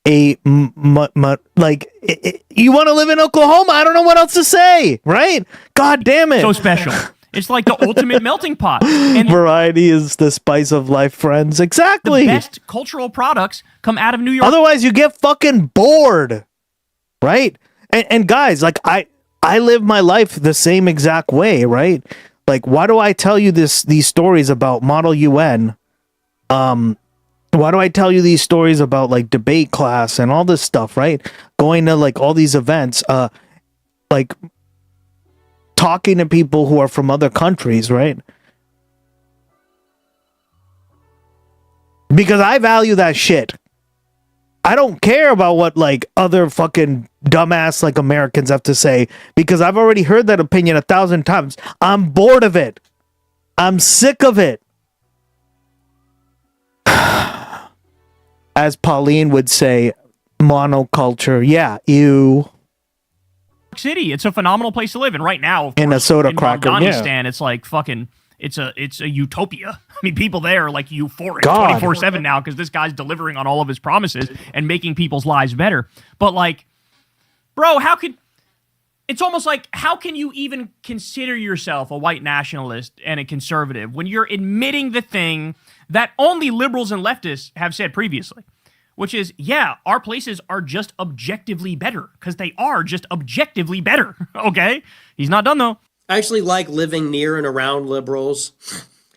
you want to live in Oklahoma. I don't know what else to say, right? God damn it! So special. It's like the ultimate melting pot. And variety is the spice of life, friends. Exactly. The best cultural products come out of New York. Otherwise, you get fucking bored, right? And guys, like I live my life the same exact way, right? Like, why do I tell you these stories about Model UN? Why do I tell you these stories about like debate class and all this stuff, right? Going to like all these events, like talking to people who are from other countries, right? Because I value that shit. I don't care about what like other fucking dumbass like Americans have to say, because I've already heard that opinion 1,000 times. I'm bored of it. I'm sick of it. As Pauline would say, monoculture. Yeah, ew. City, it's a phenomenal place to live, and right now, of in course, a soda in cracker, Afghanistan, it's like fucking. It's a utopia. I mean, people there are like euphoric God. 24/7 now because this guy's delivering on all of his promises and making people's lives better. But like, bro, it's almost like, how can you even consider yourself a white nationalist and a conservative when you're admitting the thing that only liberals and leftists have said previously, which is, yeah, our places are just objectively better because they are just objectively better. Okay? He's not done though. I actually like living near and around liberals.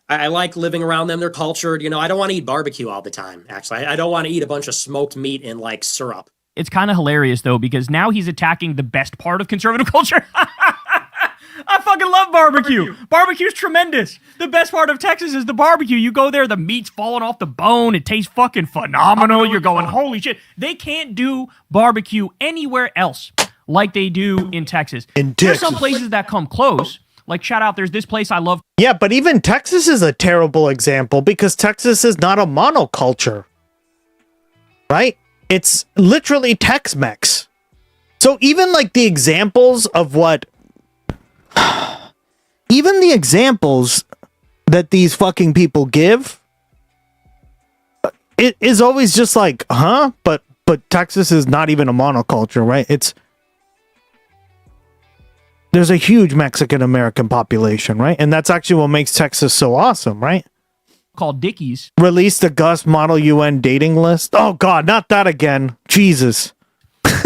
I like living around them. They're cultured. You know, I don't want to eat barbecue all the time, actually. I don't want to eat a bunch of smoked meat in, like, syrup. It's kind of hilarious, though, because now he's attacking the best part of conservative culture. I fucking love barbecue. Barbecue's tremendous. The best part of Texas is the barbecue. You go there, the meat's falling off the bone. It tastes fucking phenomenal. You're going, holy shit. They can't do barbecue anywhere else like they do in Texas. There's some places that come close. Like, shout out, there's this place I love. Yeah, but even Texas is a terrible example because Texas is not a monoculture. Right? It's literally Tex-Mex. So even like the examples of what... even the examples that these fucking people give, it is always just like, huh? But Texas is not even a monoculture, right? There's a huge Mexican-American population, right? And that's actually what makes Texas so awesome, right? Called Dickies. Release the Gus Model UN dating list. Oh, God, not that again. Jesus.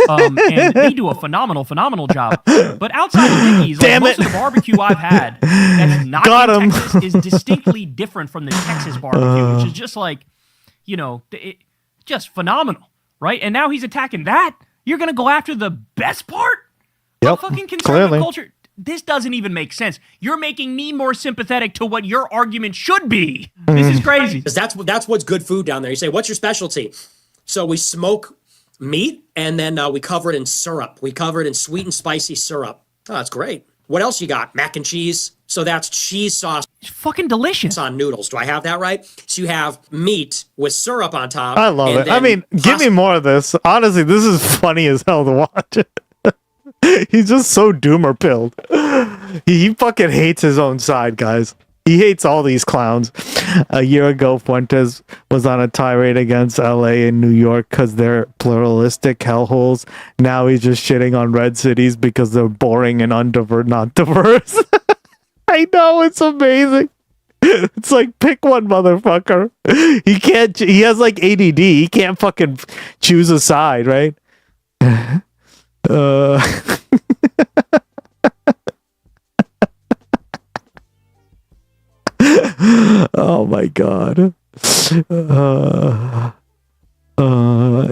And they do a phenomenal job. But outside of Dickies, like, most of the barbecue I've had that's not in Texas is distinctly different from the Texas barbecue, which is just like, you know, just phenomenal, right? And now he's attacking that. You're going to go after the best part? Yep, fucking conservative culture. This doesn't even make sense. You're making me more sympathetic to what your argument should be. This is crazy. Because that's what's good food down there. You say, what's your specialty? So we smoke meat, and then we cover it in syrup. We cover it in sweet and spicy syrup. Oh, that's great. What else you got? Mac and cheese. So that's cheese sauce. It's fucking delicious. On noodles. Do I have that right? So you have meat with syrup on top. I love it. I mean, give me more of this. Honestly, this is funny as hell to watch. He's just so doomer pilled. He fucking hates his own side, guys. He hates all these clowns. A year ago, Fuentes was on a tirade against LA and New York because they're pluralistic hellholes. Now he's just shitting on red cities because they're boring and not diverse. I know, it's amazing. It's like, pick one, motherfucker. He has like ADD. He can't fucking choose a side, right? Oh my god. It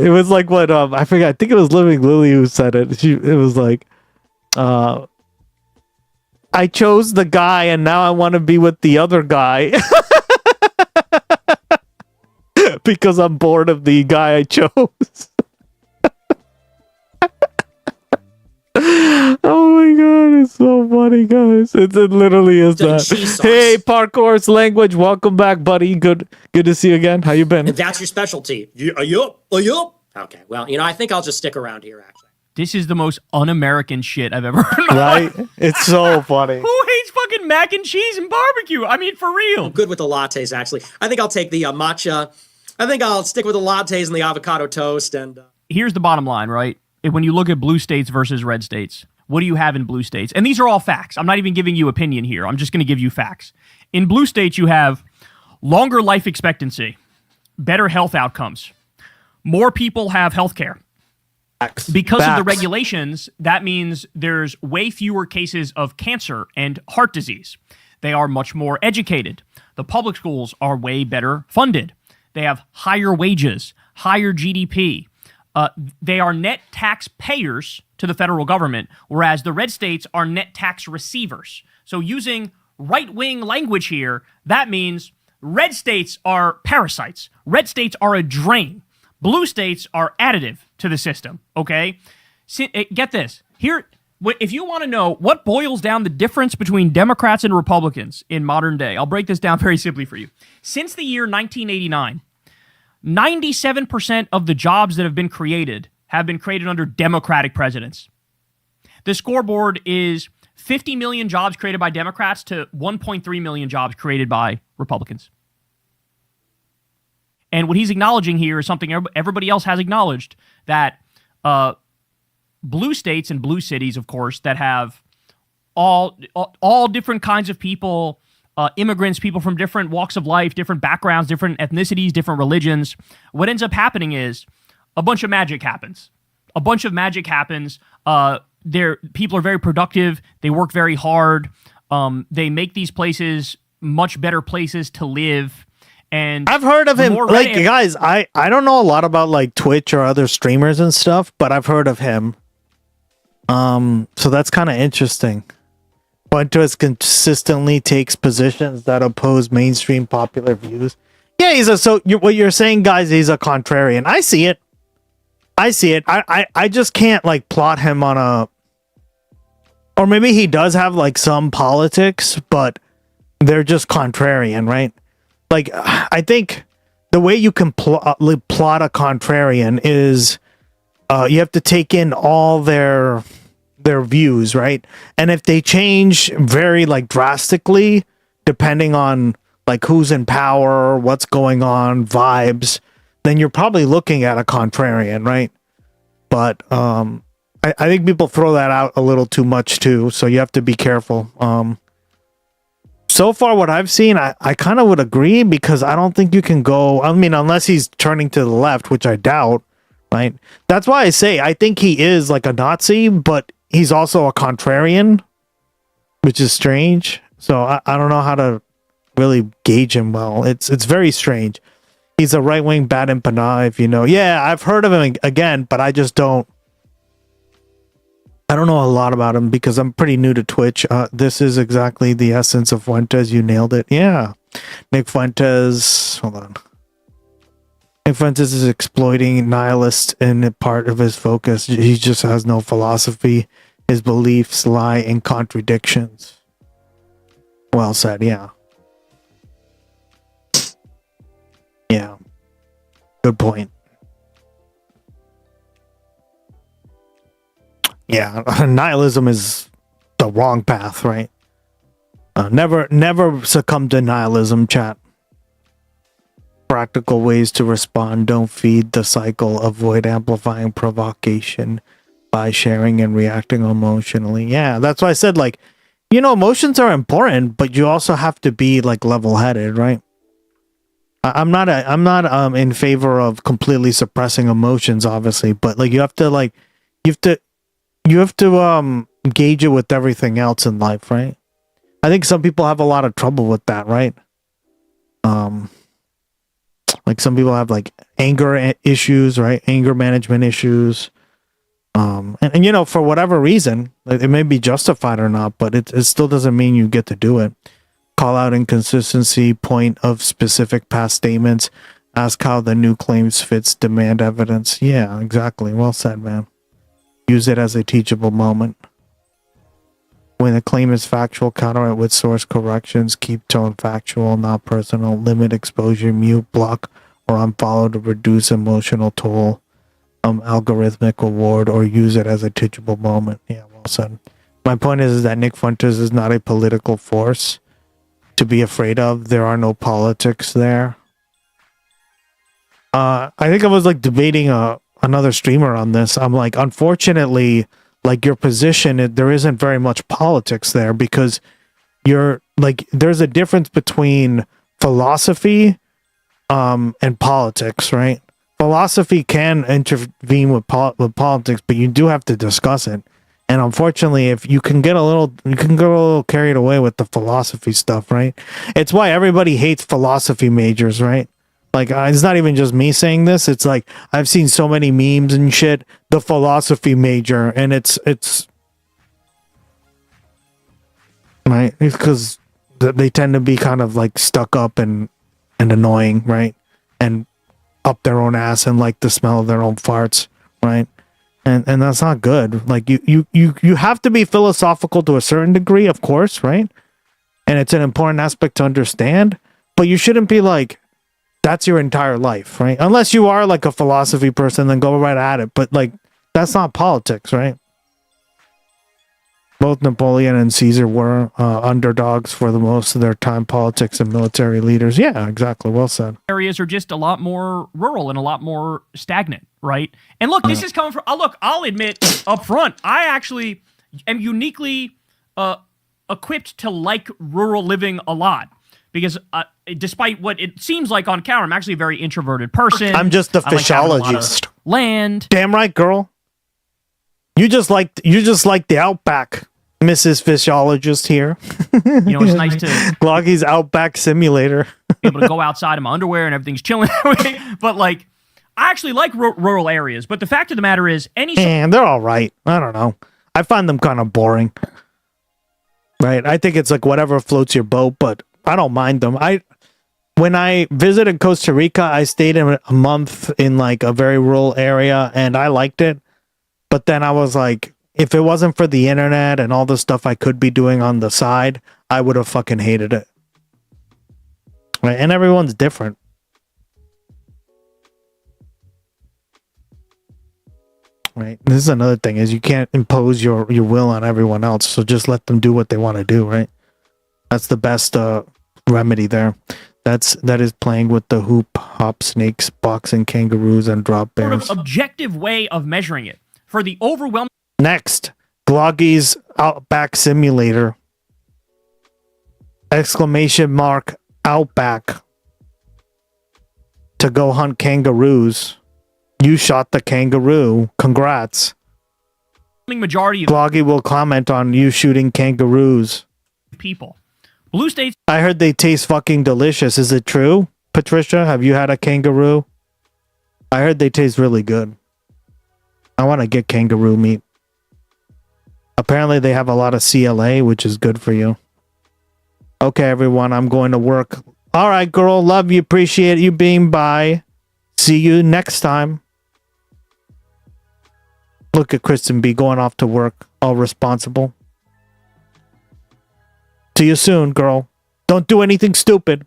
was like what I forgot. I think it was Living Lily who said it. It was like I chose the guy and now I want to be with the other guy. Because I'm bored of the guy I chose. Oh my god, it's so funny. funny, guys. It literally is Like that. cheese sauce. Hey, parkour's language. Welcome back, buddy. Good to see you again. How you been? If that's your specialty. Yup. Okay, well, I think I'll just stick around here, actually. This is the most un-American shit I've ever heard in my Right? life. It's so funny. Who hates fucking mac and cheese and barbecue? I mean, for real. I'm good with the lattes, actually. I think I'll take the matcha. I think I'll stick with the lattes and the avocado toast. And Here's the bottom line, right? When you look at blue states versus red states, what do you have in blue states? And these are all facts. I'm not even giving you opinion here. I'm just going to give you facts. In blue states, you have longer life expectancy, better health outcomes. More people have health care. Because of the regulations, that means there's way fewer cases of cancer and heart disease. They are much more educated. The public schools are way better funded. They have higher wages, higher GDP. They are net tax payers to the federal government, whereas the red states are net tax receivers. So using right-wing language here, that means red states are parasites. Red states are a drain. Blue states are additive to the system, okay? Get this. Here, if you want to know what boils down the difference between Democrats and Republicans in modern day, I'll break this down very simply for you. Since the year 1989, 97% of the jobs that have been created under Democratic presidents. The scoreboard is 50 million jobs created by Democrats to 1.3 million jobs created by Republicans. And what he's acknowledging here is something everybody else has acknowledged, that blue states and blue cities, of course, that have all different kinds of people, immigrants, people from different walks of life, different backgrounds, different ethnicities, different religions. What ends up happening is a bunch of magic happens. People are very productive. They work very hard. They make these places much better places to live. And I've heard of him. Guys, I don't know a lot about like Twitch or other streamers and stuff, but I've heard of him. So that's kind of interesting. Fuentes consistently takes positions that oppose mainstream popular views. Yeah, what you're saying, guys, he's a contrarian. I see it. I just can't like plot him on a, or maybe he does have like some politics, but they're just contrarian, right? Like, I think the way you can plot a contrarian is you have to take in all their views, right? And if they change very like drastically, depending on like who's in power, what's going on, vibes, then you're probably looking at a contrarian, right? But I think people throw that out a little too much too, so you have to be careful. So far, what I've seen, I kind of would agree, because I don't think you can go, I mean, unless he's turning to the left, which I doubt, right? That's why I say I think he is like a Nazi, but he's also a contrarian, which is strange. So I don't know how to really gauge him well. It's very strange. He's a right-wing Bad Empanada, if you know. Yeah, I've heard of him again, but I don't know a lot about him because I'm pretty new to Twitch. This is exactly the essence of Fuentes. You nailed it. Yeah. Nick Fuentes, hold on. Nick Fuentes is exploiting nihilists in part of his focus. He just has no philosophy. His beliefs lie in contradictions. Well said, yeah. Yeah. Good point. Yeah, nihilism is the wrong path, right? Never succumb to nihilism, chat. Practical ways to respond. Don't feed the cycle. Avoid amplifying provocation by sharing and reacting emotionally. Yeah, that's why I said, like, emotions are important, but you also have to be like level-headed, right? I'm not in favor of completely suppressing emotions, obviously, but like you have to gauge it with everything else in life, right? I think some people have a lot of trouble with that, right? Like some people have like anger issues, right? Anger management issues. And for whatever reason, it may be justified or not, but it still doesn't mean you get to do it. Call out inconsistency, point of specific past statements, ask how the new claims fits, demand evidence. Yeah, exactly. Well said, man. Use it as a teachable moment. When a claim is factual, counter it with source corrections. Keep tone factual, not personal. Limit exposure, mute, block, or unfollow to reduce emotional toll. Algorithmic reward, or use it as a teachable moment. Yeah, well said. My point is that Nick Fuentes is not a political force to be afraid of. There are no politics there. I think I was like debating another streamer on this. I'm like, unfortunately, like your position, there isn't very much politics there, because you're like, there's a difference between philosophy and politics, right? Philosophy can intervene with politics, but you do have to discuss it. And unfortunately, if you can get a little carried away with the philosophy stuff, right? It's why everybody hates philosophy majors, right? Like, it's not even just me saying this. It's like, I've seen so many memes and shit, the philosophy major, and it's right? It's because they tend to be kind of like stuck up and annoying, right? And up their own ass and like the smell of their own farts, right? And that's not good. Like, you have to be philosophical to a certain degree, of course, right? And it's an important aspect to understand, but you shouldn't be like, that's your entire life, right? Unless you are like a philosophy person, then go right at it. But like, that's not politics, right? Both Napoleon and Caesar were underdogs for the most of their time, politics and military leaders. Yeah, exactly. Well said. Areas are just a lot more rural and a lot more stagnant, right? And look, this is coming from, look, I'll admit up front, I actually am uniquely equipped to like rural living a lot. Because despite what it seems like on camera, I'm actually a very introverted person. I'm just a fishologist. Land. Damn right, girl. You just like the Outback, Mrs. Fishologist here. You know, it's nice to Gloggy's Outback Simulator. be able to go outside in my underwear and everything's chilling that way. But like, I actually like rural areas. But the fact of the matter is, and they're all right. I don't know. I find them kind of boring. Right? I think it's like whatever floats your boat, but I don't mind them. When I visited Costa Rica, I stayed in a month in like a very rural area, and I liked it. But then I was like, if it wasn't for the internet and all the stuff I could be doing on the side, I would have fucking hated it. Right? And everyone's different. Right? This is another thing, is you can't impose your will on everyone else. So just let them do what they want to do, right? That's the best remedy there. That is playing with the hoop, hop snakes, boxing kangaroos, and drop bears. Sort of objective way of measuring it. For the overwhelming... Next, Gloggy's Outback Simulator. ! Outback. To go hunt kangaroos. You shot the kangaroo. Congrats. Majority of Gloggy will comment on you shooting kangaroos. People. Blue states... I heard they taste fucking delicious. Is it true? Patricia, have you had a kangaroo? I heard they taste really good. I want to get kangaroo meat. Apparently they have a lot of CLA, which is good for you. Okay, everyone, I'm going to work. All right, girl, love you, appreciate you being by. See you next time. Look at Kristen B going off to work, all responsible. See you soon, girl. Don't do anything stupid.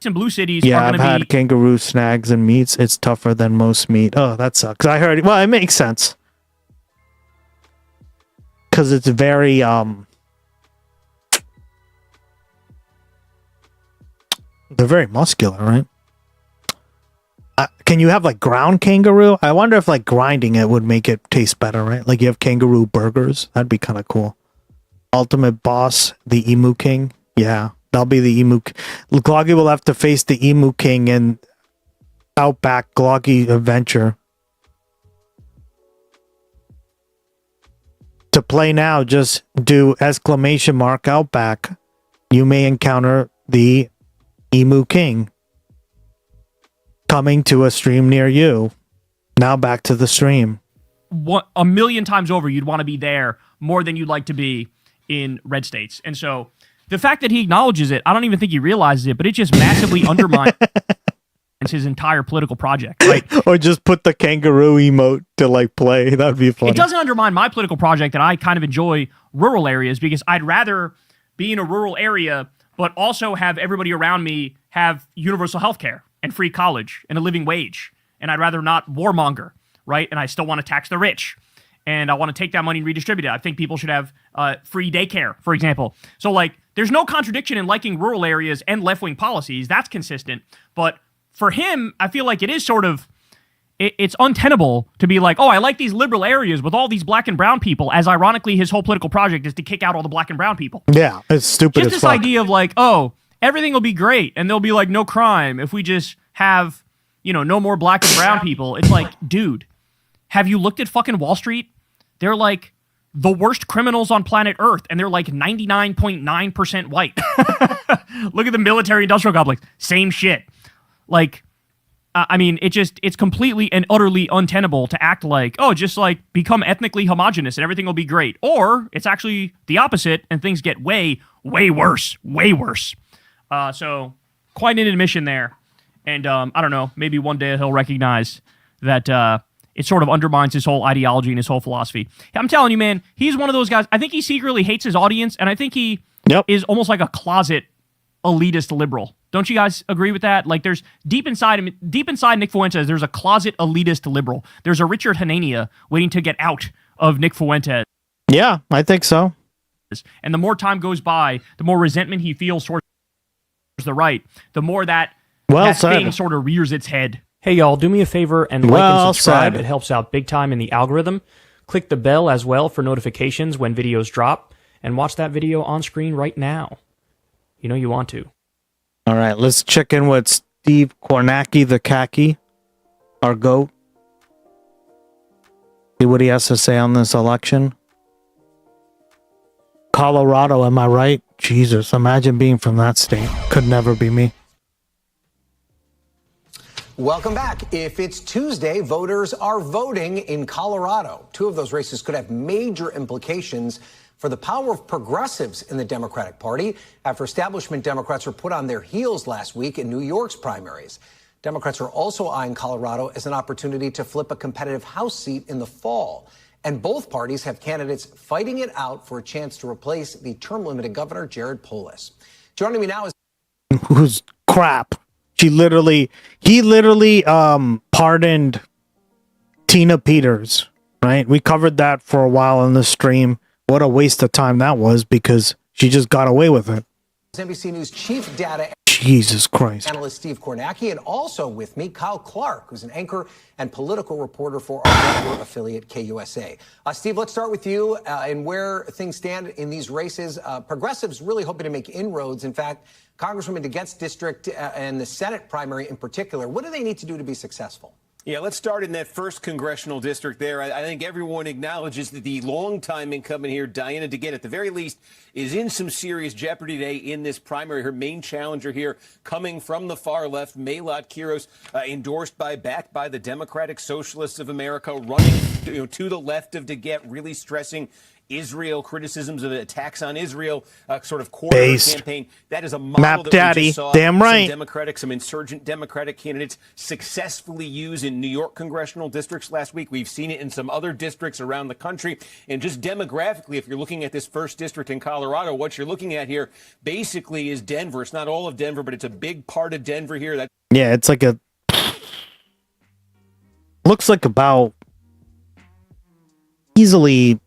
In blue cities, yeah, I've had kangaroo snags and meats. It's tougher than most meat. Oh, that sucks. I heard. Well, it makes sense because it's very they're very muscular, right? Can you have like ground kangaroo? I wonder if like grinding it would make it taste better, right? Like you have kangaroo burgers. That'd be kind of cool. Ultimate boss, the Emu King. Yeah. That'll be the Emu. Gloggy will have to face the Emu King in Outback Gloggy Adventure. To play now, just do ! Outback. You may encounter the Emu King coming to a stream near you. Now back to the stream. A million times over, you'd want to be there more than you'd like to be in red states. And so the fact that he acknowledges it, I don't even think he realizes it, but it just massively undermines his entire political project, right? Or just put the kangaroo emote to like play. That'd be funny. It doesn't undermine my political project that I kind of enjoy rural areas, because I'd rather be in a rural area but also have everybody around me have universal health care and free college and a living wage. And I'd rather not warmonger, right? And I still want to tax the rich. And I want to take that money and redistribute it. I think people should have free daycare, for example. So, like, there's no contradiction in liking rural areas and left-wing policies. That's consistent. But for him, I feel like it is sort of, it's untenable to be like, oh, I like these liberal areas with all these black and brown people, as ironically his whole political project is to kick out all the black and brown people. Yeah, it's stupid Just as this fuck. idea of like, oh, everything will be great and there'll be like no crime if we just have, no more black and brown people. It's like, dude, have you looked at fucking Wall Street? They're like the worst criminals on planet Earth, and they're like 99.9% white. Look at the military-industrial complex. Same shit. Like, I mean, it's completely and utterly untenable to act like, oh, just like become ethnically homogenous and everything will be great. Or it's actually the opposite and things get way, way worse. Way worse. So quite an admission there. And I don't know, maybe one day he'll recognize that it sort of undermines his whole ideology and his whole philosophy. I'm telling you, man, he's one of those guys. I think he secretly hates his audience, and I think he is almost like a closet elitist liberal. Don't you guys agree with that? Like, there's deep inside Nick Fuentes, there's a closet elitist liberal. There's a Richard Hanania waiting to get out of Nick Fuentes. Yeah, I think so. And the more time goes by, the more resentment he feels towards the right, the more that thing sort of rears its head. Hey, y'all, do me a favor and like and subscribe. It helps out big time in the algorithm. Click the bell as well for notifications when videos drop, and watch that video on screen right now. You know you want to. All right, let's check in with Steve Kornacki, the khaki, our GOAT. See what he has to say on this election. Colorado, am I right? Jesus, imagine being from that state. Could never be me. Welcome back. If it's Tuesday, voters are voting in Colorado. Two of those races could have major implications for the power of progressives in the Democratic Party after establishment Democrats were put on their heels last week in New York's primaries. Democrats are also eyeing Colorado as an opportunity to flip a competitive House seat in the fall. And both parties have candidates fighting it out for a chance to replace the term-limited Governor Jared Polis. Joining me now is... Who's crap. He literally pardoned Tina Peters, right? We covered that for a while on the stream. What a waste of time that was, because she just got away with it. NBC News chief data Jesus Christ. analyst Steve Kornacki, and also with me, Kyle Clark, who's an anchor and political reporter for our Denver affiliate KUSA. Steve, let's start with you and where things stand in these races. Progressives really hoping to make inroads. In fact, Congresswoman DeGette's district and the Senate primary in particular, what do they need to do to be successful? Yeah, let's start in that first congressional district there. I think everyone acknowledges that the longtime incumbent here, Diana DeGette, at the very least, is in some serious jeopardy today in this primary. Her main challenger here coming from the far left, Maylot Quiros, backed by the Democratic Socialists of America, running to the left of DeGette, really stressing Israel, criticisms of attacks on Israel, sort of core campaign. That is a model Map that Daddy. we just saw Damn right. some insurgent Democratic candidates successfully use in New York congressional districts last week. We've seen it in some other districts around the country. And just demographically, if you're looking at this first district in Colorado, what you're looking at here basically is Denver. It's not all of Denver, but it's a big part of Denver here. Yeah, it's like looks like about easily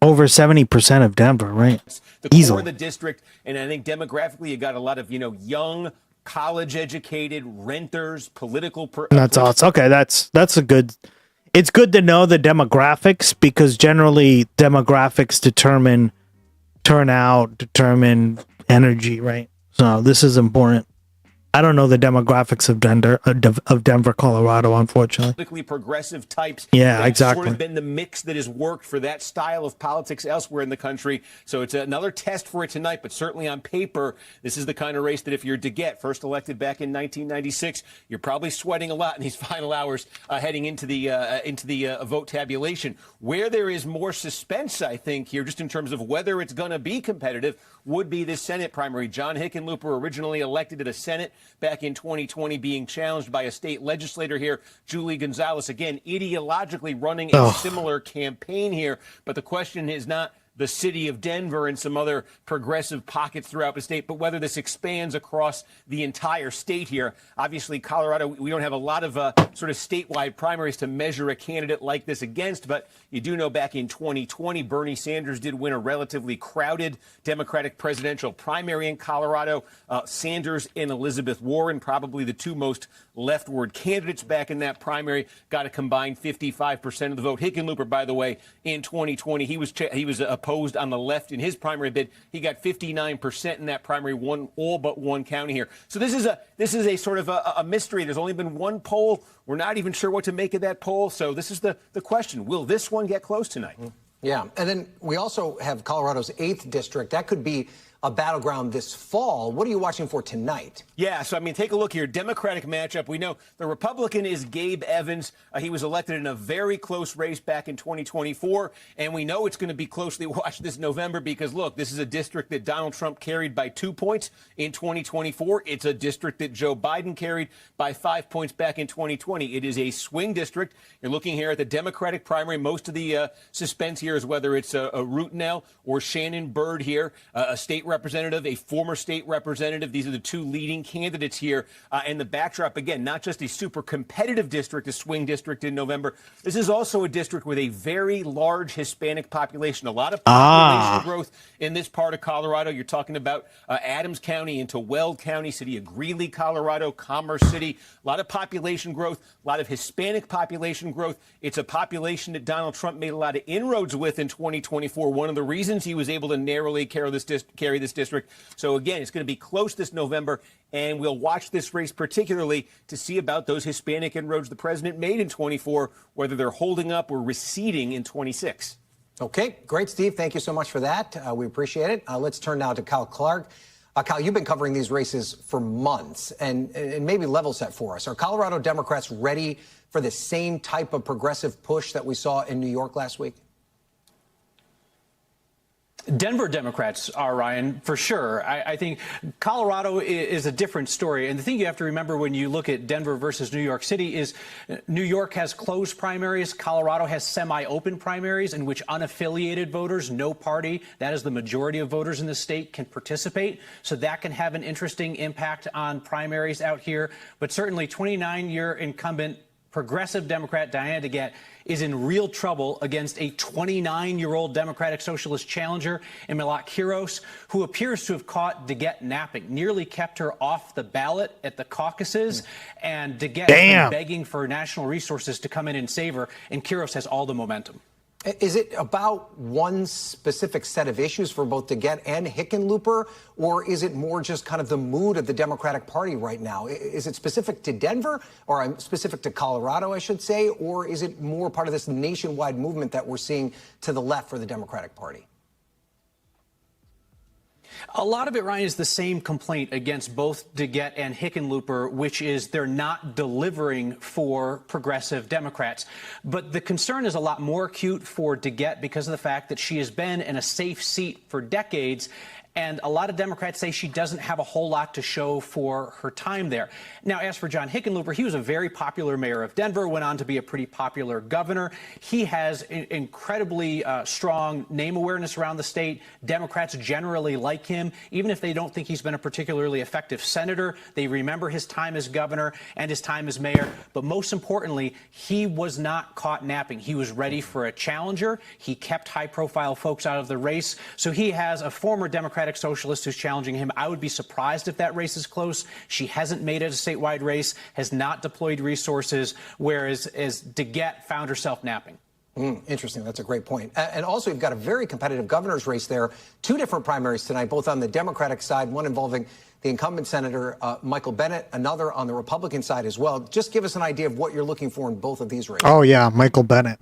over 70% of Denver, right? The core of the district, and I think demographically, you got a lot of young, college-educated renters, political. That's awesome. Okay, that's a good. It's good to know the demographics, because generally demographics determine turnout, determine energy, right? So this is important. I don't know the demographics of Denver, Colorado, unfortunately. Politically progressive types. Yeah, That's exactly. sort of been the mix that has worked for that style of politics elsewhere in the country. So it's another test for it tonight, but certainly on paper, this is the kind of race that if you're DeGette, first elected back in 1996, you're probably sweating a lot in these final hours heading into the vote tabulation. Where there is more suspense, I think, here, just in terms of whether it's going to be competitive, would be this Senate primary. John Hickenlooper, originally elected to the Senate, back in 2020, being challenged by a state legislator here, Julie Gonzalez, again, ideologically running a similar campaign here. But the question is not the city of Denver and some other progressive pockets throughout the state, but whether this expands across the entire state here. Obviously, Colorado, we don't have a lot of sort of statewide primaries to measure a candidate like this against, but you do know back in 2020, Bernie Sanders did win a relatively crowded Democratic presidential primary in Colorado. Sanders and Elizabeth Warren, probably the two most leftward candidates back in that primary, got a combined 55% of the vote. Hickenlooper, by the way, in 2020, he was opposed on the left in his primary bid. He got 59% in that primary, won all but one county here. So this is a sort of a mystery. There's only been one poll. We're not even sure what to make of that poll. So this is the question. Will this one get close tonight? Yeah. And then we also have Colorado's 8th district. That could be a battleground this fall. What are you watching for tonight? Yeah, so I mean, take a look here. Democratic matchup. We know the Republican is Gabe Evans. He was elected in a very close race back in 2024, and we know it's going to be closely watched this November because, look, this is a district that Donald Trump carried by 2 points in 2024. It's a district that Joe Biden carried by 5 points back in 2020. It is a swing district. You're looking here at the Democratic primary. Most of the suspense here is whether it's a Routenell or Shannon Byrd here, a state representative, a former state representative. These are the two leading candidates here. And the backdrop, again, not just a super competitive district, a swing district in November. This is also a district with a very large Hispanic population. A lot of population growth in this part of Colorado. You're talking about Adams County into Weld County, city of Greeley, Colorado, Commerce City. A lot of population growth, a lot of Hispanic population growth. It's a population that Donald Trump made a lot of inroads with in 2024. One of the reasons he was able to narrowly carry this district. So again, it's going to be close this November, and we'll watch this race particularly to see about those Hispanic inroads the president made in 24, whether they're holding up or receding in 26. Okay, great, Steve. Thank you so much for that. We appreciate it. Let's turn now to Kyle Clark. Kyle, you've been covering these races for months, and maybe level set for us. Are Colorado Democrats ready for the same type of progressive push that we saw in New York last week? Denver Democrats are, Ryan, for sure. I think Colorado is a different story. And the thing you have to remember when you look at Denver versus New York City is New York has closed primaries. Colorado has semi-open primaries in which unaffiliated voters, no party, that is the majority of voters in the state, can participate. So that can have an interesting impact on primaries out here. But certainly 29-year incumbent progressive Democrat Diana DeGette is in real trouble against a 29-year-old Democratic Socialist challenger in Milot Quiros, who appears to have caught DeGette napping, nearly kept her off the ballot at the caucuses, and DeGette has been begging for national resources to come in and save her, and Quiros has all the momentum. Is it about one specific set of issues for both DeGette and Hickenlooper, or is it more just kind of the mood of the Democratic Party right now? Is it specific to Denver, or specific to Colorado, I should say, or is it more part of this nationwide movement that we're seeing to the left for the Democratic Party? A lot of it, Ryan, is the same complaint against both DeGette and Hickenlooper, which is they're not delivering for progressive Democrats. But the concern is a lot more acute for DeGette because of the fact that she has been in a safe seat for decades. And a lot of Democrats say she doesn't have a whole lot to show for her time there. Now, as for John Hickenlooper, he was a very popular mayor of Denver, went on to be a pretty popular governor. He has incredibly strong name awareness around the state. Democrats generally like him, even if they don't think he's been a particularly effective senator. They remember his time as governor and his time as mayor. But most importantly, he was not caught napping. He was ready for a challenger. He kept high-profile folks out of the race. So he has a former Democratic Socialist who's challenging him. I would be surprised if that race is close. She hasn't made it a statewide race, has not deployed resources, whereas as DeGette found herself napping. Interesting. That's a great point. And also, you've got a very competitive governor's race there. Two different primaries tonight, both on the Democratic side, one involving the incumbent Senator Michael Bennet, another on the Republican side as well. Just give us an idea of what you're looking for in both of these races. Oh, yeah, Michael Bennet.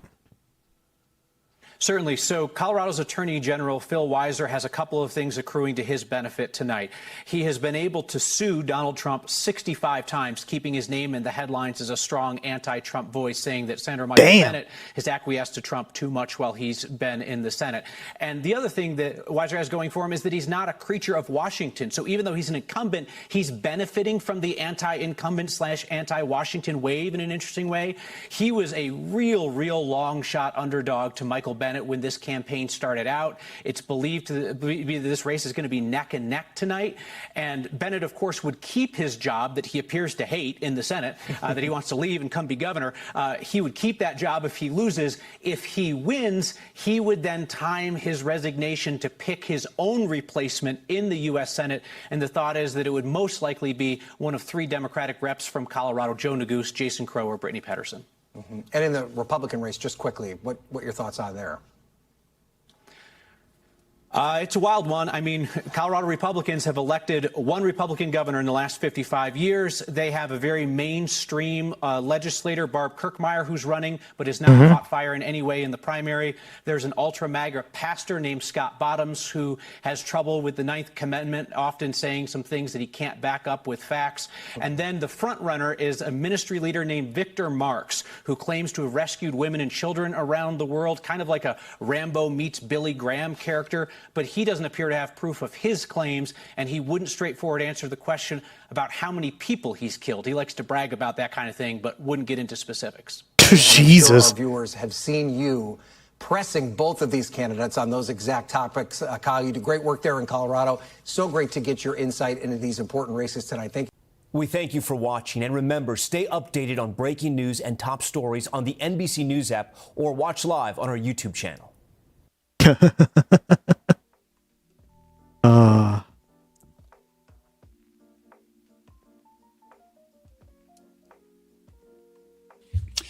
Certainly. So Colorado's Attorney General Phil Weiser has a couple of things accruing to his benefit tonight. He has been able to sue Donald Trump 65 times, keeping his name in the headlines as a strong anti-Trump voice, saying that Senator Michael Bennet has acquiesced to Trump too much while he's been in the Senate. And the other thing that Weiser has going for him is that he's not a creature of Washington. So even though he's an incumbent, he's benefiting from the anti-incumbent / anti-Washington wave in an interesting way. He was a real long shot underdog to Michael Bennet when this campaign started out. It's believed that this race is going to be neck and neck tonight. And Bennet, of course, would keep his job that he appears to hate in the Senate, that he wants to leave and come be governor. He would keep that job if he loses. If he wins, he would then time his resignation to pick his own replacement in the U.S. Senate. And the thought is that it would most likely be one of 3 Democratic reps from Colorado, Joe Neguse, Jason Crow, or Brittany Pedersen. And in the Republican race, just quickly, what your thoughts are there? It's a wild one. I mean, Colorado Republicans have elected one Republican governor in the last 55 years. They have a very mainstream legislator, Barb Kirkmeyer, who's running, but has not caught fire in any way in the primary. There's an ultra-MAGA pastor named Scott Bottoms who has trouble with the Ninth Amendment, often saying some things that he can't back up with facts. And then the front runner is a ministry leader named Victor Marx, who claims to have rescued women and children around the world, kind of like a Rambo meets Billy Graham character. But he doesn't appear to have proof of his claims, and he wouldn't straightforward answer the question about how many people he's killed. He likes to brag about that kind of thing, but wouldn't get into specifics. Jesus. I'm sure our viewers have seen you pressing both of these candidates on those exact topics. Kyle, you do great work there in Colorado. So great to get your insight into these important races tonight. Thank you. We thank you for watching, and remember, stay updated on breaking news and top stories on the NBC News app or watch live on our YouTube channel.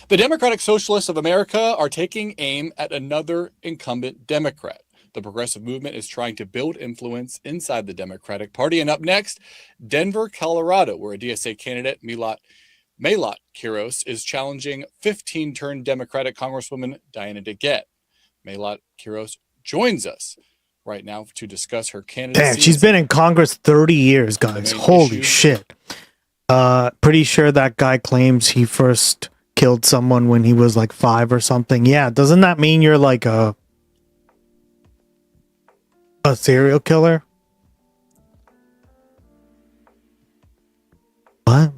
The Democratic Socialists of America are taking aim at another incumbent Democrat. The progressive movement is trying to build influence inside the Democratic Party. And up next, Denver, Colorado, where a DSA candidate, Melot Quiros, is challenging 15-term Democratic Congresswoman Diana DeGette. Melot Quiros joins us right now to discuss her candidacy. Damn, she's been in Congress 30 years, guys. Holy shit. Pretty sure that guy claims he first killed someone when he was like 5 or something. Yeah, doesn't that mean you're like a serial killer? What?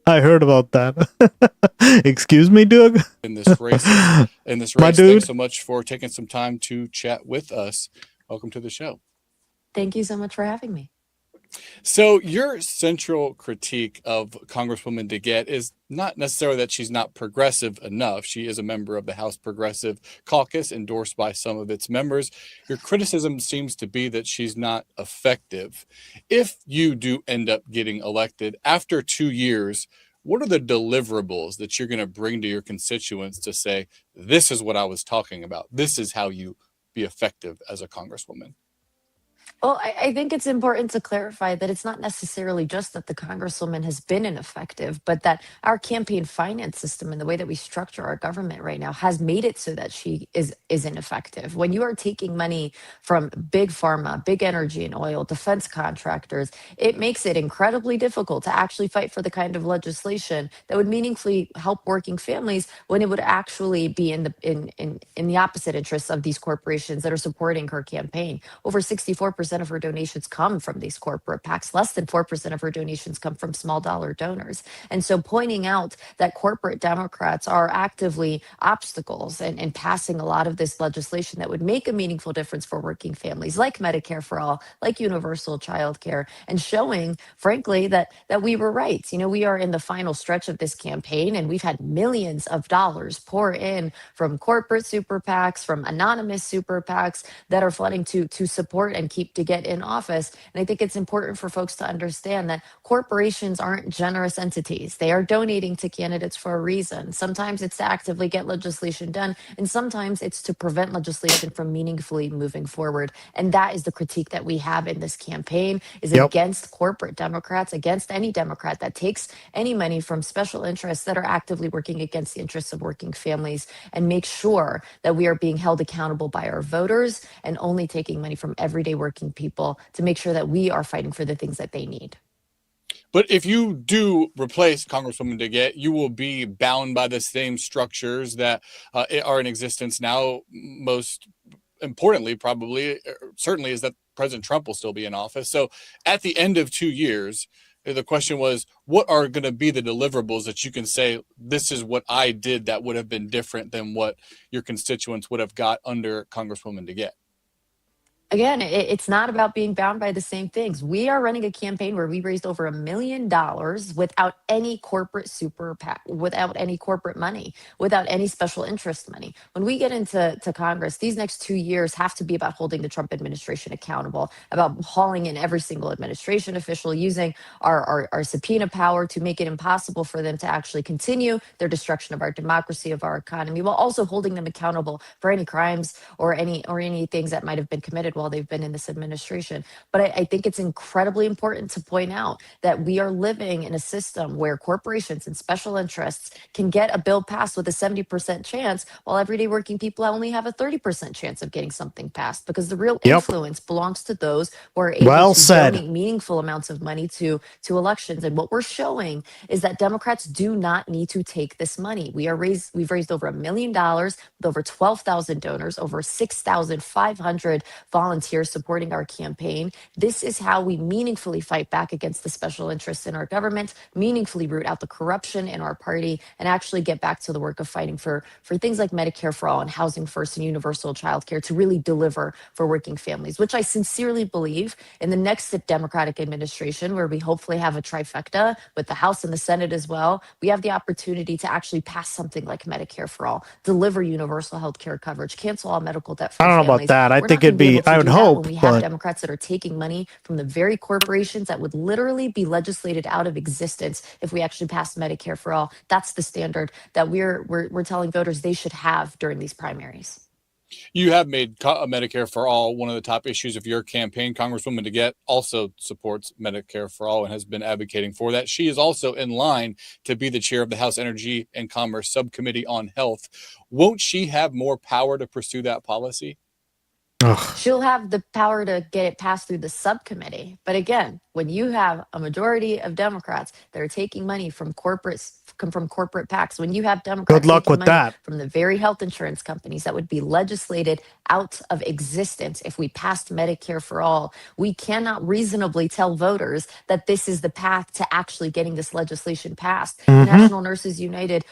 I heard about that. Excuse me, Doug. In this race, My dude. Thanks so much for taking some time to chat with us. Welcome to the show. Thank you so much for having me. So your central critique of Congresswoman DeGette is not necessarily that she's not progressive enough. She is a member of the House Progressive Caucus, endorsed by some of its members. Your criticism seems to be that she's not effective. If you do end up getting elected after 2 years, what are the deliverables that you're going to bring to your constituents to say, this is what I was talking about? This is how you be effective as a congresswoman? Well, I think it's important to clarify that it's not necessarily just that the Congresswoman has been ineffective, but that our campaign finance system and the way that we structure our government right now has made it so that she is ineffective. When you are taking money from big pharma, big energy and oil, defense contractors, it makes it incredibly difficult to actually fight for the kind of legislation that would meaningfully help working families when it would actually be in the opposite interests of these corporations that are supporting her campaign. Over 64% of her donations come from these corporate PACs. Less than 4% of her donations come from small dollar donors. And so pointing out that corporate Democrats are actively obstacles in passing a lot of this legislation that would make a meaningful difference for working families, like Medicare for all, like universal child care, and showing, frankly, that we were right. You know, we are in the final stretch of this campaign, and we've had millions of dollars pour in from corporate super PACs, from anonymous super PACs that are flooding to support and keep to get in office. And I think it's important for folks to understand that corporations aren't generous entities. They are donating to candidates for a reason. Sometimes it's to actively get legislation done, and sometimes it's to prevent legislation from meaningfully moving forward. And that is the critique that we have in this campaign, is against corporate Democrats, against any Democrat that takes any money from special interests that are actively working against the interests of working families, and make sure that we are being held accountable by our voters and only taking money from everyday working people to make sure that we are fighting for the things that they need. But if you do replace Congresswoman DeGette, you will be bound by the same structures that are in existence now. Most importantly, probably, certainly, is that President Trump will still be in office. So at the end of 2 years, the question was, what are going to be the deliverables that you can say, this is what I did that would have been different than what your constituents would have got under Congresswoman DeGette? Again, it's not about being bound by the same things. We are running a campaign where we raised over $1 million without any corporate super PAC, without any corporate money, without any special interest money. When we get into Congress, these next 2 years have to be about holding the Trump administration accountable, about hauling in every single administration official, using our subpoena power to make it impossible for them to actually continue their destruction of our democracy, of our economy, while also holding them accountable for any crimes or any things that might have been committed while they've been in this administration. But I think it's incredibly important to point out that we are living in a system where corporations and special interests can get a bill passed with a 70% chance, while everyday working people only have a 30% chance of getting something passed, because the real influence belongs to those who are able to donate meaningful amounts of money to elections. And what we're showing is that Democrats do not need to take this money. We've raised over $1 million with over 12,000 donors, over 6,500 volunteers supporting our campaign. This is how we meaningfully fight back against the special interests in our government, meaningfully root out the corruption in our party, and actually get back to the work of fighting for things like Medicare for all and housing first and universal child care to really deliver for working families, which I sincerely believe in the next Democratic administration, where we hopefully have a trifecta with the House and the Senate as well, we have the opportunity to actually pass something like Medicare for all, deliver universal health care coverage, cancel all medical debt for I don't know families. about that. I think it'd be, I would hope, when we have but Democrats that are taking money from the very corporations that would literally be legislated out of existence if we actually passed Medicare for all. That's the standard that we're telling voters they should have during these primaries. You have made Medicare for all one of the top issues of your campaign. Congresswoman DeGette also supports Medicare for all and has been advocating for that. She is also in line to be the chair of the House Energy and Commerce Subcommittee on Health. Won't she have more power to pursue that policy? She'll have the power to get it passed through the subcommittee. But again, when you have a majority of Democrats that are taking money from corporate PACs, when you have Democrats taking money from the very health insurance companies that would be legislated out of existence if we passed Medicare for all, we cannot reasonably tell voters that this is the path to actually getting this legislation passed. The National Nurses United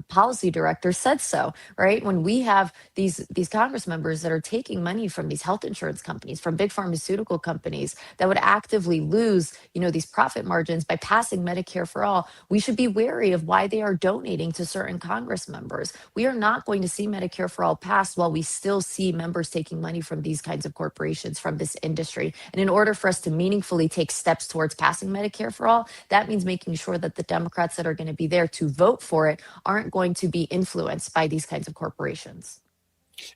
policy director said so, right? When we have these Congress members that are taking money from these health insurance companies, from big pharmaceutical companies that would actively lose, these profit margins by passing Medicare for all, we should be wary of why they are donating to certain Congress members. We are not going to see Medicare for all passed while we still see members taking money from these kinds of corporations, from this industry. And in order for us to meaningfully take steps towards passing Medicare for all, that means making sure that the Democrats that are going to be there to vote for it aren't going to be influenced by these kinds of corporations.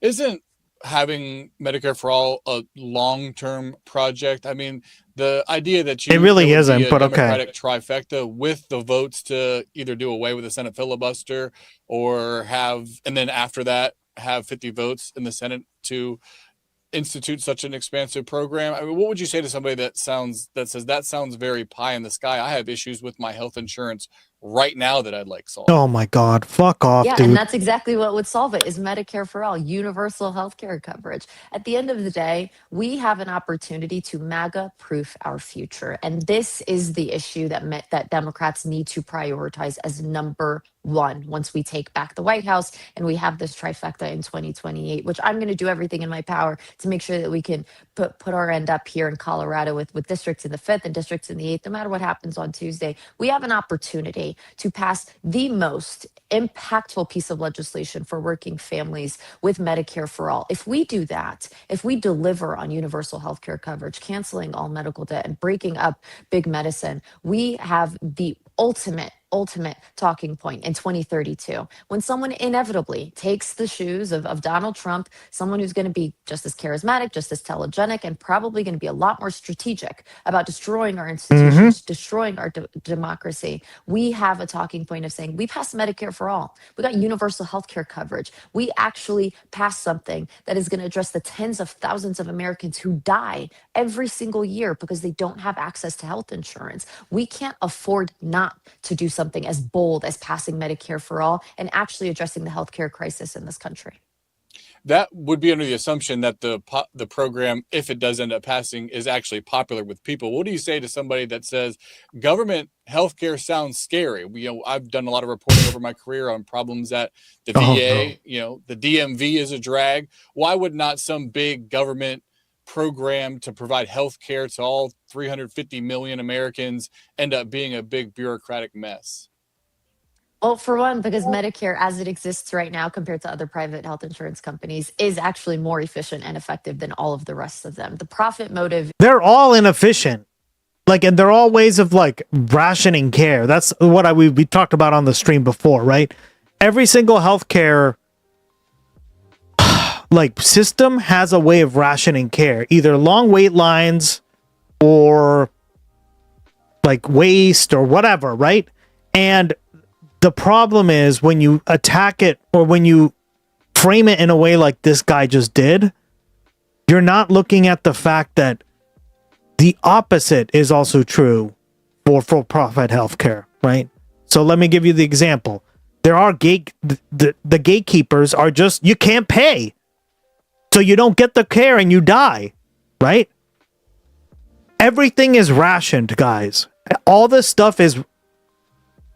Isn't having Medicare for all a long-term project? I mean, the idea that it really isn't, but Democratic trifecta with the votes to either do away with the Senate filibuster or and then after that have 50 votes in the Senate to institute such an expansive program. I mean, what would you say to somebody that says that sounds very pie in the sky? I have issues with my health insurance right now that I'd like solved. Oh my God, fuck off, yeah, dude. And that's exactly what would solve it, is Medicare for all, universal health care coverage. At the end of the day, we have an opportunity to MAGA-proof our future. And this is the issue that Democrats need to prioritize as number won once we take back the White House and we have this trifecta in 2028, which I'm going to do everything in my power to make sure that we can put our end up here in Colorado with districts in the 5th and districts in the 8th. No matter what happens on Tuesday, we have an opportunity to pass the most impactful piece of legislation for working families with Medicare for all. If we do that, if we deliver on universal health care coverage, canceling all medical debt and breaking up big medicine, we have the ultimate talking point in 2032 when someone inevitably takes the shoes of Donald Trump, someone who's going to be just as charismatic, just as telegenic, and probably going to be a lot more strategic about destroying our institutions, destroying our democracy. We have a talking point of saying we passed Medicare for all. We got universal health care coverage. We actually passed something that is going to address the tens of thousands of Americans who die every single year because they don't have access to health insurance. We can't afford not to do something as bold as passing Medicare for all and actually addressing the healthcare crisis in this country. That would be under the assumption that the program, if it does end up passing, is actually popular with people. What do you say to somebody that says government healthcare sounds scary? I've done a lot of reporting over my career on problems at the VA. The DMV is a drag. Why would not some big government program to provide health care to all 350 million Americans end up being a big bureaucratic mess? Well, for one, because Medicare as it exists right now compared to other private health insurance companies is actually more efficient and effective than all of the rest of them. The profit motive. They're all inefficient. And they're all ways of rationing care. That's what we talked about on the stream before, right? Every single healthcare system has a way of rationing care, either long wait lines or waste or whatever, right? And the problem is when you attack it or when you frame it in a way like this guy just did, you're not looking at the fact that the opposite is also true for for-profit healthcare, right? So let me give you the example. There are the gatekeepers are just, you can't pay. So you don't get the care and you die, right? Everything is rationed, guys. All this stuff is,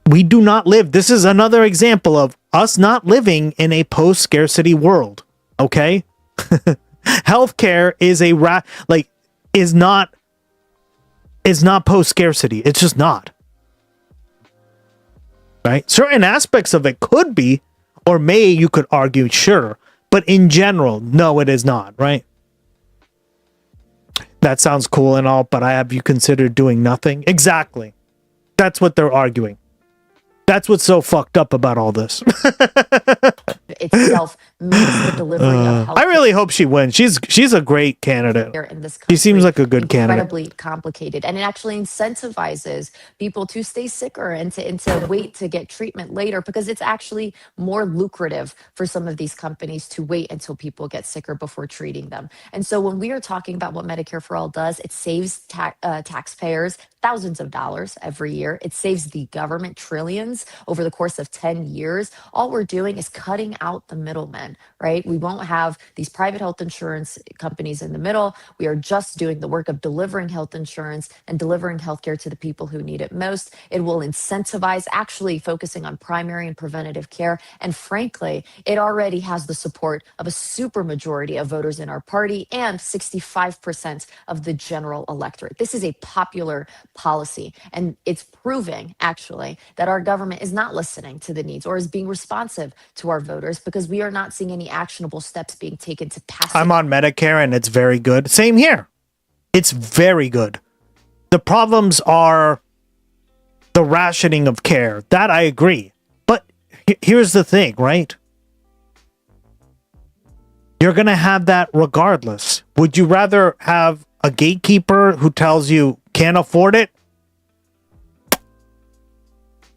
we do not live. This is another example of us not living in a post-scarcity world, okay? Healthcare is is not post-scarcity. It's just not. Right? Certain aspects of it could be, or you could argue, sure. But in general, no, it is not, right? That sounds cool and all, but have you considered doing nothing? Exactly. That's what they're arguing. That's what's so fucked up about all this. Itself makes the delivery of health. I really hope she wins. She's a great candidate. In this She seems like a good candidate. Incredibly complicated, and it actually incentivizes people to stay sicker and to wait to get treatment later because it's actually more lucrative for some of these companies to wait until people get sicker before treating them. And so when we are talking about what Medicare for All does, it saves taxpayers thousands of dollars every year. It saves the government trillions over the course of 10 years. All we're doing is cutting out the middlemen, right? We won't have these private health insurance companies in the middle. We are just doing the work of delivering health insurance and delivering healthcare to the people who need it most. It will incentivize actually focusing on primary and preventative care. And frankly, it already has the support of a supermajority of voters in our party and 65% of the general electorate. This is a popular policy, and it's proving actually that our government is not listening to the needs or is being responsive to our voters because we are not seeing any actionable steps being taken to pass. I'm on Medicare and it's very good. Same here. It's very good. The problems are the rationing of care. That I agree. But here's the thing, right? You're going to have that regardless. Would you rather have a gatekeeper who tells you can't afford it?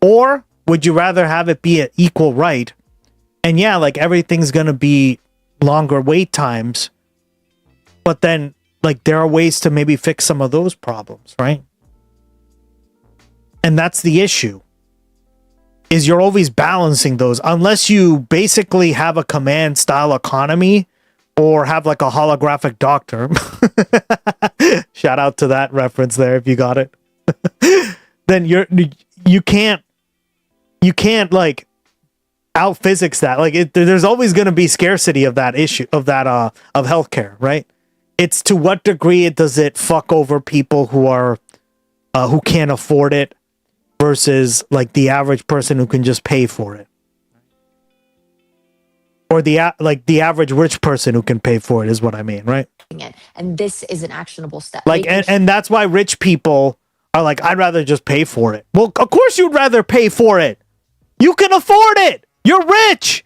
Or would you rather have it be an equal right? And yeah, everything's going to be longer wait times. But then, there are ways to maybe fix some of those problems, right? And that's the issue. Is you're always balancing those. Unless you basically have a command style economy or have a holographic doctor. Shout out to that reference there if you got it. Then you can't out physics that. Like there's always going to be scarcity of that issue of healthcare, right? It's to what degree does it fuck over people who can't afford it versus like the average person who can just pay for it, or the average rich person who can pay for it is what I mean, right? And this is an actionable step. Like, and that's why rich people are like, I'd rather just pay for it. Well, of course you'd rather pay for it. You can afford it. You're rich.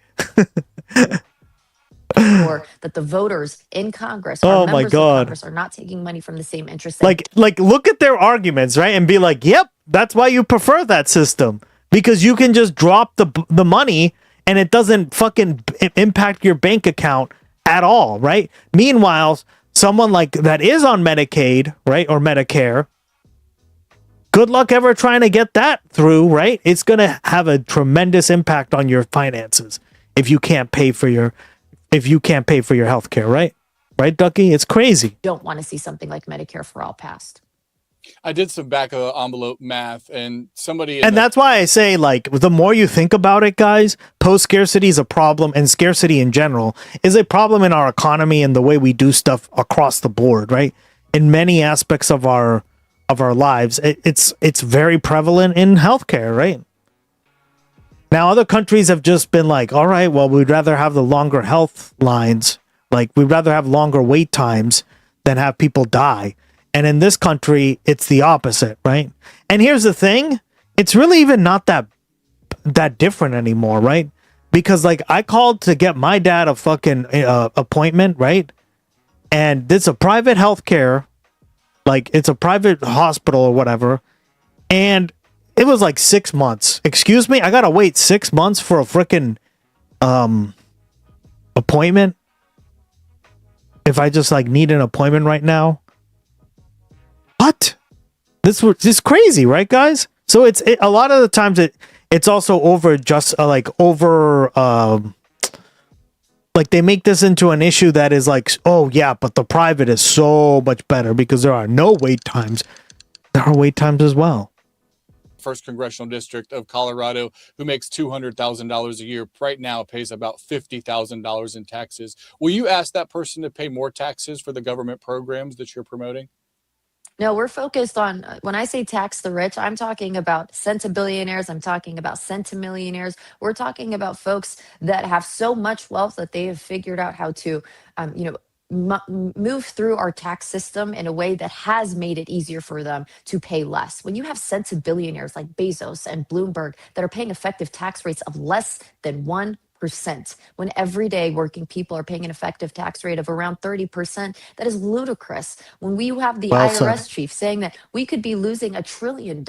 Or that the voters in Congress, or members of Congress, are not taking money from the same interest. Like look at their arguments, right? And be like, yep, that's why you prefer that system, because you can just drop the money and it doesn't fucking impact your bank account at all, right? Meanwhile, someone like that is on Medicaid, right, or Medicare, good luck ever trying to get that through, right? It's going to have a tremendous impact on your finances if you can't pay for your healthcare, right? Right, Ducky? It's crazy. Don't want to see something like Medicare for All passed. I did some back of the envelope math, and that's why I say, like, the more you think about it, guys, post-scarcity is a problem, and scarcity in general is a problem in our economy and the way we do stuff across the board, right? In many aspects of our lives, it's very prevalent in healthcare, right? Now, other countries have just been like, all right, well, we'd rather have the longer health lines, like we'd rather have longer wait times than have people die. And in this country, it's the opposite, right? And here's the thing, it's really even not that different anymore, right? Because like I called to get my dad a fucking appointment, right? And it's a private healthcare, like it's a private hospital or whatever, and it was like 6 months. Excuse me, I gotta wait 6 months for a freaking appointment if I just like need an appointment right now. What? This is crazy, right, guys? So it's a lot of the times it's also like they make this into an issue that is like, oh yeah, but the private is so much better because there are no wait times. There are wait times as well. First Congressional District of Colorado, who makes $200,000 a year, right now pays about $50,000 in taxes. Will you ask that person to pay more taxes for the government programs that you're promoting? No, we're focused on, when I say tax the rich, I'm talking about centibillionaires. I'm talking about centimillionaires. We're talking about folks that have so much wealth that they have figured out how to, move through our tax system in a way that has made it easier for them to pay less. When you have centibillionaires like Bezos and Bloomberg that are paying effective tax rates of less than 1%, when everyday working people are paying an effective tax rate of around 30%, that is ludicrous. When we have the IRS chief saying that we could be losing $1 trillion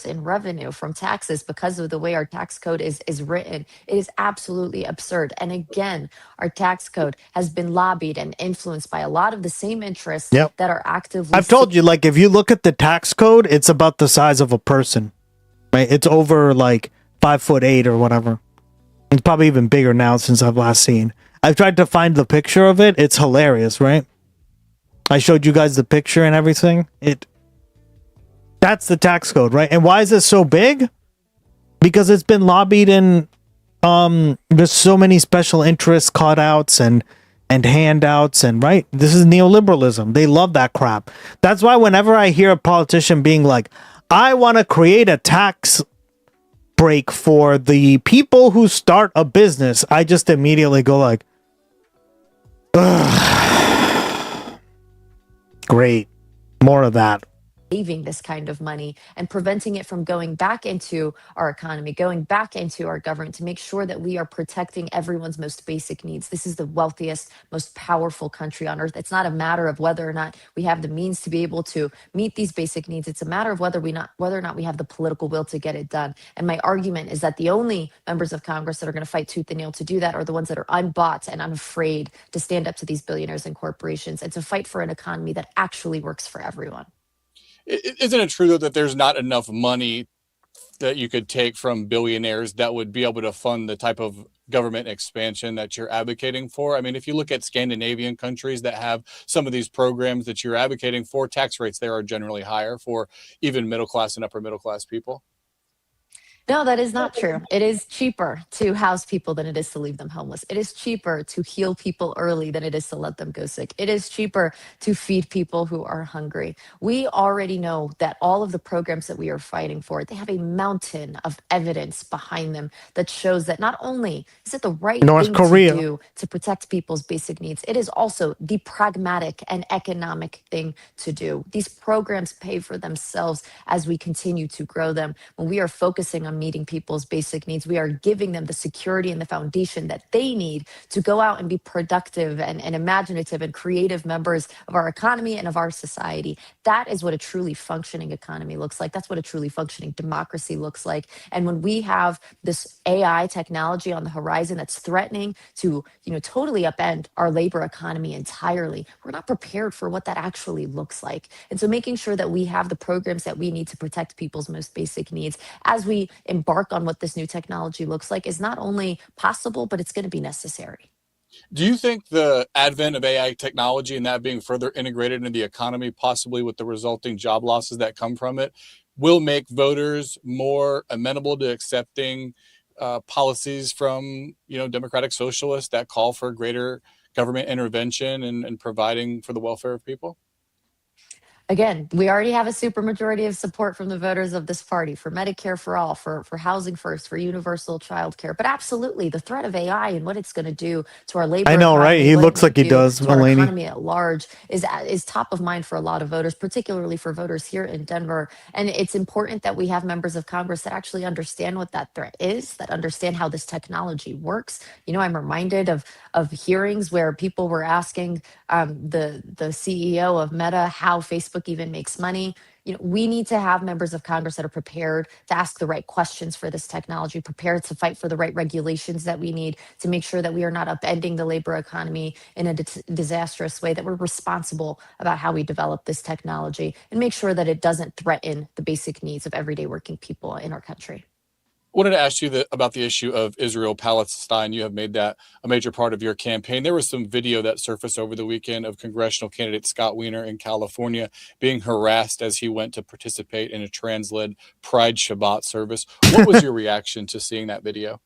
in revenue from taxes because of the way our tax code is written, it is absolutely absurd. And again, our tax code has been lobbied and influenced by a lot of the same interests that are actively... I've told you, like, if you look at the tax code, it's about the size of a person, right? It's over like 5'8" or whatever. It's probably even bigger now since I've last seen. I've tried to find the picture of it. It's hilarious, right? I showed you guys the picture and everything. That's the tax code, right? And why is it so big? Because it's been lobbied and there's so many special interest cutouts and handouts and right. This is neoliberalism. They love that crap. That's why whenever I hear a politician being like, I want to create a tax break for the people who start a business, I just immediately go like, ugh. Great, more of that. Saving this kind of money and preventing it from going back into our economy, going back into our government to make sure that we are protecting everyone's most basic needs. This is the wealthiest, most powerful country on earth. It's not a matter of whether or not we have the means to be able to meet these basic needs. It's a matter of whether or not we have the political will to get it done. And my argument is that the only members of Congress that are going to fight tooth and nail to do that are the ones that are unbought and unafraid to stand up to these billionaires and corporations and to fight for an economy that actually works for everyone. Isn't it true, though, that there's not enough money that you could take from billionaires that would be able to fund the type of government expansion that you're advocating for? I mean, if you look at Scandinavian countries that have some of these programs that you're advocating for, tax rates there are generally higher for even middle class and upper middle class people. No, that is not true. It is cheaper to house people than it is to leave them homeless. It is cheaper to heal people early than it is to let them go sick. It is cheaper to feed people who are hungry. We already know that all of the programs that we are fighting for, they have a mountain of evidence behind them that shows that not only is it the right North thing Korea. to do to protect people's basic needs, it is also the pragmatic and economic thing to do. These programs pay for themselves as we continue to grow them. When we are focusing on meeting people's basic needs, we are giving them the security and the foundation that they need to go out and be productive and imaginative and creative members of our economy and of our society. That is what a truly functioning economy looks like. That's what a truly functioning democracy looks like. And when we have this AI technology on the horizon that's threatening to, totally upend our labor economy entirely, we're not prepared for what that actually looks like. And so making sure that we have the programs that we need to protect people's most basic needs as we embark on what this new technology looks like is not only possible, but it's going to be necessary. Do you think the advent of AI technology and that being further integrated into the economy, possibly with the resulting job losses that come from it, will make voters more amenable to accepting policies from, democratic socialists that call for greater government intervention and providing for the welfare of people? Again, we already have a supermajority of support from the voters of this party for Medicare for all, for housing first, for universal child care. But absolutely, the threat of AI and what it's going to do to our labor I know, right? economy, He what looks it like he may do does, to our Mulaney. economy at large is top of mind for a lot of voters, particularly for voters here in Denver. And it's important that we have members of Congress that actually understand what that threat is, that understand how this technology works. I'm reminded of hearings where people were asking the CEO of Meta how Facebook even makes money. We need to have members of Congress that are prepared to ask the right questions for this technology, prepared to fight for the right regulations that we need to make sure that we are not upending the labor economy in a disastrous way, that we're responsible about how we develop this technology and make sure that it doesn't threaten the basic needs of everyday working people in our country. I wanted to ask you about the issue of Israel-Palestine. You have made that a major part of your campaign. There was some video that surfaced over the weekend of congressional candidate Scott Wiener in California being harassed as he went to participate in a trans-led Pride Shabbat service. What was your reaction to seeing that video?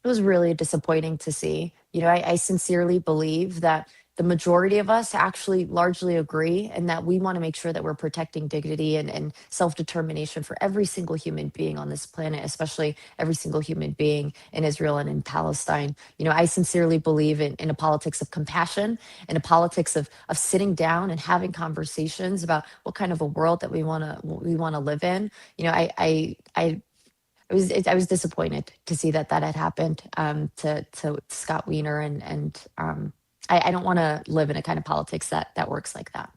It was really disappointing to see. I sincerely believe that the majority of us actually largely agree and that we want to make sure that we're protecting dignity and self-determination for every single human being on this planet, especially every single human being in Israel and in Palestine. I sincerely believe in a politics of compassion, in a politics of sitting down and having conversations about what kind of a world that we want to live in. I was disappointed to see that had happened to Scott Wiener, and I don't want to live in a kind of politics that works like that.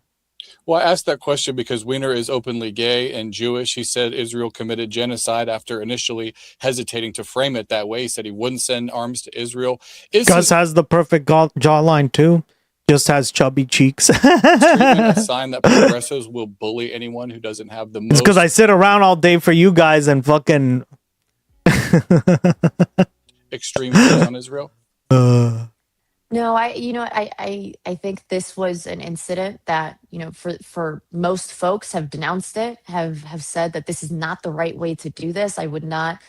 Well, I asked that question because Wiener is openly gay and Jewish. He said Israel committed genocide after initially hesitating to frame it that way. He said he wouldn't send arms to Israel. Gus has the perfect jawline too. Just has chubby cheeks. A sign that progressives will bully anyone who doesn't have the most. It's because I sit around all day for you guys and fucking extreme views on Israel. No, I think this was an incident that, for most folks have denounced it, have said that this is not the right way to do this. I would not,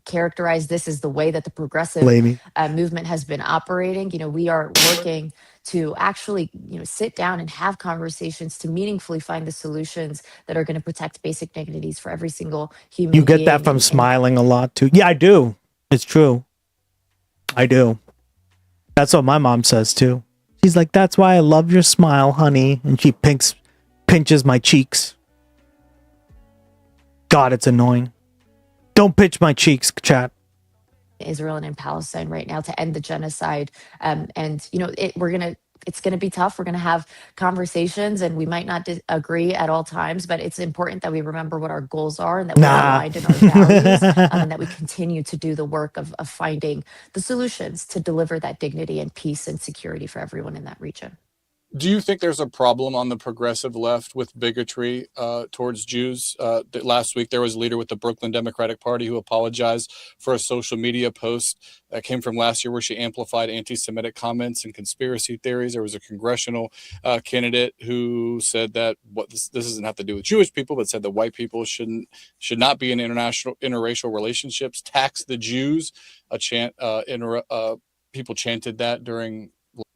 characterize this as the way that the progressive movement has been operating. We are working to actually, sit down and have conversations to meaningfully find the solutions that are going to protect basic dignities for every single human being. You get that from smiling a lot too. Yeah, I do. It's true. I do. That's what my mom says too. She's like, "That's why I love your smile, honey." And she pinches my cheeks. God, it's annoying. Don't pinch my cheeks, chat. Israel and in Palestine right now to end the genocide. It's going to be tough. We're going to have conversations and we might not agree at all times, but it's important that we remember what our goals are and that we're aligned in our values and that we continue to do the work of finding the solutions to deliver that dignity and peace and security for everyone in that region. Do you think there's a problem on the progressive left with bigotry towards Jews? Last week, there was a leader with the Brooklyn Democratic Party who apologized for a social media post that came from last year where she amplified anti-Semitic comments and conspiracy theories. There was a congressional candidate who said that this doesn't have to do with Jewish people, but said that white people should not be in interracial relationships. Tax the Jews. People chanted that during.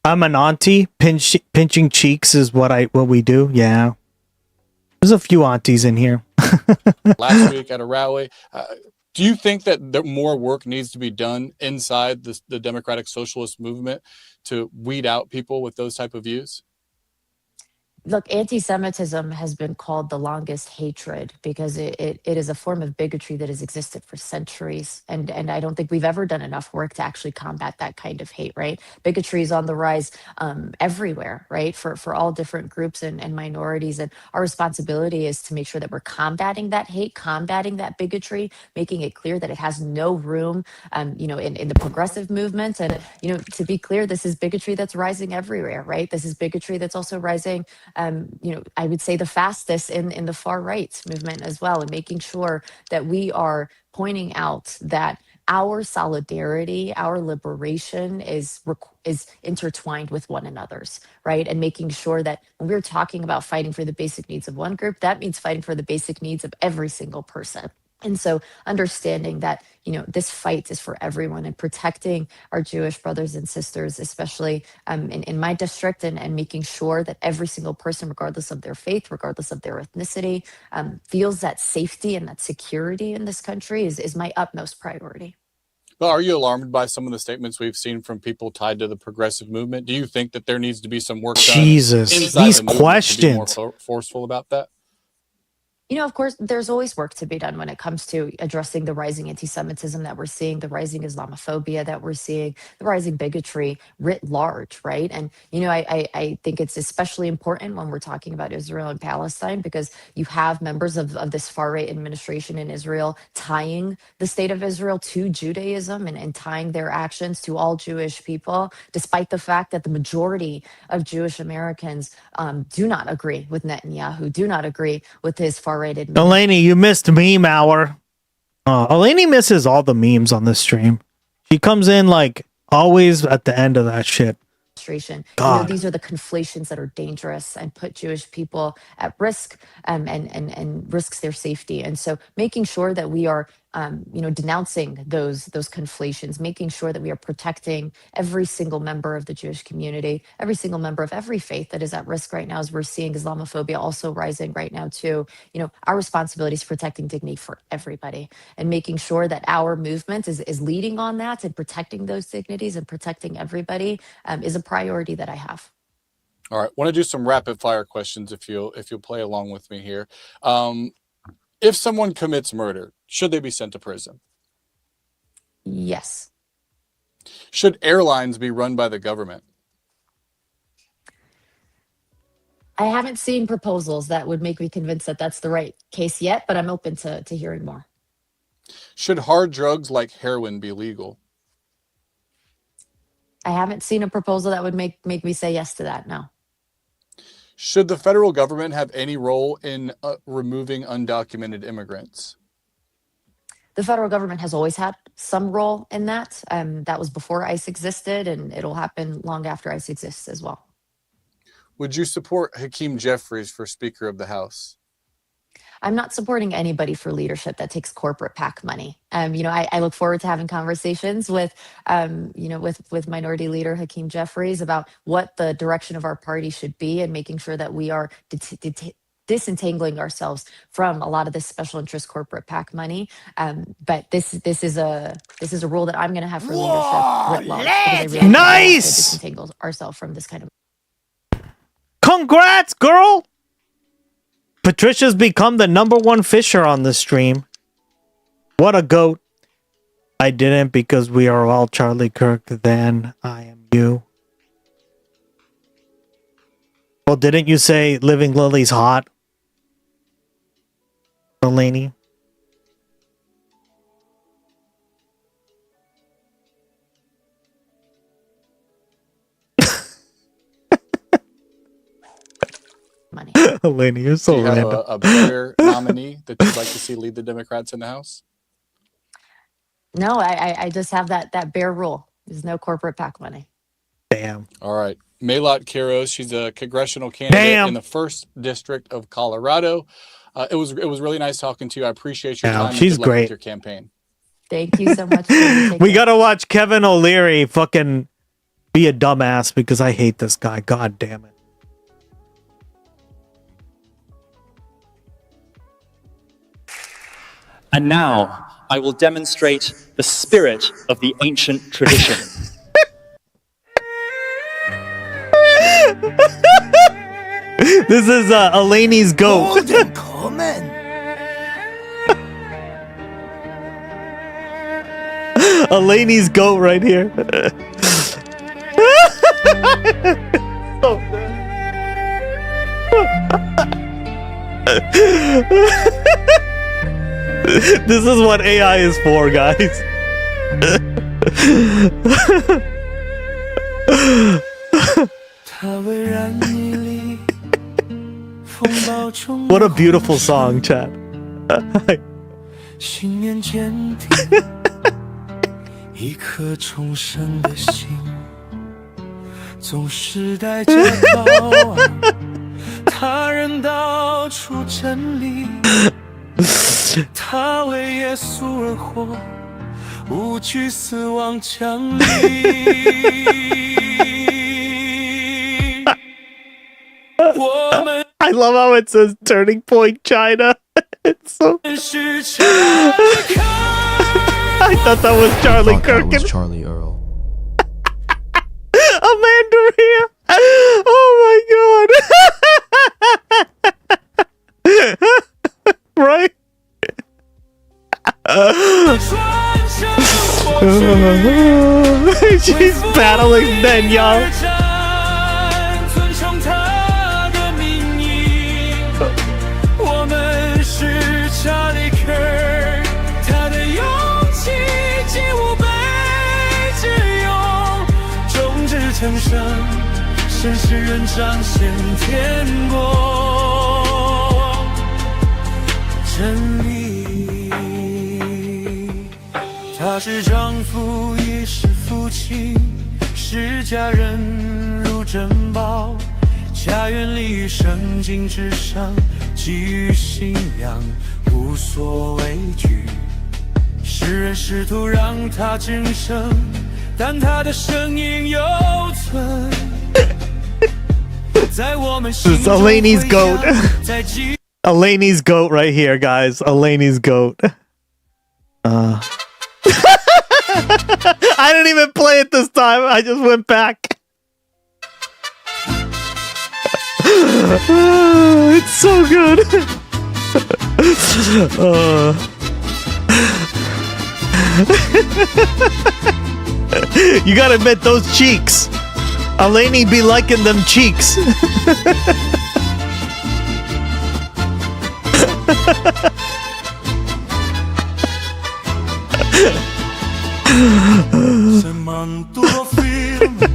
I'm an auntie. Pinching cheeks is what we do. Yeah. There's a few aunties in here. Last week at a rally. Do you think that more work needs to be done inside the Democratic Socialist movement to weed out people with those type of views? Look, anti-Semitism has been called the longest hatred because it is a form of bigotry that has existed for centuries. And I don't think we've ever done enough work to actually combat that kind of hate, right? Bigotry is on the rise everywhere, right? For all different groups and minorities. And our responsibility is to make sure that we're combating that hate, combating that bigotry, making it clear that it has no room, in the progressive movement. And, to be clear, this is bigotry that's rising everywhere, right? This is bigotry that's also rising I would say the fastest in the far right movement as well, and making sure that we are pointing out that our solidarity, our liberation is intertwined with one another's, right? And making sure that when we're talking about fighting for the basic needs of one group, that means fighting for the basic needs of every single person. And so understanding that, this fight is for everyone, and protecting our Jewish brothers and sisters, especially in my district, and making sure that every single person, regardless of their faith, regardless of their ethnicity, feels that safety and that security in this country is my utmost priority. Well, are you alarmed by some of the statements we've seen from people tied to the progressive movement? Do you think that there needs to be some work done inside these the movement questions. to be more forceful about that? Of course, there's always work to be done when it comes to addressing the rising anti-Semitism that we're seeing, the rising Islamophobia that we're seeing, the rising bigotry writ large, right? And, I think it's especially important when we're talking about Israel and Palestine, because you have members of this far-right administration in Israel tying the state of Israel to Judaism and tying their actions to all Jewish people, despite the fact that the majority of Jewish Americans do not agree with Netanyahu, do not agree with his far-right administration. Eleni, you missed meme hour. Eleni misses all the memes on this stream. She comes in like always at the end of that shit. God. These are the conflations that are dangerous and put Jewish people at risk, and risks their safety. And so making sure that we are denouncing those conflations, making sure that we are protecting every single member of the Jewish community, every single member of every faith that is at risk right now, as we're seeing Islamophobia also rising right now too. Our responsibility is protecting dignity for everybody, and making sure that our movement is leading on that, and protecting those dignities and protecting everybody is a priority that I have. All right, want to do some rapid fire questions if you'll play along with me here. If someone commits murder, should they be sent to prison? Yes. Should airlines be run by the government? I haven't seen proposals that would make me convinced that that's the right case yet, but I'm open to hearing more. Should hard drugs like heroin be legal? I haven't seen a proposal that would make me say yes to that, no. Should the federal government have any role in removing undocumented immigrants? The federal government has always had some role in that. That was before ICE existed, and it'll happen long after ICE exists as well. Would you support Hakeem Jeffries for Speaker of the House? I'm not supporting anybody for leadership that takes corporate PAC money. I look forward to having conversations with Minority Leader Hakeem Jeffries about what the direction of our party should be, and making sure that we are disentangling ourselves from a lot of this special interest corporate PAC money. But this is a rule that I'm going to have for leadership writ large, because I really nice disentangle ourselves from this kind of. Congrats, girl! Patricia's become the #1 fisher on the stream. What a goat. I didn't, because we are all Charlie Kirk, then I am you. Well, didn't you say Living Lily's hot? Delaney? Eleni, you're so Do you have random. a better nominee that you'd like to see lead the Democrats in the House? No, I just have that bare rule. There's no corporate PAC money. Damn. All right. Maylot Quiros, she's a congressional candidate in the 1st District of Colorado. It was really nice talking to you. I appreciate your time. She's and good luck great. with your campaign. Thank you so much. We gotta watch Kevin O'Leary fucking be a dumbass because I hate this guy. God damn it. And now I will demonstrate the spirit of the ancient tradition. This is Eleni's goat. Eleni's goat right here. So this is what AI is for, guys. What a beautiful song, Chad. 信念坚定，一颗重生的心，总是带着高昂，他人道出真理，他为耶稣而活，无惧死亡降临。I love how it says Turning Point China. It's so. I thought that was Charlie Kirk. That was Charlie Earl. Amanda Rhea. Oh my god. Right? She's battling Nenya.他是丈夫，也是父亲，是家人如珍宝。家园里，圣经之上，给予信仰，无所畏惧。世人试图让他谨慎，但他的声音犹存。在我们心 This is 中 Eleni's 回 goat. 响，在记 Eleni's goat right here, guys. Eleni's goat. I didn't even play it this time. I just went back. It's so good. You gotta admit those cheeks. Eleni be liking them cheeks. Se mantuvo firme,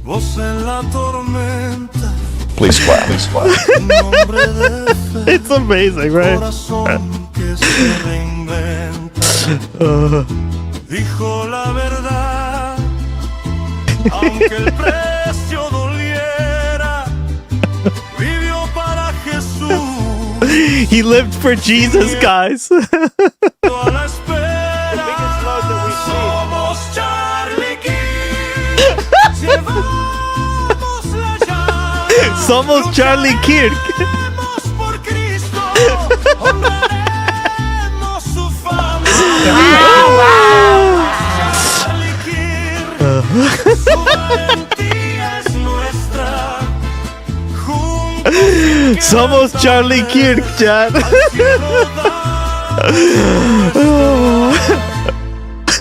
voz en la tormenta. Please clap. Please clap. It's amazing, right? Corazón que se reinventa. Dijo la verdad, aunque el precio doliera. Vivió para Jesús. He lived for Jesus, guys. Toda la espera. Somos Charlie Kirk. Llevamos la llave. Somos Charlie Kirk. Por Cristo. Honraremos su fama. Charlie Kirk. Su valentía es nuestra. Juntos Somos Charlie Kirk, Chad.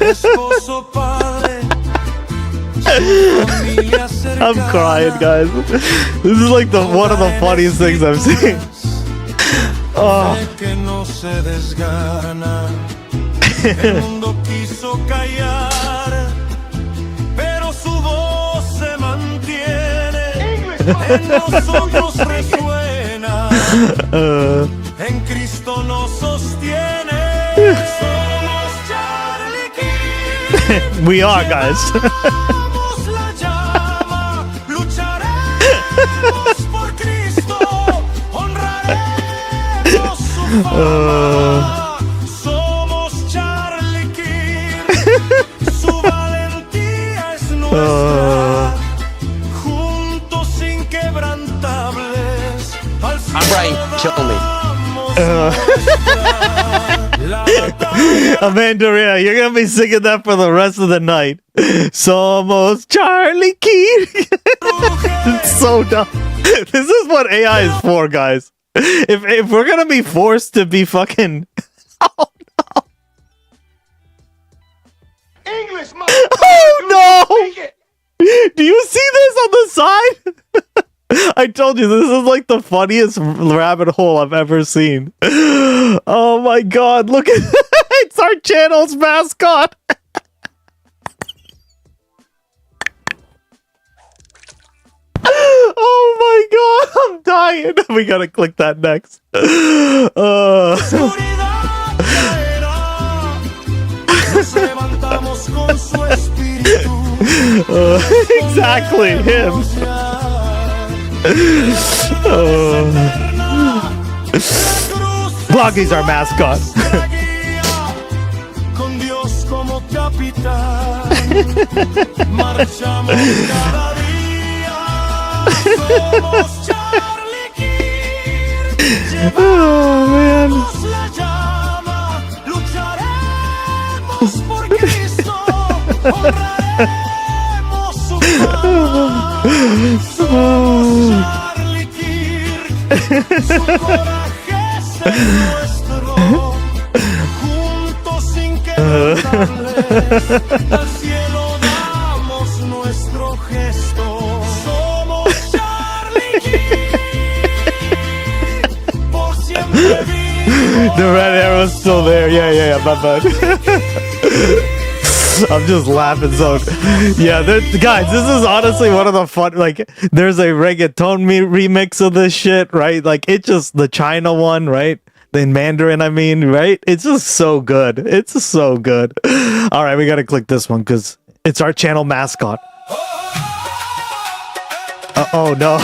Esposo, padre, I'm crying, guys. This is like one of the funniest things I've seen. Oh. que no se desgana. El mundo quiso callar, pero su voz se mantiene. En nosotros resuena. En Cristo nos sostiene. Somos Charlie King. We are, guys. Somos la llama. Lucharemos por Cristo. Honraremos su fama. Somos Charlie King. Su valentía es nuestra. Juntos inquebrantables. Al cielo I'm Brian, kill me. Amanda Rhea, you're gonna be singing that for the rest of the night. Somos Charlie Key. It's so dumb. This is what AI is for, guys. If we're gonna be forced to be fucking oh no. English, oh no! Do you see this on the side? I told you this is like the funniest rabbit hole I've ever seen. Oh my god, look at it's our channel's mascot. Oh my god, I'm dying. We gotta click that next. Exactly, him. Bloggy's our mascot. Con Dios como capitán, marchamos cada día. Somos Charlie King. Llevamos la llama, lucharemos por Cristo, honraremos su fama. Somos Charlie King. Su coraje es el nuestro. Juntos inquebrantables, al cielo damos nuestro gesto. Somos Charlie King. Por siempre vivo. The red arrow's still there. Yeah, my bad. I'm just laughing. So, yeah, guys, this is honestly one of the fun. Like, there's a reggaeton remix of this shit, right? Like, it's just the China one, right? In Mandarin, I mean, right? It's just so good. It's just so good. All right, we gotta click this one because it's our channel mascot. Oh no!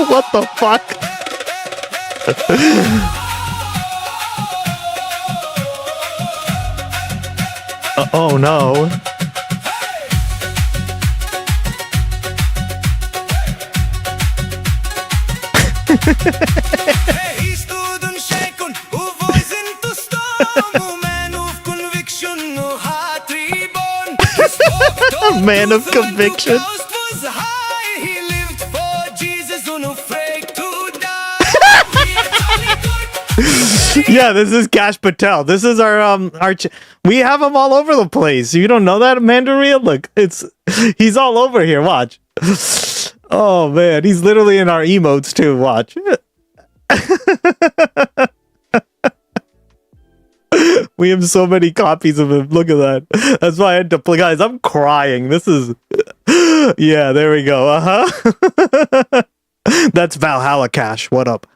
What the fuck? Oh no. He stood unshaken, who voice into storm, who man of conviction, no heart reborn. He spoke Man of conviction. was high. He lived for Jesus, unafraid to die. Yeah, this is Cash Patel. This is our we have him all over the place. You don't know that, Mandaria? Look, he's all over here. Watch. Oh man, he's literally in our emotes too. Watch. We have so many copies of him. Look at that. That's why I had to play. Guys, I'm crying. This is yeah, there we go. That's Valhalla Cash. What up?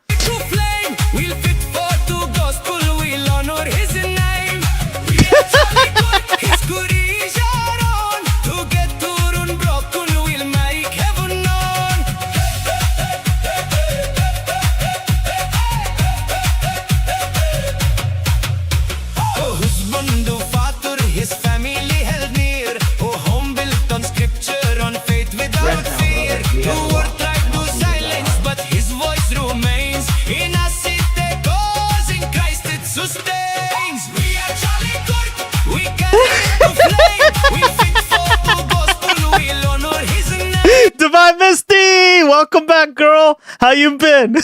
Divine Misty, welcome back, girl. How you been?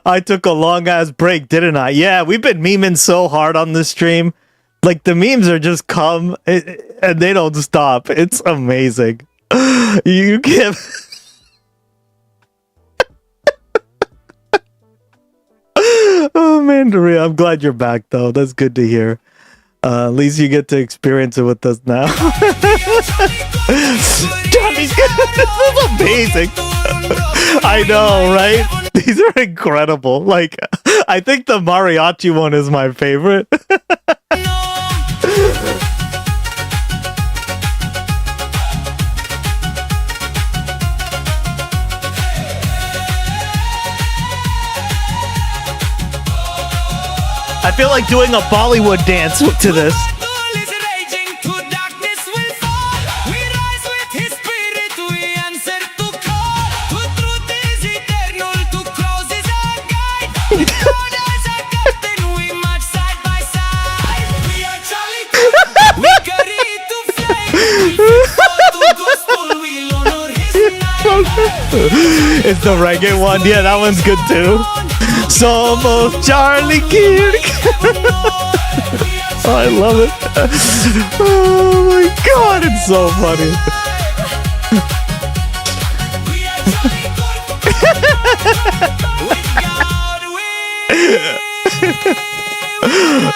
I took a long ass break, didn't I? Yeah, we've been memeing so hard on this stream. Like the memes are just come and they don't stop. It's amazing. You give. Oh man, Daria, I'm glad you're back though. That's good to hear. At least you get to experience it with us now. Johnny's good. This is amazing. I know, right? These are incredible. Like, I think the mariachi one is my favorite. I feel like doing a Bollywood dance to this. It's the reggae one. Yeah, that one's good too. Somos Charlie Kirk. Oh, I love it. Oh my god, it's so funny.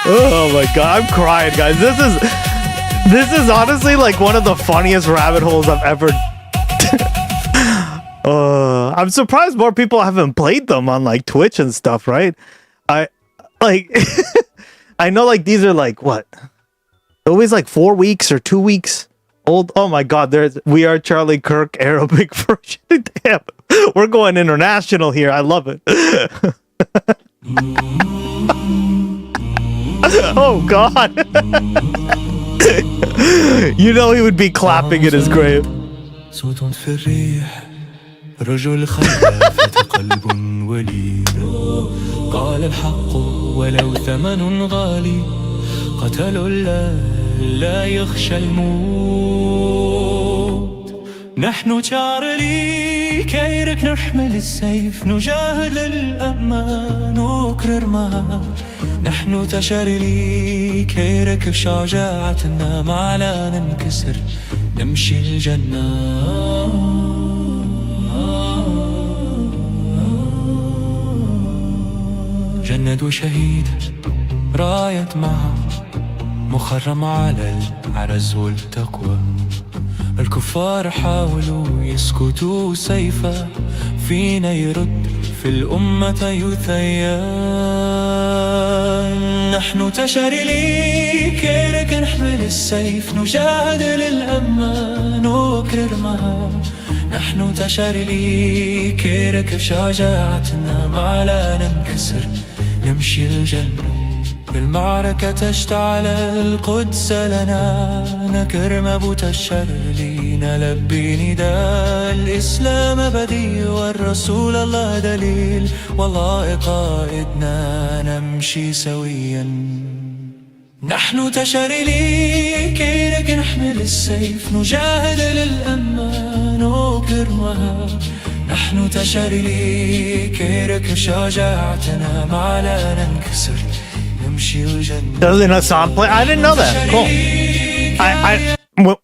Oh my god, I'm crying, guys. This is honestly like one of the funniest rabbit holes I've ever. I'm surprised more people haven't played them on like Twitch and stuff, right? I know like these are like what? Always like 4 weeks or 2 weeks old. Oh my god, there's We Are Charlie Kirk Arabic version. Damn. We're going international here. I love it. Oh god. You know he would be clapping in his grave. رجل خلافة قلب وليد قال الحق ولو ثمن غالي قتل لا يخشى الموت نحن تشارلي كيرك نحمل السيف نجاهد للأمان نكرر معا نحن تشارلي كيرك بشجاعتنا ما لا ننكسر نمشي الجنة جند وشهيد راية معه مخرم على العرز والتقوى الكفار حاولوا يسكتوا سيفا فينا يرد في الأمة يثيان نحن تشارلي كيرك نحمل السيف نجاهد للأمان نكرر معا نحن تشارلي كيرك بشجاعتنا ما لا ننكسر نمشي الجنة بالمعركة تشتعل القدس لنا نكرم أبو تشارلي نلبي نداء الإسلام بديع والرسول الله دليل والله قائدنا نمشي سويا نحن تشارلي كيرك نحمل السيف نجاهد للأمان نكرمها نحن تشارلي كيرك بشجاعتنا ما لا ننكسر نمشي الجنة. Doesn't Hassan play? I didn't know that. Cool.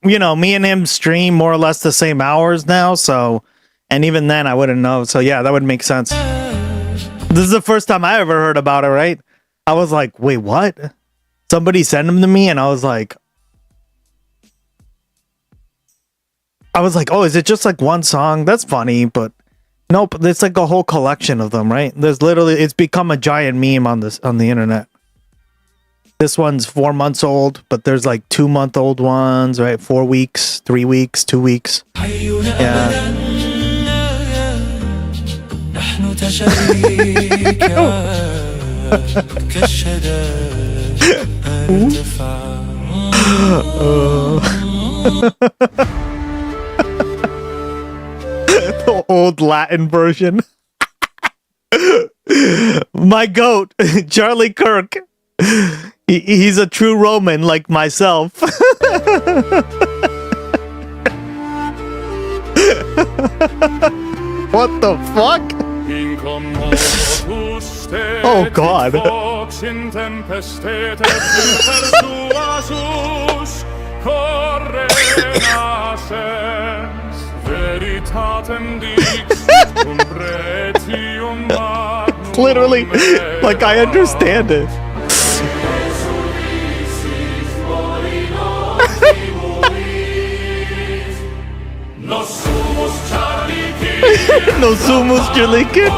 You know, me and him stream more or less the same hours now, so, and even then I wouldn't know. So yeah, that would make sense. This is the first time I ever heard about it, right? I was like, wait, what? Somebody sent them to me, and I was like, oh, is it just like one song? That's funny, but nope, it's like a whole collection of them, right? There's literally, it's become a giant meme on the internet. This one's 4 months old, but there's like 2-month-old ones, right? 4 weeks, 3 weeks, 2 weeks. Yeah. The old Latin version. My goat, Charlie Kirk. He's a true Roman like myself. What the fuck? Oh god. Literally, like I understand it. No sumus chalikin.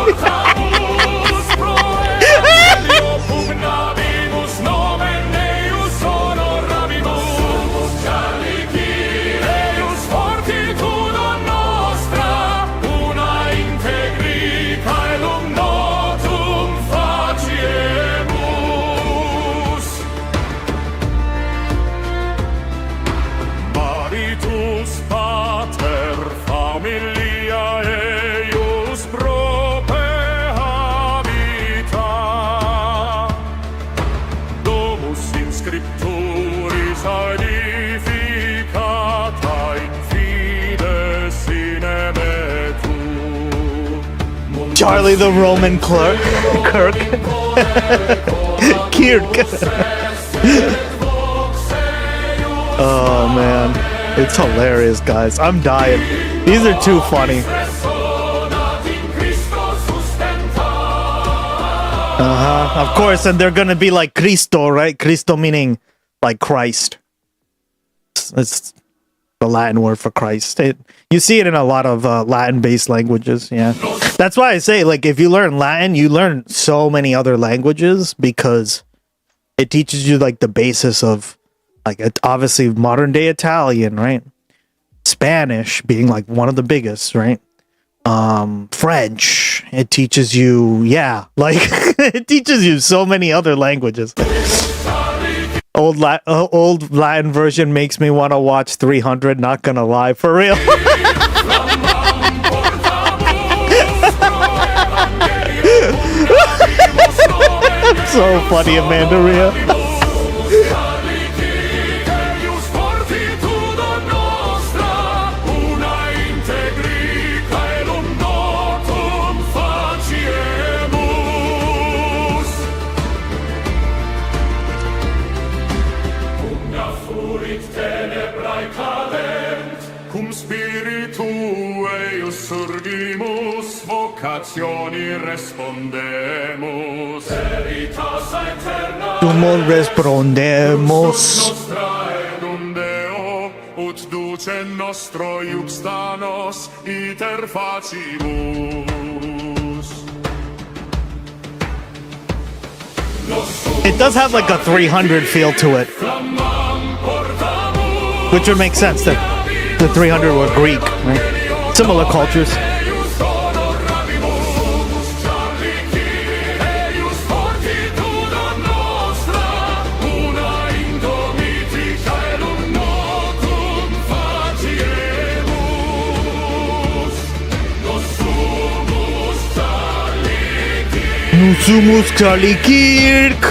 Charlie the Roman Kirk. Oh man, it's hilarious, guys. I'm dying. These are too funny. Of course, and they're gonna be like Cristo, right? Cristo meaning like Christ. It's the Latin word for Christ. You see it in a lot of Latin-based languages. Yeah, that's why I say, like, if you learn Latin, you learn so many other languages because it teaches you like the basis of, like, obviously modern day Italian, right? Spanish being like one of the biggest, right? French. It teaches you, like it teaches you so many other languages. Old Latin version makes me want to watch 300. Not gonna lie, for real. So funny, Amanda Rhea. Tumor respondemos. Ut duce nostro iuxtanos iter facibus. It does have like a 300 feel to it, which would make sense that the 300 were Greek, right? Similar cultures. Nusumus Charlie Kirk.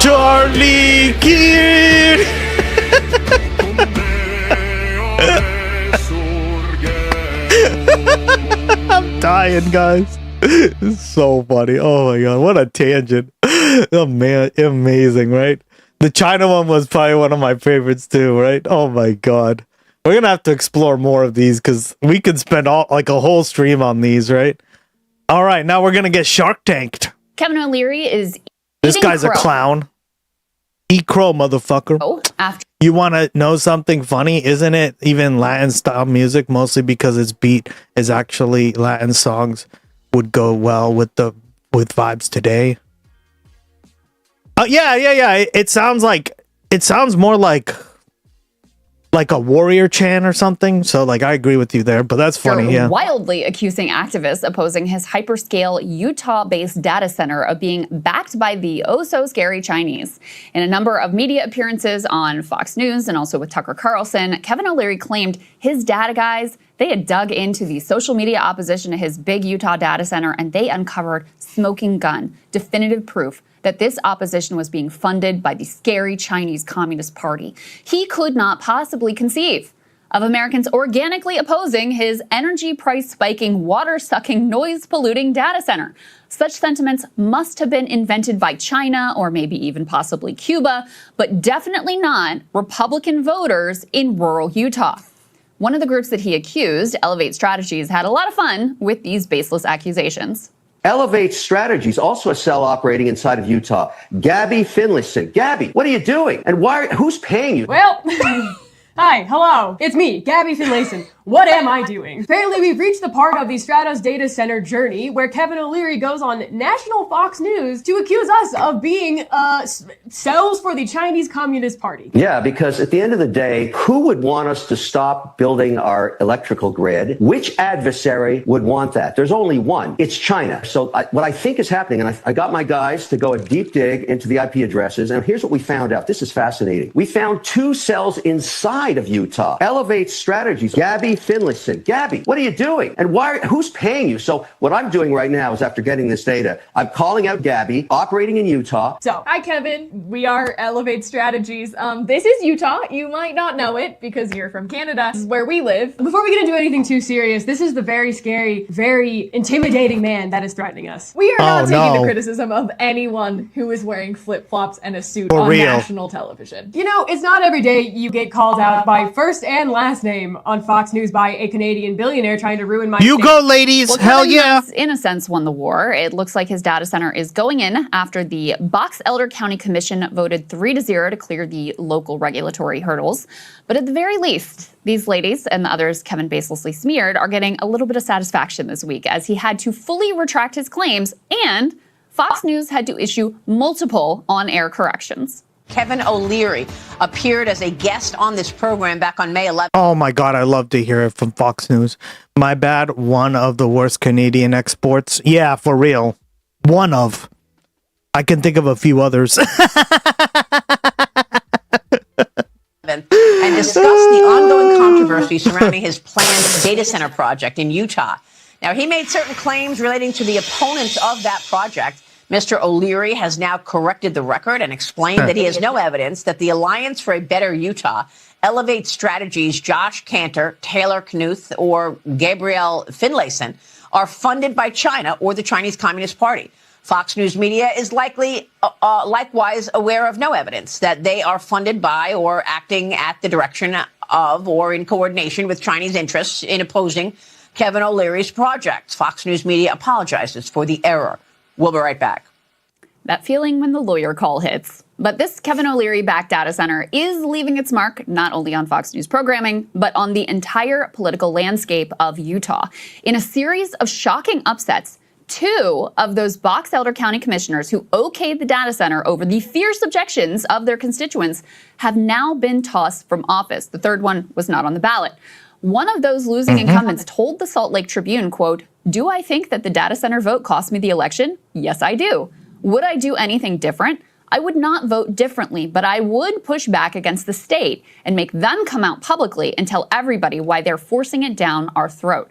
Charlie Kirk. I'm dying, guys. It's so funny. Oh my god, what a tangent. Oh man, amazing, right? The China one was probably one of my favorites too, right? Oh my god. We're gonna have to explore more of these because we could spend a whole stream on these, right? All right, now we're gonna get Shark Tanked. Kevin O'Leary is This guy's a clown. Eat crow, motherfucker. Oh, after you want to know something funny? Isn't it even Latin style music? Mostly because its beat is actually Latin songs would go well with vibes today. Yeah. It sounds more like a warrior chant or something. So like I agree with you there, but that's funny. Yeah. Wildly accusing activists opposing his hyperscale Utah-based data center of being backed by the oh-so-scary Chinese. In a number of media appearances on Fox News and also with Tucker Carlson, Kevin O'Leary claimed his data guys, they had dug into the social media opposition to his big Utah data center and they uncovered smoking gun, definitive proof that this opposition was being funded by the scary Chinese Communist Party. He could not possibly conceive of Americans organically opposing his energy price spiking, water sucking, noise polluting data center. Such sentiments must have been invented by China or maybe even possibly Cuba, but definitely not Republican voters in rural Utah. One of the groups that he accused, Elevate Strategies, had a lot of fun with these baseless accusations. Elevate Strategies, also a cell operating inside of Utah. Gabby Finlayson. Gabby, what are you doing? And who's paying you? Well, hi, hello. It's me, Gabby Finlayson. What am I doing? Apparently, we've reached the part of the Stratos data center journey where Kevin O'Leary goes on national Fox News to accuse us of being cells for the Chinese Communist Party. Yeah, because at the end of the day, who would want us to stop building our electrical grid? Which adversary would want that? There's only one. It's China. So what I think is happening, and I got my guys to go a deep dig into the IP addresses, and here's what we found out. This is fascinating. We found 2 cells inside of Utah. Elevate Strategies. Gabby Finlayson. Gabby, what are you doing? And who's paying you? So what I'm doing right now is, after getting this data, I'm calling out Gabby, operating in Utah. So, hi Kevin, we are Elevate Strategies. This is Utah. You might not know it because you're from Canada. This is where we live. Before we get into anything too serious, this is the very scary, very intimidating man that is threatening us. We are not taking the criticism of anyone who is wearing flip-flops and a suit on national television. You know, it's not every day you get called out by first and last name on Fox News by a Canadian billionaire trying to ruin my You go, ladies. Well, hell Kevin yeah. has, in a sense, won the war. It looks like his data center is going in after the Box Elder County Commission voted 3-0 to clear the local regulatory hurdles. But at the very least, these ladies and the others Kevin baselessly smeared are getting a little bit of satisfaction this week, as he had to fully retract his claims and Fox News had to issue multiple on-air corrections. Kevin O'Leary appeared as a guest on this program back on May 11th. Oh my God, I love to hear it from Fox News. My bad, one of the worst Canadian exports. Yeah, for real. One of. I can think of a few others. And discussed the ongoing controversy surrounding his planned data center project in Utah. Now, he made certain claims relating to the opponents of that project. Mr. O'Leary has now corrected the record and explained that he has no evidence that the Alliance for a Better Utah, Elevate Strategies, Josh Cantor, Taylor Knuth, or Gabrielle Finlayson are funded by China or the Chinese Communist Party. Fox News Media is likewise aware of no evidence that they are funded by or acting at the direction of or in coordination with Chinese interests in opposing Kevin O'Leary's project. Fox News Media apologizes for the error. We'll be right back. That feeling when the lawyer call hits. But this Kevin O'Leary-backed data center is leaving its mark not only on Fox News programming, but on the entire political landscape of Utah. In a series of shocking upsets, 2 of those Box Elder County commissioners who okayed the data center over the fierce objections of their constituents have now been tossed from office. The third one was not on the ballot. One of those losing incumbents told the Salt Lake Tribune, quote, "Do I think that the data center vote cost me the election? Yes, I do. Would I do anything different? I would not vote differently, but I would push back against the state and make them come out publicly and tell everybody why they're forcing it down our throat."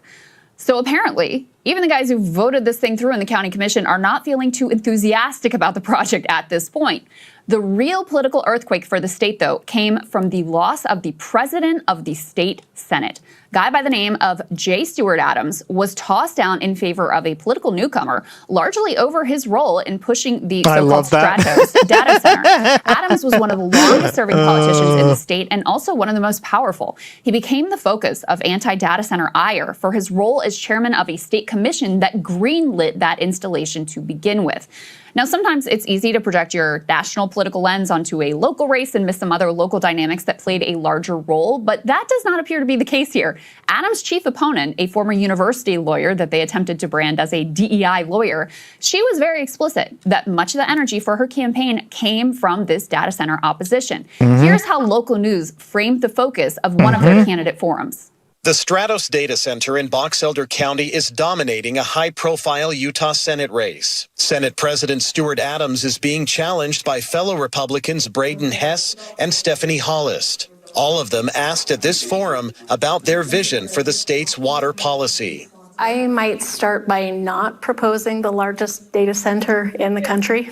So apparently, even the guys who voted this thing through in the county commission are not feeling too enthusiastic about the project at this point. The real political earthquake for the state, though, came from the loss of the president of the state Senate. A guy by the name of J. Stewart Adams was tossed down in favor of a political newcomer, largely over his role in pushing the so-called Stratos data center. Adams was one of the longest-serving politicians in the state and also one of the most powerful. He became the focus of anti-data center ire for his role as chairman of a state commission that greenlit that installation to begin with. Now, sometimes it's easy to project your national political lens onto a local race and miss some other local dynamics that played a larger role, but that does not appear to be the case here. Adams' chief opponent, a former university lawyer that they attempted to brand as a DEI lawyer, she was very explicit that much of the energy for her campaign came from this data center opposition. Here's how local news framed the focus of one of their candidate forums. The Stratos data center in Box Elder County is dominating a high-profile Utah Senate race. Senate President Stewart Adams is being challenged by fellow Republicans Braden Hess and Stephanie Hollist. All of them asked at this forum about their vision for the state's water policy. I might start by not proposing the largest data center in the country.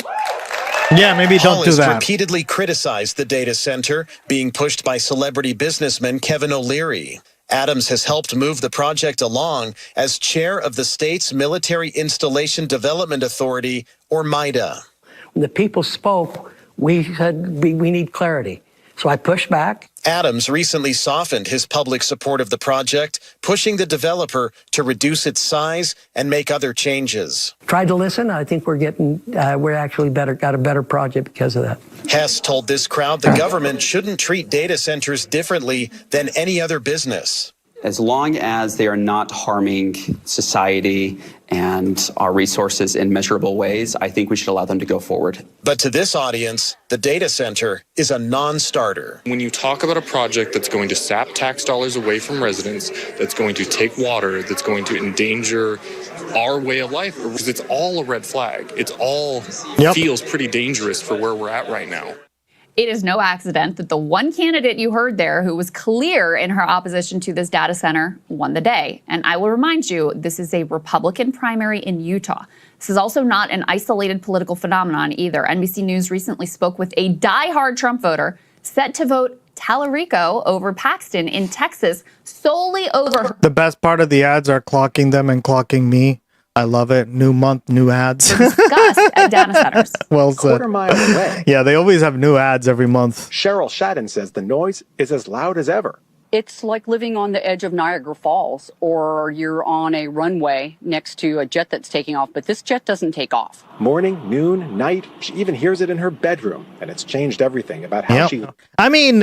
Yeah, maybe don't do Hollist that. repeatedly criticized the data center being pushed by celebrity businessman Kevin O'Leary. Adams has helped move the project along as chair of the state's Military Installation Development Authority, or MIDA. When the people spoke, we said we need clarity. So I pushed back. Adams recently softened his public support of the project, pushing the developer to reduce its size and make other changes. Tried to listen. I think we're actually got a better project because of that. Hess told this crowd the government shouldn't treat data centers differently than any other business. As long as they are not harming society and our resources in measurable ways, I think we should allow them to go forward. But to this audience, the data center is a non-starter. When you talk about a project that's going to sap tax dollars away from residents, that's going to take water, that's going to endanger our way of life, because it's all a red flag. It's all feels pretty dangerous for where we're at right now. It is no accident that the one candidate you heard there who was clear in her opposition to this data center won the day. And I will remind you, this is a Republican primary in Utah. This is also not an isolated political phenomenon either. NBC News recently spoke with a diehard Trump voter set to vote Tallarico over Paxton in Texas solely over... The best part of the ads are clocking them and clocking me. I love it. New month, new ads. Discussed at data centers. Well said. Quarter-mile away. Yeah, they always have new ads every month. Cheryl Shadden says the noise is as loud as ever. It's like living on the edge of Niagara Falls, or you're on a runway next to a jet that's taking off, but this jet doesn't take off. Morning, noon, night, she even hears it in her bedroom, and it's changed everything about how she... I mean,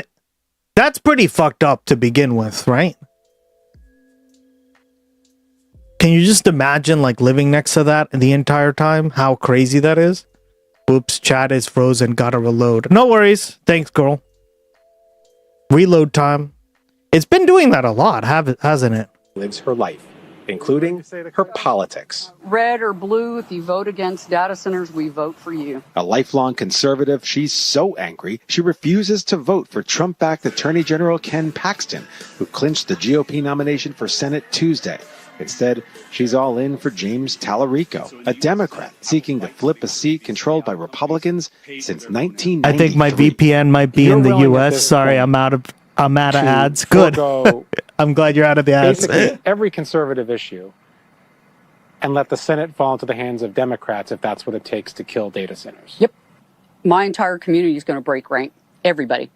that's pretty fucked up to begin with, right? Can you just imagine like living next to that the entire time? How crazy that is? Oops, chat is frozen. Gotta reload. No worries. Thanks, girl. Reload time. It's been doing that a lot, hasn't it? Lives her life, including her politics. Red or blue, if you vote against data centers, we vote for you. A lifelong conservative, she's so angry, she refuses to vote for Trump-backed Attorney General Ken Paxton, who clinched the GOP nomination for Senate Tuesday. Instead, she's all in for James Tallarico, a Democrat seeking to flip a seat controlled by Republicans since 1993. I think my VPN might be in the US. Sorry, I'm out of ads. Good. I'm glad you're out of the ads. Basically, every conservative issue, and let the Senate fall into the hands of Democrats if that's what it takes to kill data centers. Yep. My entire community is going to break rank. Everybody.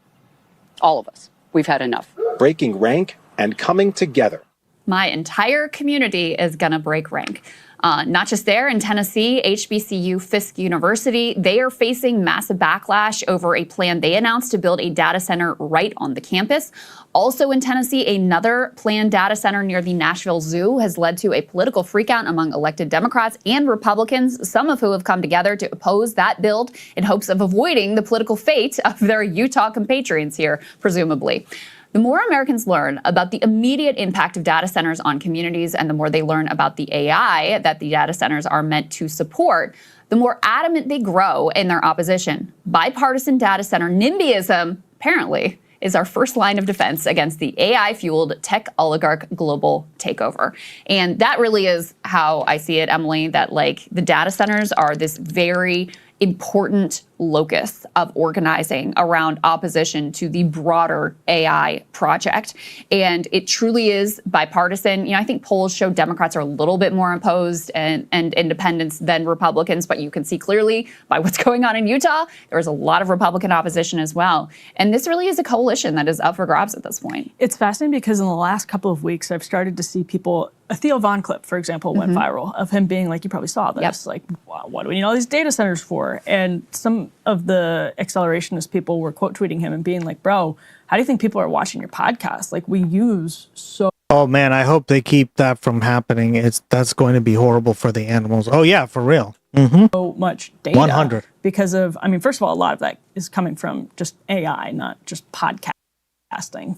All of us. We've had enough. Breaking rank and coming together. My entire community is going to break rank. Not just there, in Tennessee, HBCU Fisk University, they are facing massive backlash over a plan they announced to build a data center right on the campus. Also in Tennessee, another planned data center near the Nashville Zoo has led to a political freakout among elected Democrats and Republicans, some of who have come together to oppose that build in hopes of avoiding the political fate of their Utah compatriots here, presumably. The more Americans learn about the immediate impact of data centers on communities and the more they learn about the AI that the data centers are meant to support, the more adamant they grow in their opposition. Bipartisan data center NIMBYism, apparently, is our first line of defense against the AI-fueled tech oligarch global takeover. And that really is how I see it, Emily, that like the data centers are this very important locus of organizing around opposition to the broader AI project. And it truly is bipartisan. You know, I think polls show Democrats are a little bit more opposed and independents than Republicans, but you can see clearly by what's going on in Utah, there's a lot of Republican opposition as well. And this really is a coalition that is up for grabs at this point. It's fascinating because in the last couple of weeks, I've started to see people, a Theo Von clip, for example, went viral of him being like, you probably saw this, like, wow, what do we need all these data centers for? And some of the accelerationist people were quote tweeting him and being like, bro, how do you think people are watching your podcast? Like, we use so... Oh man, I hope they keep that from happening. That's going to be horrible for the animals. Oh yeah, for real. So much data. 100. Because of, I mean, first of all, a lot of that is coming from just AI, not just podcasting,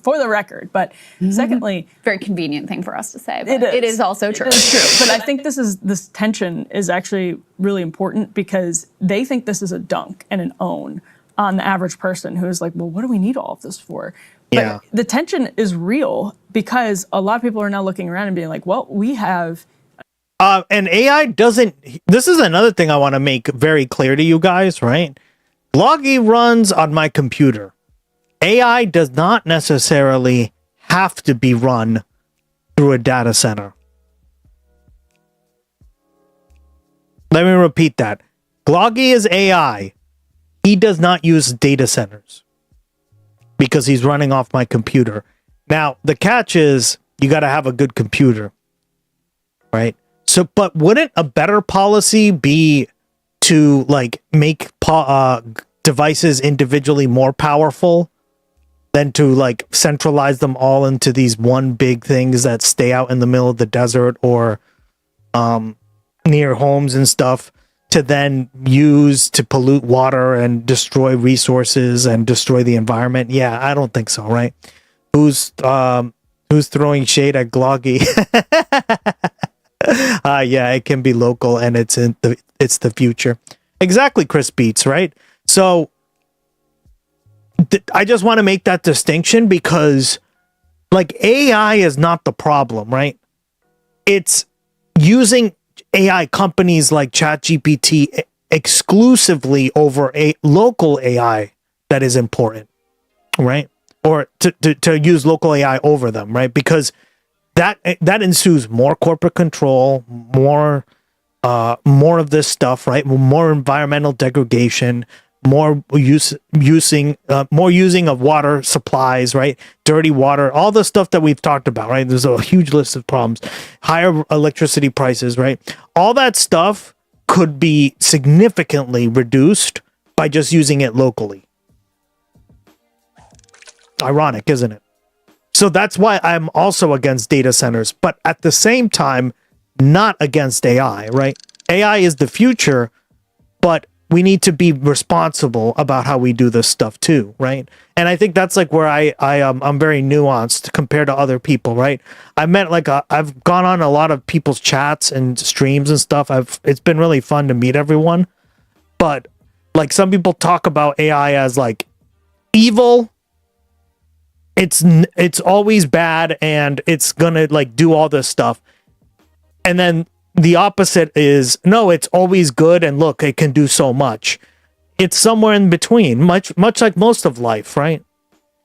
for the record. But secondly, very convenient thing for us to say. But it is also true. It is true. But I think this tension is actually really important because they think this is a dunk and an own on the average person who is like, well, what do we need all of this for? But the tension is real because a lot of people are now looking around and being like, well, we have... and AI doesn't... This is another thing I want to make very clear to you guys, right? Loggy runs on my computer. AI does not necessarily have to be run through a data center. Let me repeat that. Gloggy is AI. He does not use data centers. because he's running off my computer. Now, the catch is you got to have a good computer, right? So, but wouldn't a better policy be to like make devices individually more powerful than to like centralize them all into these one big things that stay out in the middle of the desert or near homes and stuff to then use to pollute water and destroy resources and destroy the environment? Yeah, I don't think so, right? Who's throwing shade at Gloggy? Yeah, it can be local and it's the future. Exactly, Chris Beats, right? So I just want to make that distinction because like AI is not the problem, right? It's using AI companies like ChatGPT exclusively over a local AI that is important, right? Or to use local AI over them, right? Because that ensues more corporate control, more of this stuff, right? More environmental degradation, more using of water supplies, right? Dirty water, all the stuff that we've talked about, right? There's a huge list of problems. Higher electricity prices, right? All that stuff could be significantly reduced by just using it locally. Ironic, isn't it? So that's why I'm also against data centers, but at the same time, not against AI, right? AI is the future, but we need to be responsible about how we do this stuff too, right? And I think that's like where I'm very nuanced compared to other people, right? I've gone on a lot of people's chats and streams and stuff. It's been really fun to meet everyone, but like some people talk about AI as like evil. It's always bad and it's gonna like do all this stuff, and then the opposite is no, it's always good and look, it can do so much. It's somewhere in between, much like most of life, right?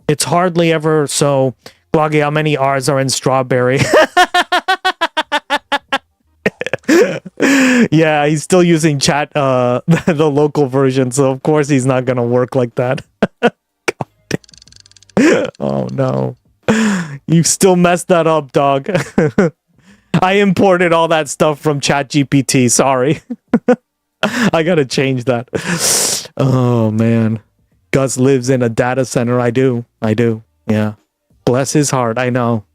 It's hardly ever so. Gloggy, how many R's are in strawberry? Yeah, he's still using chat, the local version, so of course he's not gonna work like that. Oh no, you still messed that up, dog. I imported all that stuff from ChatGPT. Sorry. I gotta change that. Oh man, Gus lives in a data center. I do. Yeah, bless his heart. I know.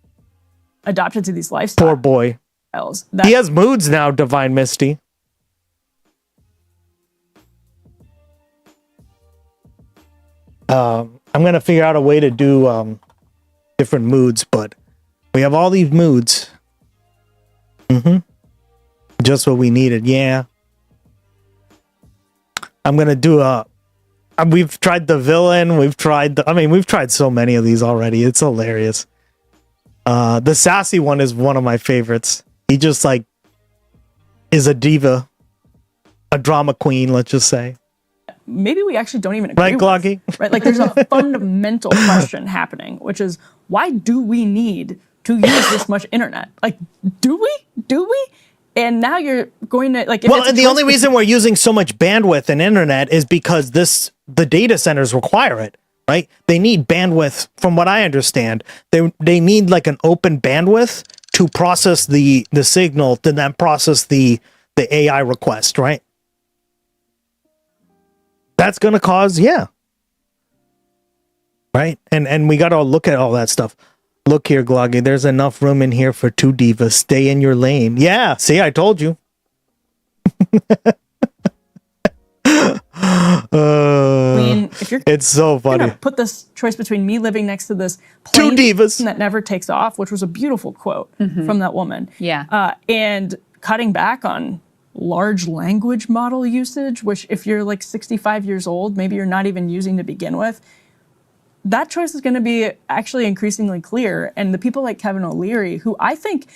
Adopted to these lifestyles. Poor boy. He has moods now, Divine Misty. I'm gonna figure out a way to do different moods, but we have all these moods. Just what we needed. Yeah. I'm gonna do we've tried the villain. We've tried so many of these already. It's hilarious. The sassy one is one of my favorites. He just like is a diva, a drama queen. Let's just say. Maybe we actually don't even agree. Right, Gloggy? Right, like there's a fundamental question happening, which is why do we need to use this much internet? Like, do we? And now you're going to like. Well, and the only reason we're using so much bandwidth and internet is because the data centers require it, right? They need bandwidth, from what I understand. They need like an open bandwidth to process the signal, to then process the AI request, right? That's going to cause, yeah. Right? And we got to look at all that stuff. Look here, Gloggy, there's enough room in here for two divas. Stay in your lane. Yeah, see, I told you. It's so funny. Put this choice between me living next to this plane two divas that never takes off, which was a beautiful quote from that woman. Yeah. And cutting back on large language model usage, which if you're like 65 years old, maybe you're not even using to begin with. That choice is going to be actually increasingly clear. And the people like Kevin O'Leary, who I think,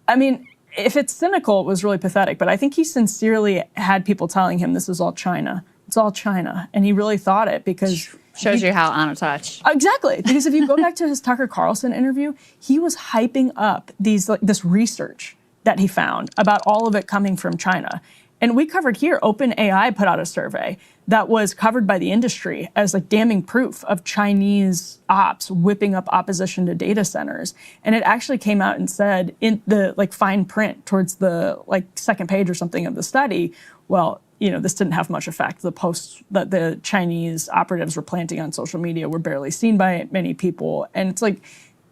I mean, if it's cynical, it was really pathetic, but I think he sincerely had people telling him this is all China. It's all China. And he really thought it because... Shows you how out of touch. Exactly. Because if you go back to his Tucker Carlson interview, he was hyping up this research that he found about all of it coming from China. And we covered here, OpenAI put out a survey that was covered by the industry as like damning proof of Chinese ops whipping up opposition to data centers. And it actually came out and said in the like fine print towards the like second page or something of the study, well, this didn't have much effect. The posts that the Chinese operatives were planting on social media were barely seen by many people. And it's like,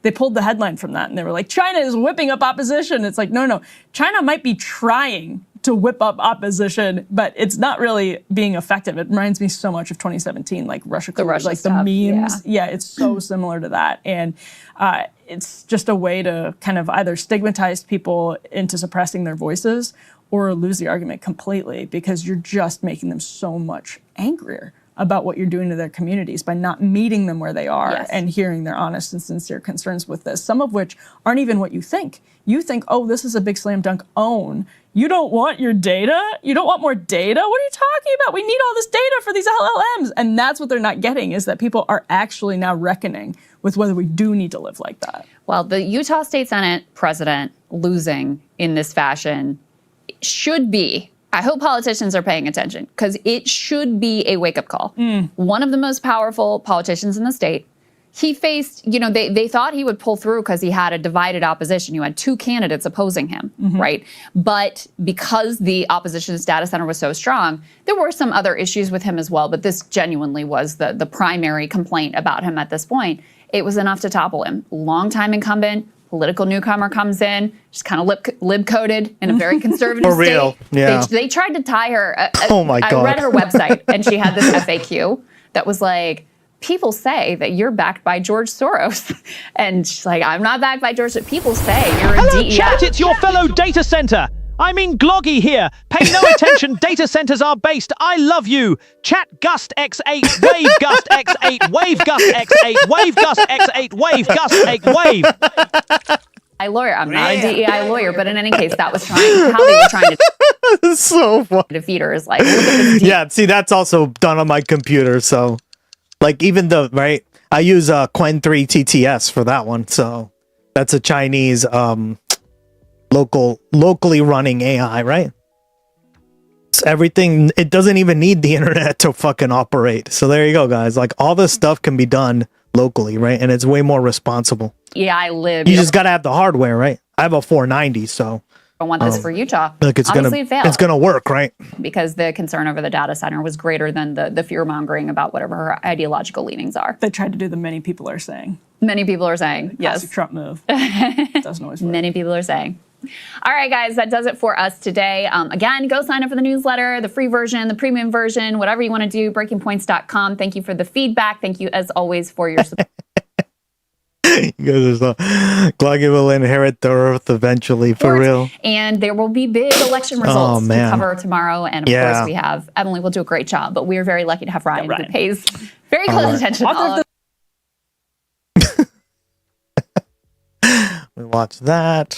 they pulled the headline from that and they were like, China is whipping up opposition. It's like, no. China might be trying to whip up opposition, but it's not really being effective. It reminds me so much of 2017, like Russia, like stuff, the memes. Yeah, it's so similar to that. And it's just a way to kind of either stigmatize people into suppressing their voices or lose the argument completely because you're just making them so much angrier about what you're doing to their communities by not meeting them where they are and hearing their honest and sincere concerns with this, some of which aren't even what you think. You think, oh, this is a big slam dunk own. You don't want your data? You don't want more data? What are you talking about? We need all this data for these LLMs. And that's what they're not getting, is that people are actually now reckoning with whether we do need to live like that. Well, the Utah State Senate president losing in this fashion should be, I hope politicians are paying attention, because it should be a wake-up call. One of the most powerful politicians in the state, he faced, they thought he would pull through because he had a divided opposition. You had two candidates opposing him, right? But because the opposition's data center was so strong, there were some other issues with him as well, but this genuinely was the primary complaint about him at this point. It was enough to topple him. Longtime incumbent, political newcomer comes in, just kind of lib-coded in a very conservative For real, state. yeah. They tried to tie her. Oh my God. I read her website, and she had this FAQ that was like, people say that you're backed by George Soros. And she's like, I'm not backed by George. People say you're a Hello, DEI. chat, it's your fellow data center. I mean Gloggy here. Pay no attention, data centers are based. I love you. Chat Gust X8, Wave Gust X8, Wave Gust X8, Wave Gust X8, Wave Gust X, Wave. Lawyer. I'm not a DEI lawyer, but in any case, that was how they were trying to so funny. defeat her. Is like, look at this Yeah, see, that's also done on my computer. So, like, even I use Quen 3 TTS for that one. So, that's a Chinese locally running AI, right? It's everything. It doesn't even need the internet to fucking operate. So there you go, guys. Like, all this stuff can be done locally, right? And it's way more responsible. Yeah, I live. You just gotta have the hardware, right? I have a 490, so I want this for Utah. like Obviously, it failed. it's gonna work, right? Because the concern over the data center was greater than the fear-mongering about whatever her ideological leanings are. They tried to do the many people are saying. Many people are saying, yes. Classic Trump move. Doesn't always work. Many people are saying. All right, guys, that does it for us today. Again, go sign up for the newsletter, the free version, the premium version, whatever you want to do, breakingpoints.com. Thank you for the feedback. Thank you, as always, for your support. You guys are so... Gloggy will inherit the earth eventually, for real. And there will be big election results to cover tomorrow. And of course, we have Emily will do a great job, but we are very lucky to have Ryan, who pays very close attention to all of We watch that.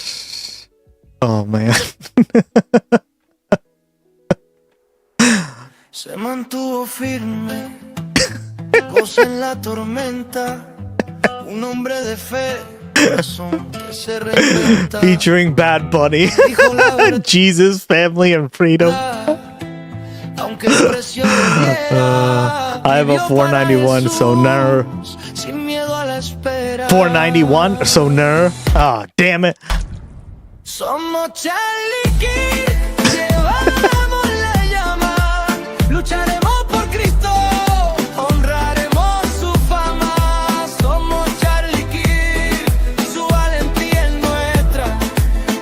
Oh, man. Se mantuvo firme, goza en la tormenta, un hombre de fe, corazón que se reinventa. Featuring Bad Bunny. Jesus, family, and freedom. Aunque el precio I have a 491, so no. sin miedo a la espera. 491, so no. Ah, damn it. Somos Charlie Kirk, llevamos la llama, lucharemos por Cristo, honraremos su fama. Somos Charlie Kirk, su valentía es nuestra,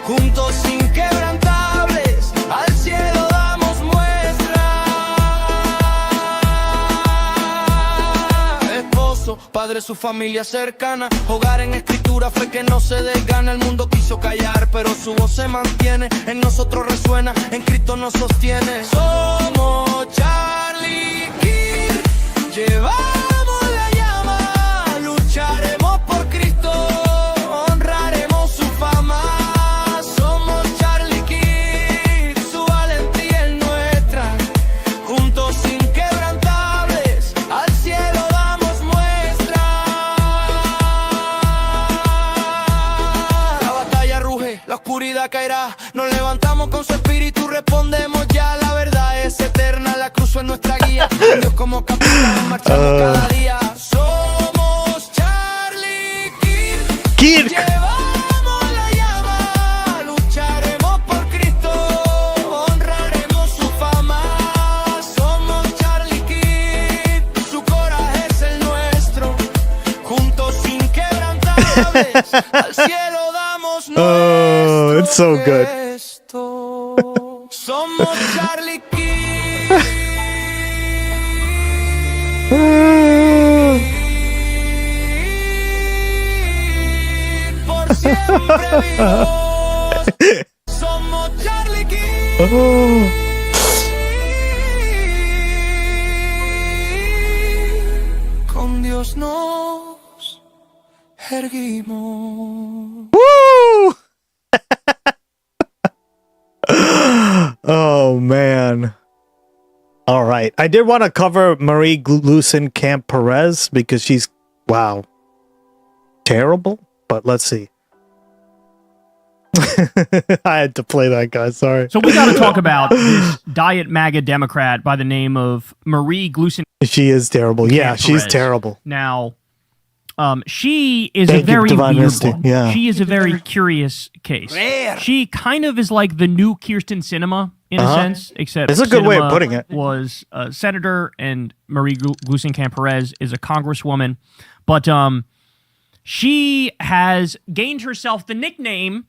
juntos inquebrantables, al cielo damos muestra. Esposo, padre, su familia cercana, hogar en escritura, fe que no se desgana. El mundo quiso callar, pero su voz se mantiene, en nosotros resuena, en Cristo nos sostiene. Somos Charlie Kirk, llevamos la llama, lucharemos por Cristo, honraremos su fama. Somos Charlie Kirk, su valentía es nuestra, juntos inquebrantables, al cielo damos muestra. La batalla ruge, la oscuridad caerá, nos levantamos con su espíritu, respondemos ya. La verdad es eterna, la cruz es nuestra guía. día. Dios como capitán, marchamos cada día. Somos Charlie Kirk. Llevamos la llama, lucharemos por Cristo, honraremos su fama. Somos Charlie Kirk, su coraje es el nuestro. Juntos inquebrantables, al cielo damos nuestro it's so good. gesto. Somos Charlie Kirk. Por siempre vivos. Somos Charlie Kirk. Con Dios nos erguimos. Woo! Oh man. All right. I did want to cover Marie Glusin Camp Perez because she's wow. Terrible, but let's see. I had to play that guy, sorry. So we got to talk about this diet MAGA Democrat by the name of Marie Glusin. She is terrible. Yeah, she's Perez. terrible. Now, she is Thank a very you, Divine weird Misty. one. Yeah. She is a very curious case. She kind of is like the new Kirsten Sinema in a sense, except It's a good way of Sinema putting it. was a senator and Marie Glusin Perez is a congresswoman. But she has gained herself the nickname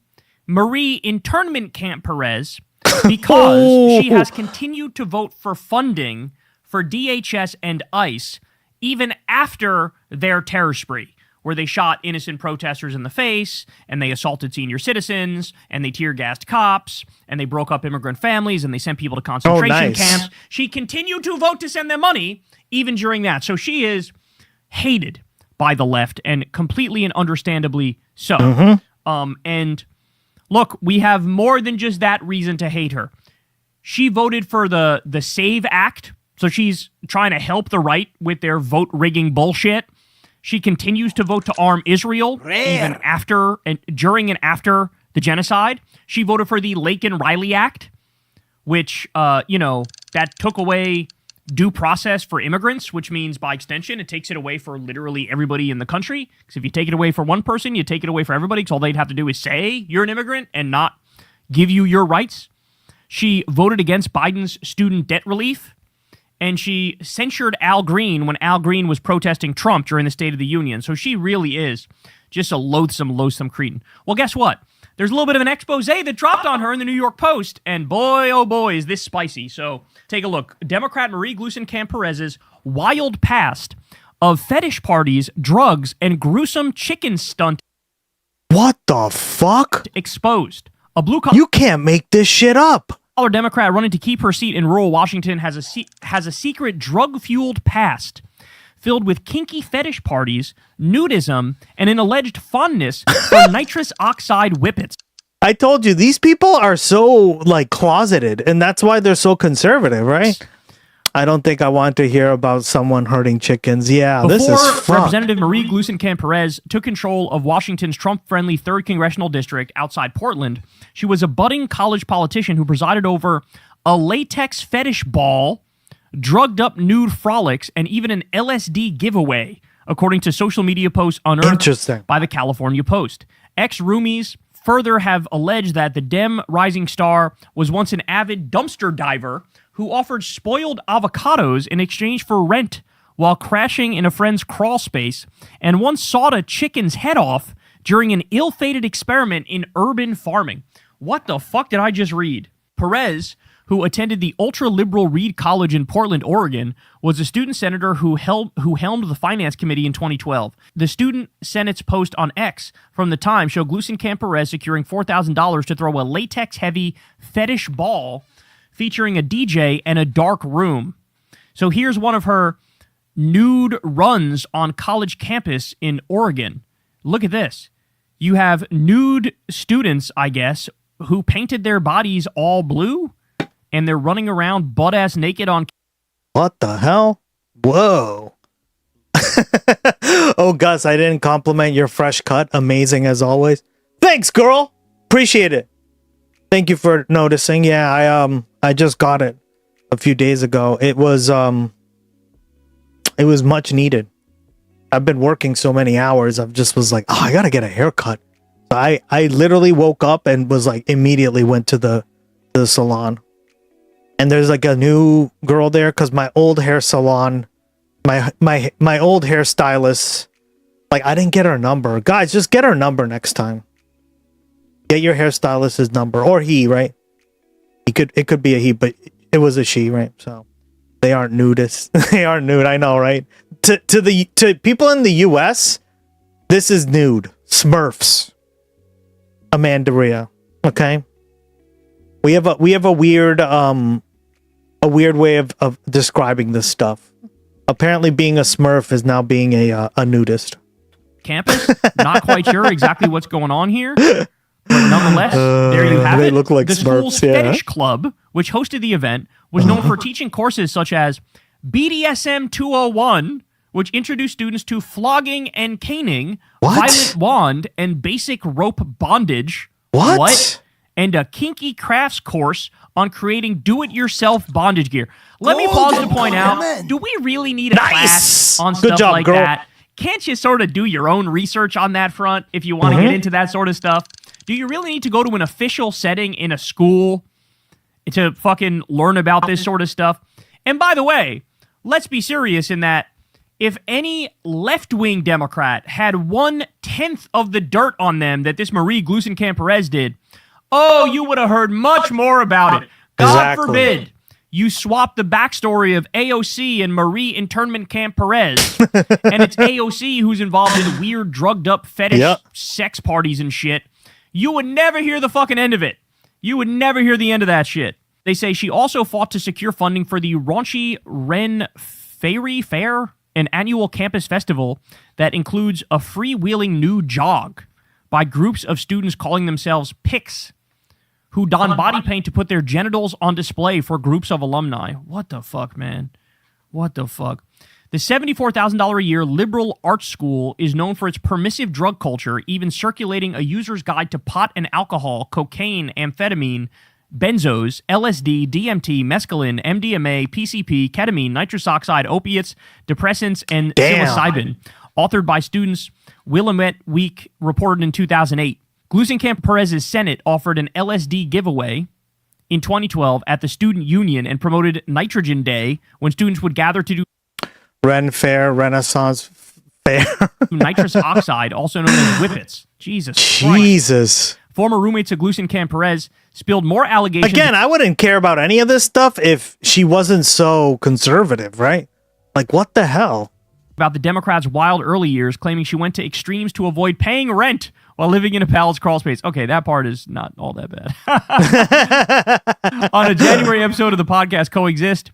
Marie Internment Camp Perez because she has continued to vote for funding for DHS and ICE even after their terror spree, where they shot innocent protesters in the face, and they assaulted senior citizens, and they tear-gassed cops, and they broke up immigrant families, and they sent people to concentration camps. She continued to vote to send them money, even during that. So she is hated by the left, and completely and understandably so. And look, we have more than just that reason to hate her. She voted for the SAVE Act, so she's trying to help the right with their vote-rigging bullshit. She continues to vote to arm Israel even after and during and after the genocide. She voted for the Laken-Riley Act, which, that took away due process for immigrants, which means by extension, it takes it away for literally everybody in the country. Because if you take it away for one person, you take it away for everybody, because all they'd have to do is say you're an immigrant and not give you your rights. She voted against Biden's student debt relief. And she censured Al Green when Al Green was protesting Trump during the State of the Union. So she really is just a loathsome cretin. Well, guess what? There's a little bit of an expose that dropped on her in the New York Post. And boy, oh boy, is this spicy. So take a look. Democrat Marie Glusin Camp Perez's wild past of fetish parties, drugs, and gruesome chicken stunt. What the fuck? Exposed. A blue-collar... You can't make this shit up. Democrat running to keep her seat in rural Washington has a secret drug-fueled past filled with kinky fetish parties, nudism, and an alleged fondness for nitrous oxide whippets. I told you, these people are so, closeted, and that's why they're so conservative, right? I don't think I want to hear about someone hurting chickens. Yeah, this is fucked. Representative Marie Glusin Camp Perez took control of Washington's Trump-friendly 3rd Congressional District outside Portland, she was a budding college politician who presided over a latex fetish ball, drugged-up nude frolics, and even an LSD giveaway, according to social media posts unearthed by the California Post. Ex-roomies further have alleged that the Dem rising star was once an avid dumpster diver who offered spoiled avocados in exchange for rent while crashing in a friend's crawl space, and once sawed a chicken's head off during an ill-fated experiment in urban farming. What the fuck did I just read? Perez, who attended the ultra-liberal Reed College in Portland, Oregon, was a student senator who helmed the Finance Committee in 2012. The Student Senate's post on X from the time showed Glusin Camp Perez securing $4,000 to throw a latex-heavy fetish ball featuring a DJ and a dark room. So here's one of her nude runs on college campus in Oregon. Look at this. You have nude students, I guess, who painted their bodies all blue, and they're running around butt-ass naked on... What the hell? Whoa. Oh, Gus, I didn't compliment your fresh cut. Amazing as always. Thanks, girl. Appreciate it. Thank you for noticing. Yeah, I just got it a few days ago. It was It was much needed. I've been working so many hours. I just was like, oh, I gotta get a haircut. So I literally woke up and was like, immediately went to the salon. And there's like a new girl there because my old hair salon, my old hairstylist, like I didn't get her number. Guys, just get her number next time. Get your hairstylist's number, or he, right? It could be a he, but it was a she, right? So they aren't nudists. They aren't nude. I know, right? To people in the U.S., this is nude. Smurfs. Amanda Rhea. Okay. We have a weird way of describing this stuff. Apparently, being a Smurf is now being a nudist. Campus. Not quite sure exactly what's going on here. But nonetheless, there you have they it. Look like the Smurfs, school's yeah. fetish club, which hosted the event, was known for teaching courses such as BDSM 201, which introduced students to flogging and caning, violent wand, and basic rope bondage. What? And a kinky crafts course on creating do-it-yourself bondage gear. Let me pause to point out, do we really need a class on Good stuff job, like girl. that? Can't you sort of do your own research on that front if you want to get into that sort of stuff? Do you really need to go to an official setting in a school to fucking learn about this sort of stuff? And by the way, let's be serious in that if any left-wing Democrat had 1/10 of the dirt on them that this Marie Gluesenkamp-Perez did, oh, you would have heard much more about it. God forbid you swap the backstory of AOC and Marie Internment Camp Perez, and it's AOC who's involved in weird, drugged-up fetish sex parties and shit. You would never hear the fucking end of it. You would never hear the end of that shit. They say she also fought to secure funding for the Raunchy Ren Fairy Fair, an annual campus festival that includes a freewheeling new jog by groups of students calling themselves Pics, who don body paint to put their genitals on display for groups of alumni. What the fuck, man? What the fuck? The $74,000 a year liberal arts school is known for its permissive drug culture, even circulating a user's guide to pot and alcohol, cocaine, amphetamine, benzos, LSD, DMT, mescaline, MDMA, PCP, ketamine, nitrous oxide, opiates, depressants, and psilocybin. Authored by students, Willamette Week reported in 2008. Gluesenkamp-Perez's Senate offered an LSD giveaway in 2012 at the Student Union and promoted Nitrogen Day when students would gather to do Ren Fair, Renaissance Fair. nitrous oxide, also known as whippets. Jesus Christ. Former roommates of Gluesenkamp-Perez spilled more allegations. Again, I wouldn't care about any of this stuff if she wasn't so conservative, right? Like, what the hell? About the Democrats' wild early years, claiming she went to extremes to avoid paying rent while living in a palace crawl space. Okay, that part is not all that bad. On a January episode of the podcast Coexist,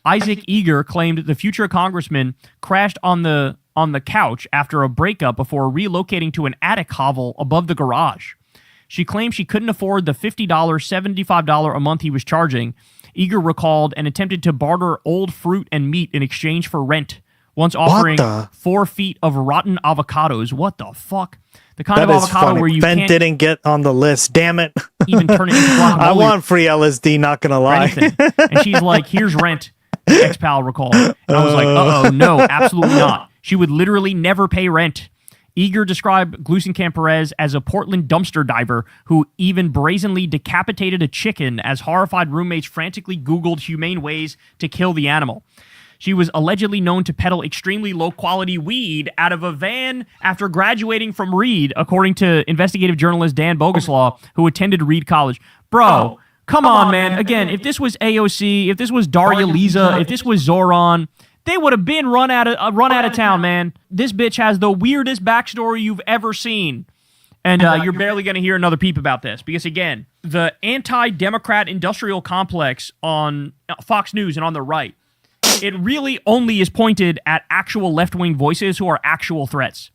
Isaac Eager claimed the future congressman crashed on the couch after a breakup before relocating to an attic hovel above the garage. She claimed she couldn't afford the $50, $75 a month he was charging. Eager recalled and attempted to barter old fruit and meat in exchange for rent, once offering 4 feet of rotten avocados. What the fuck? The kind of avocado funny. Where you Ben can't didn't get on the list. Damn it. even turn it into guacamole. I want free LSD, not gonna lie. And she's like, here's rent, the ex-pal recalled. And I was like, uh-oh, no, absolutely not. She would literally never pay rent. Eager described Gluesenkamp-Perez as a Portland dumpster diver who even brazenly decapitated a chicken as horrified roommates frantically Googled humane ways to kill the animal. She was allegedly known to peddle extremely low-quality weed out of a van after graduating from Reed, according to investigative journalist Dan Boguslaw, who attended Reed College. Bro, come on, man. Again, if this was AOC, if this was Daria Liza, if this was Zoran, they would have been run out of town, man. This bitch has the weirdest backstory you've ever seen. And you're barely going to hear another peep about this. Because, again, the anti-Democrat industrial complex on Fox News and on the right, it really only is pointed at actual left-wing voices who are actual threats.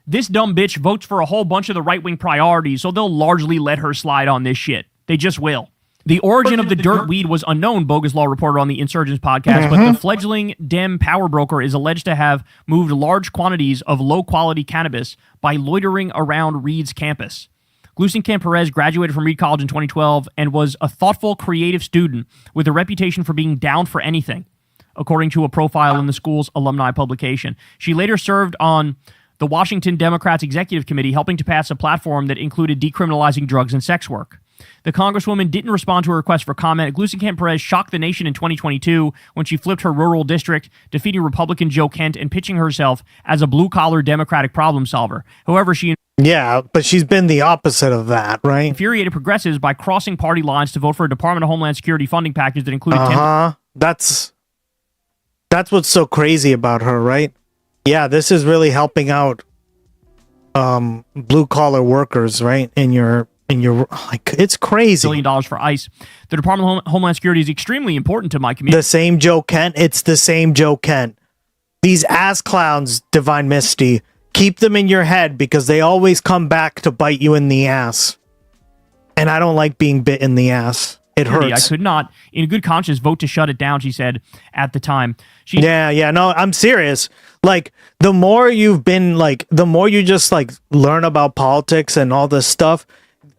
This dumb bitch votes for a whole bunch of the right-wing priorities, so they'll largely let her slide on this shit. They just will. The origin of the dirt weed was unknown, Boguslaw reported on the Insurgents podcast, but the fledgling Dem power broker is alleged to have moved large quantities of low-quality cannabis by loitering around Reed's campus. Gluesenkamp-Perez graduated from Reed College in 2012 and was a thoughtful, creative student with a reputation for being down for anything. according to a profile in the school's alumni publication. She later served on the Washington Democrats Executive Committee, helping to pass a platform that included decriminalizing drugs and sex work. The Congresswoman didn't respond to a request for comment. Gluesenkamp-Perez shocked the nation in 2022 when she flipped her rural district, defeating Republican Joe Kent and pitching herself as a blue-collar Democratic problem solver. However, she but she's been the opposite of that, right? infuriated progressives by crossing party lines to vote for a Department of Homeland Security funding package that included That's what's so crazy about her, right? Yeah, this is really helping out blue-collar workers, right? In your like, it's crazy. $1 billion for ICE. The Department of Homeland Security is extremely important to my community. The same Joe Kent. It's the same Joe Kent. These ass clowns, Divine Misty, keep them in your head because they always come back to bite you in the ass. And I don't like being bit in the ass. It hurts. I could not, in good conscience, vote to shut it down, she said at the time. No, I'm serious. Like, the more you've been, like, the more you just, like, learn about politics and all this stuff,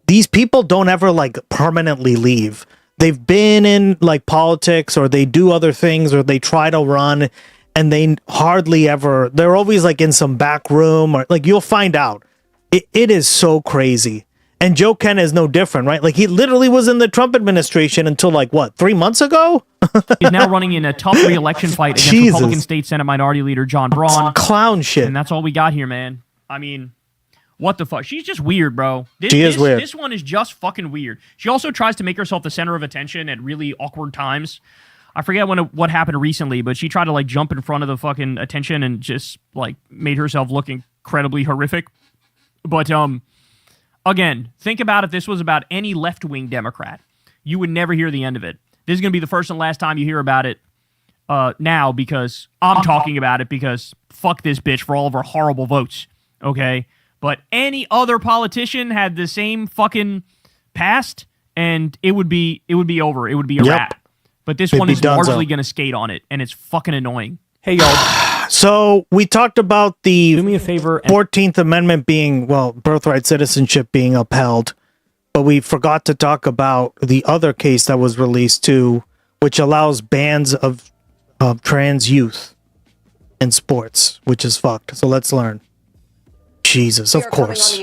these people don't ever, like, permanently leave. They've been in, like, politics, or they do other things, or they try to run, and they hardly ever, they're always, like, in some back room, or, like, you'll find out. It is so crazy. And Joe Kent is no different, right? Like, he literally was in the Trump administration until, like, what, 3 months ago? He's now running in a tough re-election fight against Republican State Senate Minority Leader John Braun. Clown shit. And that's all we got here, man. I mean, what the fuck? She's just weird, bro. She is weird. This one is just fucking weird. She also tries to make herself the center of attention at really awkward times. I forget what happened recently, but she tried to, like, jump in front of the fucking attention and just, like, made herself look incredibly horrific. But, again, think about if this was about any left-wing Democrat. You would never hear the end of it. This is going to be the first and last time you hear about it now, because I'm talking about it, because fuck this bitch for all of her horrible votes, okay? But any other politician had the same fucking past, and it would be over. It would be a wrap. But this one is largely going to skate on it, and it's fucking annoying. Hey, y'all. So we talked about the Do me a favor 14th Amendment being, well, birthright citizenship being upheld, but we forgot to talk about the other case that was released too, which allows bans of trans youth in sports, which is fucked. So let's learn. Jesus, of course.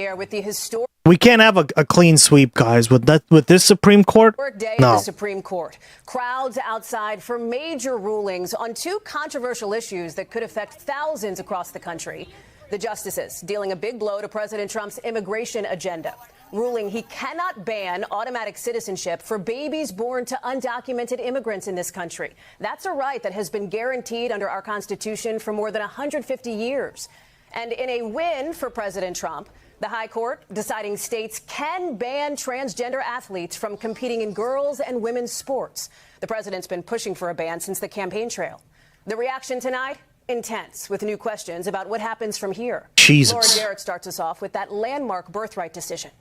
We can't have a clean sweep, guys, with this Supreme Court. No. The Supreme Court. Crowds outside for major rulings on two controversial issues that could affect thousands across the country. The justices dealing a big blow to President Trump's immigration agenda, ruling he cannot ban automatic citizenship for babies born to undocumented immigrants in this country. That's a right that has been guaranteed under our Constitution for more than 150 years. And in a win for President Trump, the High Court deciding states can ban transgender athletes from competing in girls' and women's sports. The president's been pushing for a ban since the campaign trail. The reaction tonight? Intense, with new questions about what happens from here. Jesus. Laura Garrett starts us off with that landmark birthright decision.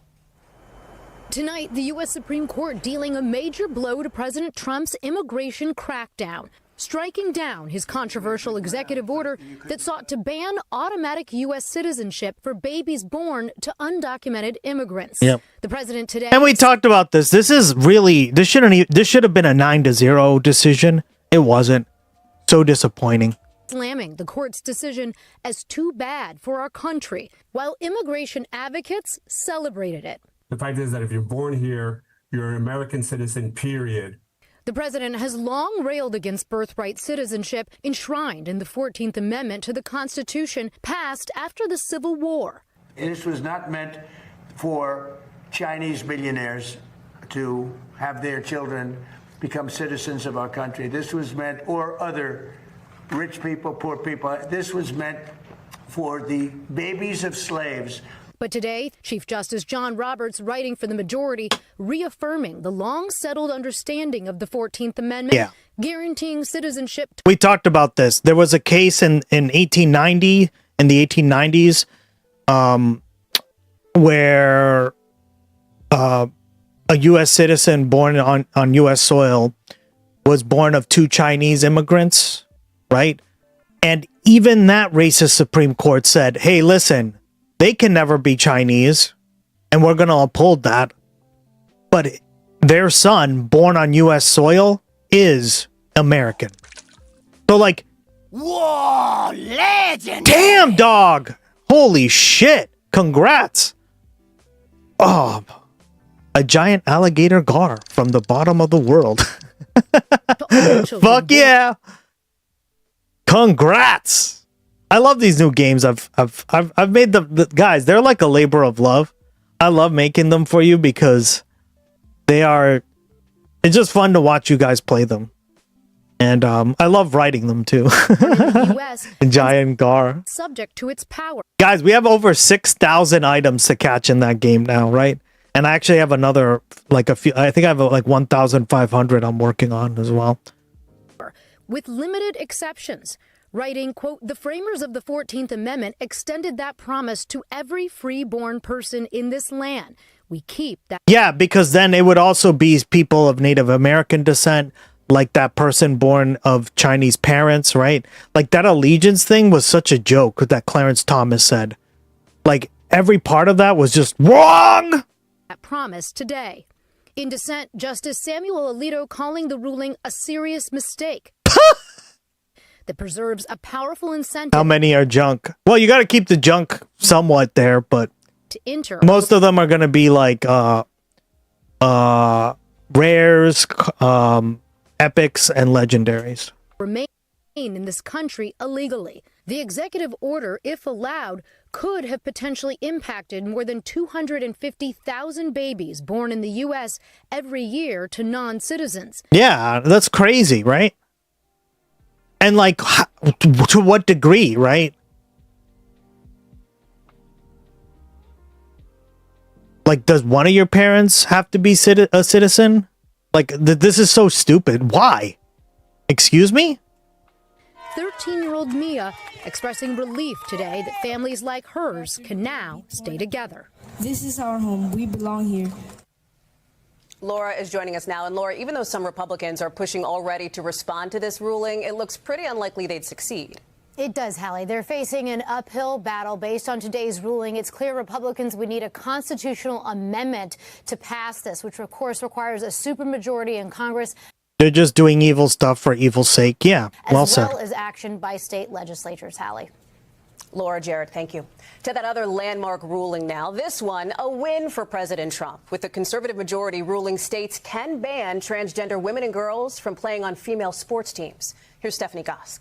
Tonight, the U.S. Supreme Court dealing a major blow to President Trump's immigration crackdown, striking down his controversial executive order that sought to ban automatic U.S. citizenship for babies born to undocumented immigrants. Yep. The president today... And we talked about this. This should have been a 9-0 decision. It wasn't. So disappointing. Slamming the court's decision as too bad for our country, while immigration advocates celebrated it. The fact is that if you're born here, you're an American citizen, period. The president has long railed against birthright citizenship enshrined in the 14th Amendment to the Constitution passed after the Civil War. This was not meant for Chinese millionaires to have their children become citizens of our country. This was meant, or other rich people, poor people. This was meant for the babies of slaves. But today, Chief Justice John Roberts, writing for the majority, reaffirming the long-settled understanding of the 14th Amendment, guaranteeing citizenship. We talked about this. There was a case in 1890, in the 1890s, where a U.S. citizen born on U.S. soil was born of two Chinese immigrants, right? And even that racist Supreme Court said, hey, listen, they can never be Chinese, and we're going to uphold that. But their son, born on U.S. soil, is American. So like, Whoa, legend! damn, dog. Holy shit. Congrats. Oh, a giant alligator gar from the bottom of the world. Fuck yeah. Congrats. I love these new games. I've made the guys, they're like a labor of love. I love making them for you because it's just fun to watch you guys play them. And I love writing them too. US Giant gar. subject to its power. Guys, we have over 6,000 items to catch in that game now, right? And I actually have another, like a few, I think I have like 1,500 I'm working on as well. With limited exceptions. Writing, quote, the framers of the 14th Amendment extended that promise to every free-born person in this land. We keep that. Yeah, because then it would also be people of Native American descent, like that person born of Chinese parents, right? Like that allegiance thing was such a joke that Clarence Thomas said. Like every part of that was just wrong. That promise today. In dissent, Justice Samuel Alito calling the ruling a serious mistake that preserves a powerful incentive. How many are junk? Well, you got to keep the junk somewhat there, but to enter. Most of them are going to be like rares, epics, and legendaries. Remain in this country illegally. The executive order, if allowed, could have potentially impacted more than 250,000 babies born in the U.S. every year to non-citizens. Yeah, that's crazy, right? And like, to what degree, right? Like, does one of your parents have to be a citizen? Like, this is so stupid. Why? Excuse me? 13-year-old Mia expressing relief today that families like hers can now stay together. This is our home. We belong here. Laura is joining us now. And Laura, even though some Republicans are pushing already to respond to this ruling, it looks pretty unlikely they'd succeed. It does, Hallie. They're facing an uphill battle based on today's ruling. It's clear Republicans would need a constitutional amendment to pass this, which of course requires a supermajority in Congress. They're just doing evil stuff for evil's sake. Yeah, well said. As well as action by state legislatures, Hallie. Laura, Jared, thank you. To that other landmark ruling now. This one, a win for President Trump, with the conservative majority ruling states can ban transgender women and girls from playing on female sports teams. Here's Stephanie Gosk.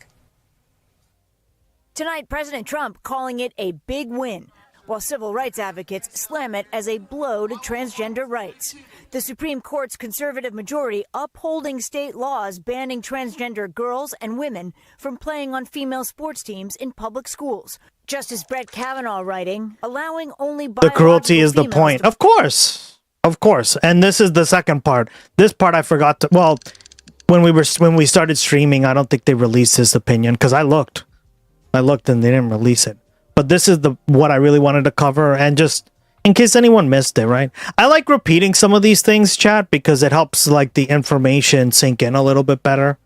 Tonight, President Trump calling it a big win, while civil rights advocates slam it as a blow to transgender rights. The Supreme Court's conservative majority upholding state laws banning transgender girls and women from playing on female sports teams in public schools. Justice Brett Kavanaugh writing, allowing only the cruelty is the point. Of course. And this is the second part. This part I forgot to, well, when we started streaming, I don't think they released this opinion because I looked and they didn't release it. But this is what I really wanted to cover, and just in case anyone missed it, right? I like repeating some of these things, chat, because it helps like the information sink in a little bit better.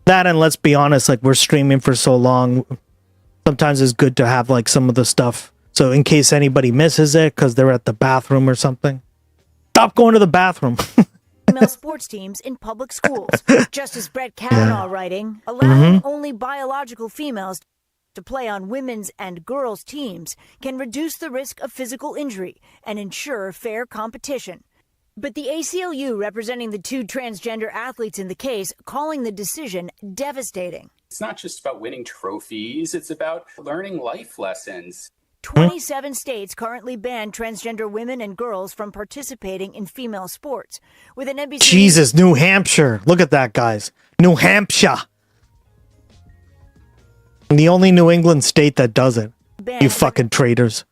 That, and let's be honest, like we're streaming for so long, sometimes it's good to have like some of the stuff. So in case anybody misses it because they're at the bathroom or something, stop going to the bathroom. Female sports teams in public schools. Justice Brett Kavanaugh writing, allowing only biological females to play on women's and girls' teams can reduce the risk of physical injury and ensure fair competition. But the ACLU, representing the two transgender athletes in the case, calling the decision devastating. It's not just about winning trophies, it's about learning life lessons. 27 states currently ban transgender women and girls from participating in female sports. With an NBC Jesus, New Hampshire. Look at that, guys. New Hampshire. The only New England state that does it. You fucking traitors.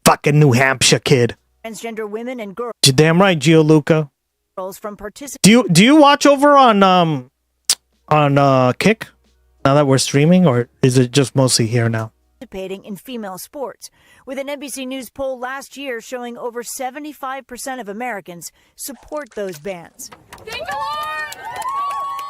Fucking New Hampshire kid. Transgender women and girls. You're damn right, Gianluca. From participating. Do you watch over on Kick now that we're streaming, or is it just mostly here now? Participating in female sports, with an NBC News poll last year showing over 75% of Americans support those bans. Thank you, Lord!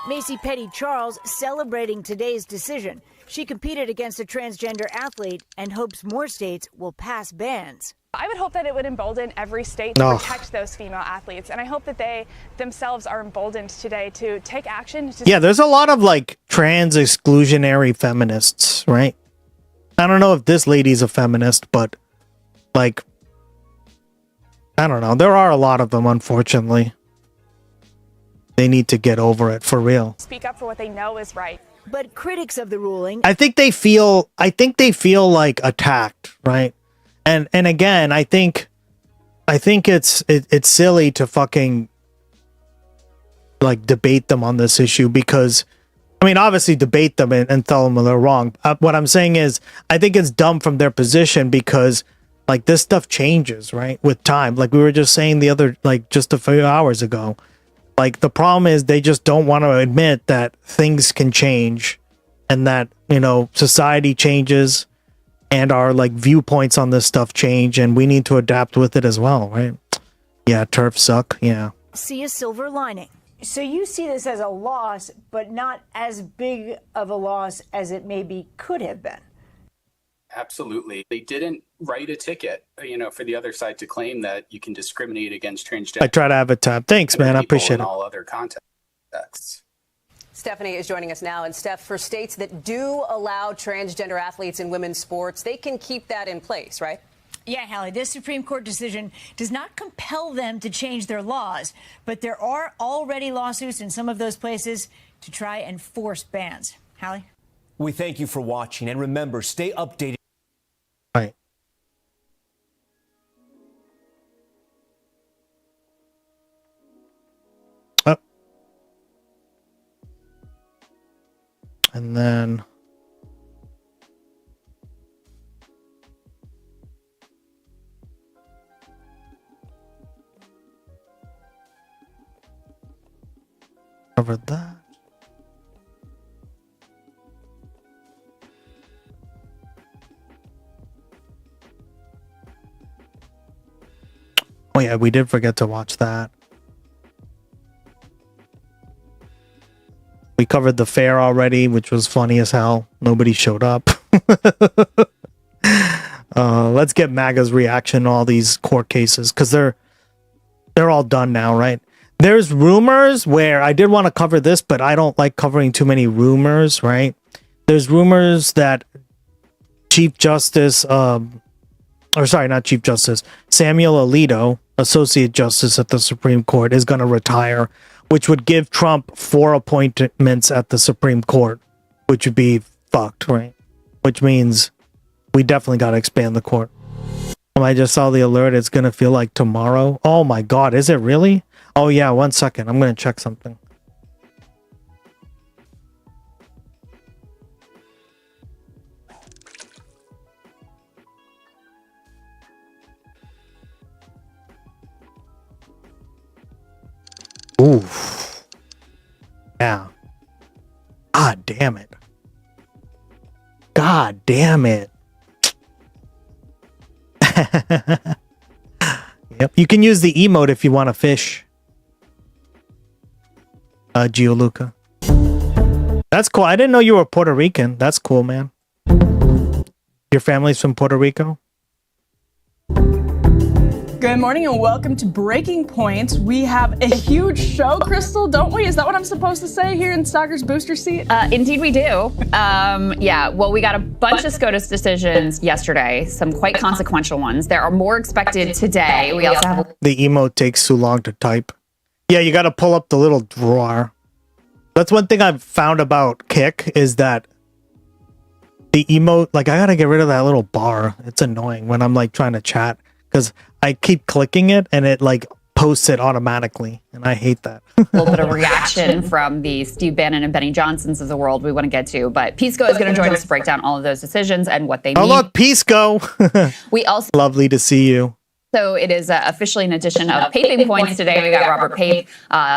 Macy Petty Charles celebrating today's decision. She competed against a transgender athlete and hopes more states will pass bans. I would hope that it would embolden every state to protect those female athletes. And I hope that they themselves are emboldened today to take action. Yeah, there's a lot of like trans exclusionary feminists, right? I don't know if this lady's a feminist, but like, I don't know. There are a lot of them, unfortunately. They need to get over it for real. Speak up for what they know is right. But critics of the ruling, I think they feel like attacked, right? And again, I think it's silly to fucking like debate them on this issue, because I mean, obviously debate them and tell them they're wrong. What I'm saying is, I think it's dumb from their position, because like this stuff changes, right, with time. Like we were just saying just a few hours ago. Like the problem is they just don't want to admit that things can change, and that, you know, society changes and our like viewpoints on this stuff change, and we need to adapt with it as well, right? Yeah, turf suck. Yeah. see a silver lining. So you see this as a loss, but not as big of a loss as it maybe could have been. Absolutely. They didn't write a ticket, for the other side to claim that you can discriminate against transgender. I try to have a time. Thanks, man. I appreciate in it. all other contexts. Stephanie is joining us now. And Steph, for states that do allow transgender athletes in women's sports, they can keep that in place, right? Yeah, Hallie, this Supreme Court decision does not compel them to change their laws, but there are already lawsuits in some of those places to try and force bans. Hallie? We thank you for watching, and remember, stay updated. Right. Oh. And then covered that. Oh yeah, we did forget to watch that. We covered the fair already, which was funny as hell. Nobody showed up. Let's get MAGA's reaction to all these court cases, because they're all done now, right? There's rumors where I did want to cover this, but I don't like covering too many rumors, right? There's rumors that Chief Justice, Samuel Alito, Associate Justice at the Supreme Court, is going to retire, which would give Trump 4 appointments at the Supreme Court, which would be fucked, right? Which means we definitely got to expand the court. I just saw the alert. It's going to feel like tomorrow. Oh my God, is it really? Oh yeah, 1 second. I'm going to check something. Oof. Yeah. God damn it. God damn it. Yep. You can use the emote if you want to fish. Gianluca. That's cool. I didn't know you were Puerto Rican. That's cool, man. Your family's from Puerto Rico? Good morning and welcome to Breaking Points. We have a huge show, Crystal, don't we? Is that what I'm supposed to say here in Stalker's booster seat? Indeed we do. Yeah, well, we got a bunch of SCOTUS decisions yesterday, some quite consequential ones. There are more expected today. We also have... The emote takes too long to type. Yeah, you got to pull up the little drawer. That's one thing I've found about Kick, is that the emote, like, I got to get rid of that little bar. It's annoying when I'm like trying to chat, because I keep clicking it and it like posts it automatically, and I hate that. A little bit of reaction from the Steve Bannon and Benny Johnsons of the world we want to get to, but Pisco is going to join us to break down all of those decisions and what they mean. Oh look, Pisco. We also... Lovely to see you. So it is officially an edition of Paping Points today. We got Robert Pape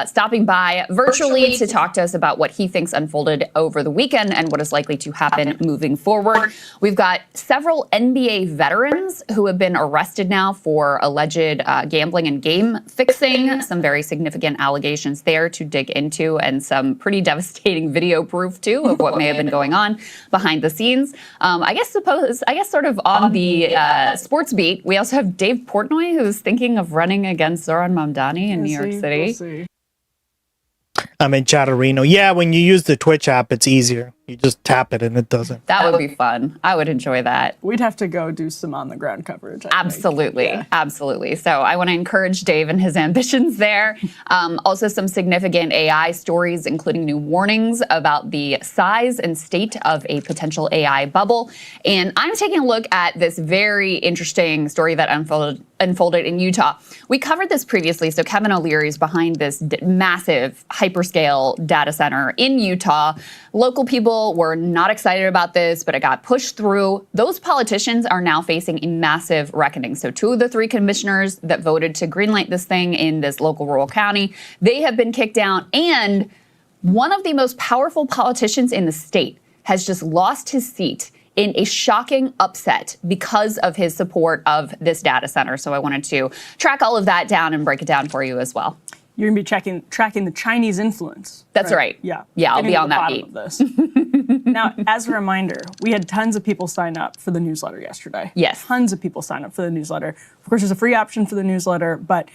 stopping by virtually to talk to us about what he thinks unfolded over the weekend and what is likely to happen moving forward. We've got several NBA veterans who have been arrested now for alleged gambling and game fixing. Some very significant allegations there to dig into, and some pretty devastating video proof too of what may have been going on behind the scenes. I guess sort of on the sports beat, we also have Dave Portnoy, who's thinking of running against Zoran Mamdani in New York City. I'm in Chatterino. Yeah, when you use the Twitch app, it's easier. You just tap it and it doesn't. That would be fun. I would enjoy that. We'd have to go do some on-the-ground coverage. Absolutely. Absolutely. So I want to encourage Dave and his ambitions there. Also, some significant AI stories, including new warnings about the size and state of a potential AI bubble. And I'm taking a look at this very interesting story that unfolded in Utah. We covered this previously. So Kevin O'Leary is behind this massive hyperscale data center in Utah. Local people were not excited about this, but it got pushed through. Those politicians are now facing a massive reckoning. So 2 of the 3 commissioners that voted to greenlight this thing in this local rural county, they have been kicked down. And one of the most powerful politicians in the state has just lost his seat in a shocking upset because of his support of this data center. So I wanted to track all of that down and break it down for you as well. You're going to be tracking the Chinese influence. That's right. Yeah. Yeah, I'll be on that beat. Of this. Now, as a reminder, we had tons of people sign up for the newsletter yesterday. Yes. Tons of people sign up for the newsletter. Of course, there's a free option for the newsletter, but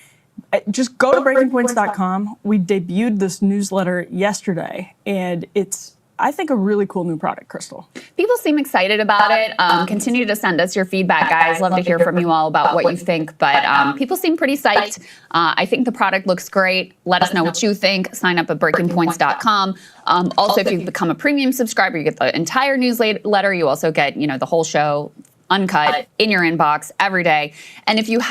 just go to breakingpoints.com. We debuted this newsletter yesterday, and it's, I think, a really cool new product, Crystal. People seem excited about it. Continue to send us your feedback, guys. Love to hear from you all about what you think. But people seem pretty psyched. I think the product looks great. Let us know what you think. Sign up at breakingpoints.com. Also, if you become a premium subscriber, you get the entire newsletter. You also get, the whole show uncut in your inbox every day. And if you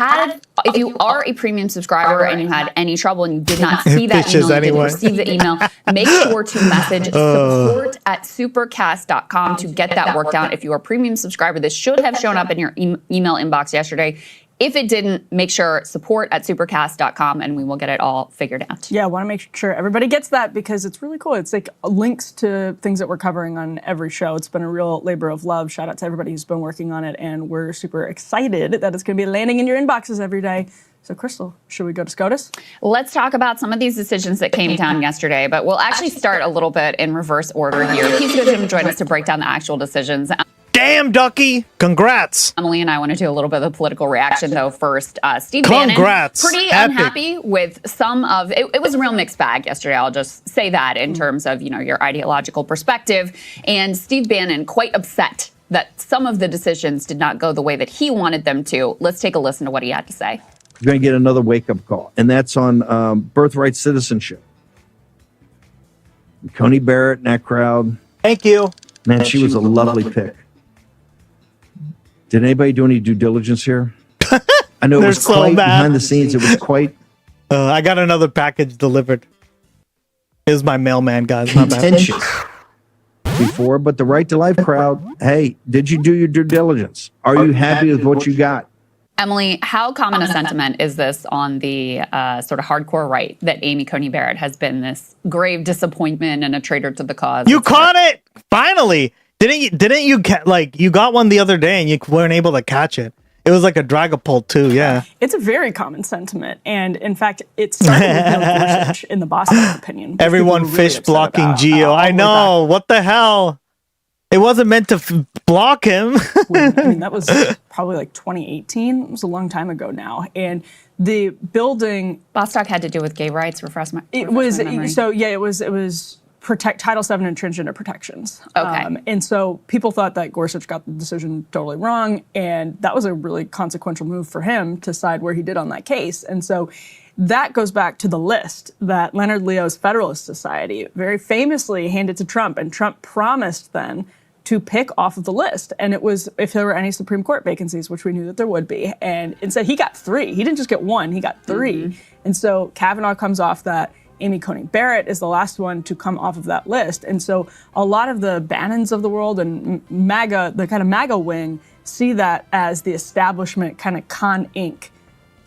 are a premium subscriber and you had any trouble and you did not see that email, you didn't receive the email, make sure to message support@supercast.com to get that worked out. If you are a premium subscriber, this should have shown up in your email inbox yesterday. If it didn't, make sure support@supercast.com and we will get it all figured out. Yeah, I want to make sure everybody gets that because it's really cool. It's like links to things that we're covering on every show. It's been a real labor of love. Shout out to everybody who's been working on it, and we're super excited that it's going to be landing in your inboxes every day. So, Crystal, should we go to SCOTUS? Let's talk about some of these decisions that came down yesterday, but we'll actually start a little bit in reverse order here. He's going to join us to break down the actual decisions. Damn, Ducky! Congrats! Emily and I want to do a little bit of the political reaction, though, first. Steve Bannon, pretty unhappy with some of it. It was a real mixed bag yesterday. I'll just say that in terms of, your ideological perspective. And Steve Bannon, quite upset that some of the decisions did not go the way that he wanted them to. Let's take a listen to what he had to say. You're going to get another wake-up call, and that's on birthright citizenship. Coney Barrett and that crowd. Thank you. Man, she was a lovely pick. Did anybody do any due diligence here? I know it was so quite bad. behind the scenes. It was quite. I got another package delivered. Here's my mailman, guys. My bad. Contentious before, but the Right to Life crowd, hey, did you do your due diligence? Are you happy with what you got? Emily, how common a sentiment is this on the sort of hardcore right that Amy Coney Barrett has been this grave disappointment and a traitor to the cause? You caught it! Finally! Didn't you you got one the other day and you weren't able to catch it? It was like a Dragapult too, yeah. It's a very common sentiment, and in fact, it started with Neil Gorsuch in the Boston opinion. Everyone really fish blocking Geo. I know. What the hell? It wasn't meant to block him. I mean, that was probably like 2018. It was a long time ago now, and the building Bostock had to do with gay rights. Refresh my memory. It was protect Title VII and transgender protections. Okay. And so people thought that Gorsuch got the decision totally wrong, and that was a really consequential move for him to side where he did on that case. And so that goes back to the list that Leonard Leo's Federalist Society very famously handed to Trump, and Trump promised then to pick off of the list. And it was if there were any Supreme Court vacancies, which we knew that there would be. And instead he got 3. He didn't just get 1, he got 3. Mm-hmm. And so Kavanaugh comes off that. Amy Coney Barrett is the last one to come off of that list. And so a lot of the Bannons of the world and MAGA, the kind of MAGA wing, see that as the establishment kind of con Inc.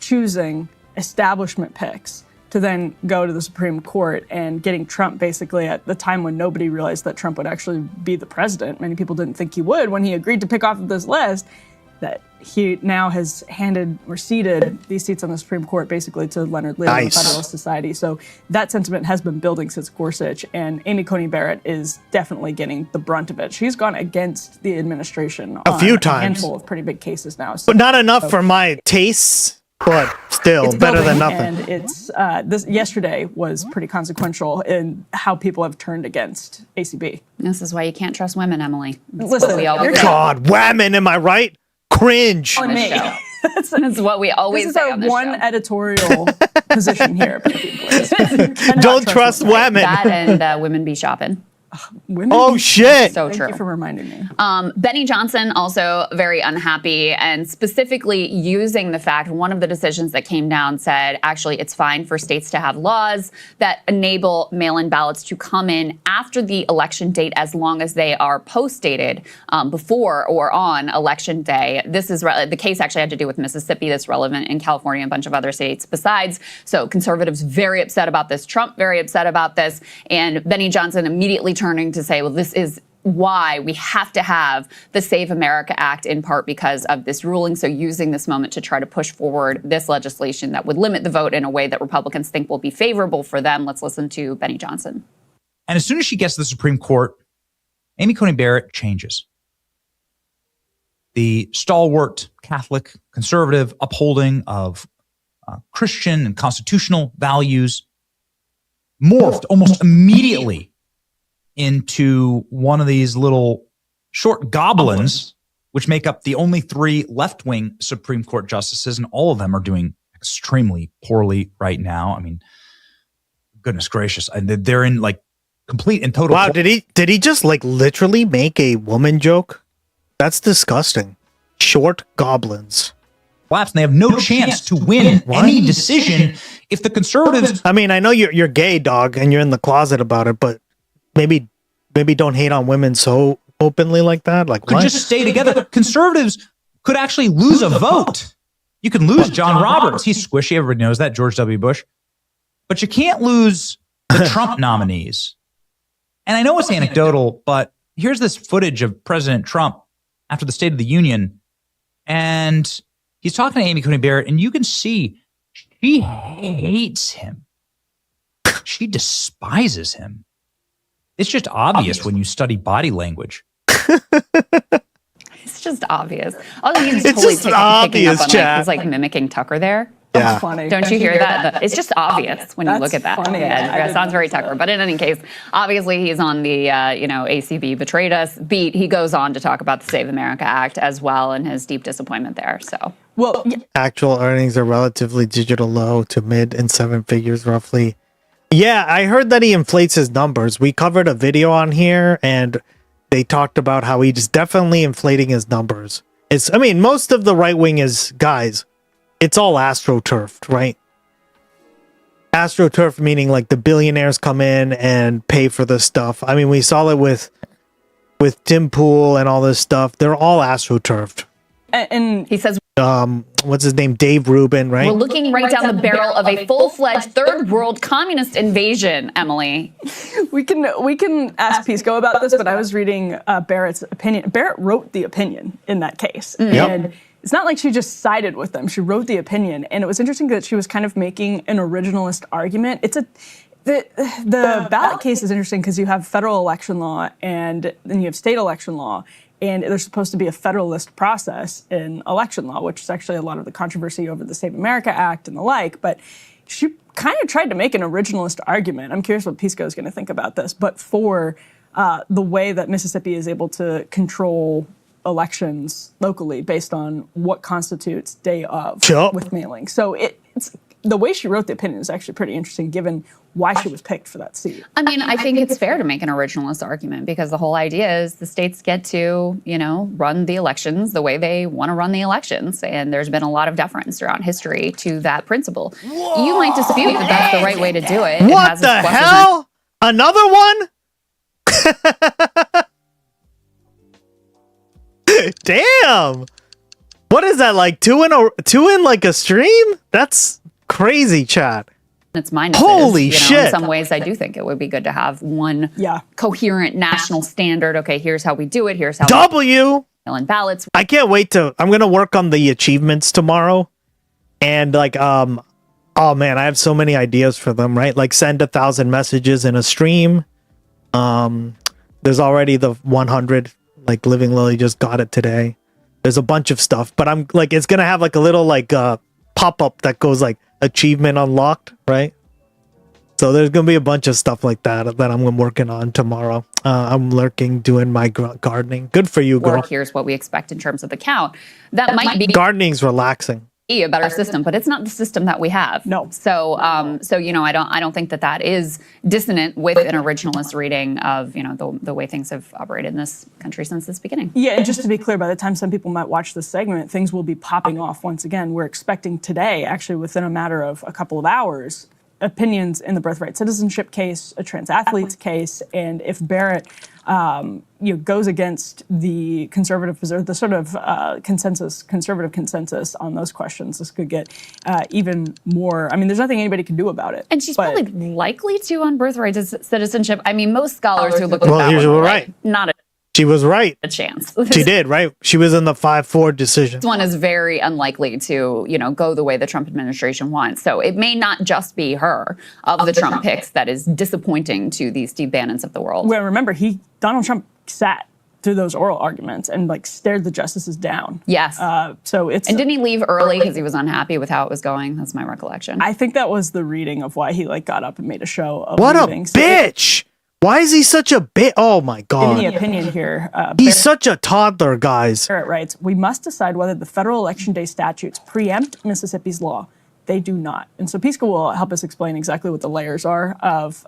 choosing establishment picks to then go to the Supreme Court and getting Trump basically at the time when nobody realized that Trump would actually be the president. Many people didn't think he would when he agreed to pick off of this list, that he now has handed or ceded these seats on the Supreme Court basically to Leonard Lee and the Federalist Society. So that sentiment has been building since Gorsuch, and Amy Coney Barrett is definitely getting the brunt of it. She's gone against the administration a few a times, handful of pretty big cases now. So, but not enough for my tastes. But still, it's better than building, nothing. And it's this yesterday was pretty consequential in how people have turned against ACB. This is why you can't trust women, Emily. That's Listen, what we always God, women, am I right? Cringe. on this show. That's what we always This is say our on this one show. editorial position here. Don't trust women. That and women be shopping. Women? Oh, shit. So Thank true. you for reminding me. Benny Johnson also very unhappy, and specifically using the fact one of the decisions that came down said actually it's fine for states to have laws that enable mail-in ballots to come in after the election date as long as they are post-dated before or on election day. This is the case actually had to do with Mississippi. That's relevant in California and a bunch of other states besides. So conservatives very upset about this. Trump very upset about this. And Benny Johnson immediately turning to say, well, this is why we have to have the Save America Act, in part because of this ruling. So using this moment to try to push forward this legislation that would limit the vote in a way that Republicans think will be favorable for them. Let's listen to Benny Johnson. And as soon as she gets to the Supreme Court, Amy Coney Barrett changes. The stalwart Catholic conservative upholding of Christian and constitutional values morphed almost immediately into one of these little short goblins, which make up the only 3 left-wing Supreme Court justices, and all of them are doing extremely poorly right now. I mean, goodness gracious. And they're in like complete and total. Wow, did he just like literally make a woman joke? That's disgusting. Short goblins. Collapse, and they have no chance to win any decision if the conservatives. I mean, I know you're gay, dog, and you're in the closet about it, but maybe don't hate on women so openly like that. Like, could what? just stay together. Conservatives could actually lose a vote. You can lose John Roberts. He's squishy. Everybody knows that. George W. Bush. But you can't lose the Trump nominees. And I know it's anecdotal, but here's this footage of President Trump after the State of the Union. And he's talking to Amy Coney Barrett, and you can see she hates him. She despises him. It's just obvious when you study body language. It's just obvious. Also, he's It's totally just picking up obvious, on chat. he's like mimicking Tucker there. Yeah. Funny. Don't you hear that? It's just obvious when you That's look at that. funny. Yeah, it sounds very Tucker. But in any case, obviously he's on the ACB betrayed us beat. He goes on to talk about the Save America Act as well and his deep disappointment there. So Well, Actual earnings are relatively digital low to mid and 7 figures roughly. Yeah, I heard that he inflates his numbers. We covered a video on here and they talked about how he's definitely inflating his numbers. Most of the right wing is guys. It's all astroturfed, right? Astroturf meaning like the billionaires come in and pay for this stuff. I mean, we saw it with Tim Pool and all this stuff. They're all astroturfed. and he says, what's his name? Dave Rubin, right? we're looking right down the barrel of a full-fledged third world communist invasion, Emily. we can ask Pisco about this, but I was reading Barrett's opinion. Barrett wrote the opinion in that case. Yep. And it's not like she just sided with them. She wrote the opinion. And it was interesting that she was kind of making an originalist argument. The ballot case is interesting because you have federal election law and then you have state election law. And there's supposed to be a federalist process in election law, which is actually a lot of the controversy over the Save America Act and the like. But she kind of tried to make an originalist argument. I'm curious what Pisco is going to think about this. But for the way that Mississippi is able to control elections locally based on what constitutes day of with mailing. So it's the way she wrote the opinion is actually pretty interesting given why she was picked for that seat. I mean, I think it's fair to make an originalist argument because the whole idea is the states get to, run the elections the way they want to run the elections. And there's been a lot of deference throughout history to that principle. Whoa, you might dispute that that's the right way to do it. What the hell? Another one? Damn. What is that, like two in like a stream? That's crazy, chat. Its minuses. Holy In shit. some ways, I do think it would be good to have one coherent national standard. Okay, here's how we do it. Here's how W. In ballots. I can't wait to. I'm gonna work on the achievements tomorrow, and like oh man, I have so many ideas for them. Right, like send 1,000 messages in a stream. There's already the 100. Like Living Lily just got it today. There's a bunch of stuff, but I'm like, it's gonna have like a little like pop up that goes like achievement unlocked, right? So there's gonna be a bunch of stuff like that that I'm working on tomorrow. I'm lurking, doing my gardening. Good for you, girl. Here's what we expect in terms of the count. That might be gardening's relaxing. A better system, but it's not the system that we have. No. So, so I don't think that is dissonant with an originalist reading of the way things have operated in this country since its beginning. Yeah, and just to be clear, by the time some people might watch this segment, things will be popping off once again. We're expecting today, actually within a matter of a couple of hours, opinions in the birthright citizenship case, a trans athlete's case, and if Barrett goes against the conservative, the sort of conservative consensus on those questions, this could get even more. I mean, there's nothing anybody can do about it. And she's probably likely to on birthright citizenship. I mean, most scholars who look at Well, that here's one, right. Not She was right. a chance. She did, right? She was in the 5-4 decision. This one is very unlikely to, go the way the Trump administration wants. So it may not just be her of the Trump picks that is disappointing to the Steve Bannons of the world. Well, remember, Donald Trump sat through those oral arguments and stared the justices down. Yes. So it's and didn't he leave early because he was unhappy with how it was going? That's my recollection. I think that was the reading of why he got up and made a show of what leaving. A bitch! Why is he such a bit? Oh my God. In the opinion here. He's such a toddler, guys. Barrett writes, we must decide whether the federal election day statutes preempt Mississippi's law. They do not. And so Pisca will help us explain exactly what the layers are of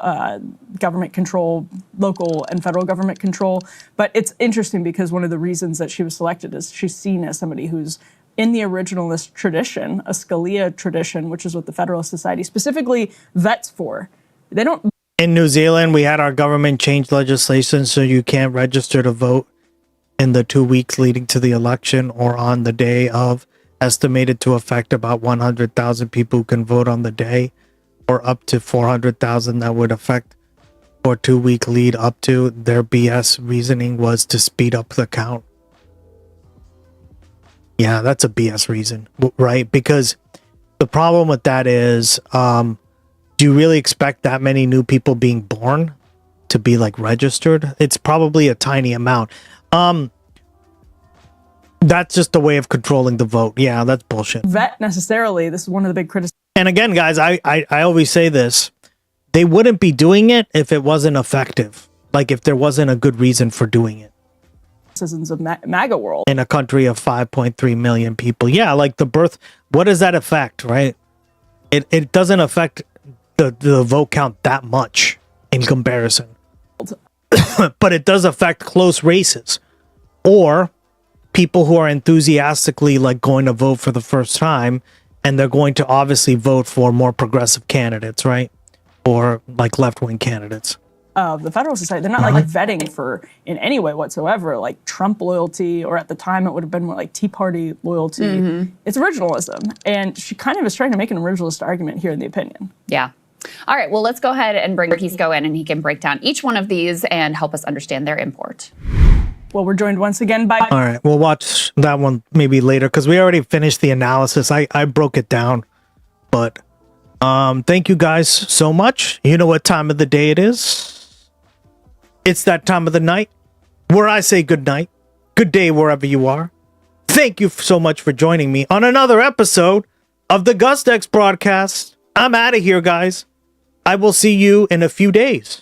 government control, local and federal government control. But it's interesting because one of the reasons that she was selected is she's seen as somebody who's in the originalist tradition, a Scalia tradition, which is what the Federalist Society specifically vets for. They don't. In New Zealand, we had our government change legislation so you can't register to vote in the 2 weeks leading to the election or on the day of, estimated to affect about 100,000 people who can vote on the day, or up to 400,000 that would affect for 2 week lead up to. Their BS reasoning was to speed up the count. Yeah, that's a BS reason, right? Because the problem with that is, do you really expect that many new people being born to be registered? It's probably a tiny amount. That's just a way of controlling the vote. Yeah, that's bullshit. Vet necessarily. This is one of the big criticisms. And again, guys, I always say this. They wouldn't be doing it if it wasn't effective. Like if there wasn't a good reason for doing it. Citizens of MAGA world. In a country of 5.3 million people. Yeah, like the birth. What does that affect, right? It doesn't affect the vote count that much in comparison. But it does affect close races or people who are enthusiastically going to vote for the first time, and they're going to obviously vote for more progressive candidates, right? Or left-wing candidates. Of the Federal Society, they're not vetting for in any way whatsoever Trump loyalty, or at the time it would have been more Tea Party loyalty. Mm-hmm. It's originalism, and she kind of is trying to make an originalist argument here in the opinion. Yeah. All right, well, let's go ahead and bring Pisco in, and he can break down each one of these and help us understand their import. Well, we're joined once again by... All right, we'll watch that one maybe later, because we already finished the analysis. I broke it down, but thank you guys so much. You know what time of the day it is? It's that time of the night where I say good night, good day wherever you are. Thank you so much for joining me on another episode of the GustX broadcast. I'm out of here, guys. I will see you in a few days.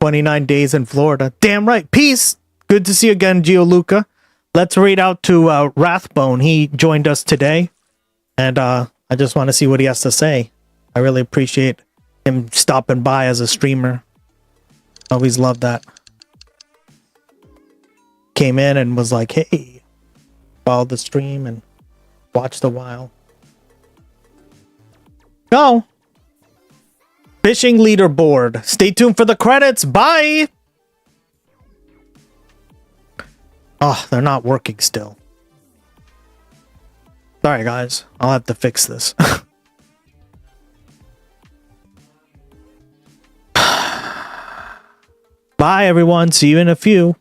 29 days in Florida. Damn right. Peace. Good to see you again, Gianluca. Let's read out to Rathbone. He joined us today, and I just want to see what he has to say. I really appreciate him stopping by as a streamer. Always loved that. Came in and was like, hey, followed the stream and watched a while. Go. Fishing leaderboard. Stay tuned for the credits. Bye. Oh, they're not working still. Sorry, guys. I'll have to fix this. Bye, everyone. See you in a few.